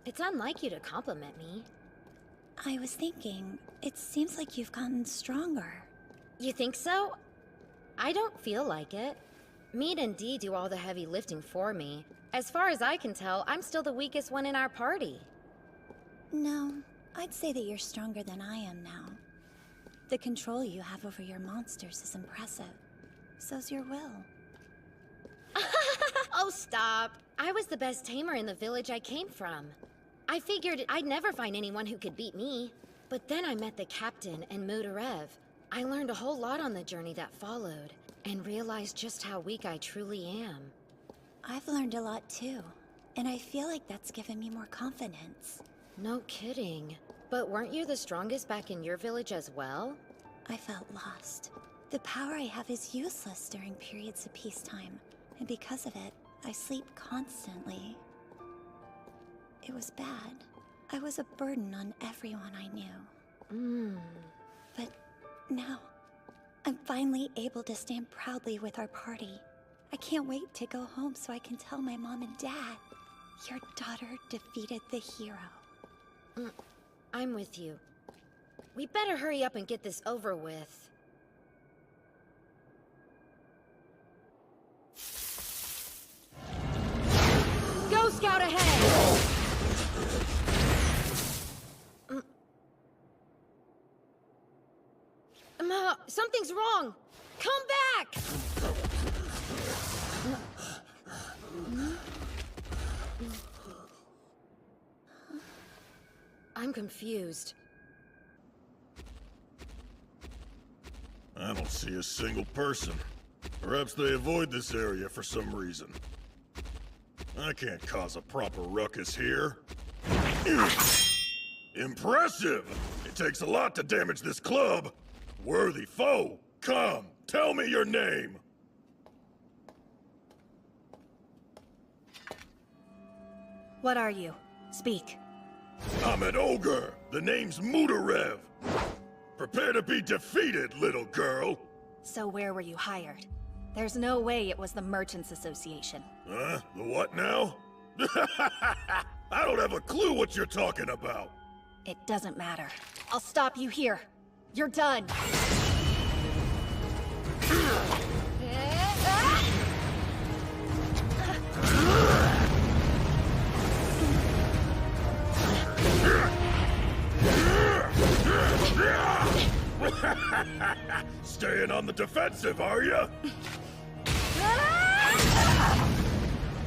It's unlike you to compliment me. I was thinking, it seems like you've gotten stronger. You think so? I don't feel like it. Mead and Dee do all the heavy lifting for me. As far as I can tell, I'm still the weakest one in our party. No, I'd say that you're stronger than I am now. The control you have over your monsters is impressive. So's your will. Oh, stop. I was the best tamer in the village I came from. I figured I'd never find anyone who could beat me. But then I met the captain and Mudarev. I learned a whole lot on the journey that followed, and realized just how weak I truly am. I've learned a lot too, and I feel like that's given me more confidence. No kidding. But weren't you the strongest back in your village as well? I felt lost. The power I have is useless during periods of peacetime, and because of it, I sleep constantly. It was bad. I was a burden on everyone I knew. But now, I'm finally able to stand proudly with our party. I can't wait to go home so I can tell my mom and dad, your daughter defeated the hero. I'm with you. We better hurry up and get this over with. Go Scout ahead! Something's wrong! Come back! I'm confused. I don't see a single person. Perhaps they avoid this area for some reason. I can't cause a proper ruckus here. Impressive! It takes a lot to damage this club. Worthy foe, come, tell me your name. What are you? Speak. I'm an ogre. The name's Mudarev. Prepare to be defeated, little girl. So where were you hired? There's no way it was the Merchants Association. Huh? The what now? I don't have a clue what you're talking about. It doesn't matter. I'll stop you here. You're done. Staying on the defensive, are you?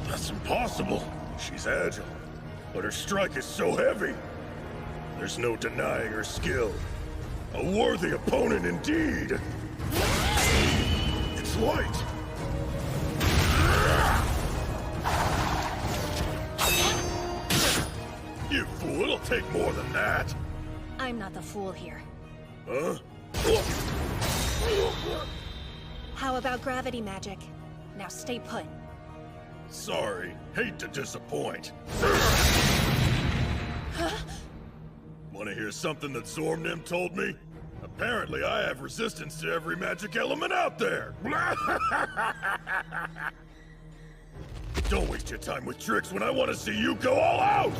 That's impossible. She's agile, but her strike is so heavy. There's no denying her skill. A worthy opponent indeed. It's light. You fool, it'll take more than that. I'm not the fool here. Huh? How about gravity magic? Now stay put. Sorry, hate to disappoint. Want to hear something that Zormnim told me? Apparently I have resistance to every magic element out there. Don't waste your time with tricks when I want to see you go all out!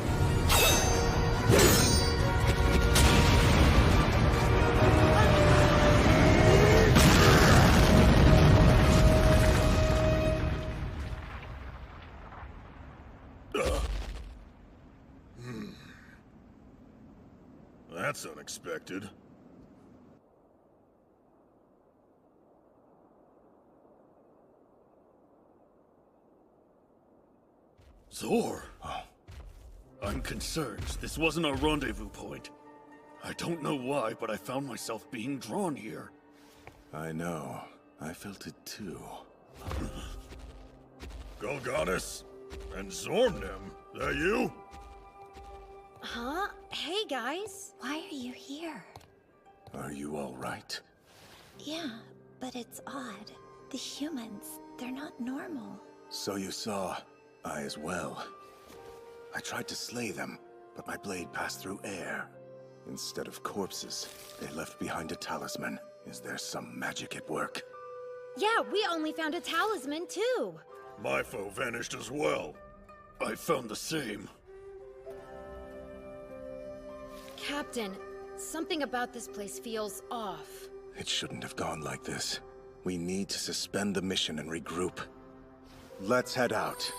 That's unexpected. Zor! I'm concerned. This wasn't our rendezvous point. I don't know why, but I found myself being drawn here. I know. I felt it too. Golgonis and Zormnim, that you? Huh? Hey, guys. Why are you here? Are you all right? Yeah, but it's odd. The humans, they're not normal. So you saw. I as well. I tried to slay them, but my blade passed through air. Instead of corpses, they left behind a talisman. Is there some magic at work? Yeah, we only found a talisman, too. My foe vanished as well. I found the same. Captain, something about this place feels off. It shouldn't have gone like this. We need to suspend the mission and regroup. Let's head out.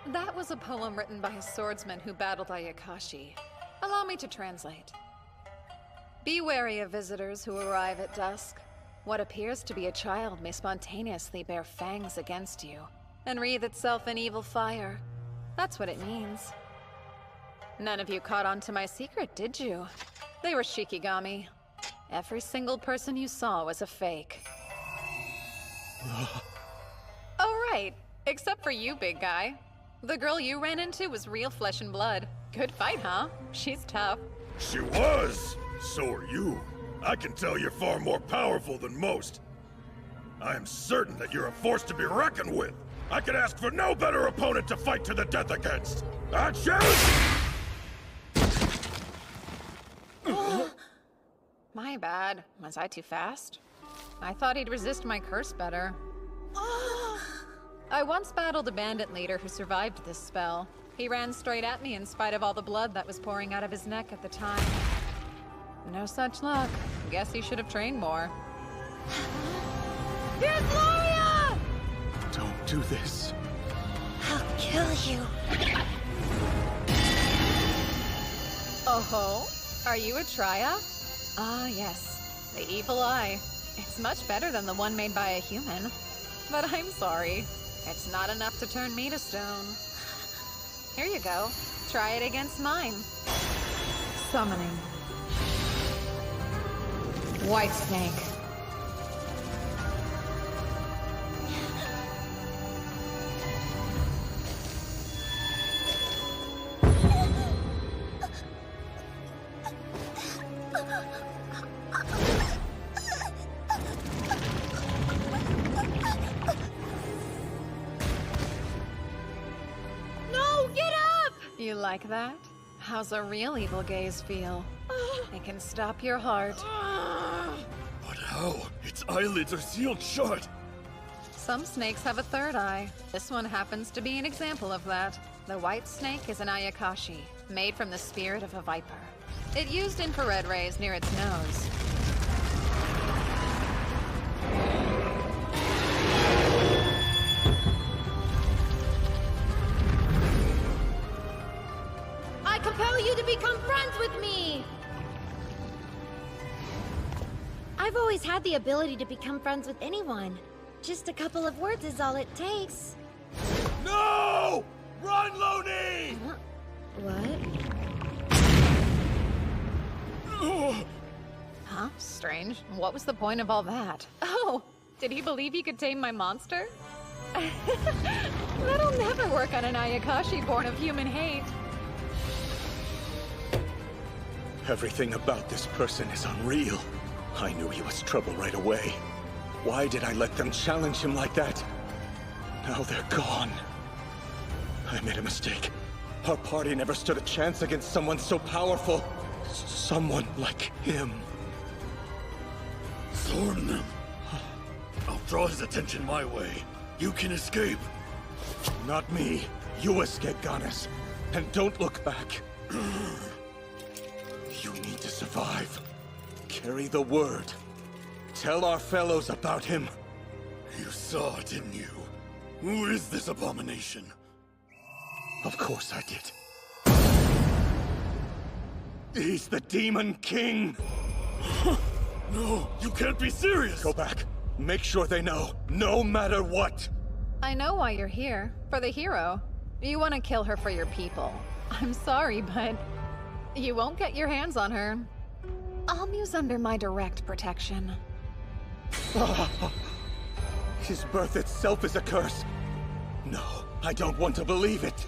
That was a poem written by a swordsman who battled Ayakashi. Allow me to translate. Be wary of visitors who arrive at dusk. What appears to be a child may spontaneously bear fangs against you and wreathe itself in evil fire. That's what it means. None of you caught on to my secret, did you? They were Shikigami. Every single person you saw was a fake. Oh, right. Except for you, big guy. The girl you ran into was real flesh and blood. Good fight, huh? She's tough. She was! So are you. I can tell you're far more powerful than most. I am certain that you're a force to be reckoned with. I could ask for no better opponent to fight to the death against. I My bad. Was I too fast? I thought he'd resist my curse better. I once battled a bandit leader who survived this spell. He ran straight at me in spite of all the blood that was pouring out of his neck at the time. No such luck. Guess he should have trained more. Here's Gloria! Don't do this. I'll kill you. Oh-ho? Are you a Triya? Ah, yes. The evil eye. It's much better than the one made by a human. But I'm sorry. It's not enough to turn me to stone. Here you go. Try it against mine. Summoning. White Snake. No, get up! You like that? How's a real evil gaze feel? It can stop your heart. But how? Its eyelids are sealed shut. Some snakes have a third eye. This one happens to be an example of that. The white snake is an ayakashi, made from the spirit of a viper. It used infrared rays near its nose. I compel you to become friends with me! I've always had the ability to become friends with anyone. Just a couple of words is all it takes. No! Run, Loney! What? Huh? Strange. What was the point of all that? Oh, did he believe he could tame my monster? That'll never work on an Ayakashi born of human hate. Everything about this person is unreal. I knew he was trouble right away. Why did I let them challenge him like that? Now they're gone. I made a mistake. Our party never stood a chance against someone so powerful. Someone like him. Storm them. I'll draw his attention my way. You can escape. Not me. You escape, Ganes. And don't look back. You need to survive. Carry the word. Tell our fellows about him. You saw, didn't you? Who is this abomination? Of course I did. He's the Demon King! No, you can't be serious! Go back. Make sure they know, no matter what! I know why you're here. For the hero. You want to kill her for your people. I'm sorry, but you won't get your hands on her. Amyu's under my direct protection. His birth itself is a curse. No, I don't want to believe it.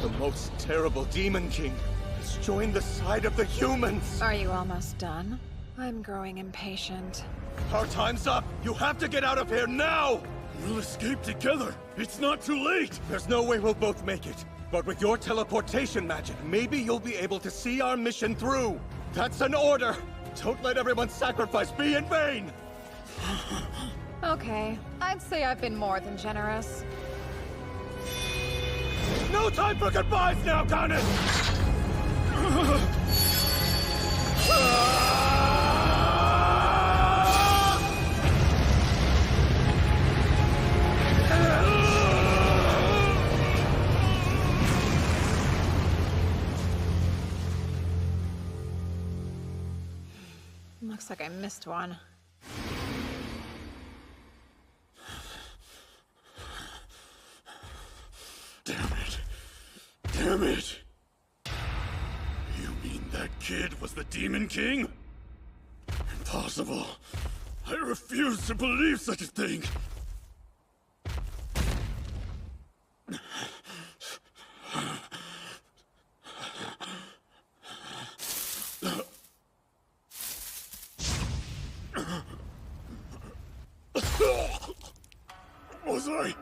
The most terrible Demon King has joined the side of the humans. Are you almost done? I'm growing impatient. Our time's up. You have to get out of here now. We'll escape together. It's not too late. There's no way we'll both make it. But with your teleportation magic, maybe you'll be able to see our mission through. That's an order. Don't let everyone's sacrifice be in vain. Okay, I'd say I've been more than generous. No time for goodbyes now, Ganes! Looks like I missed one. Damn it. Damn it. You mean that kid was the Demon King? Impossible. I refuse to believe such a thing. Was I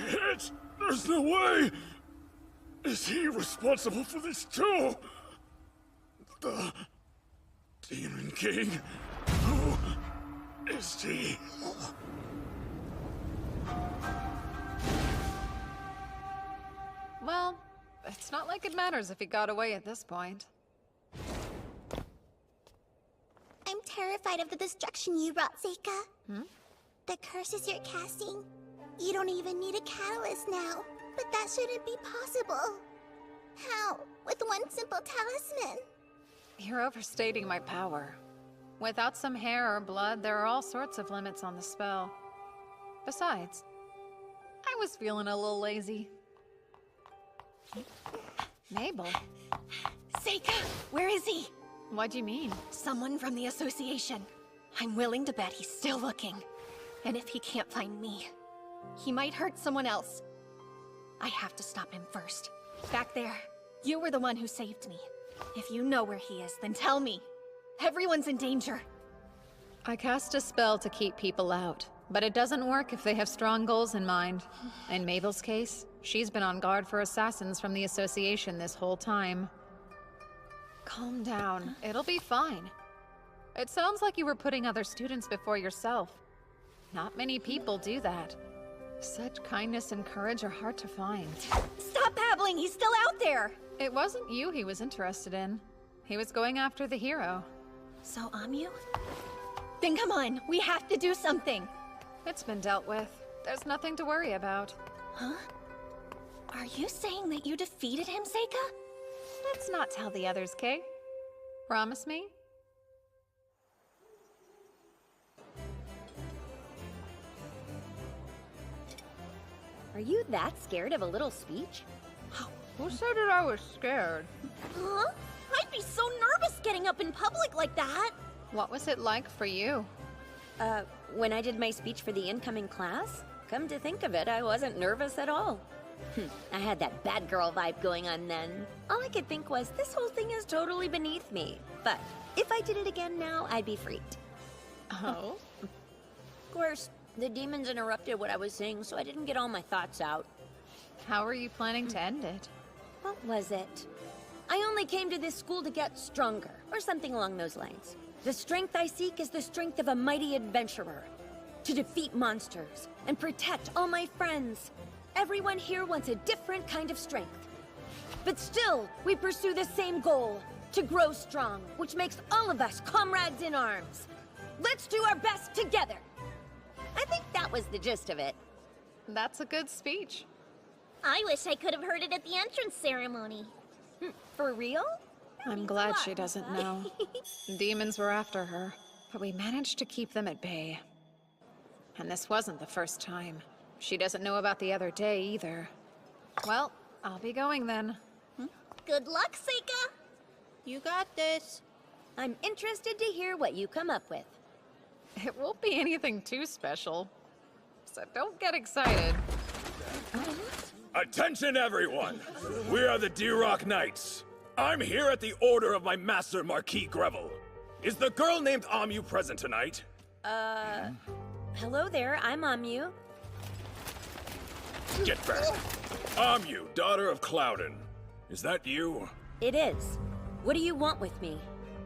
hit? There's no way! Is he responsible for this too? The Demon King? Who is he? Well, it's not like it matters if he got away at this point. I'm terrified of the destruction you brought, Seika. The curses you're casting. You don't even need a catalyst now. But that shouldn't be possible. How? With one simple talisman? You're overstating my power. Without some hair or blood, there are all sorts of limits on the spell. Besides, I was feeling a little lazy. Mabel? Seika, where is he? What do you mean? Someone from the association. I'm willing to bet he's still looking. And if he can't find me, he might hurt someone else. I have to stop him first. Back there, you were the one who saved me. If you know where he is, then tell me. Everyone's in danger. I cast a spell to keep people out, but it doesn't work if they have strong goals in mind. In Mabel's case, she's been on guard for assassins from the association this whole time. Calm down. It'll be fine. It sounds like you were putting other students before yourself. Not many people do that. Such kindness and courage are hard to find. Stop babbling! He's still out there! It wasn't you he was interested in. He was going after the hero. So, Amyu? Then come on, we have to do something! It's been dealt with. There's nothing to worry about. Huh? Are you saying that you defeated him, Seika? Let's not tell the others, Kay. Promise me? Are you that scared of a little speech? Who said that I was scared? Huh? I'd be so nervous getting up in public like that! What was it like for you? When I did my speech for the incoming class, come to think of it, I wasn't nervous at all. I had that bad girl vibe going on then. All I could think was, this whole thing is totally beneath me. But if I did it again now, I'd be freaked. Oh? Of course, the demons interrupted what I was saying, so I didn't get all my thoughts out. How are you planning to end it? What was it? I only came to this school to get stronger, or something along those lines. The strength I seek is the strength of a mighty adventurer. To defeat monsters, and protect all my friends. Everyone here wants a different kind of strength. But still, we pursue the same goal, to grow strong, which makes all of us comrades in arms. Let's do our best together! I think that was the gist of it. That's a good speech. I wish I could have heard it at the entrance ceremony. For real? I'm glad she doesn't know. Demons were after her, but we managed to keep them at bay. And this wasn't the first time. She doesn't know about the other day either. Well, I'll be going then. Good luck, Seika! You got this. I'm interested to hear what you come up with. It won't be anything too special. So don't get excited. Attention, everyone! We are the D-Rock Knights. I'm here at the order of my master, Marquis Greville. Is the girl named Amyu present tonight? Hello there, I'm Amyu. Get back. Amyu, daughter of Cloudin. Is that you? It is. What do you want with me?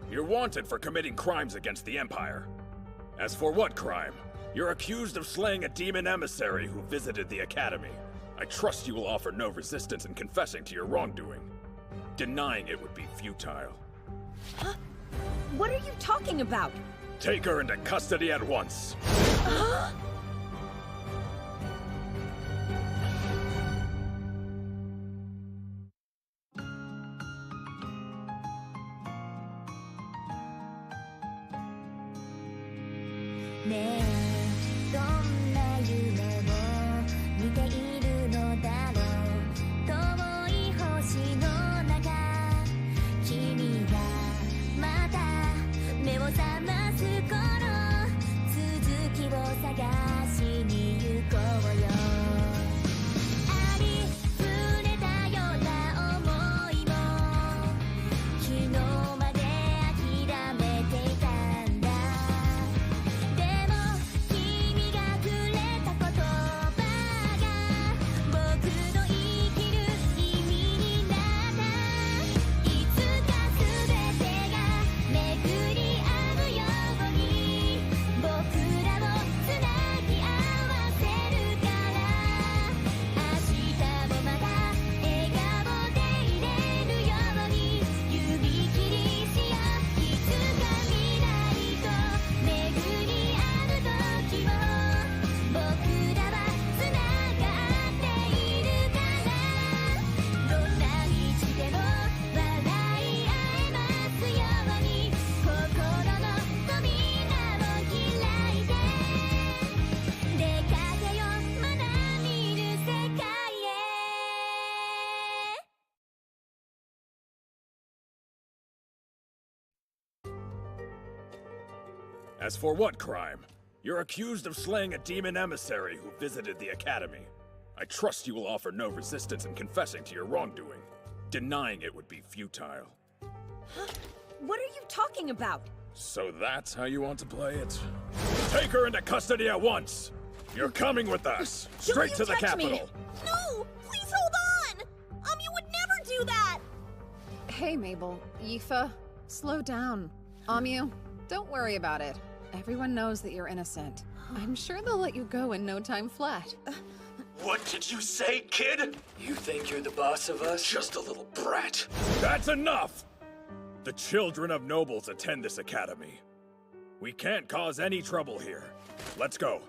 You're wanted for committing crimes against the Empire. As for what crime? You're accused of slaying a demon emissary who visited the Academy. I trust you will offer no resistance in confessing to your wrongdoing. Denying it would be futile. Huh? What are you talking about? Take her into custody at once. Huh? As for what crime? You're accused of slaying a demon emissary who visited the Academy. I trust you will offer no resistance in confessing to your wrongdoing. Denying it would be futile. Huh? What are you talking about? So that's how you want to play it? Take her into custody at once! You're coming with us! Straight to the capital! Me. No! Please hold on! You would never do that! Hey, Mabel. Yifa, slow down. Amu, don't worry about it. Everyone knows that you're innocent. I'm sure they'll let you go in no time flat. What did you say, kid? You think you're the boss of us? Just a little brat. That's enough! The children of nobles attend this academy. We can't cause any trouble here. Let's go.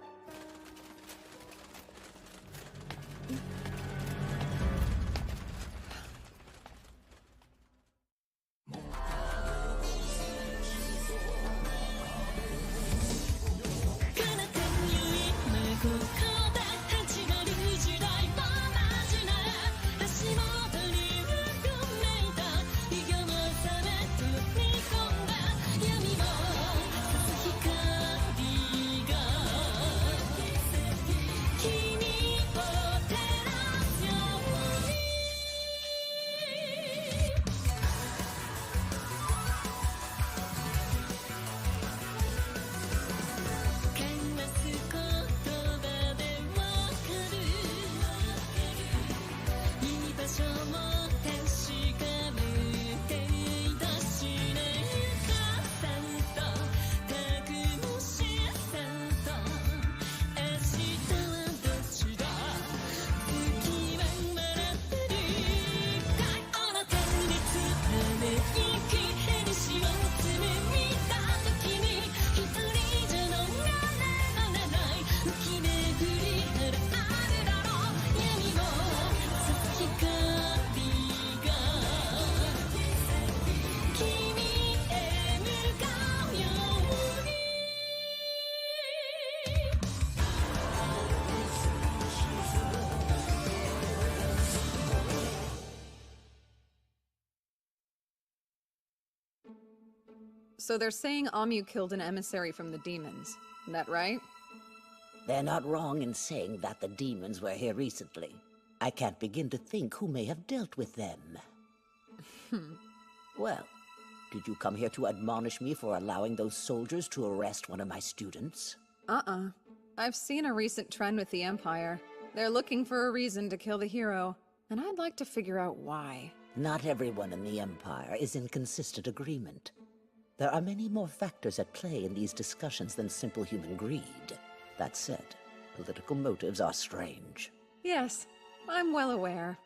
So they're saying Amu killed an emissary from the demons. Is that right? They're not wrong in saying that the demons were here recently. I can't begin to think who may have dealt with them. Well, did you come here to admonish me for allowing those soldiers to arrest one of my students? I've seen a recent trend with the Empire. They're looking for a reason to kill the hero, and I'd like to figure out why. Not everyone in the Empire is in consistent agreement. There are many more factors at play in these discussions than simple human greed. That said, political motives are strange. Yes, I'm well aware.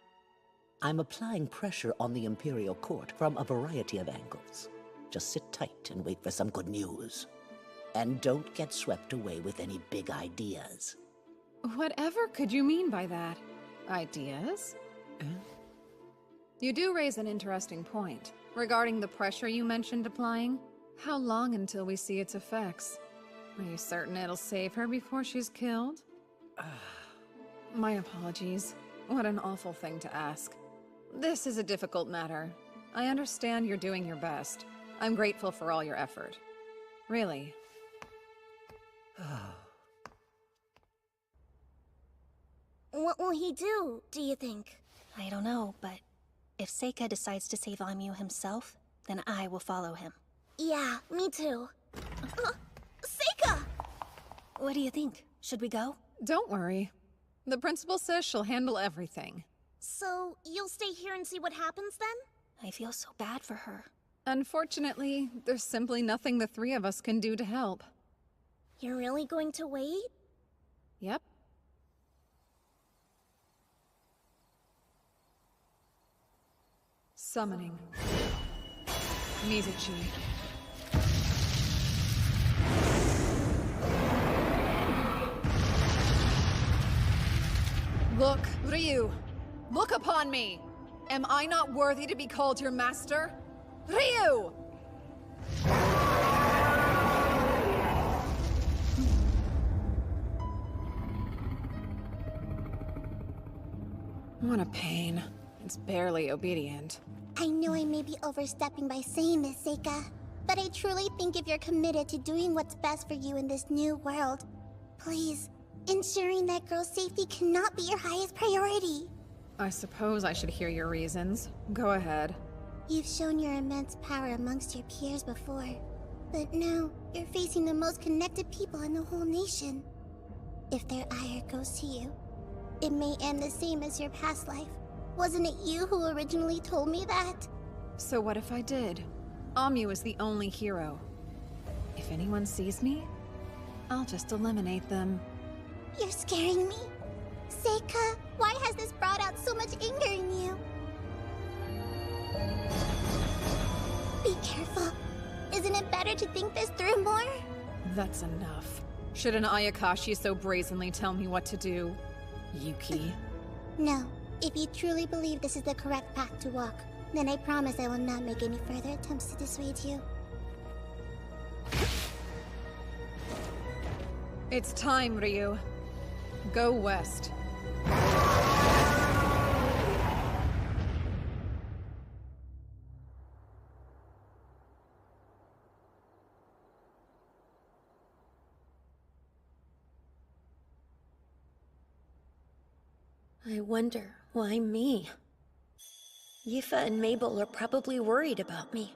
I'm applying pressure on the Imperial Court from a variety of angles. Just sit tight and wait for some good news. And don't get swept away with any big ideas. Whatever could you mean by that? Ideas? You do raise an interesting point. Regarding the pressure you mentioned applying, how long until we see its effects? Are you certain it'll save her before she's killed? My apologies. What an awful thing to ask. This is a difficult matter. I understand you're doing your best. I'm grateful for all your effort. Really. What will he do, do you think? I don't know, but if Seika decides to save Amu himself, then I will follow him. Yeah, me too. Seika! What do you think? Should we go? Don't worry. The principal says she'll handle everything. So, you'll stay here and see what happens then? I feel so bad for her. Unfortunately, there's simply nothing the three of us can do to help. You're really going to wait? Yep. Summoning. Mizuchi. Look, Ryu! Look upon me! Am I not worthy to be called your master? Ryu! What a pain. It's barely obedient. I know I may be overstepping by saying this, Seika, But I truly think if you're committed to doing what's best for you in this new world, please, ensuring that girl's safety cannot be your highest priority. I suppose I should hear your reasons. Go ahead. You've shown your immense power amongst your peers before, but now you're facing the most connected people in the whole nation. If their ire goes to you, it may end the same as your past life. Wasn't it you who originally told me that? So what if I did? Amu is the only hero. If anyone sees me, I'll just eliminate them. You're scaring me. Seika, why has this brought out so much anger in you? Be careful. Isn't it better to think this through more? That's enough. Should an Ayakashi so brazenly tell me what to do? Yuki. No. If you truly believe this is the correct path to walk, then I promise I will not make any further attempts to dissuade you. It's time, Ryu. Go west. I wonder, why me? Yifa and Mabel are probably worried about me.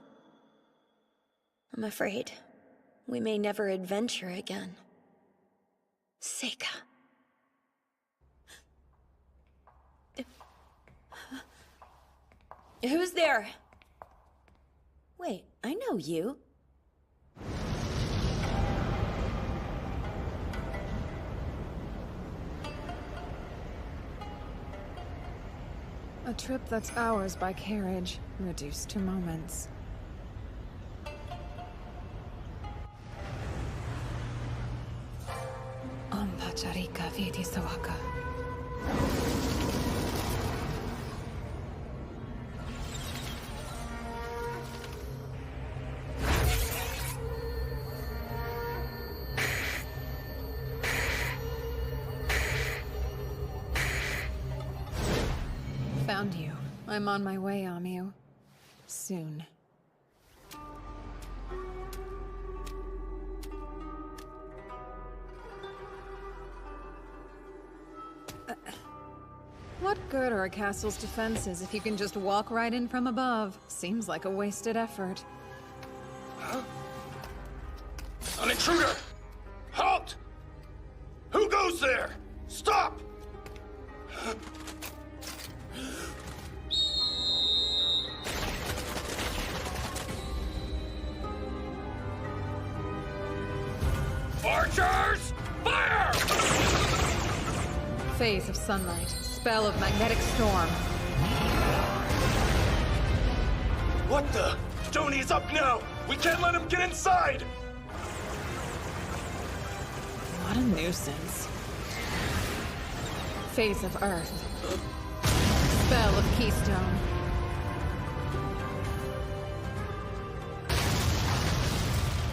I'm afraid we may never adventure again. Seika. Who's there? Wait, I know you. A trip that's hours by carriage, reduced to moments. Ompacharika Vidi Sawaka. Found you. I'm on my way, Amu. Soon. What good are a castle's defenses if you can just walk right in from above? Seems like a wasted effort. Huh? An intruder! Halt! Who goes there? Stop! Archers! Fire! Phase of sunlight. Spell of magnetic storm. What the? Stony is up now! We can't let him get inside! What a nuisance. Phase of earth. Spell of keystone.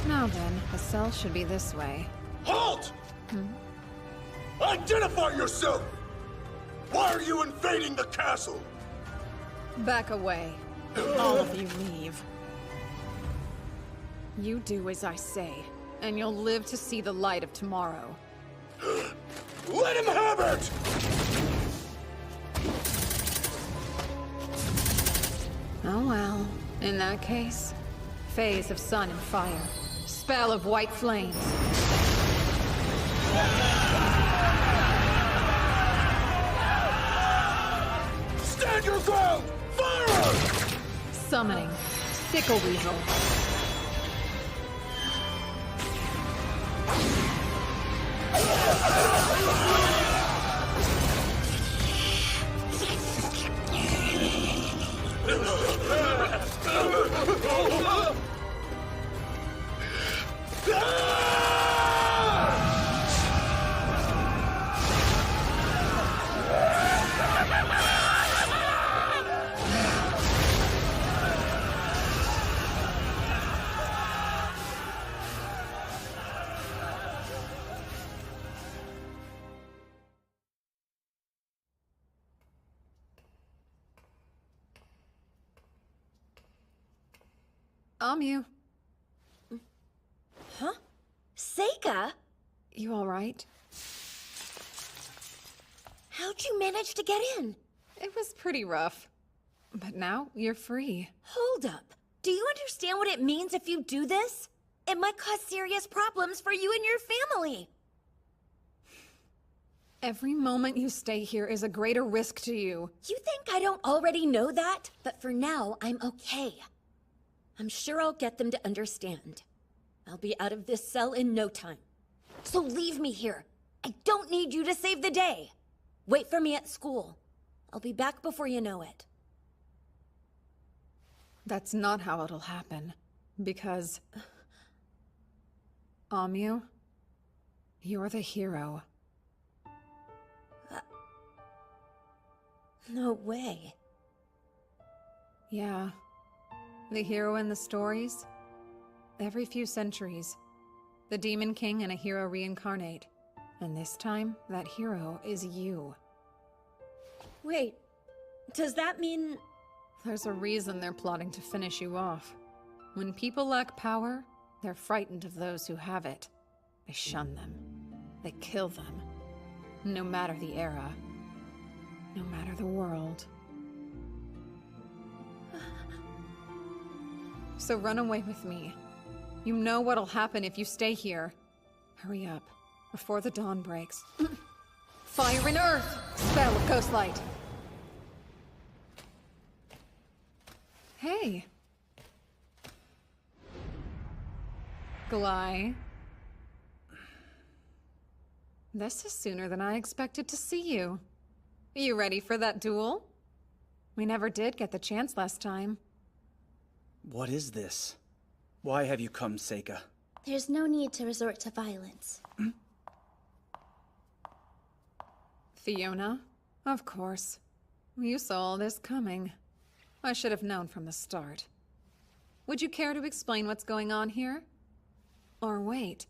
Now then, the cell should be this way. Halt! Identify yourself! Why are you invading the castle? Back away. All of you leave. You do as I say, and you'll live to see the light of tomorrow. Let him have it! Oh well. In that case, phase of sun and fire. Spell of white flames. Stand your ground! Fire! Summoning. Sickle Weasel. Amu. Seika? You alright? How'd you manage to get in? It was pretty rough. But now you're free. Hold up. Do you understand what it means if you do this? It might cause serious problems for you and your family. Every moment you stay here is a greater risk to you. You think I don't already know that? But for now, I'm okay. I'm sure I'll get them to understand. I'll be out of this cell in no time. So leave me here. I don't need you to save the day. Wait for me at school. I'll be back before you know it. That's not how it'll happen. Because... Amyu, you're the hero. No way. Yeah. The hero in the stories? Every few centuries, the Demon King and a hero reincarnate. And this time, that hero is you. Wait, does that mean... There's a reason they're plotting to finish you off. When people lack power, they're frightened of those who have it. They shun them. They kill them. No matter the era. No matter the world. So run away with me. You know what'll happen if you stay here. Hurry up, before the dawn breaks. Fire and earth! Spell of ghost light! Hey! Gly. This is sooner than I expected to see you. You ready for that duel? We never did get the chance last time. What is this? Why have you come, Seika? There's no need to resort to violence. Fiona? Of course. You saw all this coming. I should have known from the start. Would you care to explain what's going on here? Or wait,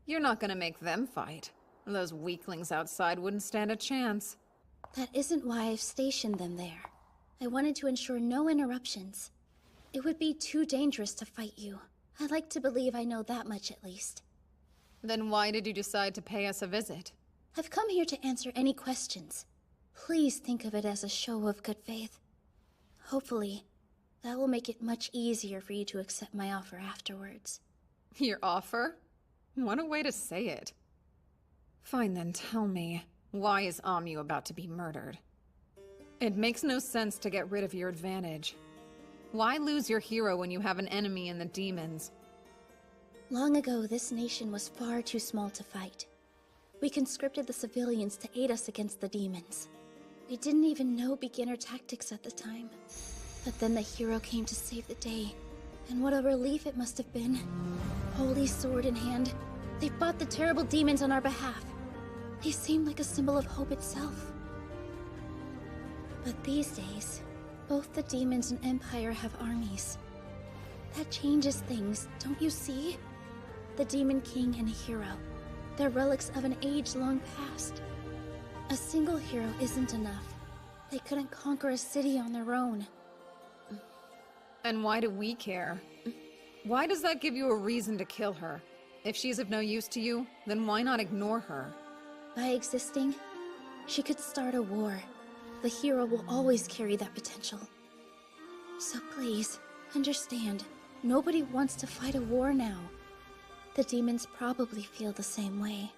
you're not gonna make them fight. Those weaklings outside wouldn't stand a chance. That isn't why I've stationed them there. I wanted to ensure no interruptions. It would be too dangerous to fight you. I like to believe I know that much at least. Then why did you decide to pay us a visit? I've come here to answer any questions. Please think of it as a show of good faith. Hopefully, that will make it much easier for you to accept my offer afterwards. Your offer? What a way to say it. Fine then, tell me, why is Amyu about to be murdered? It makes no sense to get rid of your advantage. Why lose your hero when you have an enemy in the demons? Long ago, this nation was far too small to fight. We conscripted the civilians to aid us against the demons. We didn't even know beginner tactics at the time. But then the hero came to save the day. And what a relief it must have been. Holy sword in hand, they fought the terrible demons on our behalf. They seemed like a symbol of hope itself. But these days, both the demons and Empire have armies. That changes things, don't you see? The Demon King and a hero. They're relics of an age long past. A single hero isn't enough. They couldn't conquer a city on their own. And why do we care? Why does that give you a reason to kill her? If she's of no use to you, then why not ignore her? By existing, she could start a war. The hero will always carry that potential. So please, understand, nobody wants to fight a war now. The demons probably feel the same way.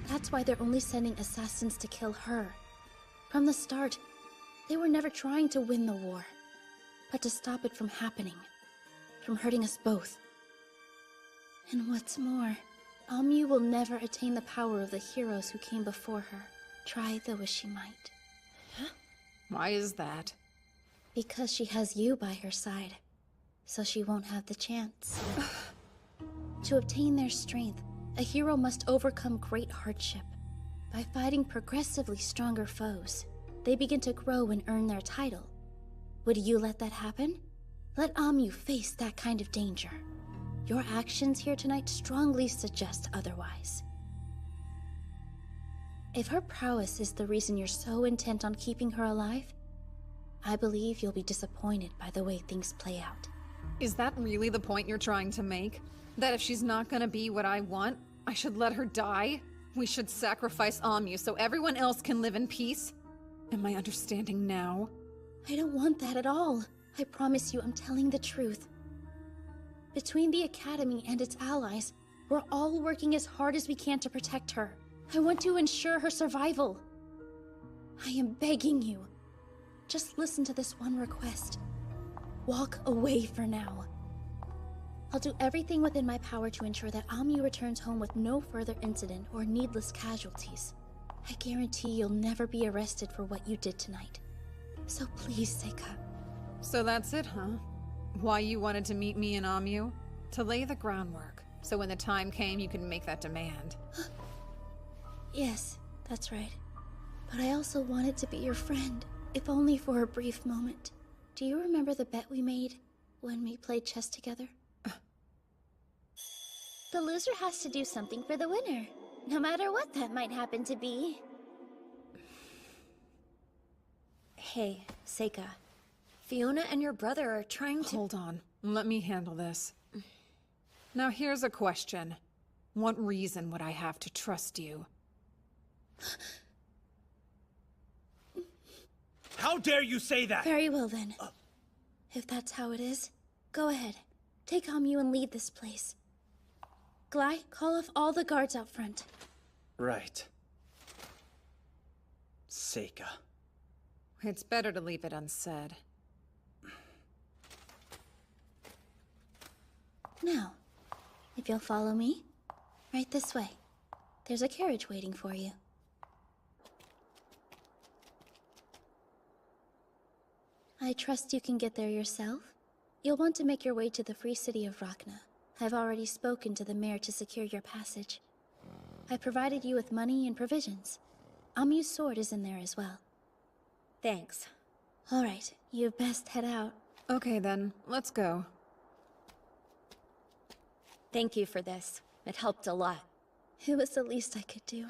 That's why they're only sending assassins to kill her. From the start, they were never trying to win the war, but to stop it from happening, from hurting us both. And what's more, Amyu will never attain the power of the heroes who came before her, try though as she might. Why is that? Because she has you by her side, so she won't have the chance. To obtain their strength, a hero must overcome great hardship. By fighting progressively stronger foes, they begin to grow and earn their title. Would you let that happen? Let Amyu face that kind of danger. Your actions here tonight strongly suggest otherwise. If her prowess is the reason you're so intent on keeping her alive, I believe you'll be disappointed by the way things play out. Is that really the point you're trying to make? That if she's not gonna be what I want, I should let her die? We should sacrifice Amu so everyone else can live in peace? Am I understanding now? I don't want that at all. I promise you I'm telling the truth. Between the Academy and its allies, we're all working as hard as we can to protect her. I want to ensure her survival. I am begging you. Just listen to this one request. Walk away for now. I'll do everything within my power to ensure that Amu returns home with no further incident or needless casualties. I guarantee you'll never be arrested for what you did tonight. So please, Seika. So that's it, huh? Why you wanted to meet me and Amu? To lay the groundwork, so when the time came you could make that demand. Yes, that's right. But I also wanted to be your friend, if only for a brief moment. Do you remember the bet we made when we played chess together? The loser has to do something for the winner, no matter what that might happen to be. Hey, Seika. Fiona and your brother are trying to— Hold on. Let me handle this. Now here's a question. What reason would I have to trust you? How dare you say that? Very well then. If that's how it is, go ahead. Take Amu and lead this place. Glai, call off all the guards out front. Right. Seika. It's better to leave it unsaid. Now, if you'll follow me, right this way. There's a carriage waiting for you. I trust you can get there yourself. You'll want to make your way to the free city of Rachna. I've already spoken to the mayor to secure your passage. I provided you with money and provisions. Amu's sword is in there as well. Thanks. All right, you best head out. Okay then, let's go. Thank you for this. It helped a lot. It was the least I could do.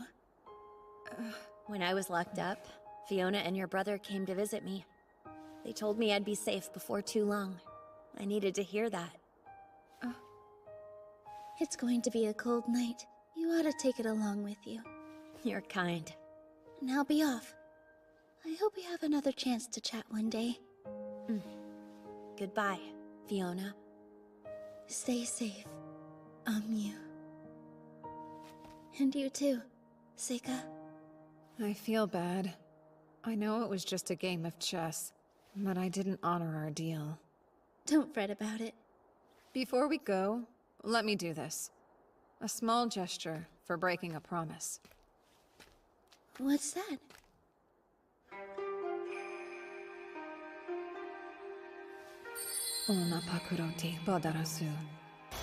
When I was locked up, Fiona and your brother came to visit me. They told me I'd be safe before too long. I needed to hear that. It's going to be a cold night. You ought to take it along with you. You're kind. Now be off. I hope we have another chance to chat one day. Goodbye, Fiona. Stay safe, Amu. And you too, Seika. I feel bad. I know it was just a game of chess, but I didn't honor our deal. Don't fret about it. Before we go, let me do this. A small gesture for breaking a promise. What's that? Ona pakuroti bodarasu.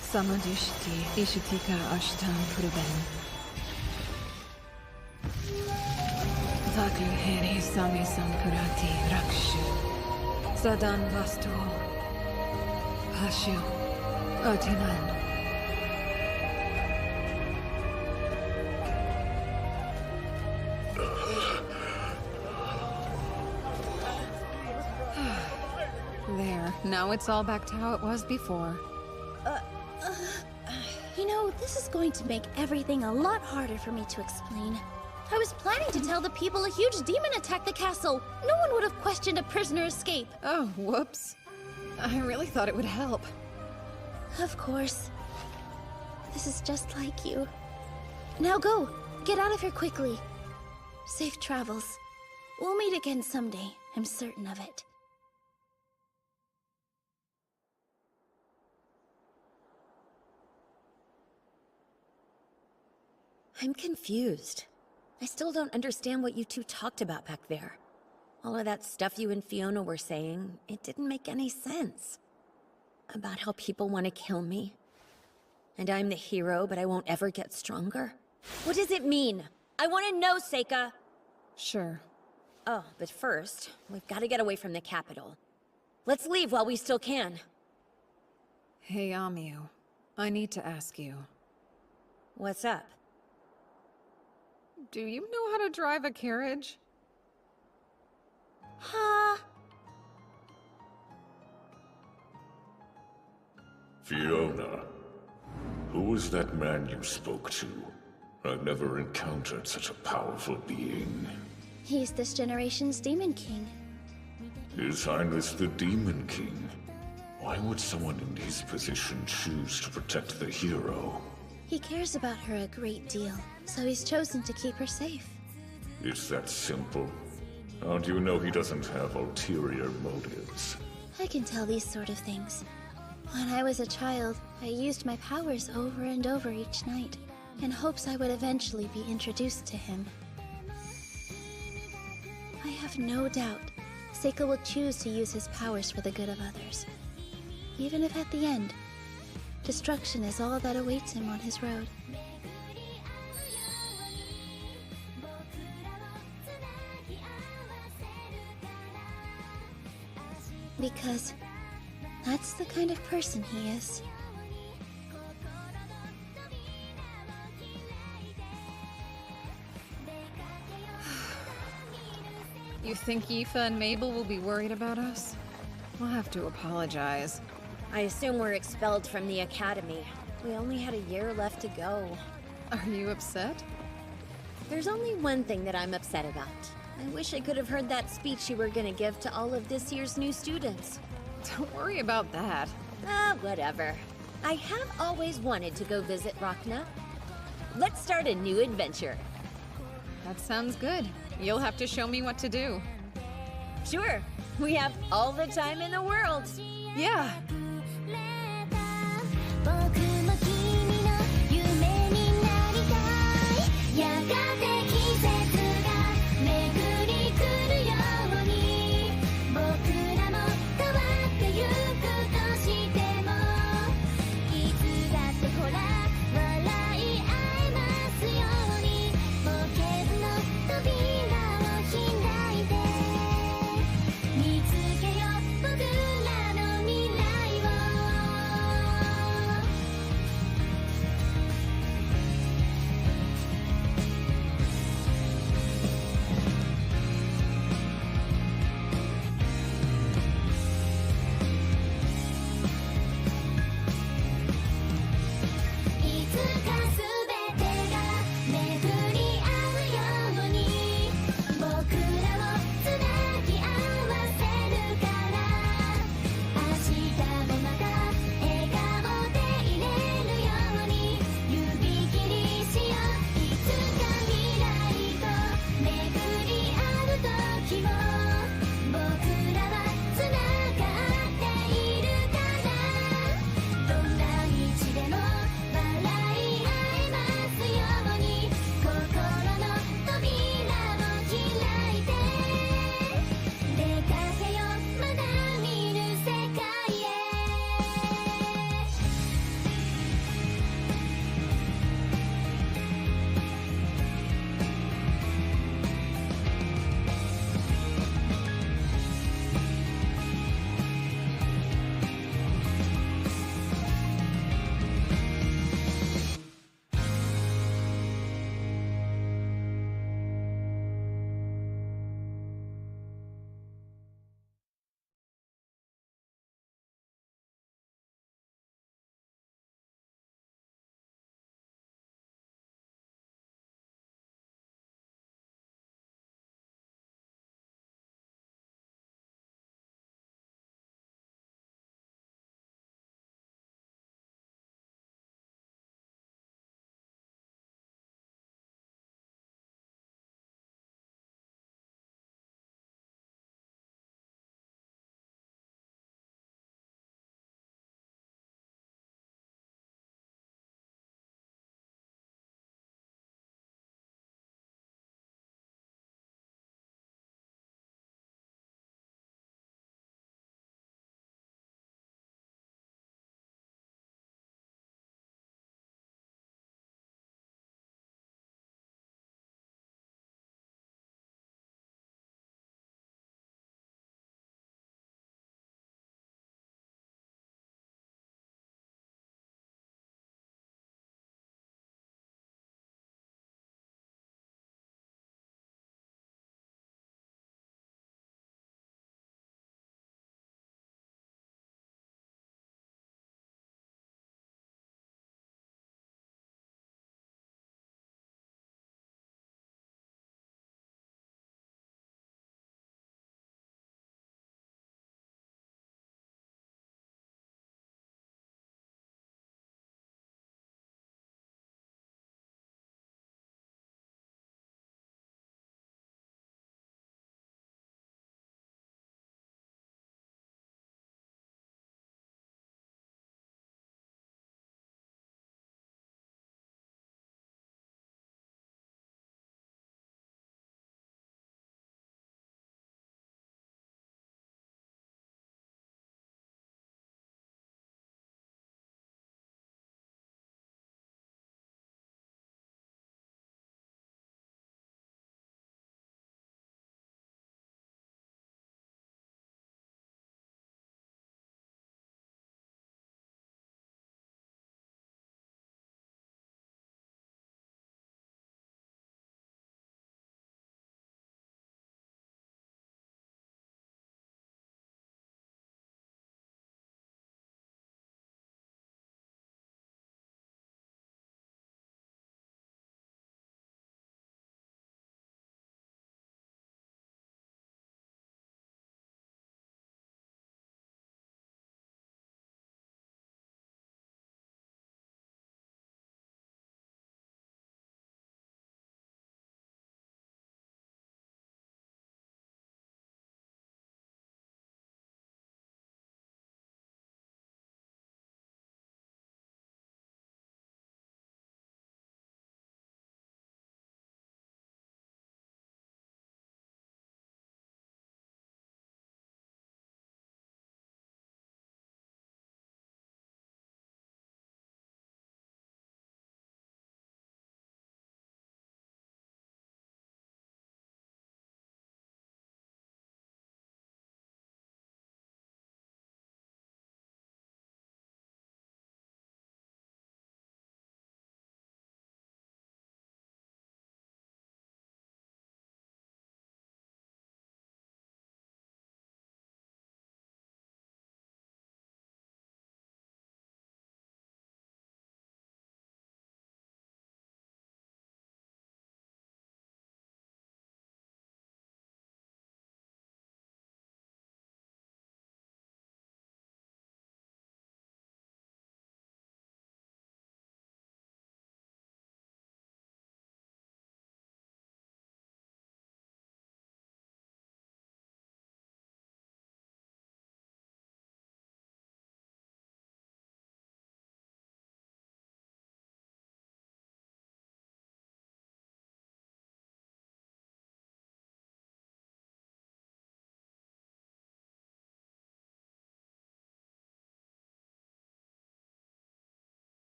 Samadishti ishitika ashtam purben. Vaku heri sami sampurati rakshu. Sadan vastu. Hashu. Otinan. There. Now it's all back to how it was before. You know, this is going to make everything a lot harder for me to explain. I was planning to tell the people a huge demon attacked the castle. No one would have questioned a prisoner escape. Oh, whoops. I really thought it would help. Of course. This is just like you. Now go. Get out of here quickly. Safe travels. We'll meet again someday. I'm certain of it. I'm confused. I still don't understand what you two talked about back there. All of that stuff you and Fiona were saying, it didn't make any sense. About how people want to kill me. And I'm the hero, but I won't ever get stronger. What does it mean? I want to know, Seika! Sure. Oh, but first, we've got to get away from the capital. Let's leave while we still can. Hey, Amu. I need to ask you. What's up? Do you know how to drive a carriage? Huh? Fiona, who was that man you spoke to? I've never encountered such a powerful being. He's this generation's Demon King. His Highness the Demon King. Why would someone in his position choose to protect the hero? He cares about her a great deal, so he's chosen to keep her safe. It's that simple. How do you know he doesn't have ulterior motives? I can tell these sort of things. When I was a child, I used my powers over and over each night, in hopes I would eventually be introduced to him. I have no doubt Seika will choose to use his powers for the good of others. Even if at the end, destruction is all that awaits him on his road. Because that's the kind of person he is. You think Aoife and Mabel will be worried about us? We'll have to apologize. I assume we're expelled from the academy. We only had a year left to go. Are you upset? There's only one thing that I'm upset about. I wish I could have heard that speech you were gonna give to all of this year's new students. Don't worry about that. Whatever. I have always wanted to go visit Rachna. Let's start a new adventure. That sounds good. You'll have to show me what to do. Sure. We have all the time in the world. Yeah.